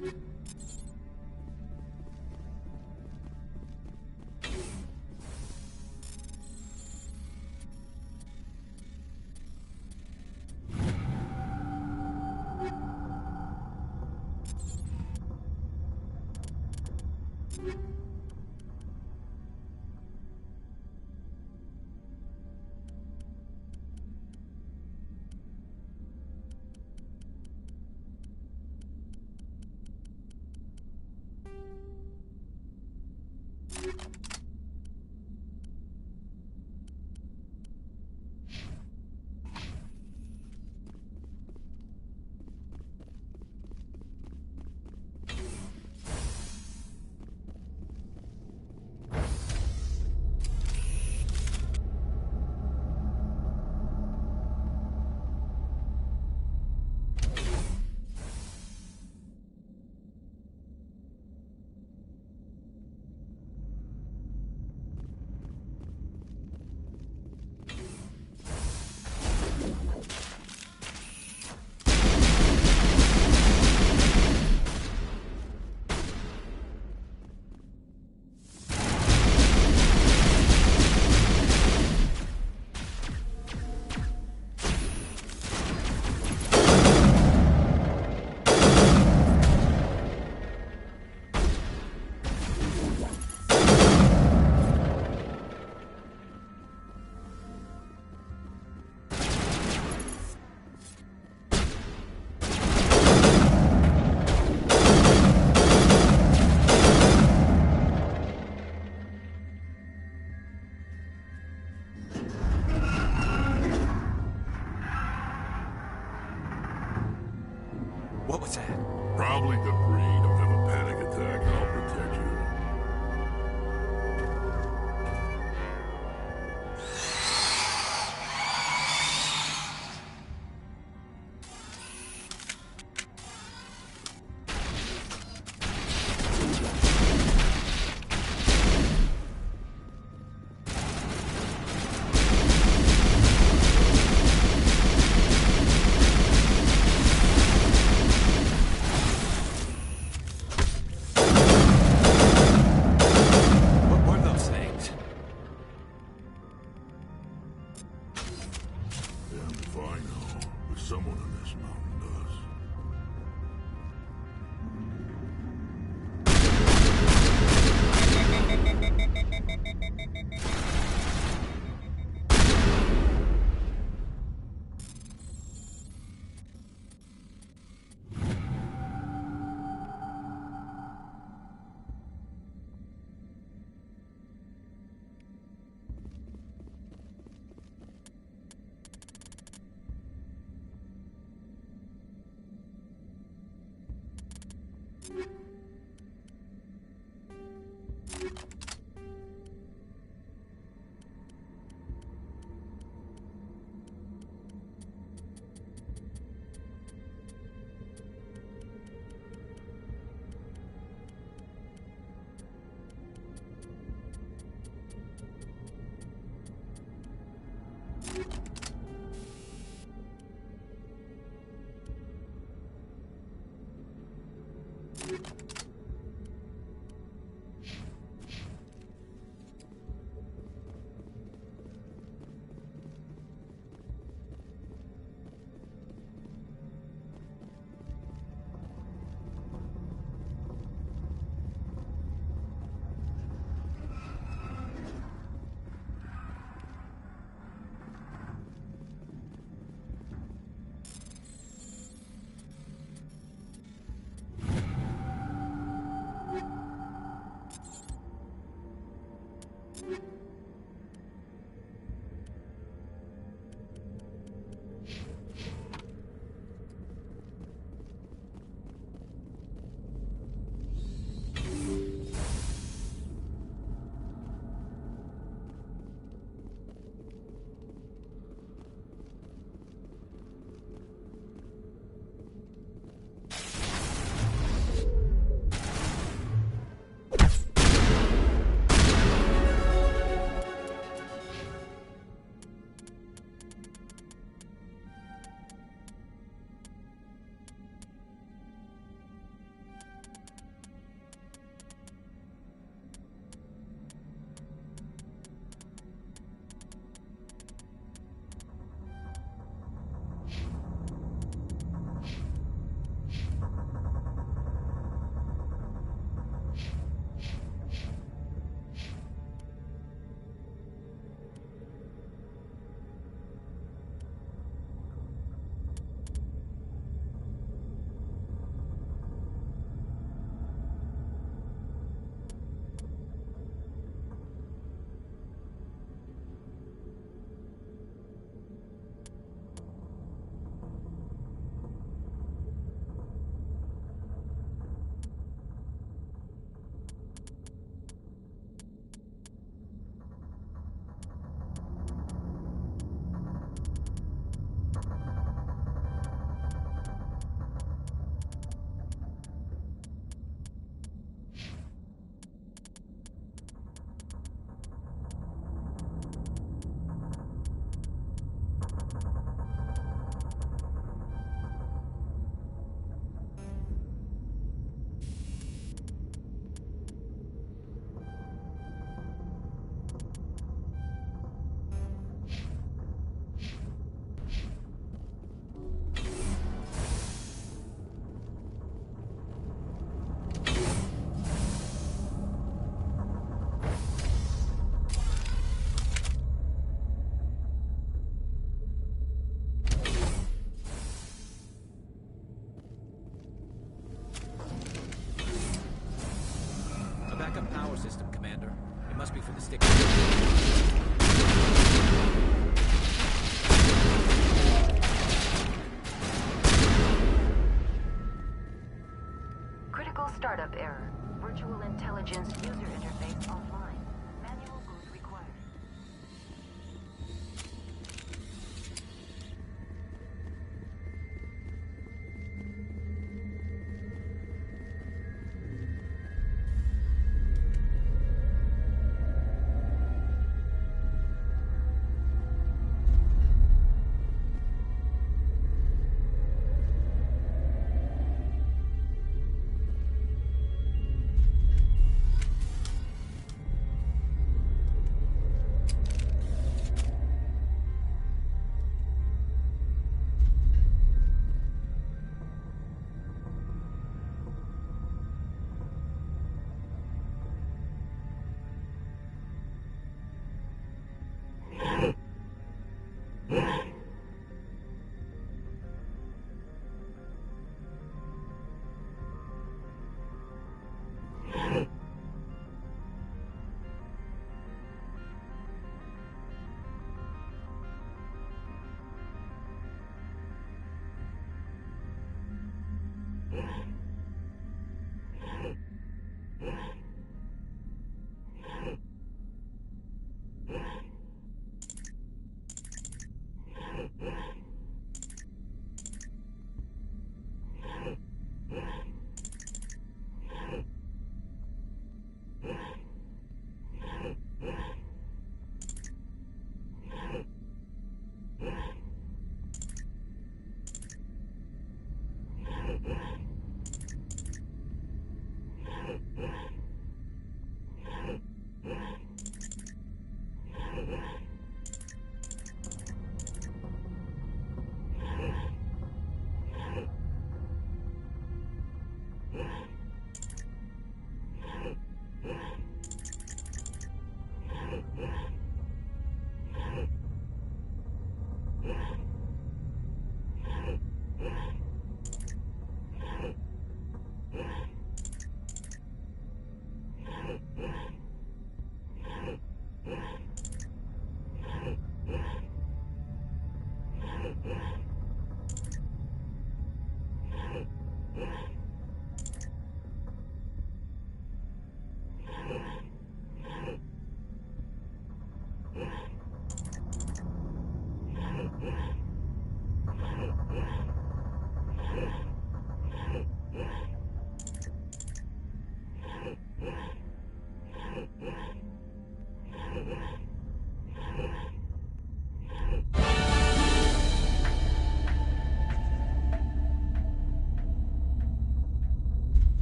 Probably debris. Don't have a panic attack. I'll protect you. Someone on this mountain does. Power system, Commander. It must be for the stick. Critical startup error. Virtual intelligence user interface offline. Manual boot required.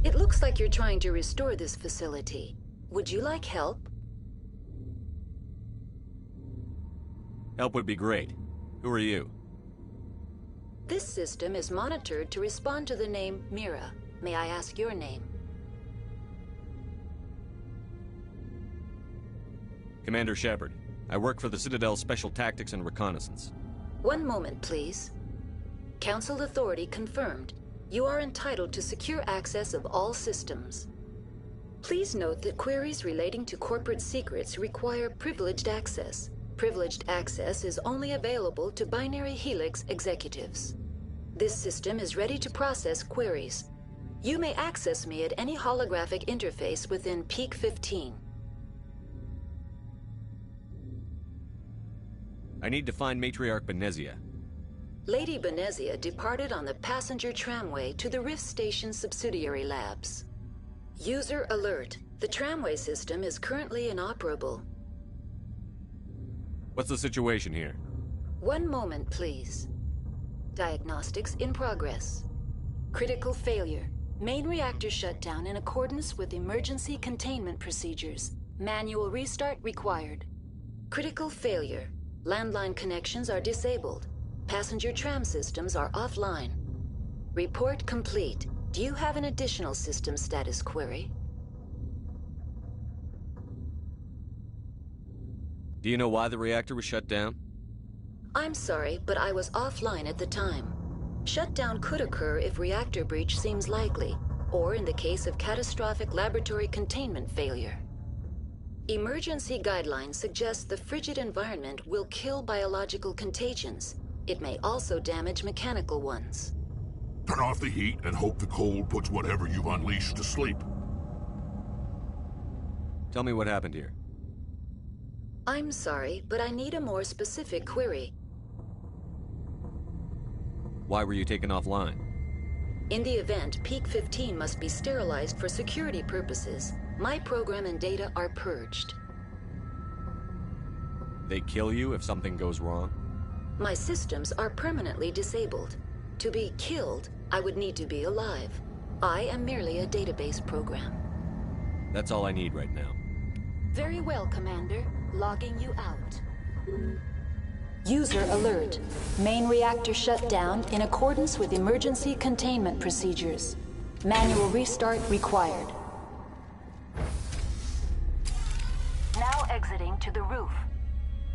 It looks like you're trying to restore this facility. Would you like help? Help would be great. Who are you? This system is monitored to respond to the name Mira. May I ask your name? Commander Shepard. I work for the Citadel Special Tactics and Reconnaissance. One moment, please. Council authority confirmed. You are entitled to secure access of all systems. Please note that queries relating to corporate secrets require privileged access. Privileged access is only available to Binary Helix executives. This system is ready to process queries. You may access me at any holographic interface within Peak 15. I need to find Matriarch Benezia. Lady Benezia departed on the passenger tramway to the Rift Station subsidiary labs. User alert. The tramway system is currently inoperable. What's the situation here? One moment, please. Diagnostics in progress. Critical failure. Main reactor shut down in accordance with emergency containment procedures. Manual restart required. Critical failure. Landline connections are disabled. Passenger tram systems are offline. Report complete. Do you have an additional system status query? Do you know why the reactor was shut down? I'm sorry, but I was offline at the time. Shutdown could occur if reactor breach seems likely, or in the case of catastrophic laboratory containment failure. Emergency guidelines suggest the frigid environment will kill biological contagions. It may also damage mechanical ones. Turn off the heat and hope the cold puts whatever you've unleashed to sleep. Tell me what happened here. I'm sorry, but I need a more specific query. Why were you taken offline? In the event, Peak 15 must be sterilized for security purposes. My program and data are purged. They kill you if something goes wrong? My systems are permanently disabled. To be killed, I would need to be alive. I am merely a database program. That's all I need right now. Very well, Commander. Logging you out. User alert. Main reactor shut down in accordance with emergency containment procedures. Manual restart required. Now exiting to the roof.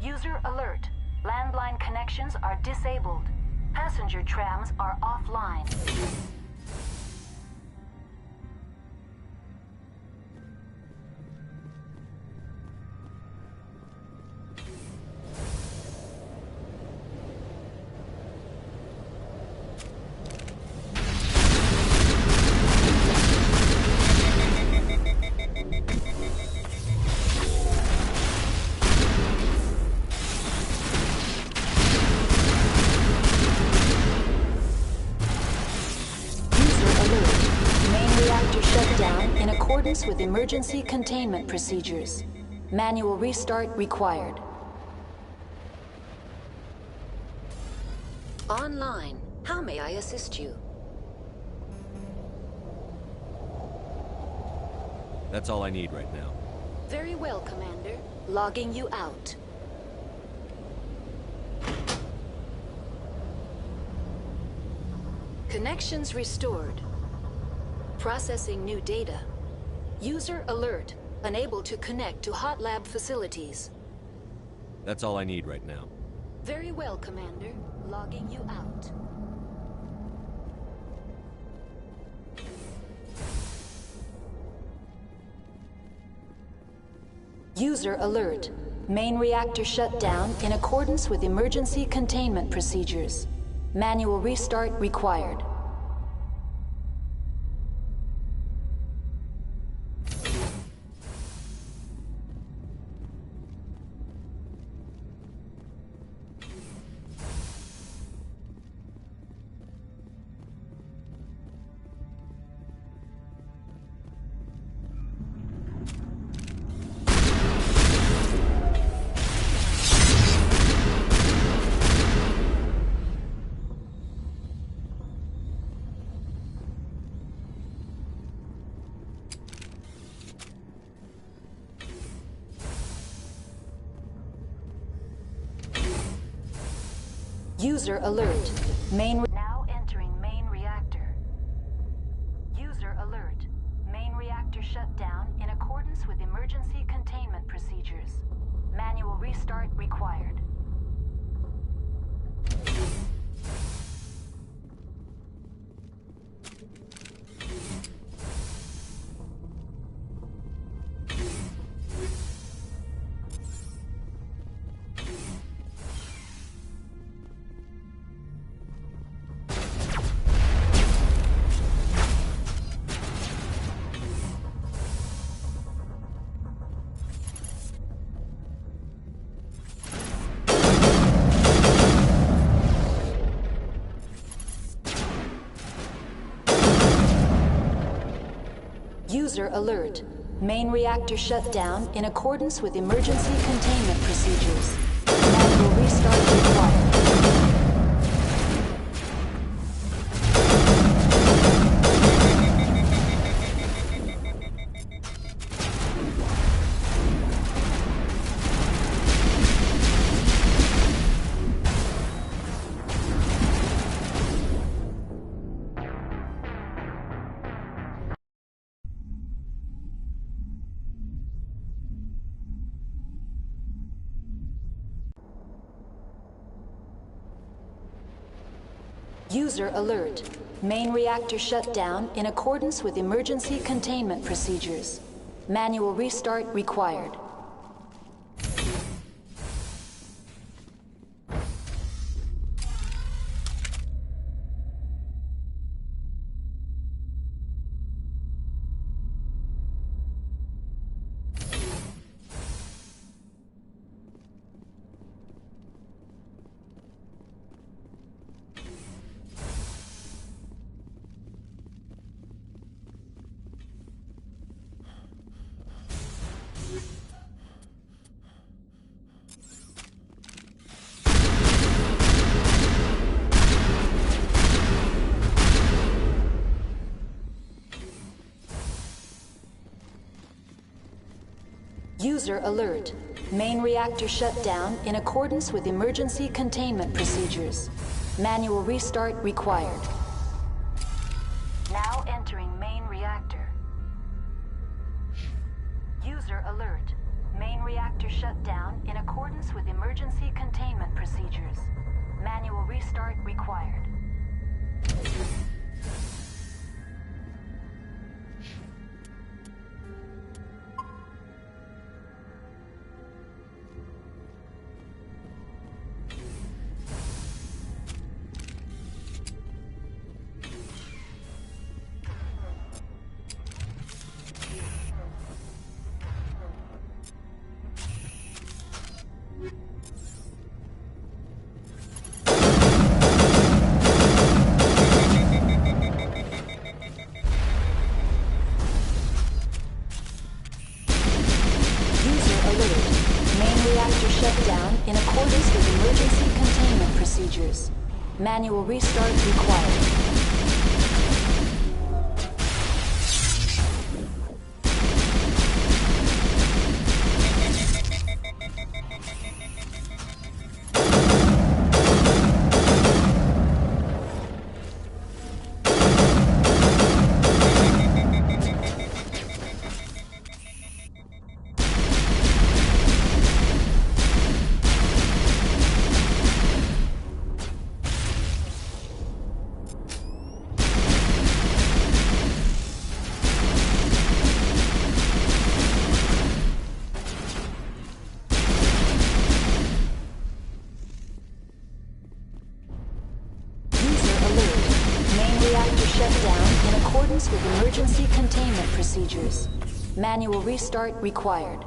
User alert. Landline connections are disabled. Passenger trams are offline. With emergency containment procedures. Manual restart required. Online. How may I assist you? That's all I need right now. Very well, Commander. Logging you out. Connections restored. Processing new data. User alert. Unable to connect to hot lab facilities. That's all I need right now. Very well, Commander. Logging you out. User alert. Main reactor shut down in accordance with emergency containment procedures. Manual restart required. User alert. Now entering main reactor. User alert. Main reactor shut down in accordance with emergency containment procedures. Manual restart required. User alert. Main reactor shut down in accordance with emergency containment procedures. Manual restart required. User alert. Main reactor shut down in accordance with emergency containment procedures. Manual restart required. User alert. Main reactor shut down in accordance with emergency containment procedures. Manual restart required. Now entering main reactor. User alert. Main reactor shut down in accordance with emergency containment procedures. Manual restart required. Manual restart required. With emergency containment procedures. Manual restart required.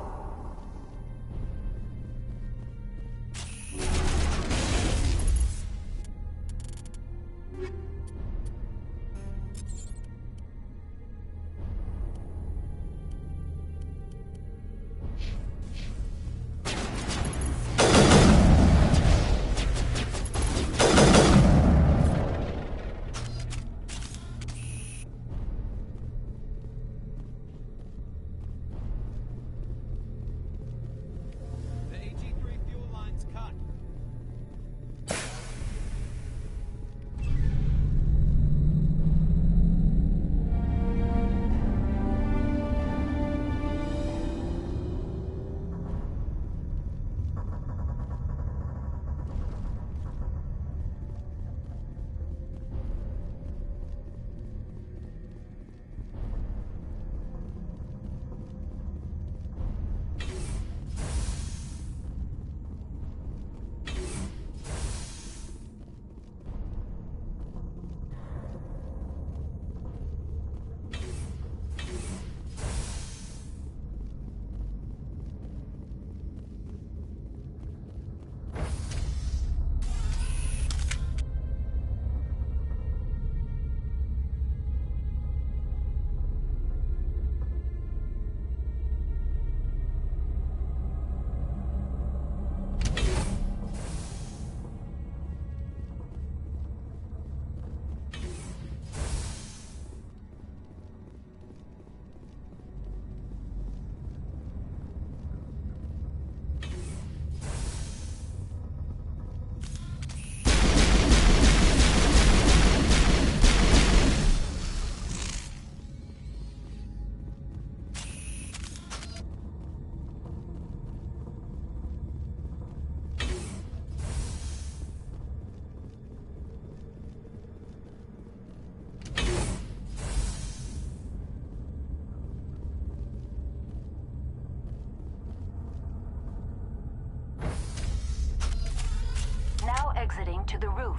Exiting to the roof.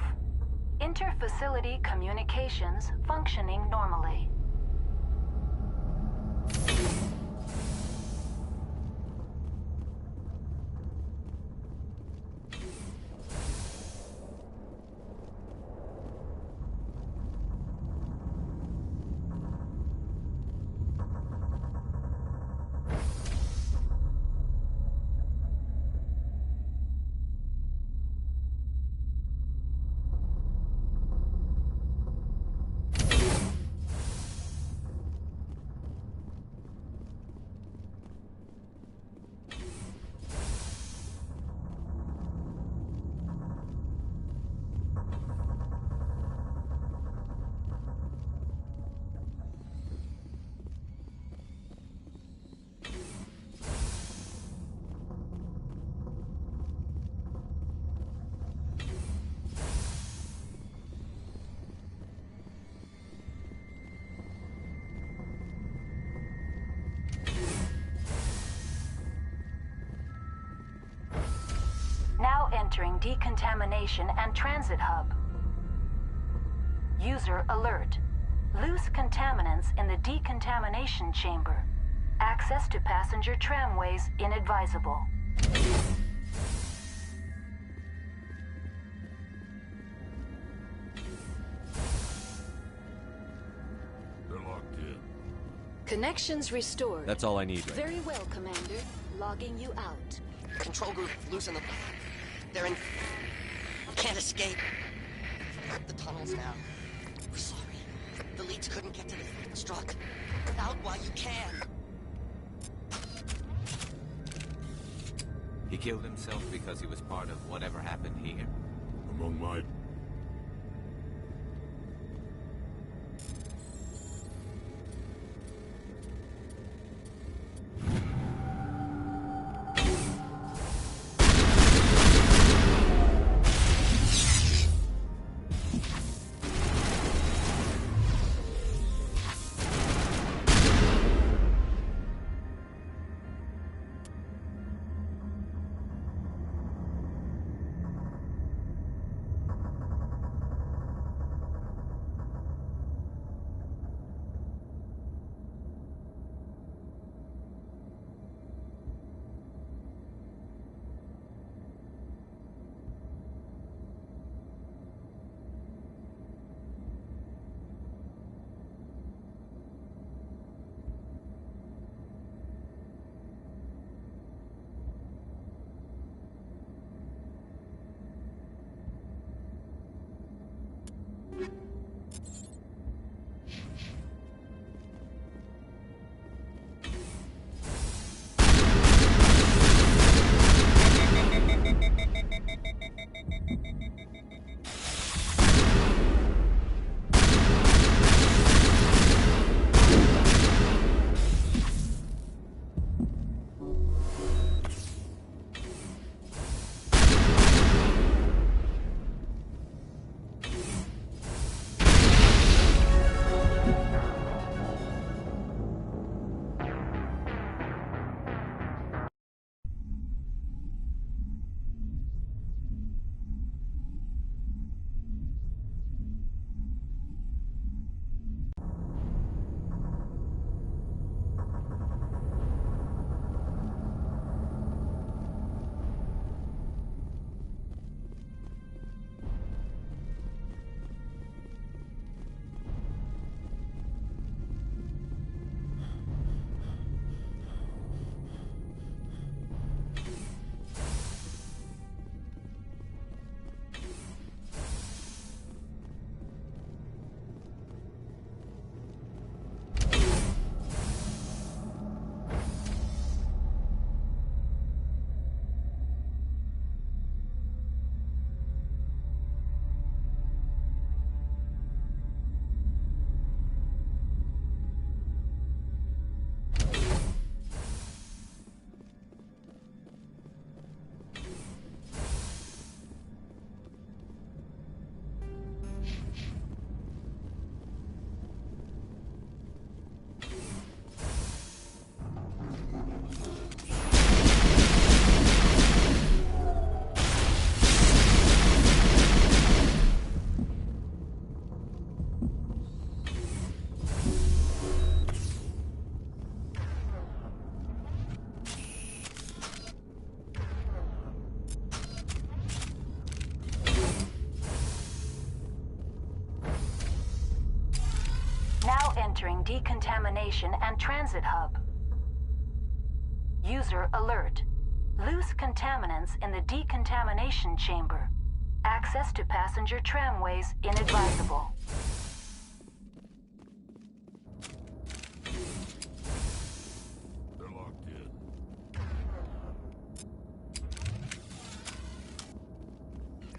Inter-facility communications functioning normally. entering decontamination and transit hub. User alert. Loose contaminants in the decontamination chamber. Access to passenger tramways inadvisable. They're locked in. Connections restored. That's all I need right Very well, Commander. Logging you out. Control group, losing them. They're in... Can't escape. The tunnels now. We're sorry. The leads couldn't get to the strut. Out while you can. He killed himself because he was part of whatever happened here. Among my... Entering decontamination and transit hub. User alert. Loose contaminants in the decontamination chamber. Access to passenger tramways inadvisable. They're locked in.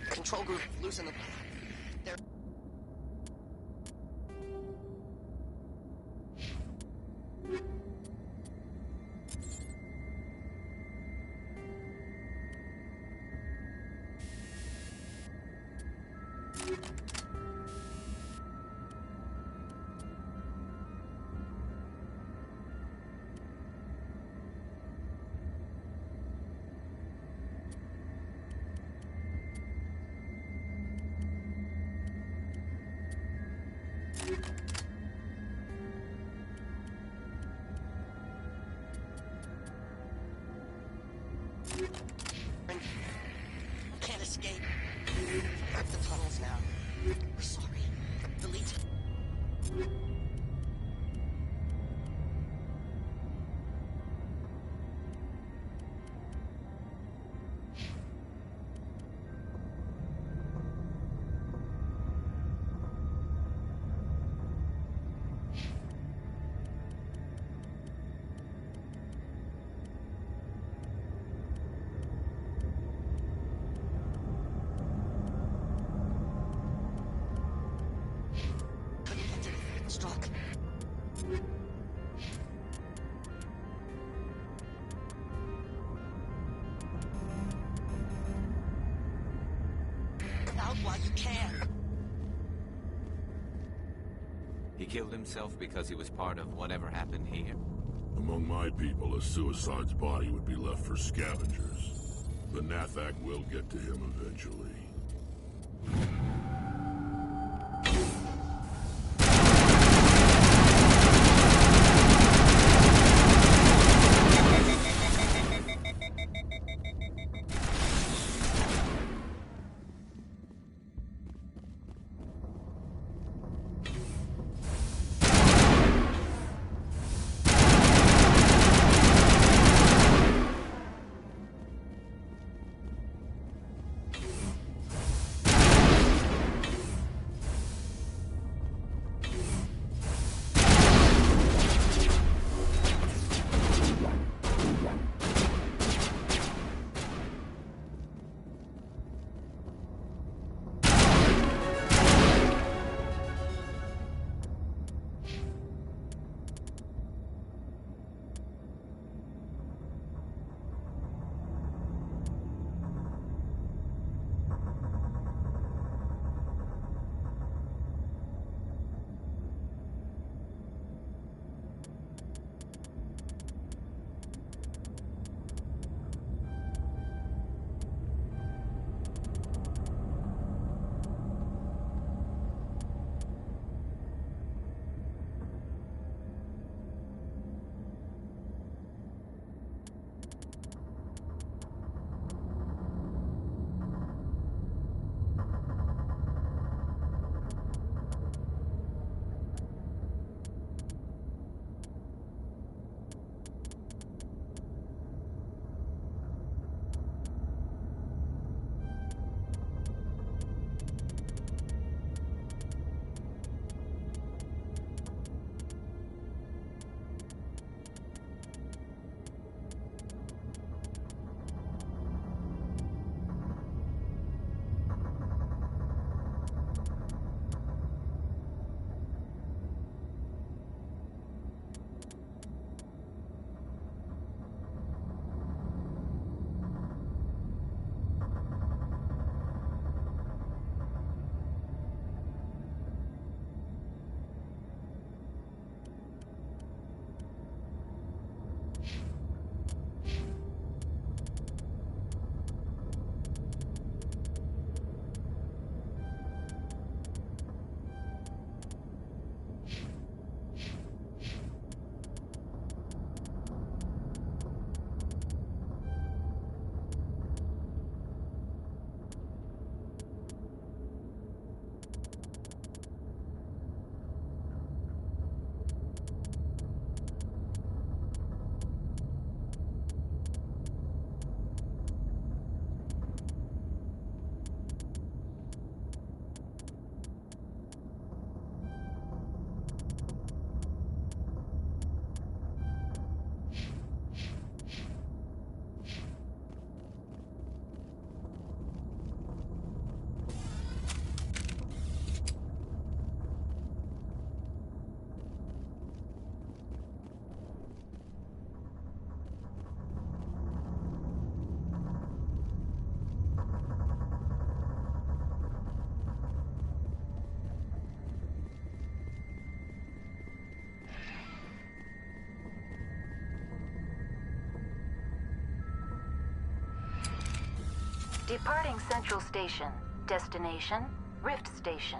Control group, losing them. They're... Can't escape. The tunnels now. We're sorry. The leads... Struck. Out while you can. He killed himself because he was part of whatever happened here? Among my people, a suicide's body would be left for scavengers. The Nathak will get to him eventually. Departing Central Station. Destination, Rift Station.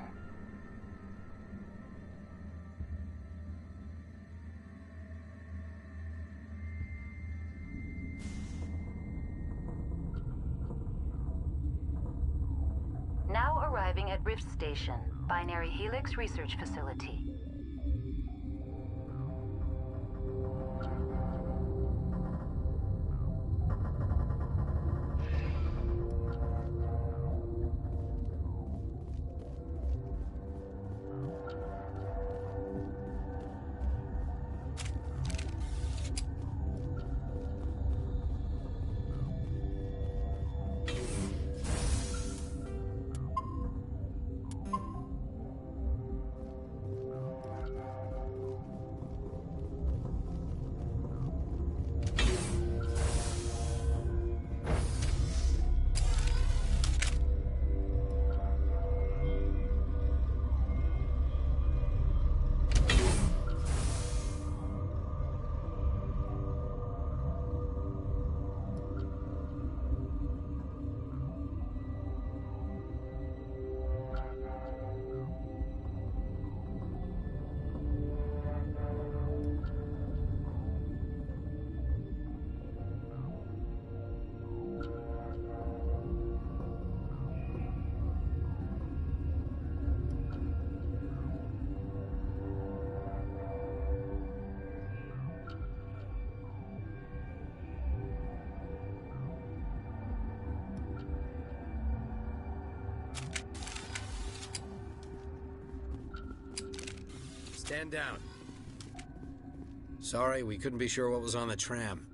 at Rift Station, Binary Helix Research Facility. Stand down. Sorry, we couldn't be sure what was on the tram.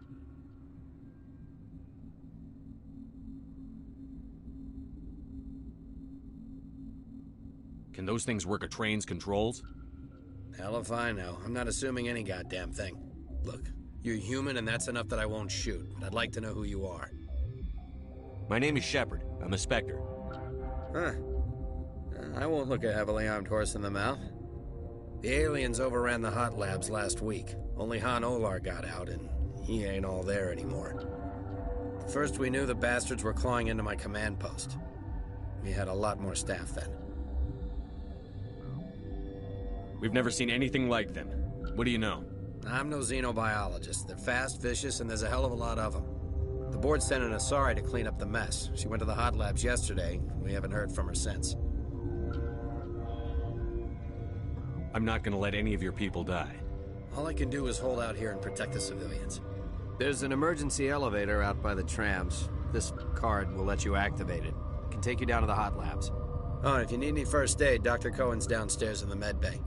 Can those things work a train's controls? Hell if I know. I'm not assuming any goddamn thing. Look, you're human and that's enough that I won't shoot, but I'd like to know who you are. My name is Shepard. I'm a Spectre. Huh. I won't look a heavily armed horse in the mouth. The aliens overran the hot labs last week. Only Han Olar got out, and he ain't all there anymore. First we knew the bastards were clawing into my command post. We had a lot more staff then. We've never seen anything like them. What do you know? I'm no xenobiologist. They're fast, vicious, and there's a hell of a lot of them. The board sent an Asari to clean up the mess. She went to the hot labs yesterday. We haven't heard from her since. I'm not gonna let any of your people die. All I can do is hold out here and protect the civilians. There's an emergency elevator out by the trams. This card will let you activate it. It can take you down to the hot labs. Oh, and if you need any first aid, Dr. Cohen's downstairs in the med bay.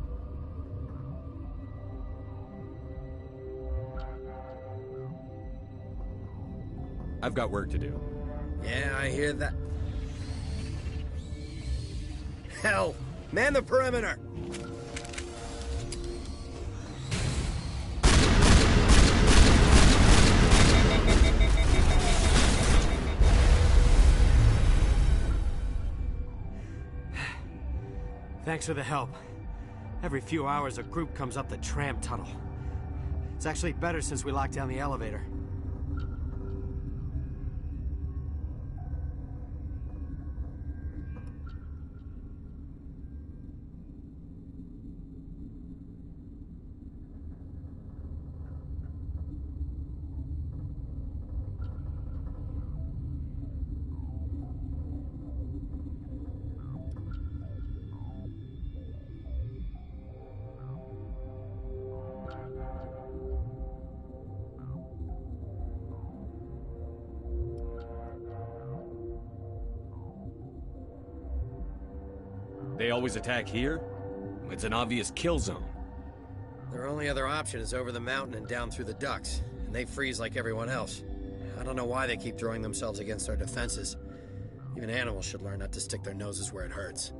I've got work to do. Yeah, I hear that. Hell! Man the perimeter! Thanks for the help. Every few hours, a group comes up the tram tunnel. It's actually better since we locked down the elevator. They always attack here? It's an obvious kill zone. Their only other option is over the mountain and down through the ducts, and they freeze like everyone else. I don't know why they keep throwing themselves against our defenses. Even animals should learn not to stick their noses where it hurts.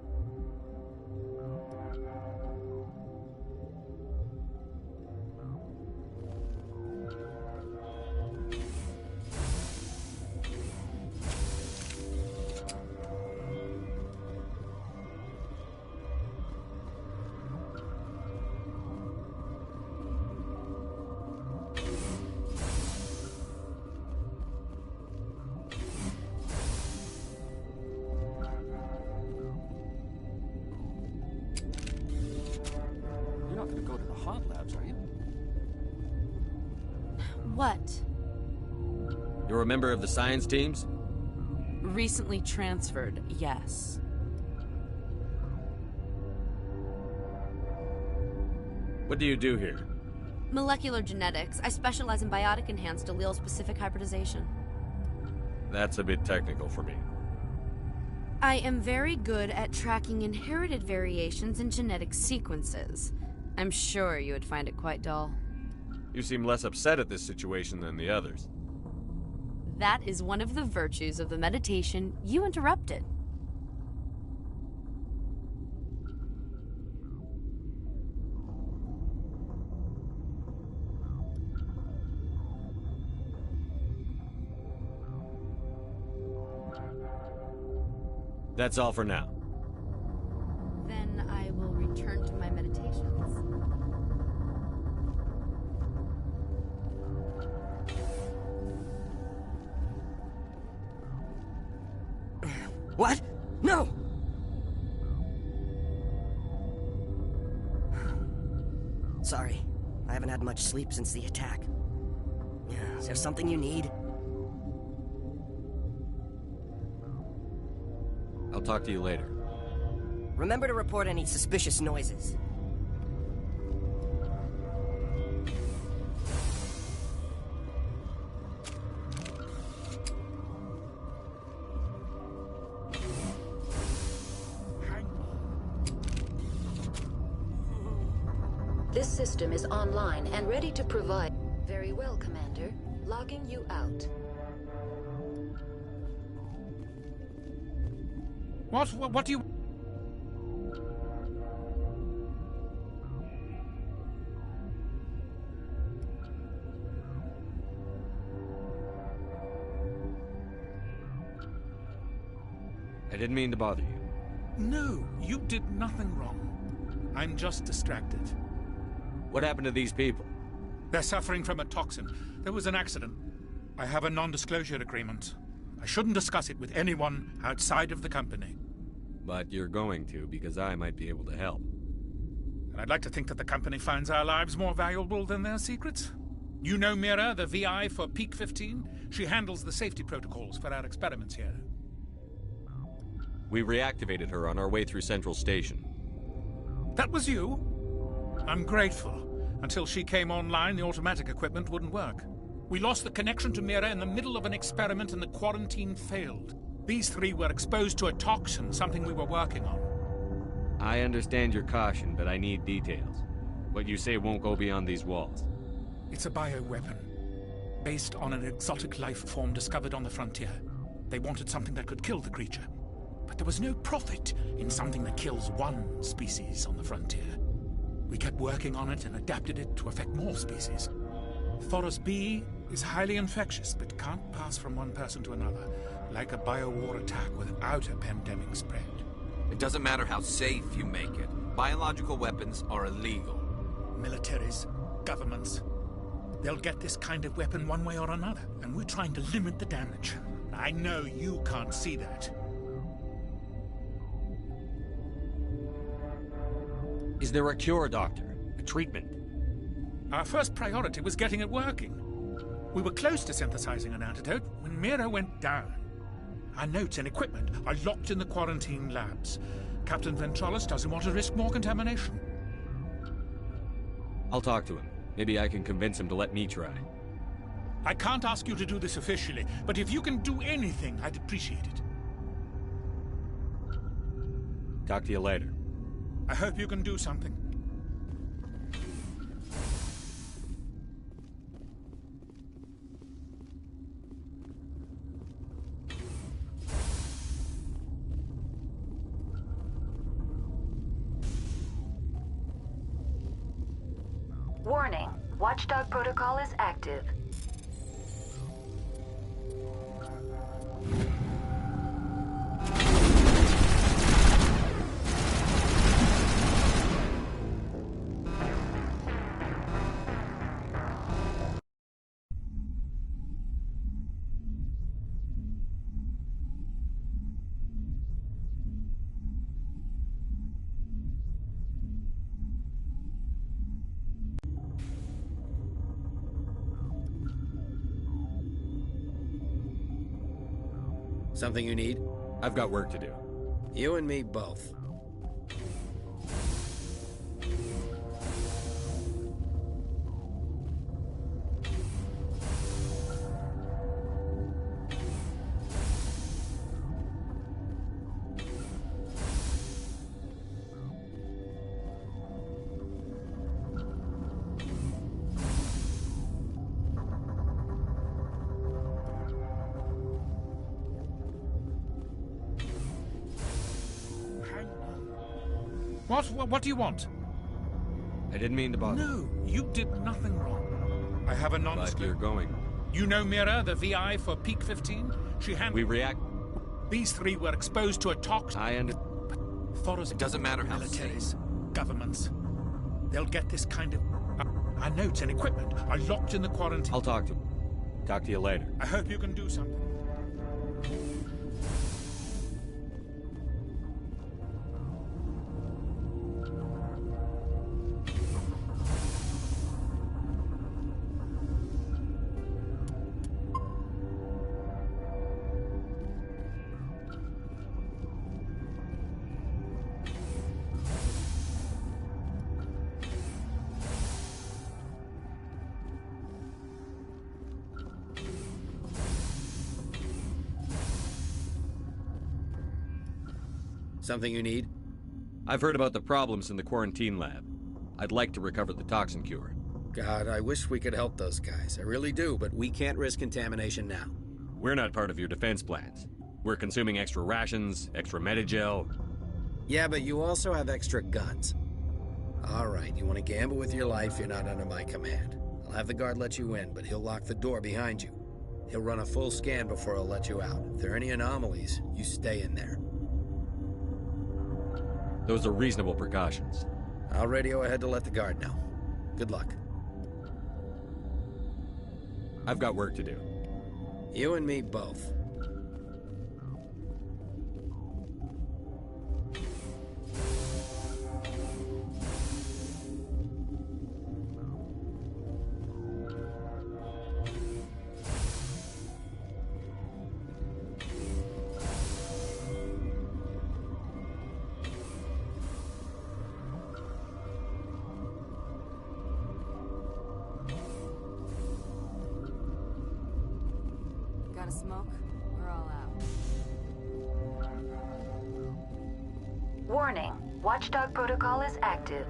What? You're a member of the science teams? Recently transferred, yes. What do you do here? Molecular genetics. I specialize in biotic-enhanced allele-specific hybridization. That's a bit technical for me. I am very good at tracking inherited variations in genetic sequences. I'm sure you would find it quite dull. You seem less upset at this situation than the others. That is one of the virtues of the meditation you interrupted. That's all for now. Then I will return to my meditations. What? No! Sorry, I haven't had much sleep since the attack. Is there something you need? I'll talk to you later. Remember to report any suspicious noises. This system is online and ready to provide. Very well, Commander. Logging you out. What do you... I didn't mean to bother you. No, you did nothing wrong. I'm just distracted. What happened to these people? They're suffering from a toxin. There was an accident. I have a non-disclosure agreement. I shouldn't discuss it with anyone outside of the company. But you're going to, because I might be able to help. And I'd like to think that the company finds our lives more valuable than their secrets. You know Mira, the VI for Peak 15? She handles the safety protocols for our experiments here. We reactivated her on our way through Central Station. That was you? I'm grateful. Until she came online, the automatic equipment wouldn't work. We lost the connection to Mira in the middle of an experiment and the quarantine failed. These three were exposed to a toxin, something we were working on. I understand your caution, but I need details. What you say won't go beyond these walls. It's a bioweapon, based on an exotic life form discovered on the frontier. They wanted something that could kill the creature. But there was no profit in something that kills one species on the frontier. We kept working on it and adapted it to affect more species. Thoros B is highly infectious, but can't pass from one person to another, like a biowar attack without a pandemic spread. It doesn't matter how safe you make it. Biological weapons are illegal. Militaries, governments, they'll get this kind of weapon one way or another, and we're trying to limit the damage. I know you can't see that. Is there a cure, Doctor? A treatment? Our first priority was getting it working. We were close to synthesizing an antidote when Mira went down. Our notes and equipment are locked in the quarantine labs. Captain Ventralis doesn't want to risk more contamination. I'll talk to him. Maybe I can convince him to let me try. I can't ask you to do this officially, but if you can do anything, I'd appreciate it. Talk to you later. I hope you can do something. Warning. Watchdog protocol is active. Something you need? I've got work to do. You and me both. What do you want? I didn't mean to bother. No, you did nothing wrong. I have a But non-disclosure. you're going. You know Mira, the VI for Peak 15? She handled... We react... These three were exposed to a toxin... It doesn't matter how militaries, governments. They'll get this kind of... our notes and equipment are locked in the quarantine. I'll talk to him. Talk to you later. I hope you can do something. Something you need? I've heard about the problems in the quarantine lab. I'd like to recover the toxin cure. God, I wish we could help those guys. I really do, but we can't risk contamination now. We're not part of your defense plans. We're consuming extra rations, extra Medigel. Yeah, but you also have extra guns. All right, you want to gamble with your life, you're not under my command. I'll have the guard let you in, but he'll lock the door behind you. He'll run a full scan before he'll let you out. If there are any anomalies, you stay in there. Those are reasonable precautions. I'll radio ahead to let the guard know. Good luck. I've got work to do. You and me both. Got a smoke? We're all out. Warning. Watchdog protocol is active.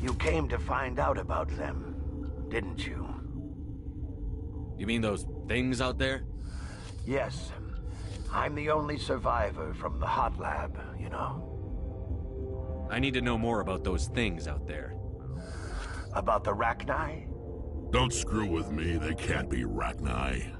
You came to find out about them, didn't you? You mean those things out there? Yes. I'm the only survivor from the hot lab, you know. I need to know more about those things out there. About the Rachni? Don't screw with me, they can't be Rachni.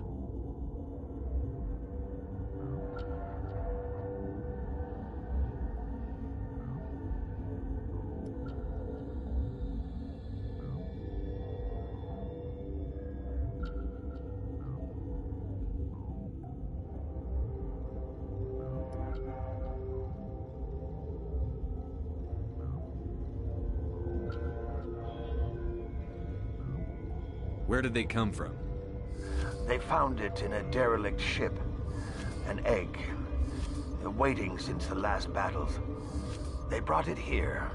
Where did they come from? They found it in a derelict ship. An egg. Waiting since the last battles. They brought it here.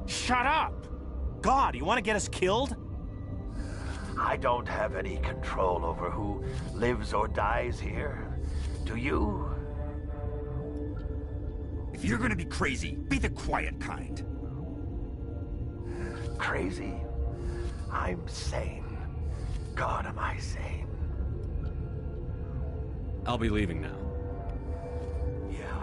Shut up! God, you want to get us killed? I don't have any control over who lives or dies here. Do you? If you're gonna be crazy, be the quiet kind. Crazy? I'm sane. God, am I sane. I'll be leaving now. Yeah.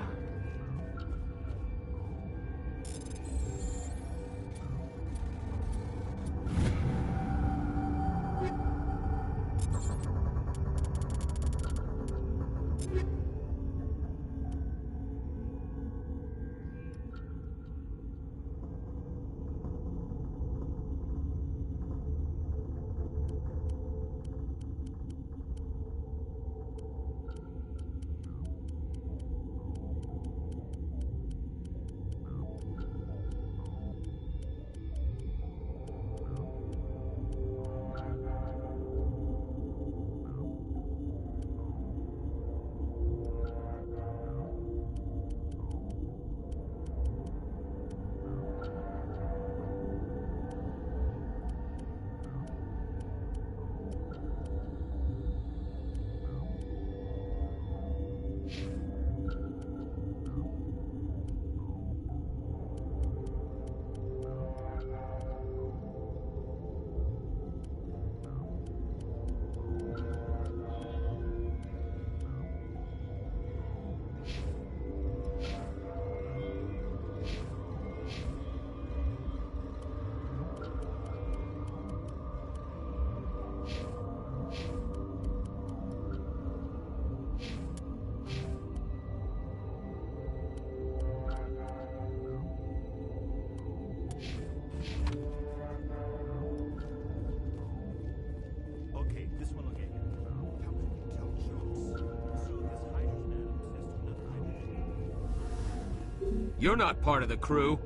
You're not part of the crew.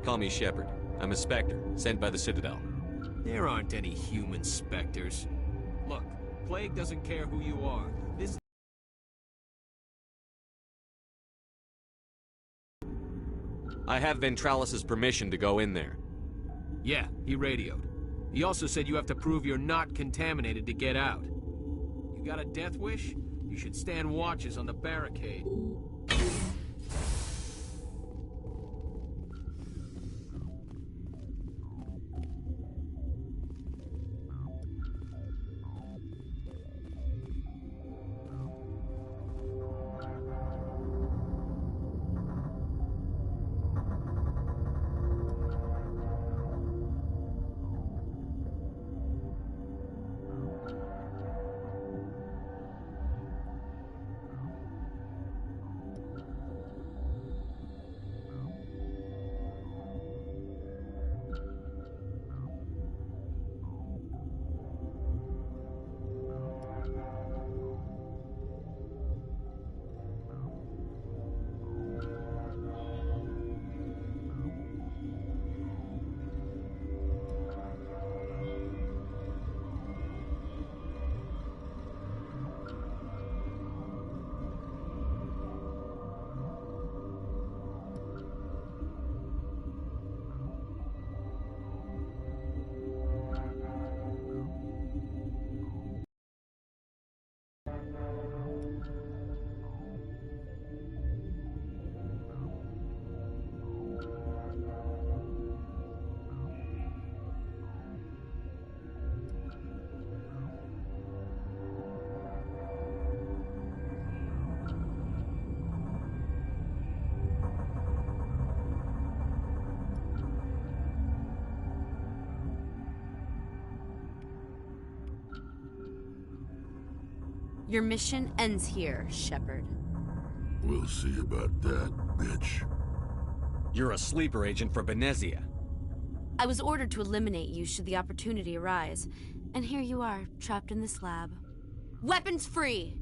Call me Shepard. I'm a Spectre, sent by the Citadel. There aren't any human Spectres. Look, Plague doesn't care who you are. This... I have Ventralis' permission to go in there. Yeah, he radioed. He also said you have to prove you're not contaminated to get out. You got a death wish? You should stand watches on the barricade. Your mission ends here, Shepard. We'll see about that, bitch. You're a sleeper agent for Benezia. I was ordered to eliminate you should the opportunity arise, and here you are, trapped in this lab. Weapons free!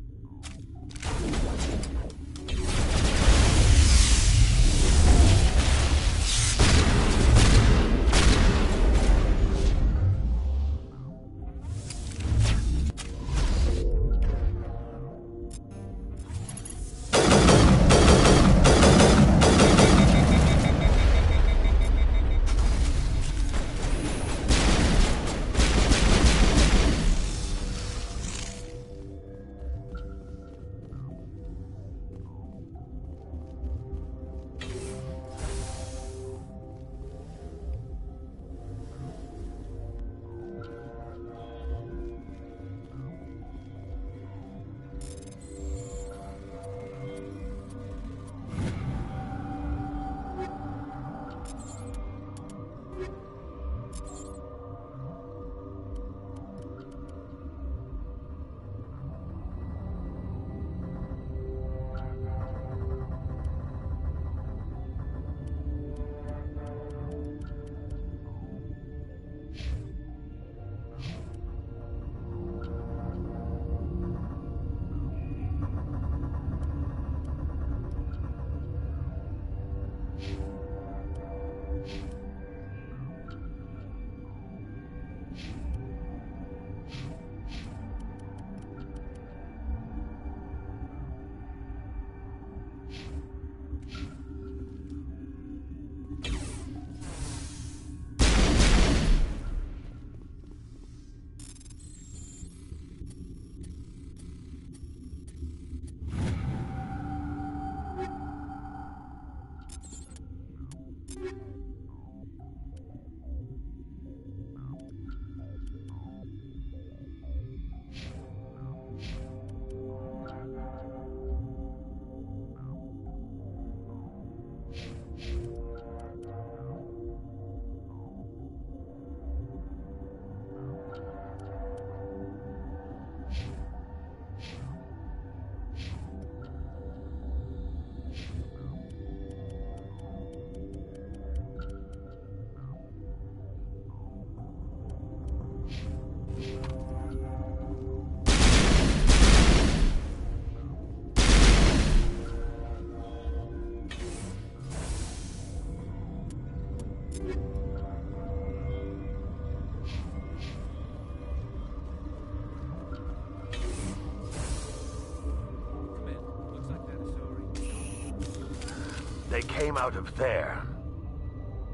They came out of there.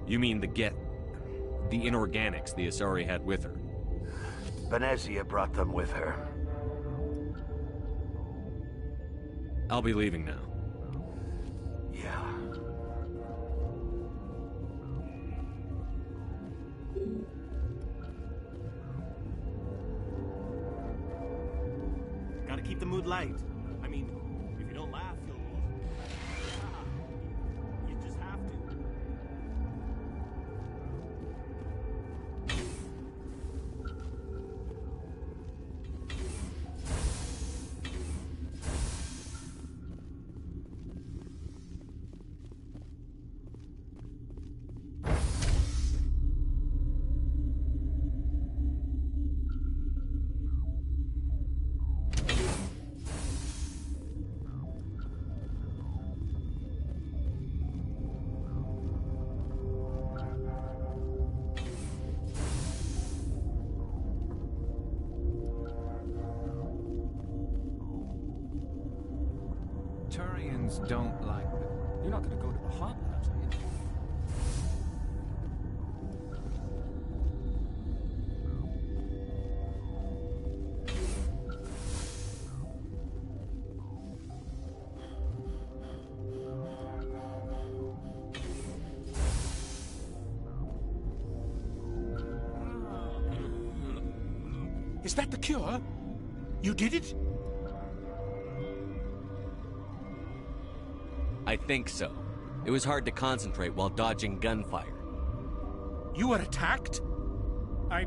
You mean the inorganics the Asari had with her? Venezia brought them with her. I'll be leaving now. Yeah. Gotta keep the mood light. I mean, if you don't laugh, you'll... You just have to. Turians don't like them. You're not gonna go to the hot labs, are you? Is that the cure? You did it? I think so. It was hard to concentrate while dodging gunfire. You were attacked? I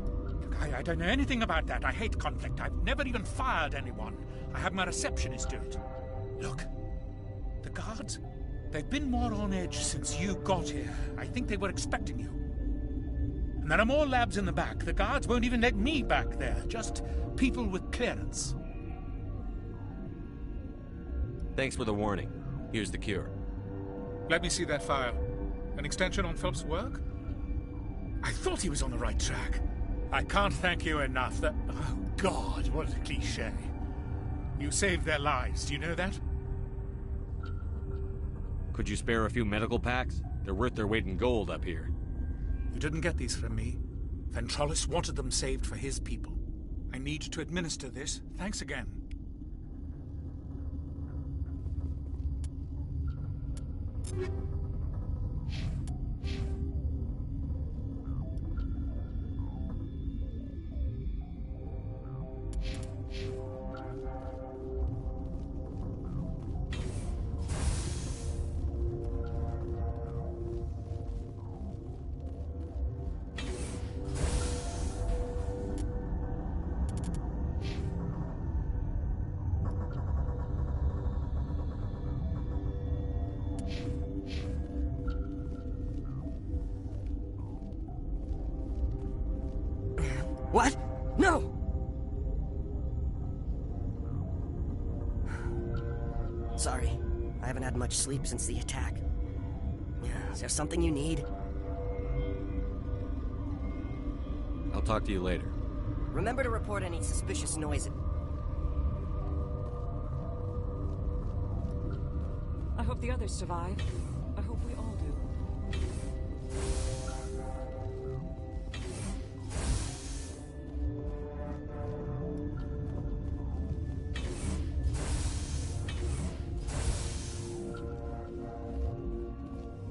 don't know anything about that. I hate conflict. I've never even fired anyone. I have my receptionist do it. Look, the guards, they've been more on edge since you got here. I think they were expecting you. And there are more labs in the back. The guards won't even let me back there. Just people with clearance. Thanks for the warning. Here's the cure. Let me see that file. An extension on Phelps' work? I thought he was on the right track. I can't thank you enough. Oh, God, what a cliché. You saved their lives, do you know that? Could you spare a few medical packs? They're worth their weight in gold up here. You didn't get these from me. Ventrollis wanted them saved for his people. I need to administer this. Thanks again. What? No! Sorry. I haven't had much sleep since the attack. Is there something you need? I'll talk to you later. Remember to report any suspicious noise. I hope the others survive. I hope we all do.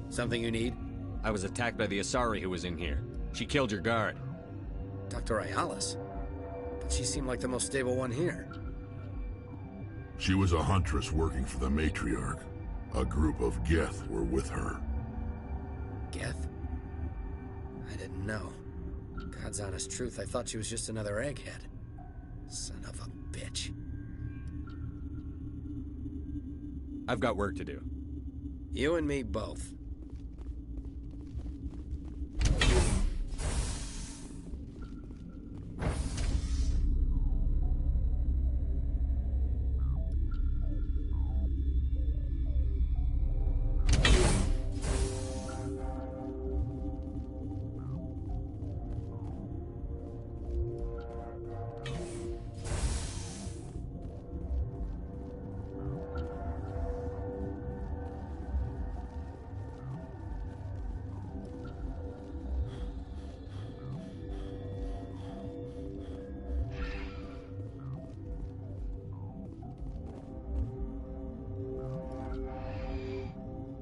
Something you need? I was attacked by the Asari who was in here. She killed your guard. Dr. Ayalis? But she seemed like the most stable one here. She was a huntress working for the Matriarch. A group of Geth were with her. Geth? I didn't know. God's honest truth, I thought she was just another egghead. Son of a bitch. I've got work to do. You and me both.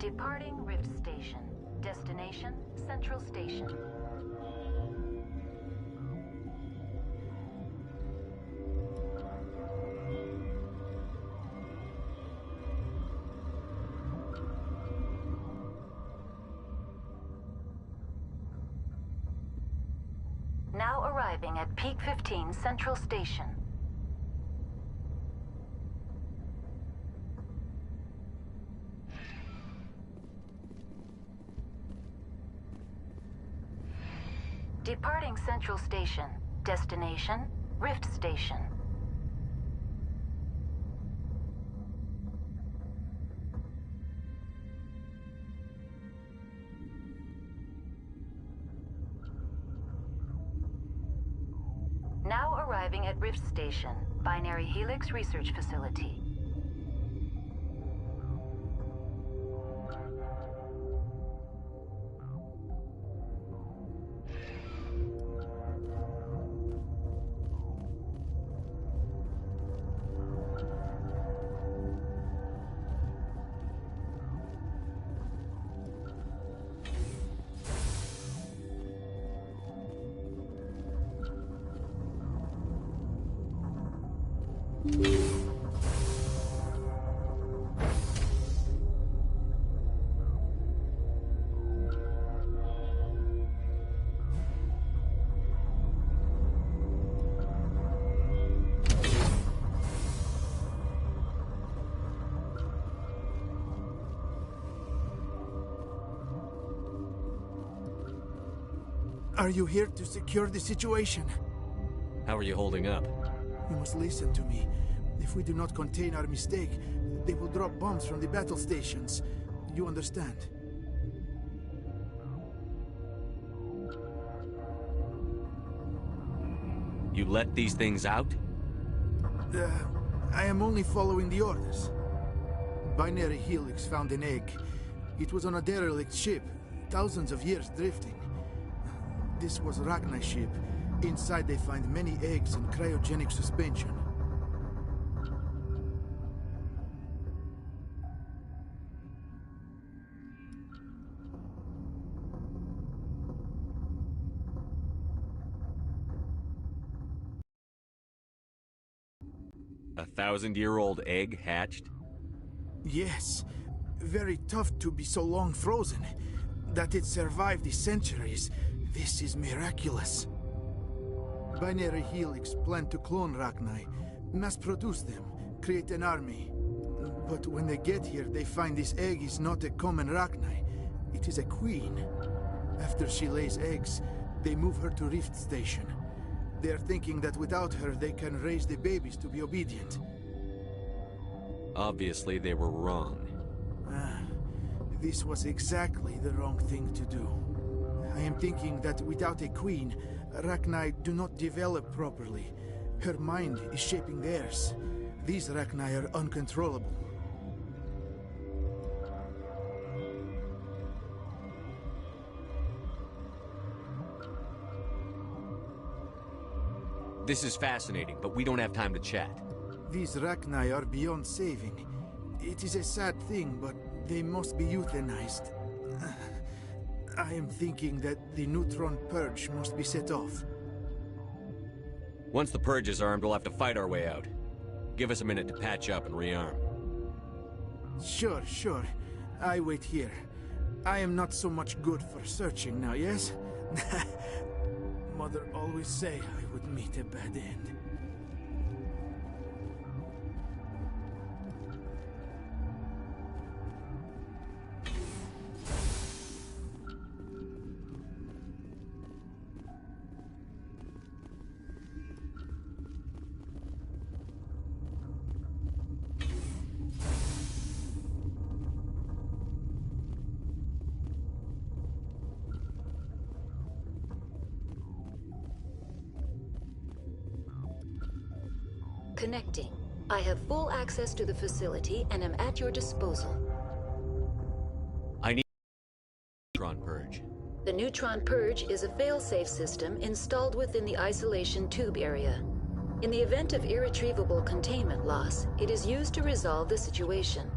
Departing Rift Station. Destination, Central Station. Now arriving at Peak 15 Central Station. Departing Central Station. Destination, Rift Station. Now arriving at Rift Station, Binary Helix Research Facility. Are you here to secure the situation? How are you holding up? You must listen to me. If we do not contain our mistake, they will drop bombs from the battle stations. You understand? You let these things out? I am only following the orders. Binary Helix found an egg. It was on a derelict ship, thousands of years drifting. This was Rachni's ship. Inside they find many eggs in cryogenic suspension. A 1,000-year-old egg hatched? Yes. Very tough to be so long frozen. That it survived the centuries. This is miraculous. Binary Helix planned to clone Rachni, mass-produce them, create an army. But when they get here, they find this egg is not a common Rachni. It is a queen. After she lays eggs, they move her to Rift Station. They are thinking that without her, they can raise the babies to be obedient. Obviously, they were wrong. This was exactly the wrong thing to do. I am thinking that without a queen, Rachni do not develop properly. Her mind is shaping theirs. These Rachni are uncontrollable. This is fascinating, but we don't have time to chat. These Rachni are beyond saving. It is a sad thing, but they must be euthanized. I am thinking that the neutron purge must be set off. Once the purge is armed, we'll have to fight our way out. Give us a minute to patch up and rearm. Sure. I wait here. I am not so much good for searching now, yes? Mother always say I would meet a bad end. Connecting. I have full access to the facility and am at your disposal. I need neutron purge. The neutron purge is a fail-safe system installed within the isolation tube area. In the event of irretrievable containment loss, it is used to resolve the situation.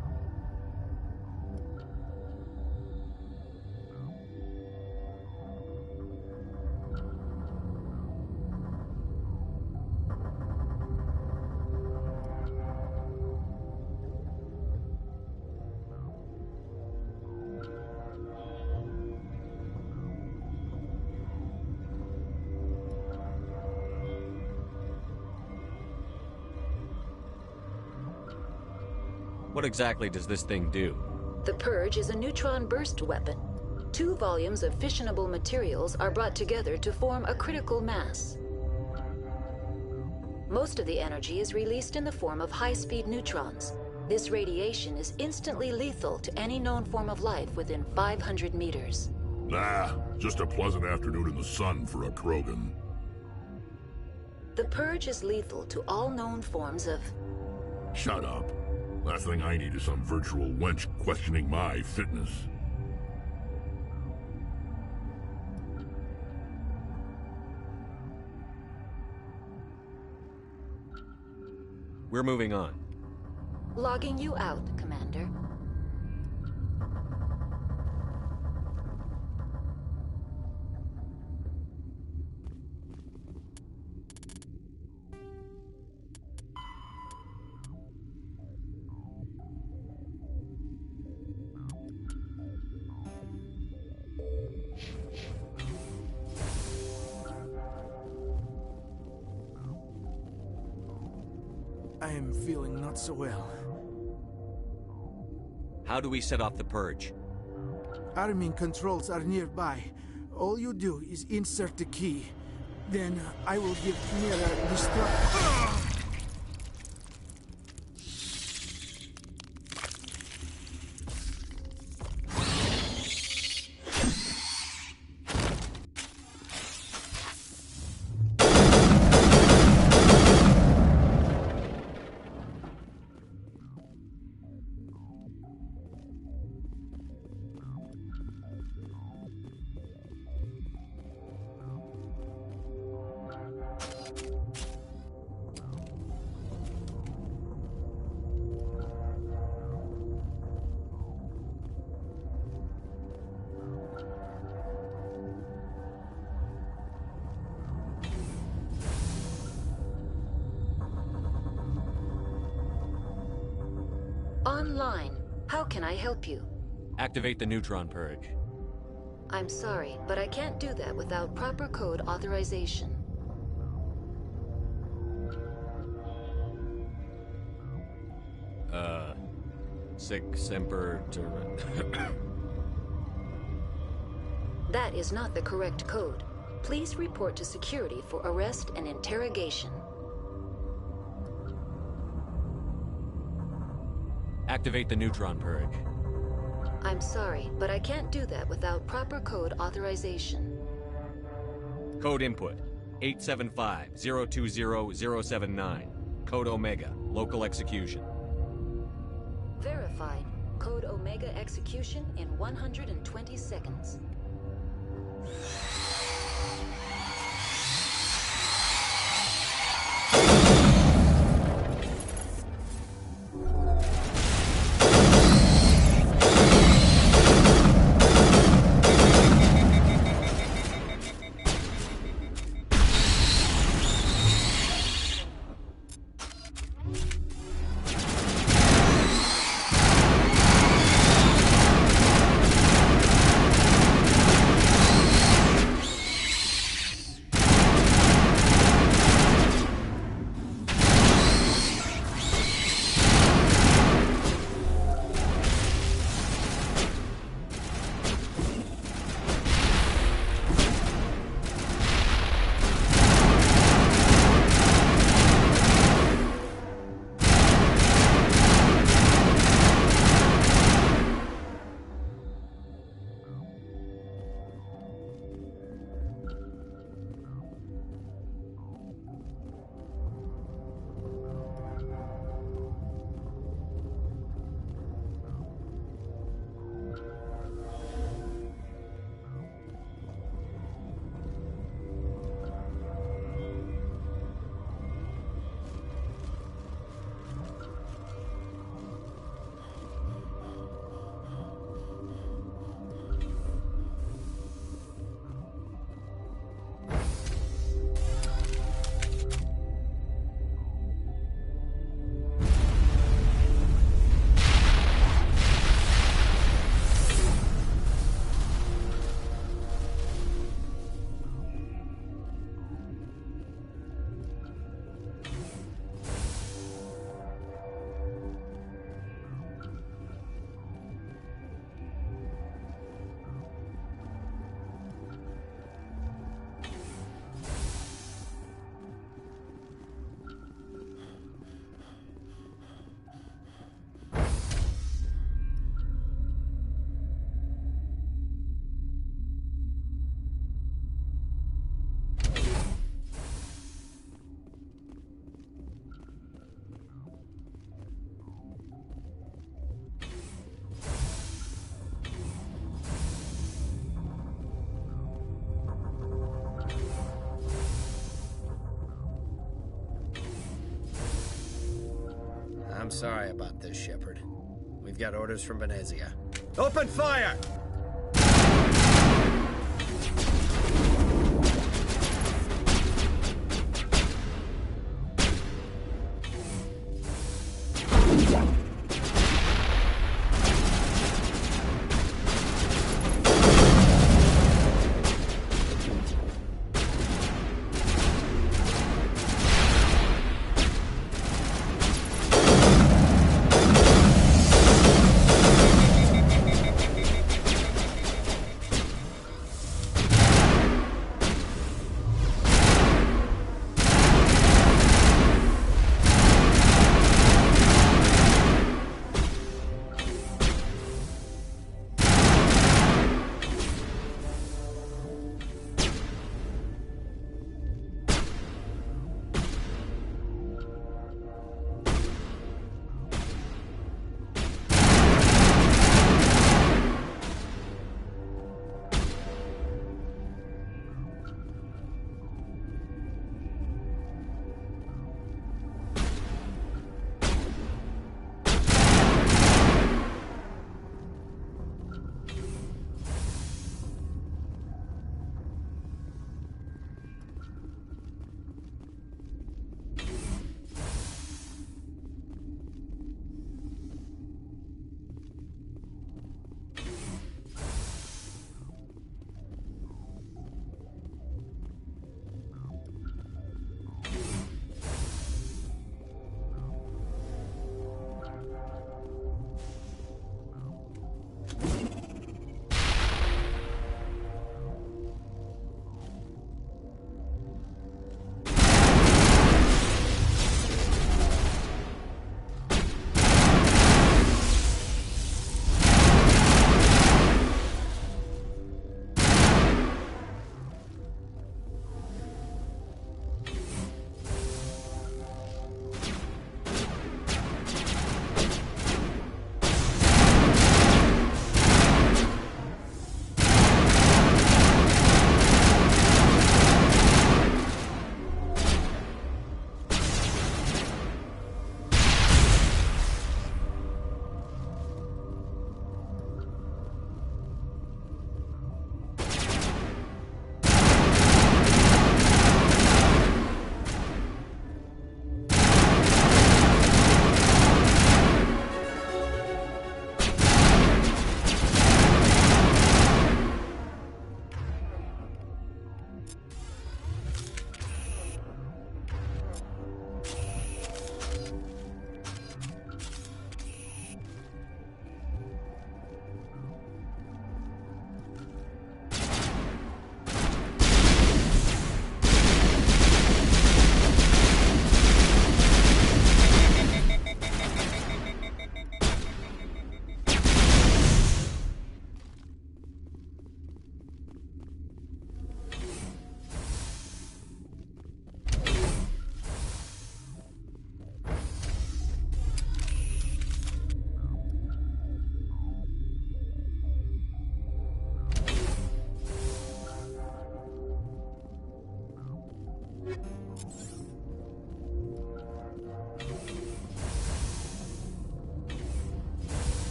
What exactly does this thing do? The Purge is a neutron burst weapon. 2 volumes of fissionable materials are brought together to form a critical mass. Most of the energy is released in the form of high-speed neutrons. This radiation is instantly lethal to any known form of life within 500 meters. Nah, just a pleasant afternoon in the sun for a Krogan. The Purge is lethal to all known forms of... Shut up. Last thing I need is some virtual wench questioning my fitness. We're moving on. Logging you out, Commander. I am feeling not so well. How do we set off the Purge? Arming controls are nearby. All you do is insert the key. Then I will give Mira destruct... Online. How can I help you? Activate the neutron purge. I'm sorry, but I can't do that without proper code authorization. Sic semper That is not the correct code. Please report to security for arrest and interrogation. Activate the neutron purge. I'm sorry, but I can't do that without proper code authorization. Code input 875-020-079. Code Omega. Local execution. Verified. Code Omega execution in 120 seconds. sorry about this, Shepard. We've got orders from Venezia. Open fire!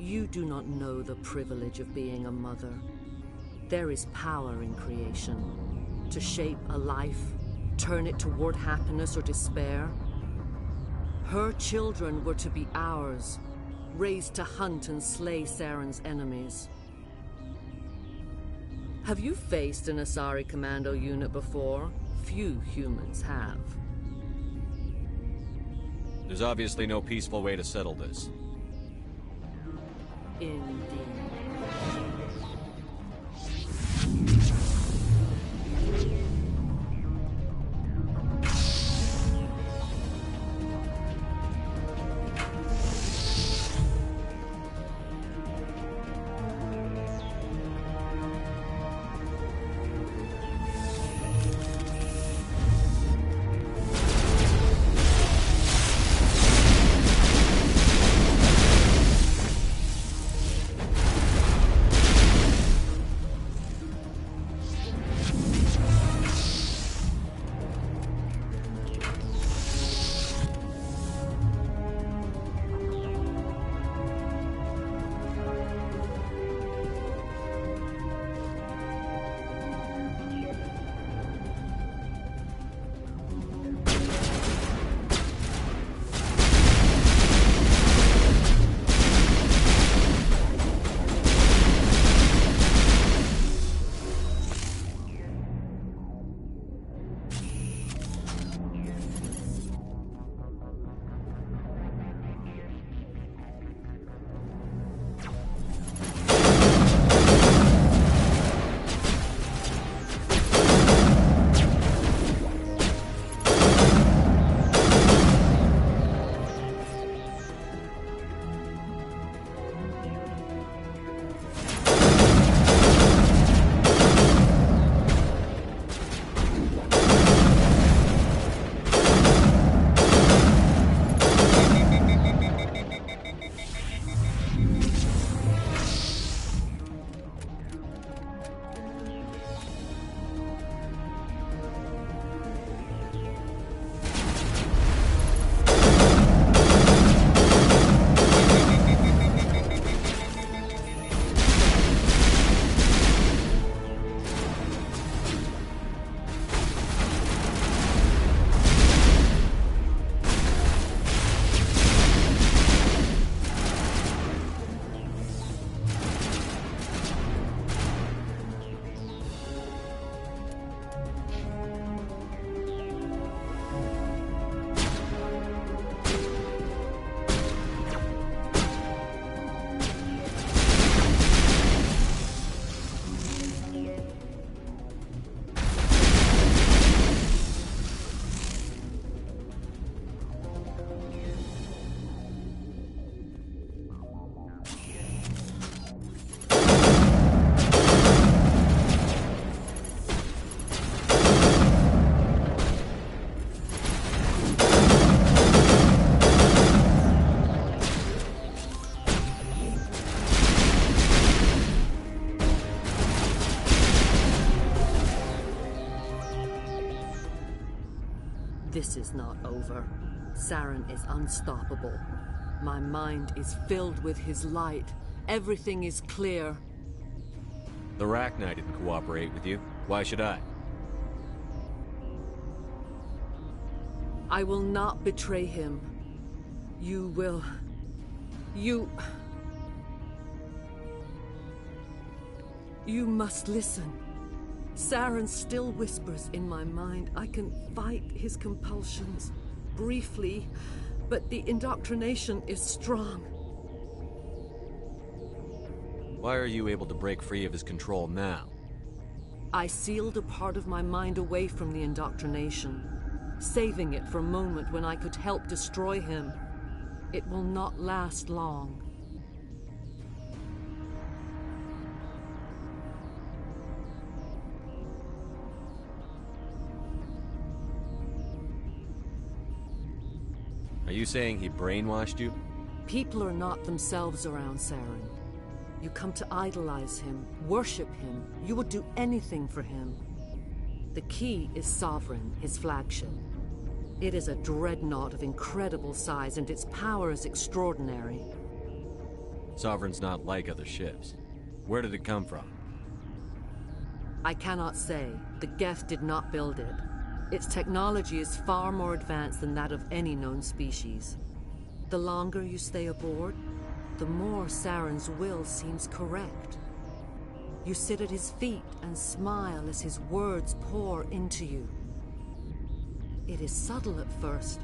You do not know the privilege of being a mother. There is power in creation. To shape a life, turn it toward happiness or despair. Her children were to be ours, raised to hunt and slay Saren's enemies. Have you faced an Asari commando unit before? Few humans have. There's obviously no peaceful way to settle this. Indeed. This is not over. Saren is unstoppable. My mind is filled with his light. Everything is clear. The Rachni didn't cooperate with you. Why should I? I will not betray him. You will... You must listen. Saren still whispers in my mind. I can fight his compulsions, briefly, but the indoctrination is strong. Why are you able to break free of his control now? I sealed a part of my mind away from the indoctrination, saving it for a moment when I could help destroy him. It will not last long. Are you saying he brainwashed you? People are not themselves around Saren. You come to idolize him, worship him. You would do anything for him. The key is Sovereign, his flagship. It is a dreadnought of incredible size, and its power is extraordinary. Sovereign's not like other ships. Where did it come from? I cannot say. The Geth did not build it. Its technology is far more advanced than that of any known species. The longer you stay aboard, the more Saren's will seems correct. You sit at his feet and smile as his words pour into you. It is subtle at first.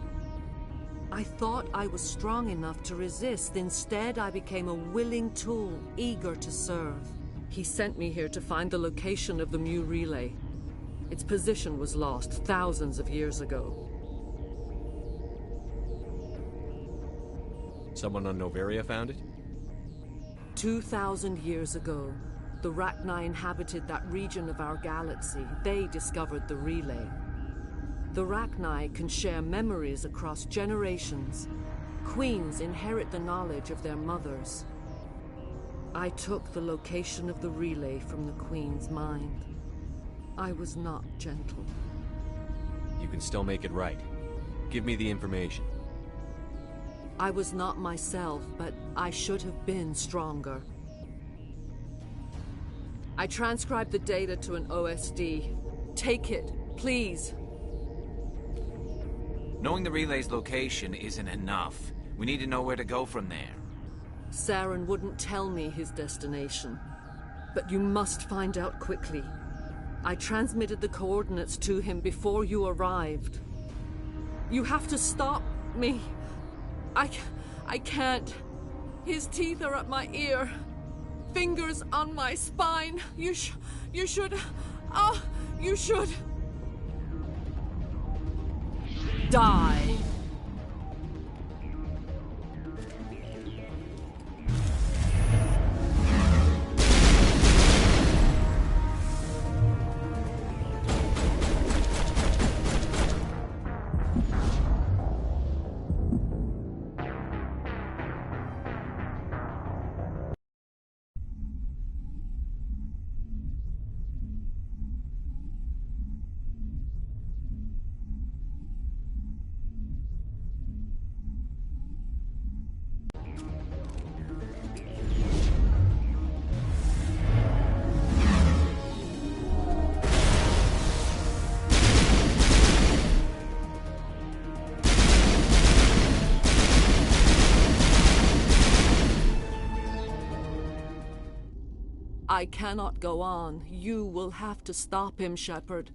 I thought I was strong enough to resist. Instead, I became a willing tool, eager to serve. He sent me here to find the location of the Mu relay. Its position was lost thousands of years ago. Someone on Noveria found it? 2,000 years ago, the Rachni inhabited that region of our galaxy. They discovered the relay. The Rachni can share memories across generations. Queens inherit the knowledge of their mothers. I took the location of the relay from the Queen's mind. I was not gentle. You can still make it right. Give me the information. I was not myself, but I should have been stronger. I transcribed the data to an OSD. Take it, please. Knowing the relay's location isn't enough. We need to know where to go from there. Saren wouldn't tell me his destination. But you must find out quickly. I transmitted the coordinates to him before you arrived. You have to stop me. I can't. His teeth are at my ear. Fingers on my spine. You should... you should... die. I cannot go on. You will have to stop him, Shepard.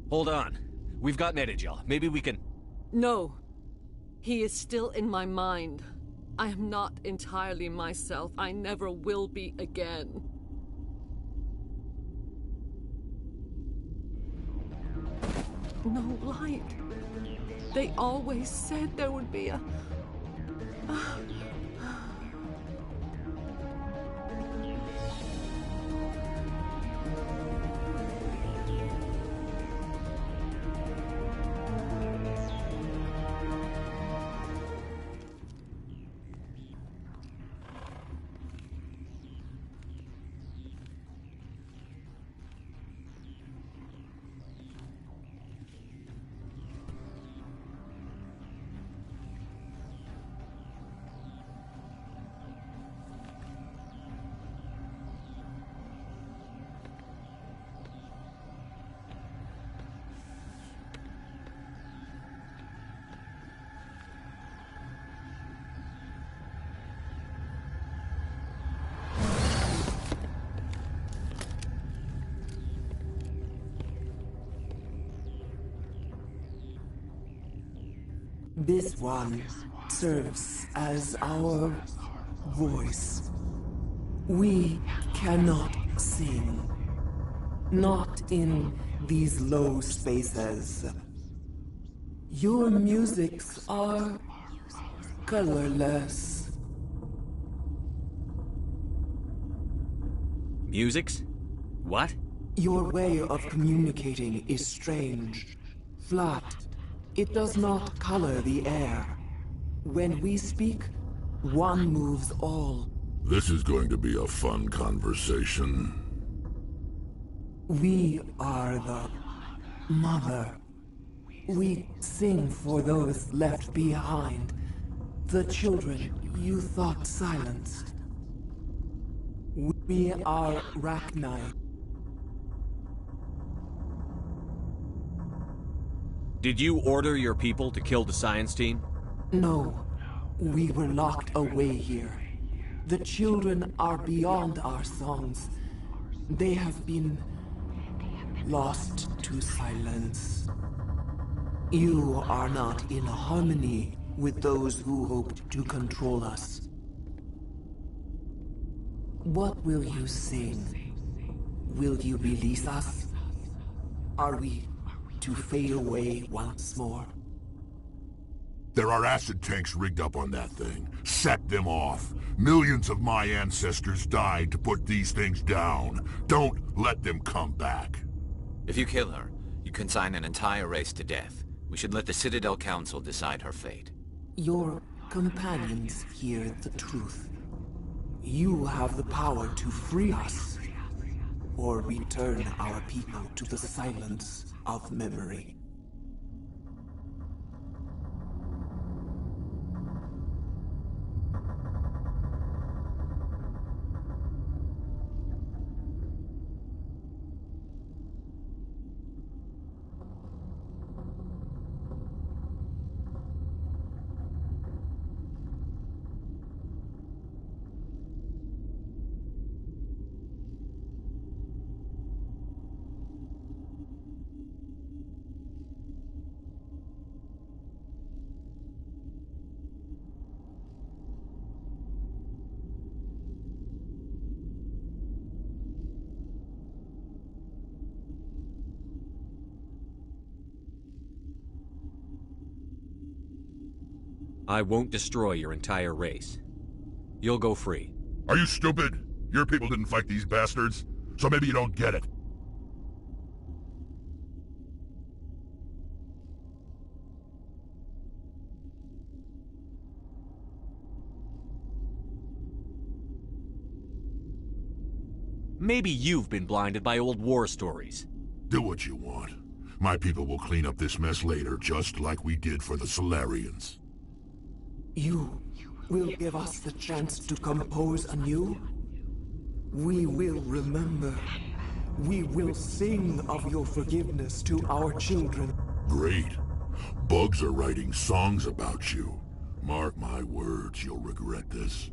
Hold on. We've got Netagel. Maybe we can... No. He is still in my mind. I am not entirely myself. I never will be again. No light. They always said there would be a... This one serves as our voice. We cannot sing. Not in these low spaces. Your musics are colorless. Musics? What? Your way of communicating is strange. Flat. It does not color the air. When we speak, one moves all. This is going to be a fun conversation. We are the mother. We sing for those left behind. The children you thought silenced. We are Rachni. Did you order your people to kill the science team? No. We were locked away here. The children are beyond our songs. They have been lost to silence. You are not in harmony with those who hoped to control us. What will you sing? Will you release us? Are we to fade away once more? There are acid tanks rigged up on that thing. Set them off. Millions of my ancestors died to put these things down. Don't let them come back. If you kill her, you consign an entire race to death. We should let the Citadel Council decide her fate. Your companions hear the truth. You have the power to free us, or return our people to the silence of memory. I won't destroy your entire race. You'll go free. Are you stupid? Your people didn't fight these bastards, so maybe you don't get it. Maybe you've been blinded by old war stories. Do what you want. My people will clean up this mess later, just like we did for the Solarians. You will give us the chance to compose anew? We will remember. We will sing of your forgiveness to our children. Great. Bugs are writing songs about you. Mark my words, you'll regret this.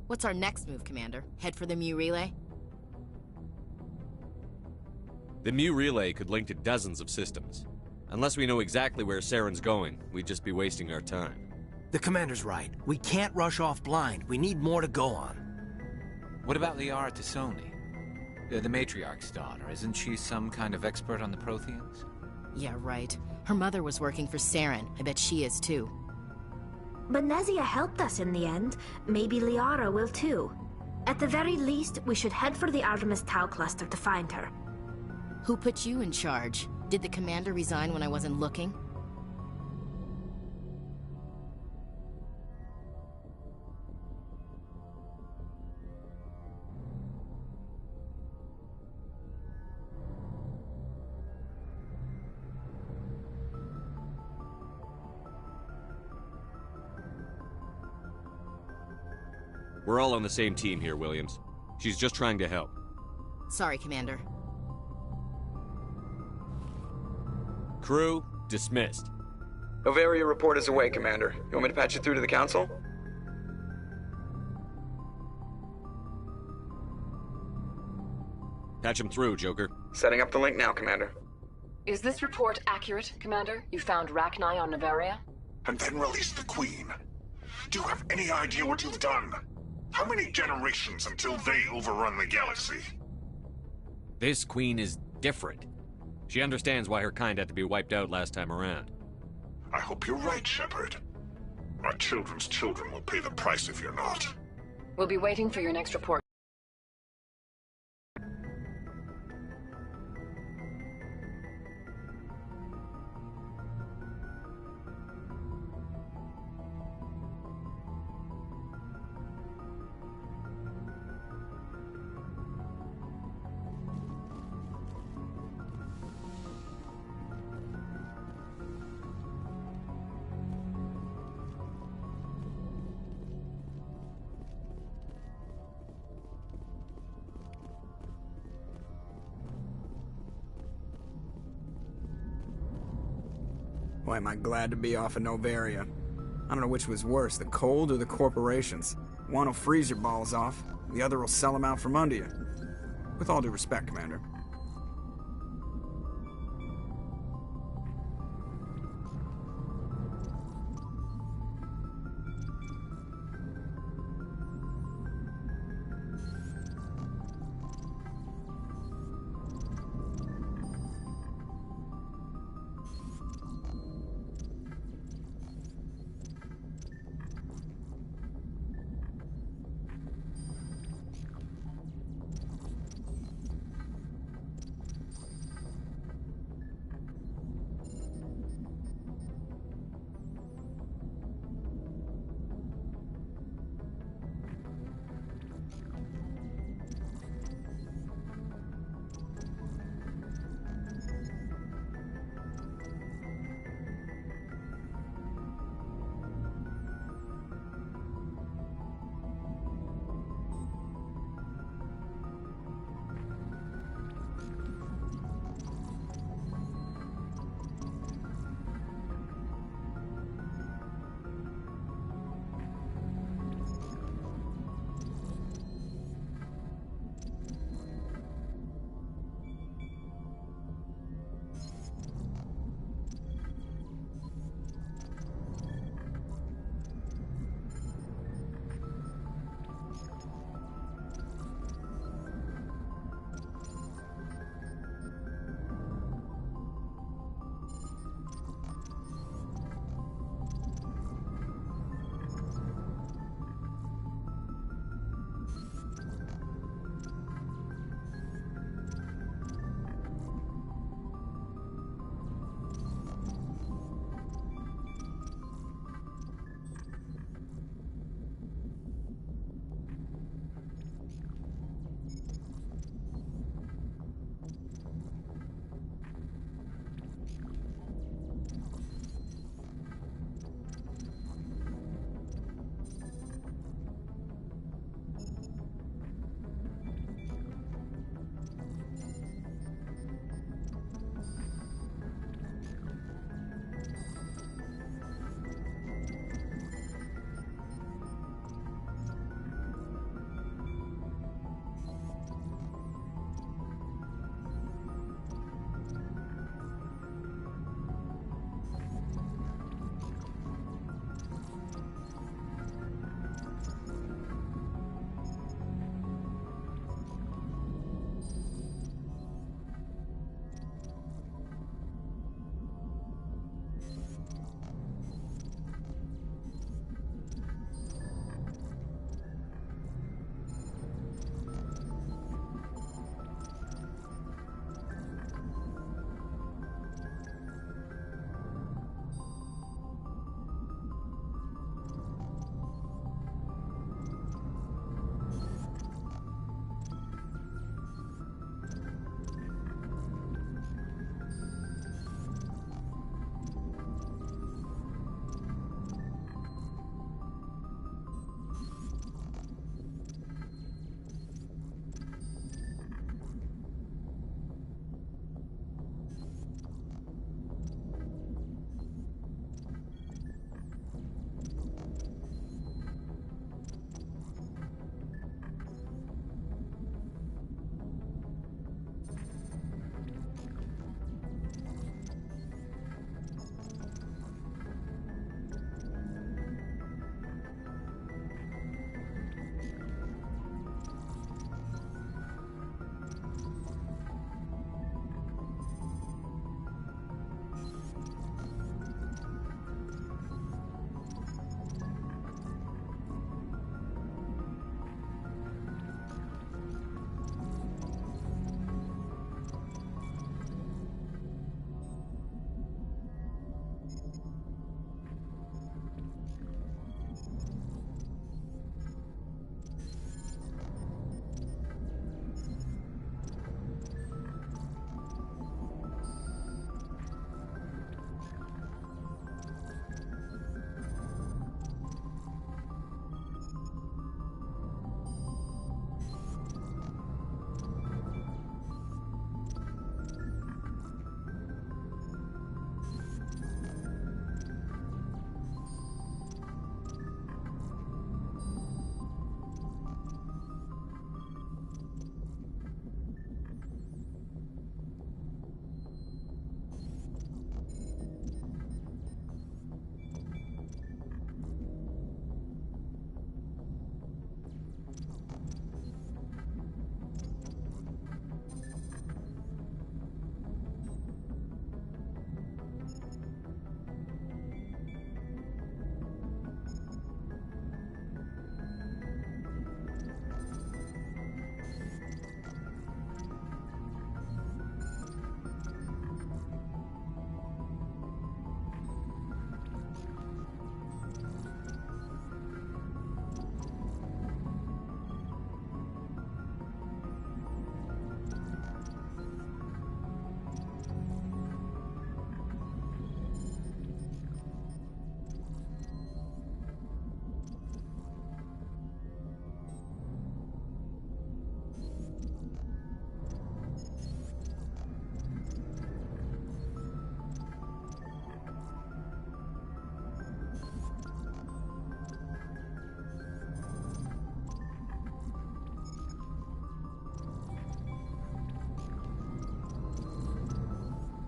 What's our next move, Commander? Head for the Mu Relay? The Mu Relay could link to dozens of systems. Unless we know exactly where Saren's going, we'd just be wasting our time. The Commander's right. We can't rush off blind. We need more to go on. What about Liara T'Soni? The Matriarch's daughter. Isn't she some kind of expert on the Protheans? Yeah, right. Her mother was working for Saren. I bet she is too. But Nezia helped us in the end. Maybe Liara will too. At the very least, we should head for the Artemis Tau cluster to find her. Who put you in charge? Did the Commander resign when I wasn't looking? We're all on the same team here, Williams. She's just trying to help. Sorry, Commander. Crew, dismissed. Noveria report is away, Commander. You want me to patch you through to the Council? Patch him through, Joker. Setting up the link now, Commander. Is this report accurate, Commander? You found Rachni on Noveria? And then released the Queen. Do you have any idea what you've done? How many generations until they overrun the galaxy? This Queen is different. She understands why her kind had to be wiped out last time around. I hope you're right, Shepard. Our children's children will pay the price if you're not. We'll be waiting for your next report. Boy, am I glad to be off of Noveria. I don't know which was worse, the cold or the corporations. One will freeze your balls off, the other will sell them out from under you. With all due respect, Commander.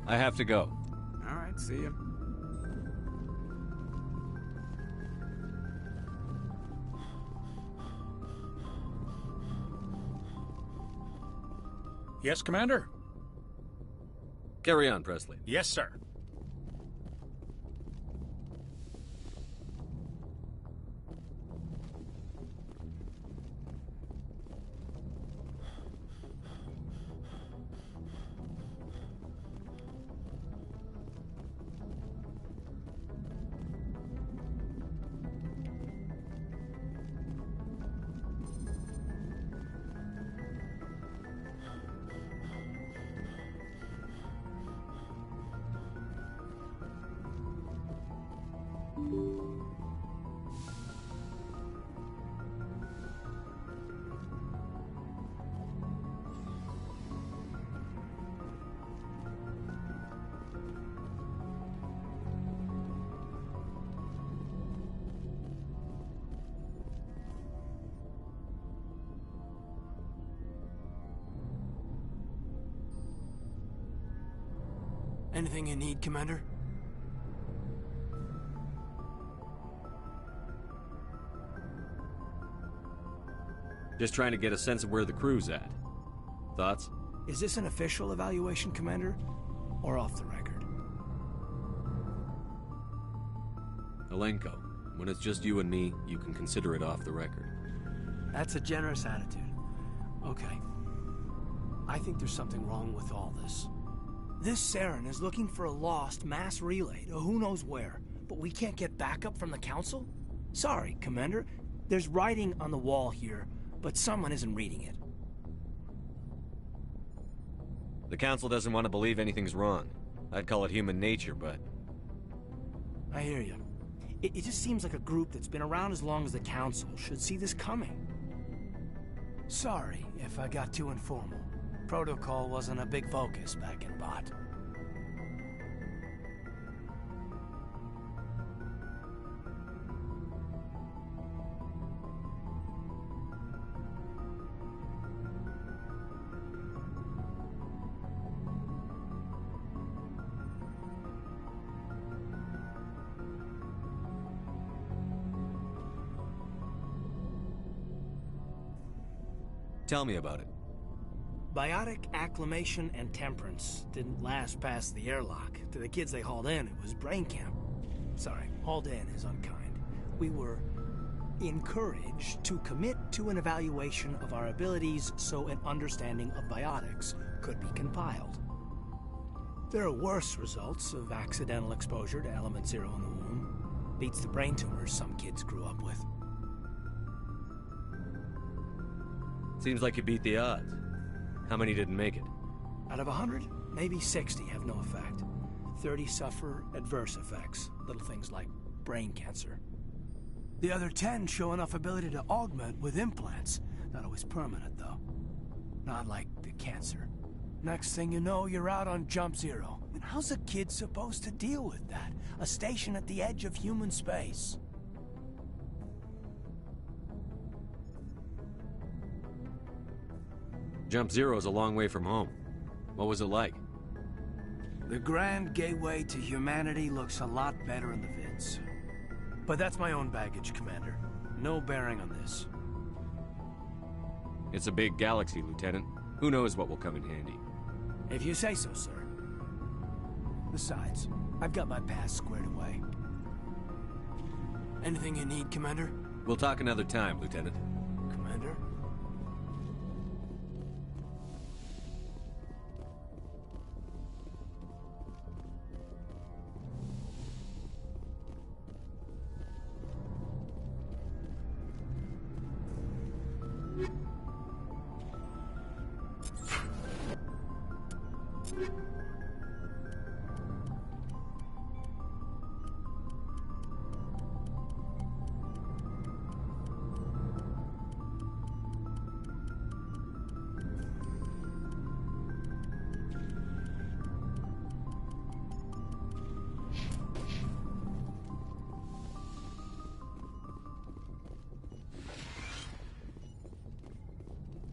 I have to go. All right, see ya. Yes, Commander? Carry on, Presley. Yes, sir. Anything you need, Commander? Just trying to get a sense of where the crew's at. Thoughts? Is this an official evaluation, Commander? Or off the record? Alenko, when it's just you and me, you can consider it off the record. That's a generous attitude. Okay. I think there's something wrong with all this. This Saren is looking for a lost mass relay to who knows where, but we can't get backup from the Council? Sorry, Commander. There's writing on the wall here, but someone isn't reading it. The Council doesn't want to believe anything's wrong. I'd call it human nature, but... I hear you. It just seems like a group that's been around as long as the Council should see this coming. Sorry if I got too informal. Protocol wasn't a big focus back in Bot. Tell me about it. Biotic acclimation and temperance didn't last past the airlock. To the kids they hauled in, it was brain camp. Sorry, hauled in is unkind. We were encouraged to commit to an evaluation of our abilities so an understanding of biotics could be compiled. There are worse results of accidental exposure to Element Zero in the womb. Beats the brain tumors some kids grew up with. Seems like you beat the odds. How many didn't make it? Out of 100, maybe 60 have no effect. 30 suffer adverse effects, little things like brain cancer. The other 10 show enough ability to augment with implants. Not always permanent, though. Not like the cancer. Next thing you know, you're out on Jump Zero. And how's a kid supposed to deal with that? A station at the edge of human space. Jump Zero is a long way from home. What was it like? The grand gateway to humanity looks a lot better in the vids. But that's my own baggage, Commander. No bearing on this. It's a big galaxy, Lieutenant. Who knows what will come in handy? If you say so, sir. Besides, I've got my past squared away. Anything you need, Commander? We'll talk another time, Lieutenant. Commander?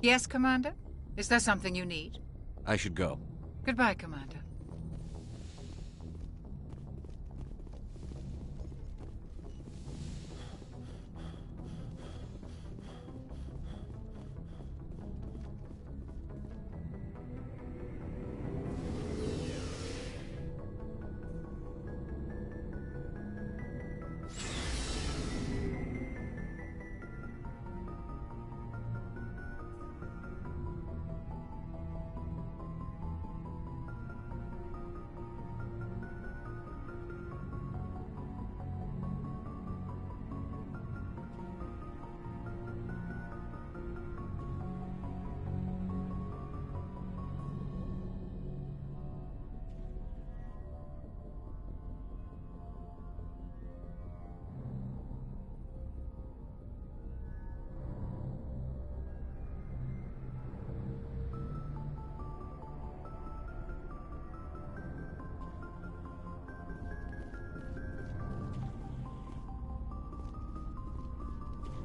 Yes, Commander? Is there something you need? I should go. Goodbye, Commander.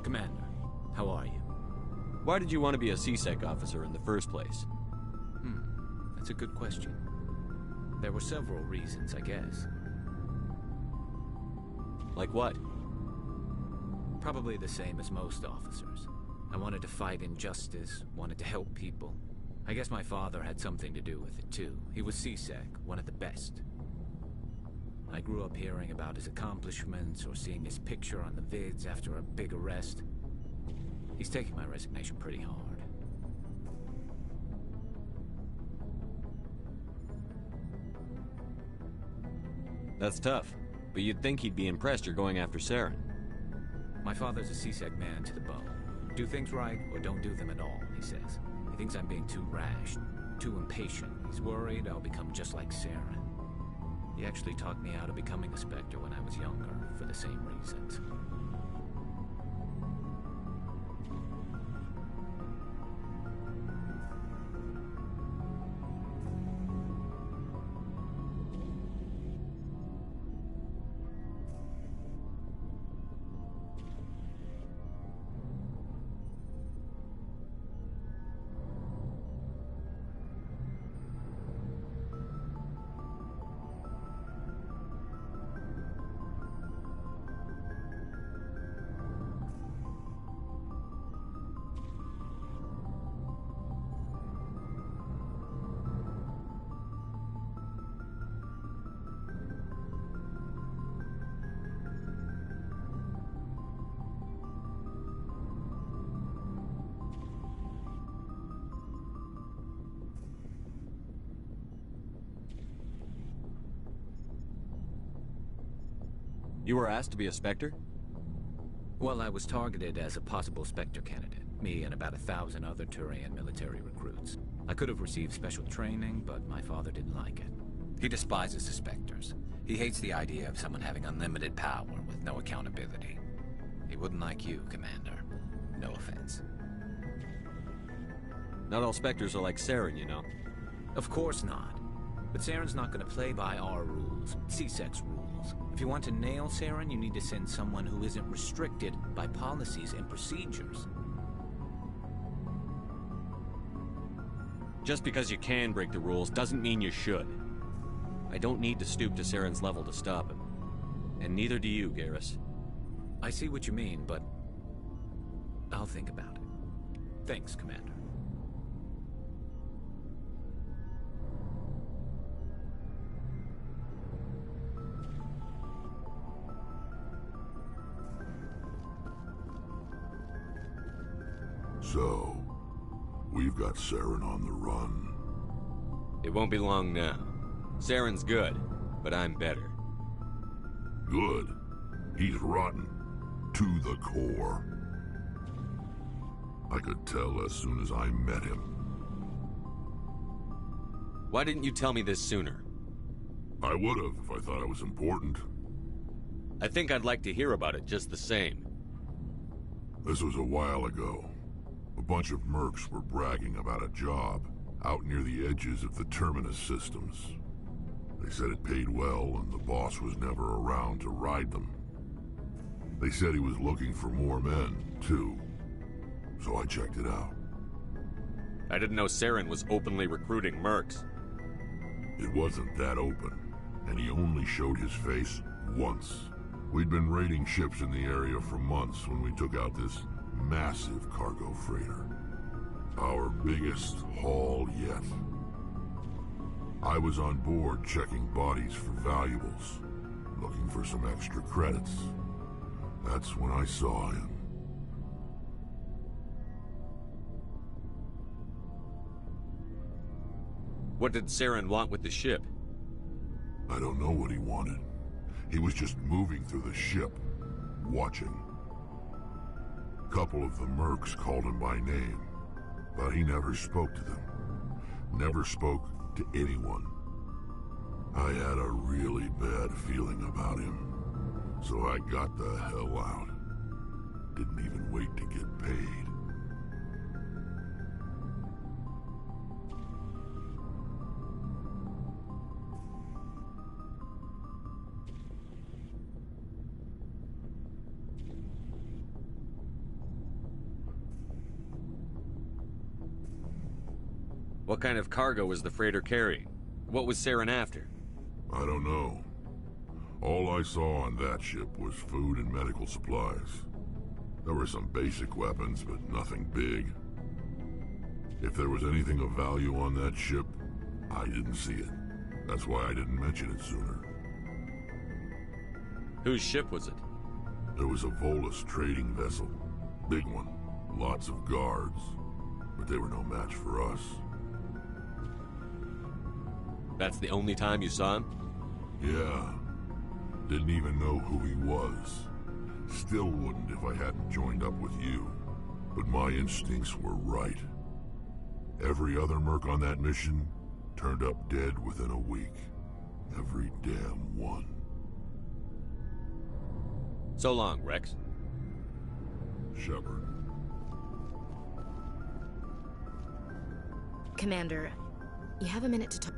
Commander, how are you? Why did you want to be a C-Sec officer in the first place? That's a good question. There were several reasons, I guess. Like what? Probably the same as most officers. I wanted to fight injustice, wanted to help people. I guess my father had something to do with it too. He was C-Sec, one of the best. I grew up hearing about his accomplishments or seeing his picture on the vids after a big arrest. He's taking my resignation pretty hard. That's tough, but you'd think he'd be impressed you're going after Saren. My father's a C-Sec man to the bone. Do things right or don't do them at all, he says. He thinks I'm being too rash, too impatient. He's worried I'll become just like Saren. He actually talked me out of becoming a Spectre when I was younger, for the same reasons. You were asked to be a Spectre? Well, I was targeted as a possible Spectre candidate. Me and about 1,000 other Turian military recruits. I could have received special training, but my father didn't like it. He despises the Spectres. He hates the idea of someone having unlimited power with no accountability. He wouldn't like you, Commander. No offense. Not all Spectres are like Saren, you know. Of course not. But Saren's not going to play by our rules, C-Sec's rules. If you want to nail Saren, you need to send someone who isn't restricted by policies and procedures. Just because you can break the rules doesn't mean you should. I don't need to stoop to Saren's level to stop him. And neither do you, Garrus. I see what you mean, but I'll think about it. Thanks, Commander. So, we've got Saren on the run. It won't be long now. Saren's good, but I'm better. Good? He's rotten. To the core. I could tell as soon as I met him. Why didn't you tell me this sooner? I would have if I thought it was important. I think I'd like to hear about it just the same. This was a while ago. A bunch of mercs were bragging about a job out near the edges of the Terminus systems. They said it paid well and the boss was never around to ride them. They said he was looking for more men, too. So I checked it out. I didn't know Saren was openly recruiting mercs. It wasn't that open, and he only showed his face once. We'd been raiding ships in the area for months when we took out this massive cargo freighter. Our biggest haul yet. I was on board checking bodies for valuables, looking for some extra credits. That's when I saw him. What did Saren want with the ship? I don't know what he wanted. He was just moving through the ship, watching. A couple of the mercs called him by name, but he never spoke to them. Never spoke to anyone. I had a really bad feeling about him, so I got the hell out. Didn't even wait to get paid. What kind of cargo was the freighter carrying? What was Saren after? I don't know. All I saw on that ship was food and medical supplies. There were some basic weapons, but nothing big. If there was anything of value on that ship, I didn't see it. That's why I didn't mention it sooner. Whose ship was it? It was a Volus trading vessel. Big one. Lots of guards. But they were no match for us. That's the only time you saw him? Yeah. Didn't even know who he was. Still wouldn't if I hadn't joined up with you. But my instincts were right. Every other merc on that mission turned up dead within a week. Every damn one. So long, Rex. Shepard. Commander, you have a minute to talk.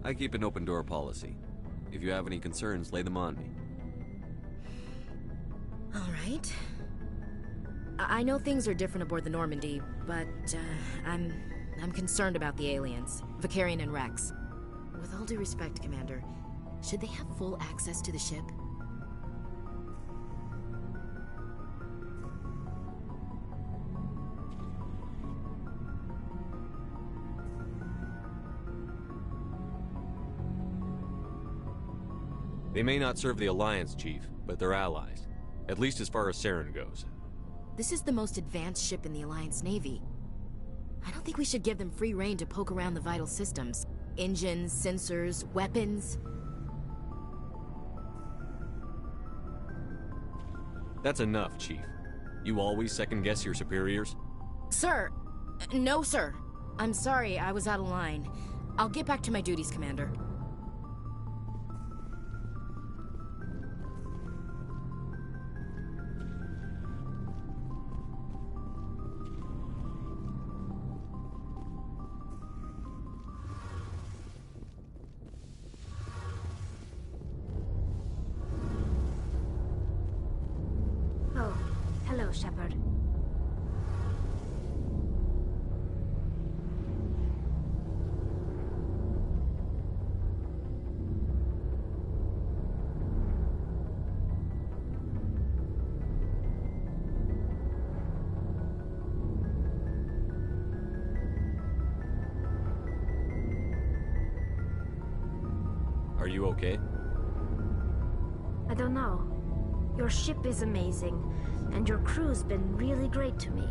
I keep an open door policy. If you have any concerns, lay them on me. All right. I know things are different aboard the Normandy, but I'm concerned about the aliens, Vakarian and Rex. With all due respect, Commander, should they have full access to the ship? They may not serve the Alliance, Chief, but they're allies. At least as far as Saren goes. This is the most advanced ship in the Alliance Navy. I don't think we should give them free rein to poke around the vital systems. Engines, sensors, weapons. That's enough, Chief. You always second-guess your superiors? Sir! No, sir. I'm sorry, I was out of line. I'll get back to my duties, Commander. Oh, hello, Shepard. Are you okay? I don't know. Your ship is amazing, and your crew's been really great to me.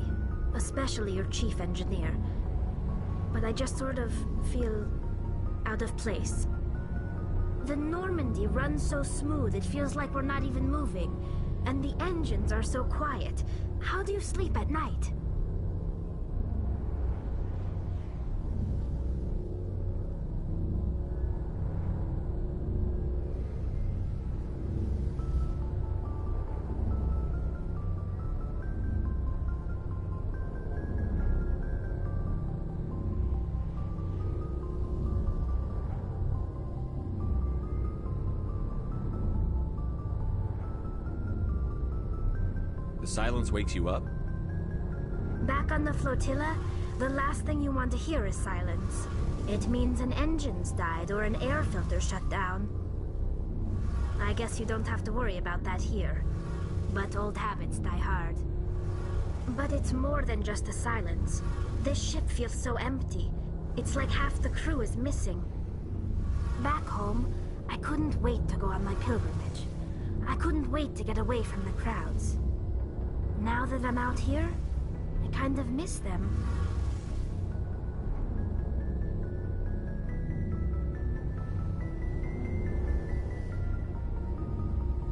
Especially your chief engineer. But I just sort of feel out of place. The Normandy runs so smooth it feels like we're not even moving. And the engines are so quiet. How do you sleep at night? The silence wakes you up? Back on the flotilla, the last thing you want to hear is silence. It means an engine's died or an air filter shut down. I guess you don't have to worry about that here. But old habits die hard. But it's more than just the silence. This ship feels so empty. It's like half the crew is missing. Back home, I couldn't wait to go on my pilgrimage. I couldn't wait to get away from the crowds. Now that I'm out here, I kind of miss them.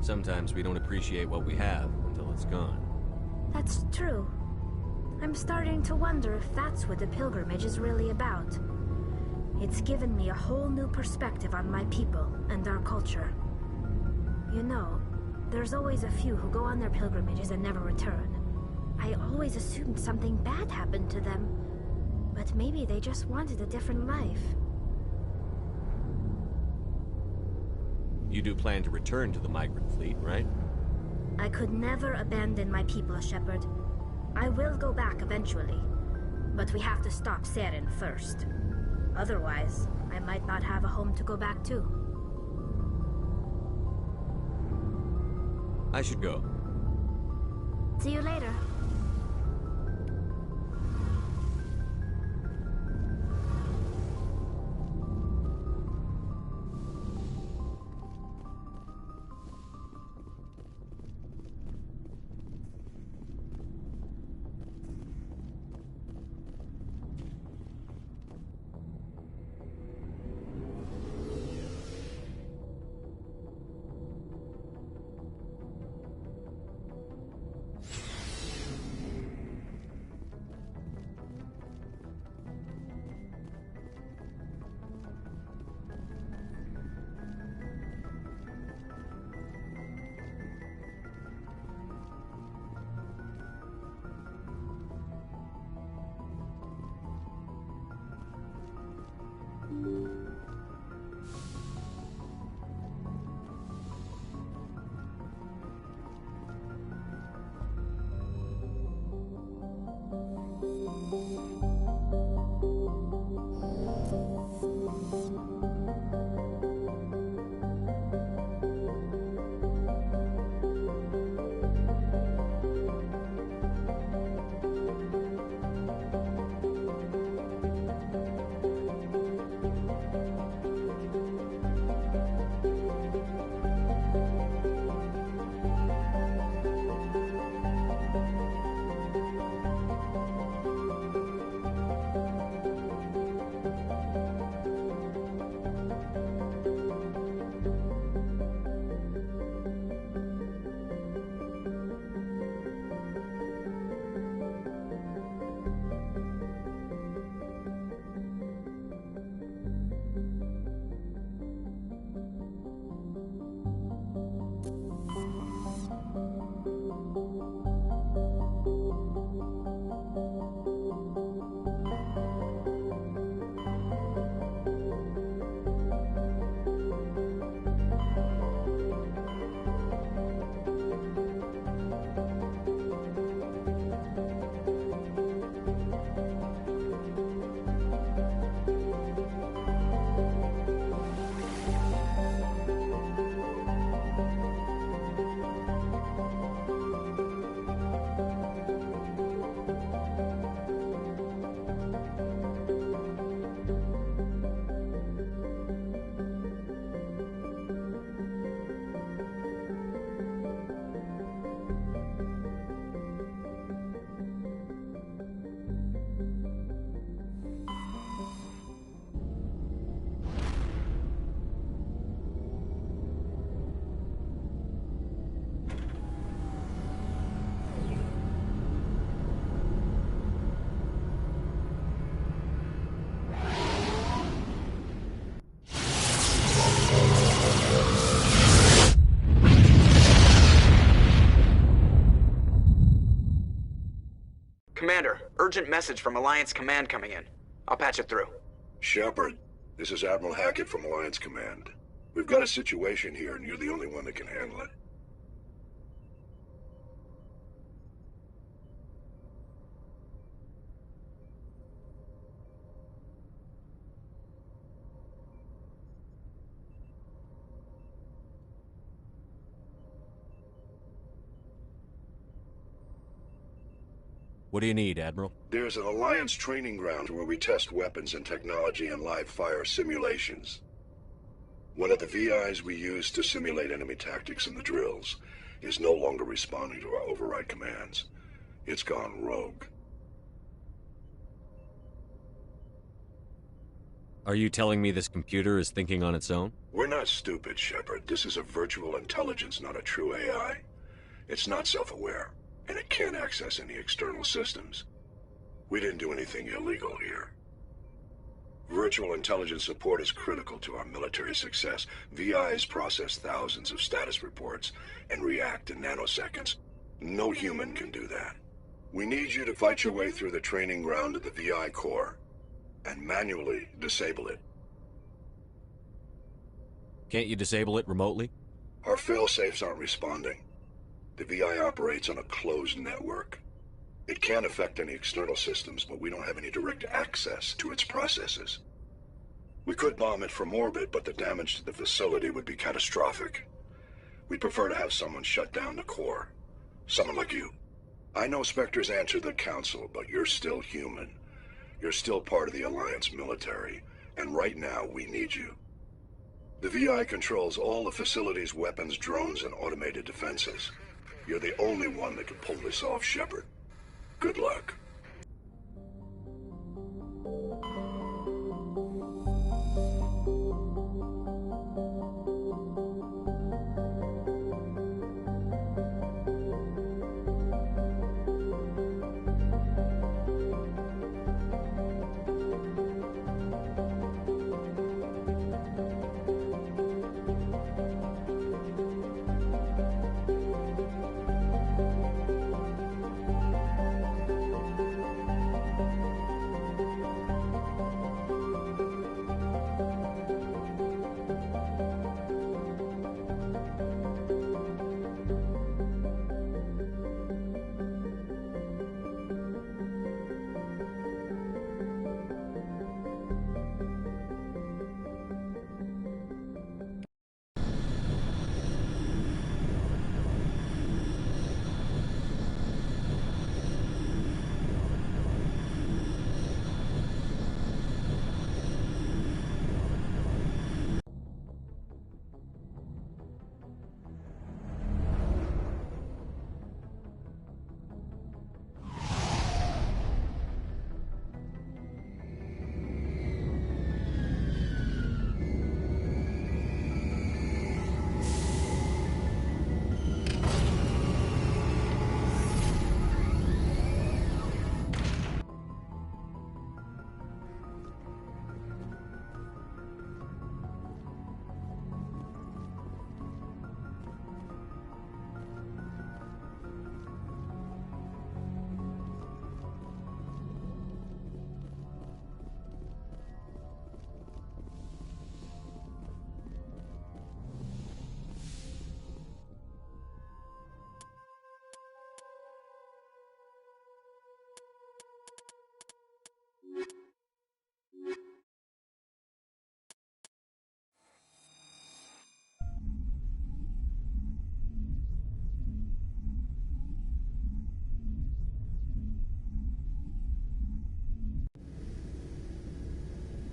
Sometimes we don't appreciate what we have until it's gone. That's true. I'm starting to wonder if that's what the pilgrimage is really about. It's given me a whole new perspective on my people and our culture. You know, there's always a few who go on their pilgrimages and never return. I always assumed something bad happened to them, but maybe they just wanted a different life. You do plan to return to the migrant fleet, right? I could never abandon my people, Shepard. I will go back eventually, but we have to stop Saren first. Otherwise, I might not have a home to go back to. I should go. See you later. Commander, urgent message from Alliance Command coming in. I'll patch it through. Shepard, this is Admiral Hackett from Alliance Command. We've got a situation here, and you're the only one that can handle it. What do you need, Admiral? There's an Alliance training ground where we test weapons and technology in live-fire simulations. One of the VIs we use to simulate enemy tactics in the drills is no longer responding to our override commands. It's gone rogue. Are you telling me this computer is thinking on its own? We're not stupid, Shepard. This is a virtual intelligence, not a true AI. It's not self-aware, and it can't access any external systems. We didn't do anything illegal here. Virtual intelligence support is critical to our military success. VIs process thousands of status reports and react in nanoseconds. No human can do that. We need you to fight your way through the training ground of the VI core and manually disable it. Can't you disable it remotely? Our fail-safes aren't responding. The VI operates on a closed network. It can affect any external systems, but we don't have any direct access to its processes. We could bomb it from orbit, but the damage to the facility would be catastrophic. We'd prefer to have someone shut down the core. Someone like you. I know Spectres answer the Council, but you're still human. You're still part of the Alliance military, and right now we need you. The VI controls all the facility's weapons, drones, and automated defenses. You're the only one that can pull this off, Shepard. Good luck.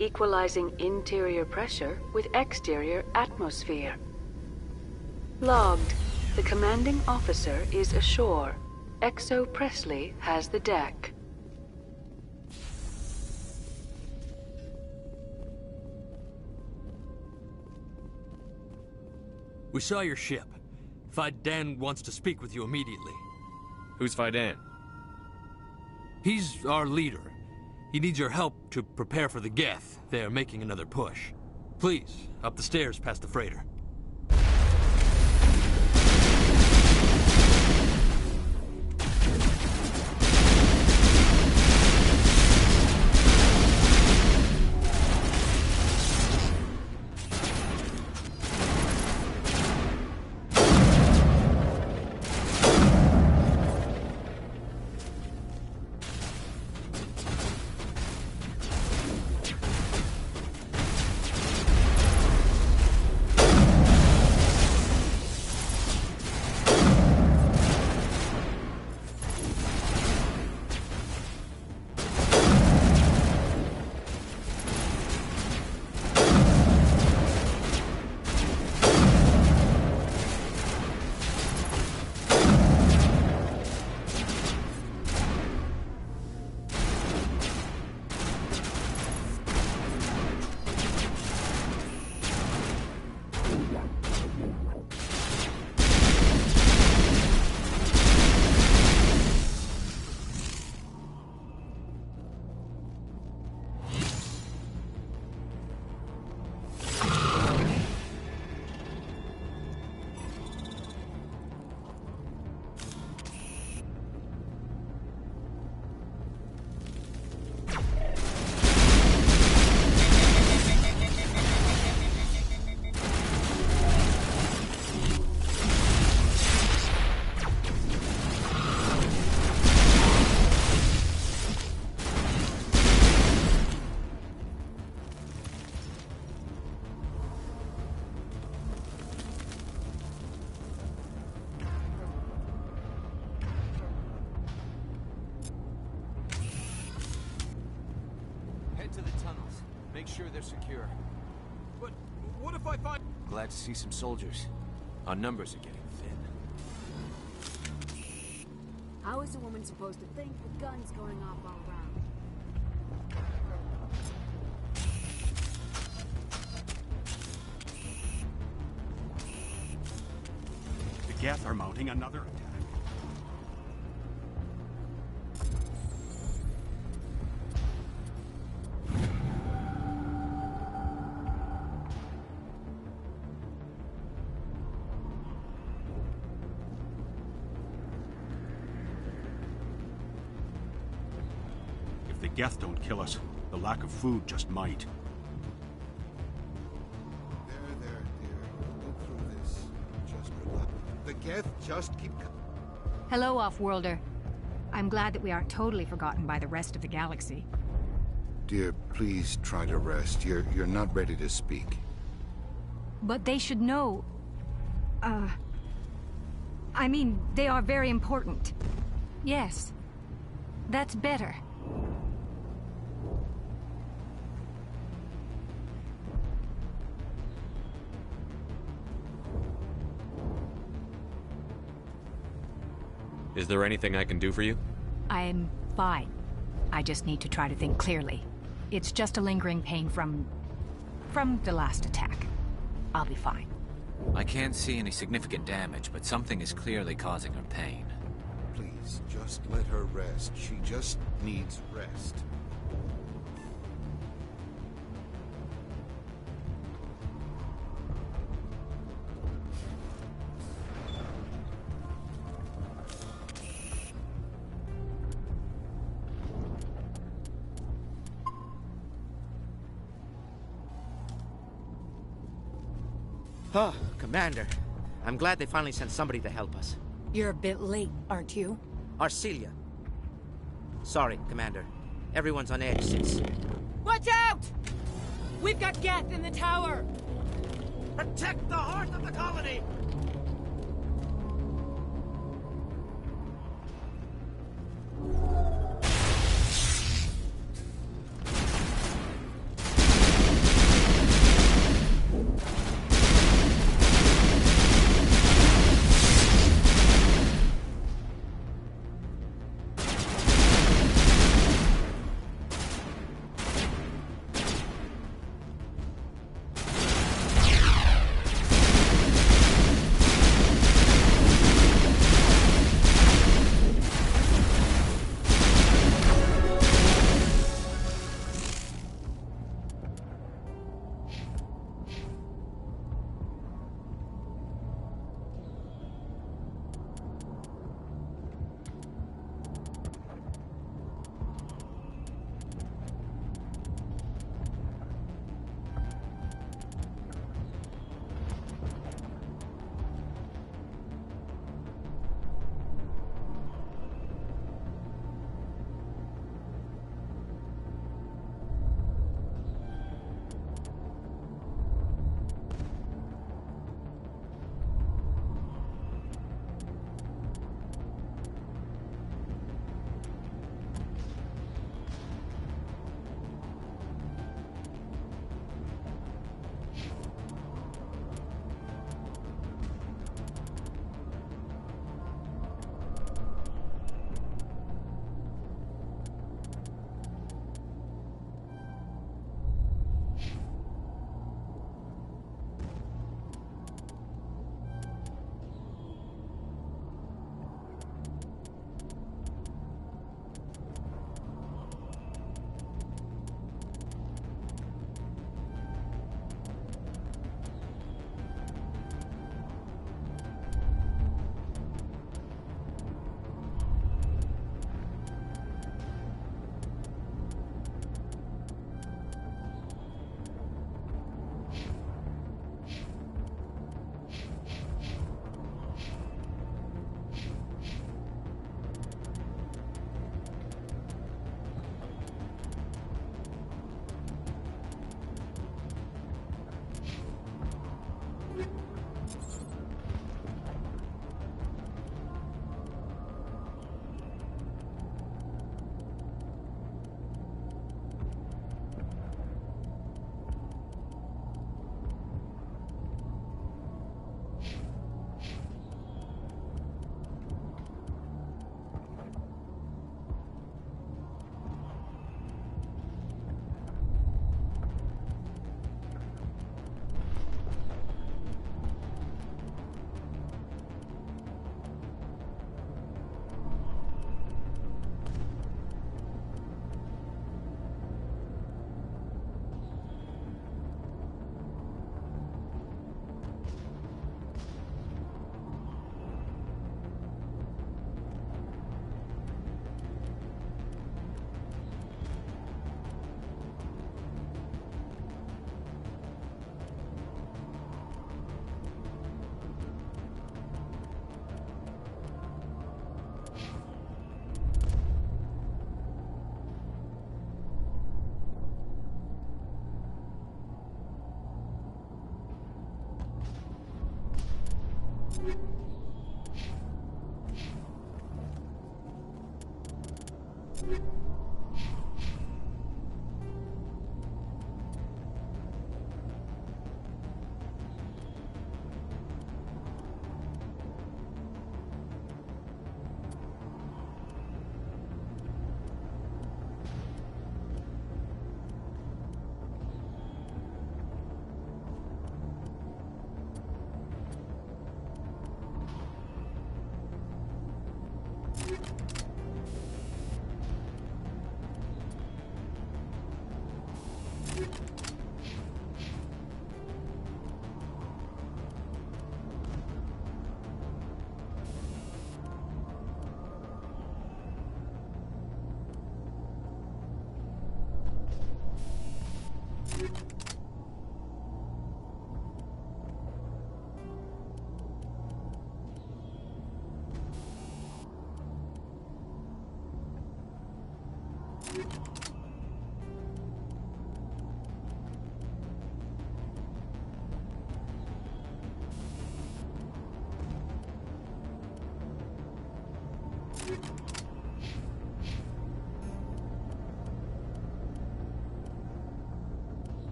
Equalizing interior pressure with exterior atmosphere. Logged. The commanding officer is ashore. Exo Presley has the deck. We saw your ship. Faidan wants to speak with you immediately. Who's Faidan? He's our leader. He needs your help to prepare for the Geth. They're making another push. Please, up the stairs past the freighter. into the tunnels. Make sure they're secure. But what if I find... Glad to see some soldiers. Our numbers are getting thin. How is a woman supposed to think with guns going off all around? The Geth are mounting another attack. If the Geth don't kill us, the lack of food just might. There, dear. Go through this. Just relax. The Geth just keep... Hello, Off-Worlder. I'm glad that we aren't totally forgotten by the rest of the galaxy. Dear, please try to rest. You're not ready to speak. But they should know... I mean, they are very important. Yes. That's better. Is there anything I can do for you? I'm fine. I just need to try to think clearly. It's just a lingering pain from the last attack. I'll be fine. I can't see any significant damage, but something is clearly causing her pain. Please, just let her rest. She just needs rest. Oh, Commander. I'm glad they finally sent somebody to help us. You're a bit late, aren't you? Arcelia. Sorry, Commander. Everyone's on edge since... Watch out! We've got Geth in the tower! Protect the heart of the colony!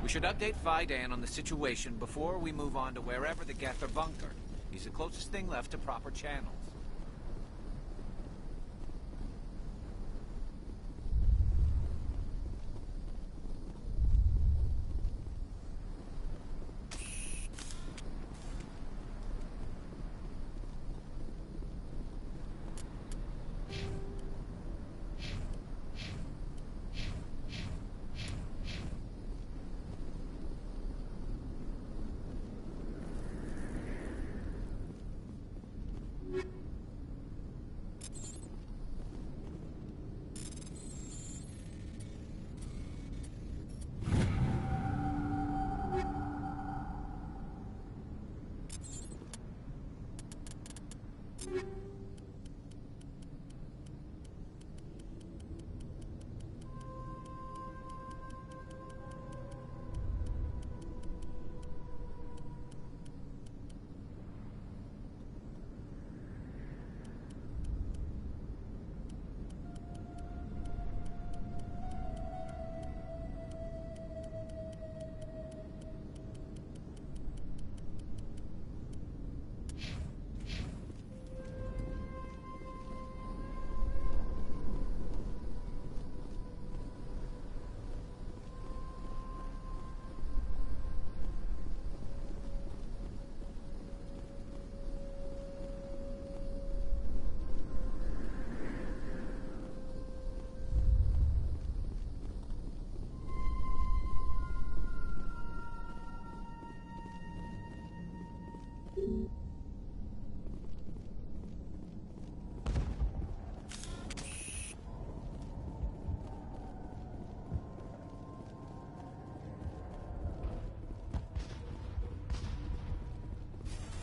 We should update Vidan on the situation before we move on to wherever the Geth are bunkered. He's the closest thing left to proper channels. You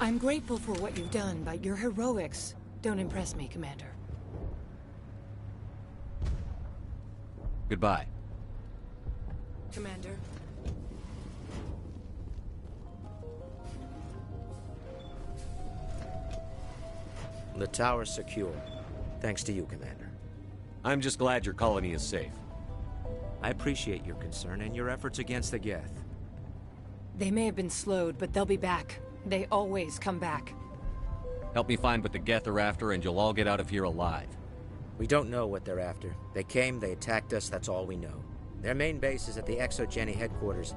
I'm grateful for what you've done, but your heroics don't impress me, Commander. Goodbye. Commander. The tower's secure. Thanks to you, Commander. I'm just glad your colony is safe. I appreciate your concern and your efforts against the Geth. They may have been slowed, but they'll be back. They always come back. Help me find what the Geth are after, and you'll all get out of here alive. We don't know what they're after. They came, they attacked us, that's all we know. Their main base is at the ExoGeni headquarters.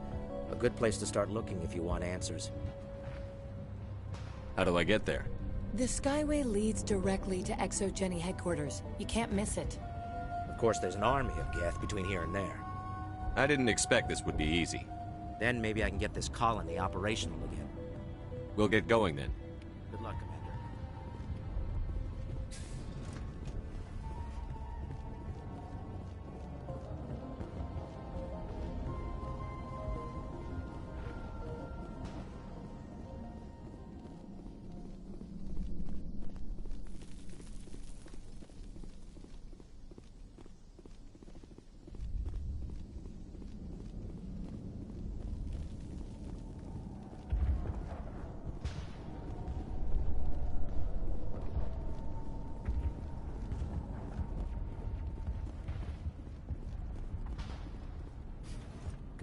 A good place to start looking if you want answers. How do I get there? The Skyway leads directly to ExoGeni headquarters. You can't miss it. Of course, there's an army of Geth between here and there. I didn't expect this would be easy. Then maybe I can get this colony operational again. We'll get going then. Good luck, Commander.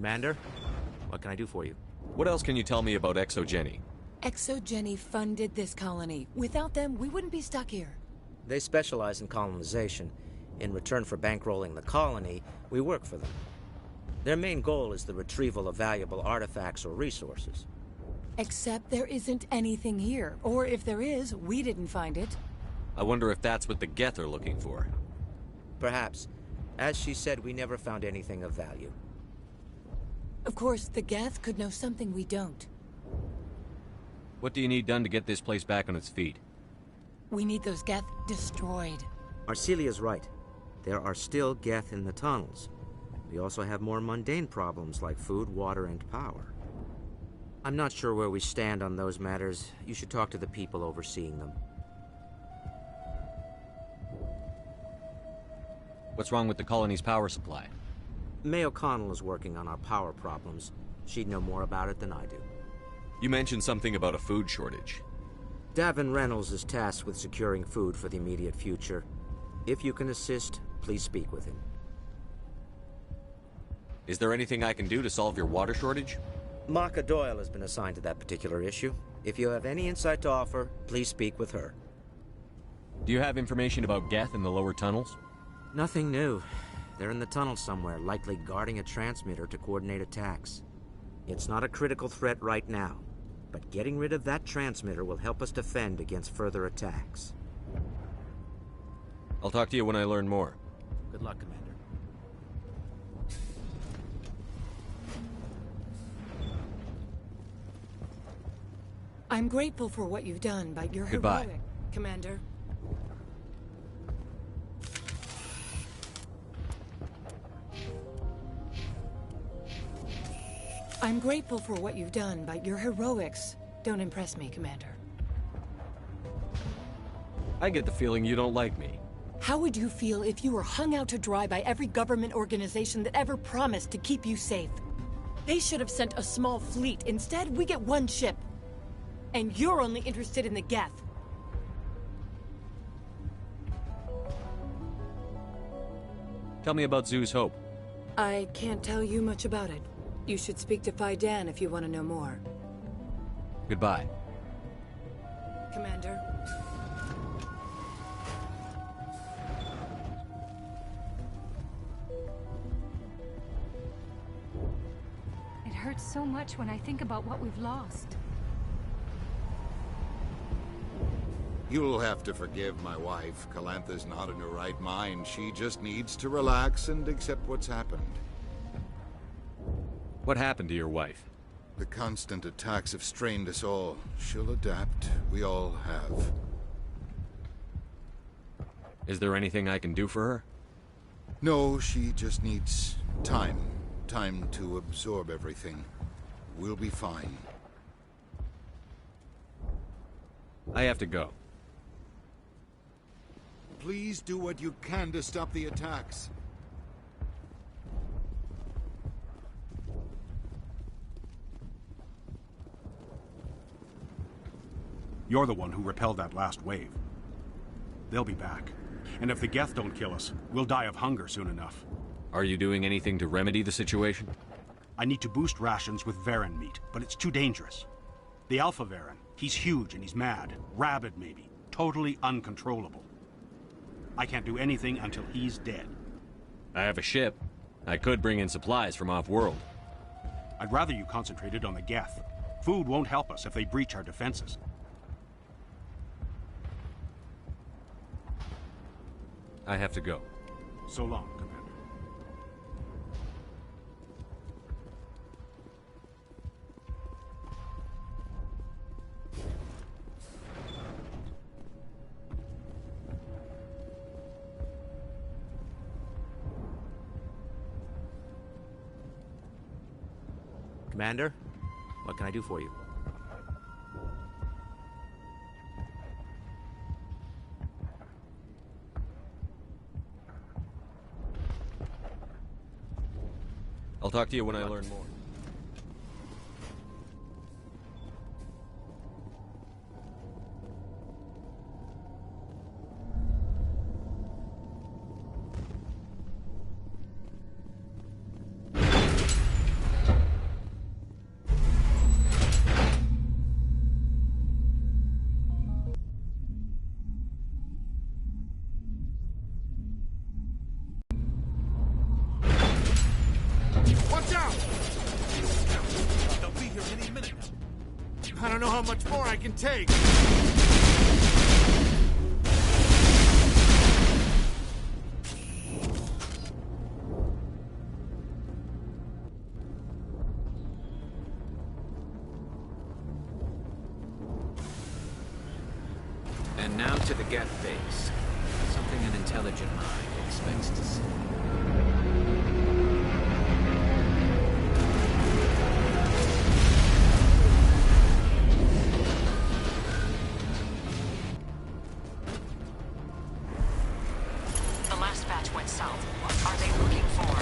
Commander, what can I do for you? What else can you tell me about ExoGeni? ExoGeni funded this colony. Without them, we wouldn't be stuck here. They specialize in colonization. In return for bankrolling the colony, we work for them. Their main goal is the retrieval of valuable artifacts or resources. Except there isn't anything here. Or if there is, we didn't find it. I wonder if that's what the Geth are looking for. Perhaps. As she said, we never found anything of value. Of course, the Geth could know something we don't. What do you need done to get this place back on its feet? We need those Geth destroyed. Arcelia's right. There are still Geth in the tunnels. We also have more mundane problems like food, water, and power. I'm not sure where we stand on those matters. You should talk to the people overseeing them. What's wrong with the colony's power supply? May O'Connell is working on our power problems. She'd know more about it than I do. You mentioned something about a food shortage. Davin Reynolds is tasked with securing food for the immediate future. If you can assist, please speak with him. Is there anything I can do to solve your water shortage? Maka Doyle has been assigned to that particular issue. If you have any insight to offer, please speak with her. Do you have information about Geth in the lower tunnels? Nothing new. They're in the tunnel somewhere, likely guarding a transmitter to coordinate attacks. It's not a critical threat right now, but getting rid of that transmitter will help us defend against further attacks. I'll talk to you when I learn more. Good luck, Commander. I'm grateful for what you've done, but you're Goodbye. heroic, Commander. I'm grateful for what you've done, but your heroics don't impress me, Commander. I get the feeling you don't like me. How would you feel if you were hung out to dry by every government organization that ever promised to keep you safe? They should have sent a small fleet. Instead, we get one ship. And you're only interested in the Geth. Tell me about Zhu's Hope. I can't tell you much about it. You should speak to Phi Dan if you want to know more. Goodbye. Commander. It hurts so much when I think about what we've lost. You'll have to forgive my wife. Calantha's not in her right mind. She just needs to relax and accept what's happened. What happened to your wife? The constant attacks have strained us all. She'll adapt. We all have. Is there anything I can do for her? No, she just needs time. Time to absorb everything. We'll be fine. I have to go. Please do what you can to stop the attacks. You're the one who repelled that last wave. They'll be back. And if the Geth don't kill us, we'll die of hunger soon enough. Are you doing anything to remedy the situation? I need to boost rations with Varren meat, but it's too dangerous. The Alpha Varren, he's huge and he's mad. Rabid, maybe. Totally uncontrollable. I can't do anything until he's dead. I have a ship. I could bring in supplies from off-world. I'd rather you concentrated on the Geth. Food won't help us if they breach our defenses. I have to go. So long, Commander. Commander, what can I do for you? I'll talk to you when I learn more. Watch out! They'll be here any minute. I don't know how much more I can take. And now to the Geth base. Something an intelligent mind expects to see. The last batch went south. Are they looking for?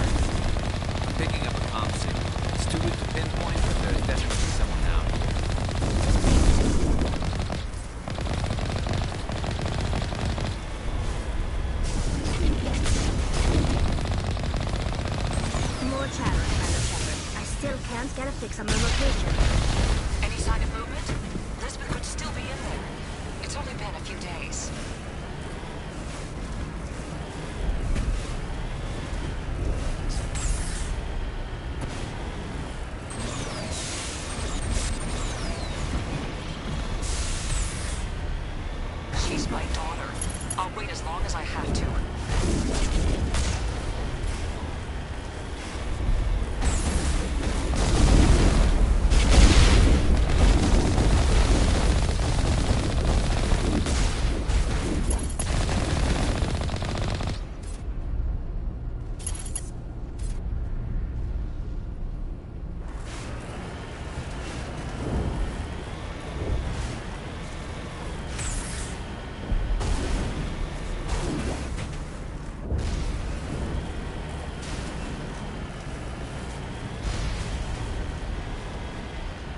I'm picking up a comm signal. It's too weak to pinpoint, but there's definitely someone out here. More chatter, Commander Shepard. I still can't get a fix on the location. Any sign of movement? Lisbon could still be in there. It's only been a few days. She's my daughter. I'll wait as long as I have to.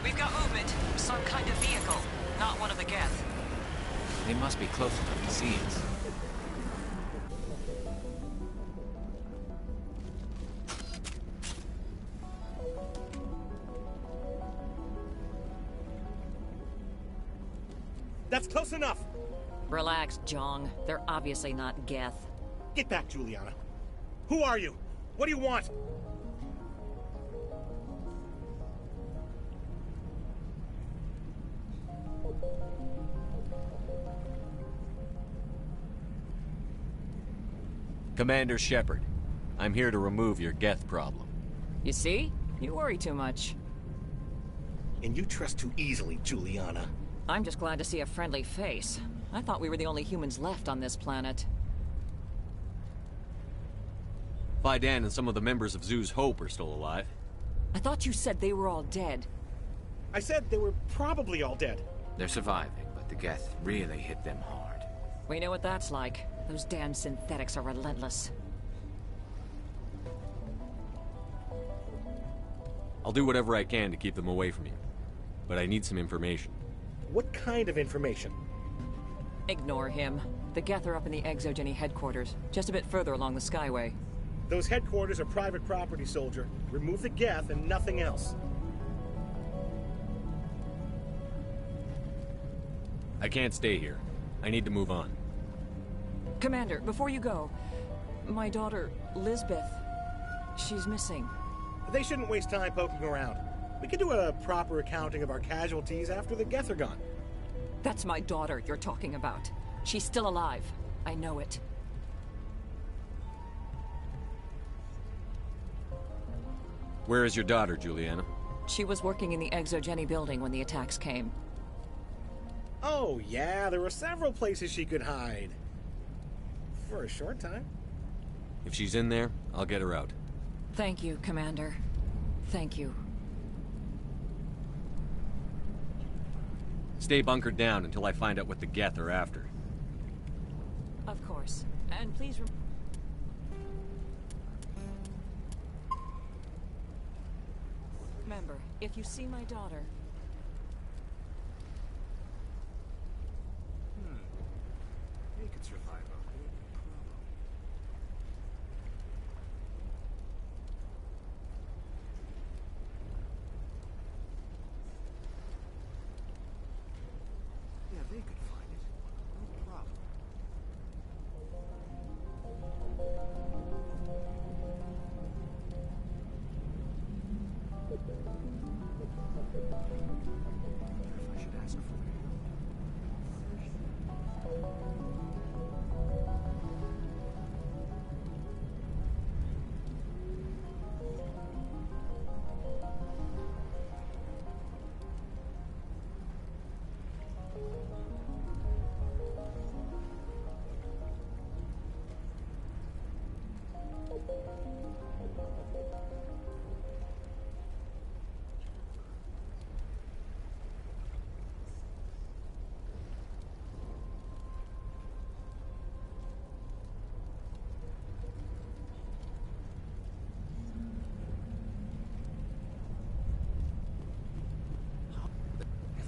We've got movement. Some kind of vehicle. Not one of the Geth. They must be close enough to see us. That's close enough. Relax, Jong. They're obviously not Geth. Get back, Juliana. Who are you? What do you want? Commander Shepard, I'm here to remove your Geth problem. You see? You worry too much. And you trust too easily, Juliana. I'm just glad to see a friendly face. I thought we were the only humans left on this planet. Faidan and some of the members of Zoo's Hope are still alive. I thought you said they were all dead. I said they were probably all dead. They're surviving, but The Geth really hit them hard. We know what that's like. Those damn synthetics are relentless. I'll do whatever I can to keep them away from you. But I need some information. What kind of information? Ignore him. The Geth are up in the Exogeny headquarters, just a bit further along the Skyway. Those headquarters are private property, soldier. Remove the Geth and nothing else. I can't stay here. I need to move on. Commander, before you go, my daughter, Lisbeth, she's missing. They shouldn't waste time poking around. We can do a proper accounting of our casualties after the Geth are gone. That's my daughter you're talking about. She's still alive. I know it. Where is your daughter, Juliana? She was working in the Exogeny building when the attacks came. Oh, yeah, there were several places she could hide. For a short time. If she's in there, I'll get her out. Thank you, Commander. Thank you. Stay bunkered down until I find out what the Geth are after. Of course. And please remember, if you see my daughter... You could survive out there. Yeah, they could find it. No problem. I should ask for it.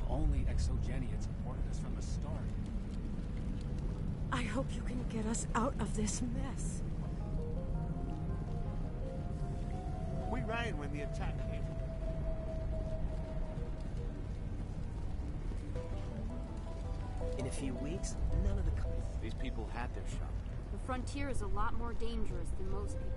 Only Exogeny had supported us from the start. I hope you can get us out of this mess. We ran when the attack came. In a few weeks, none of the... These people had their shot. The frontier is a lot more dangerous than most people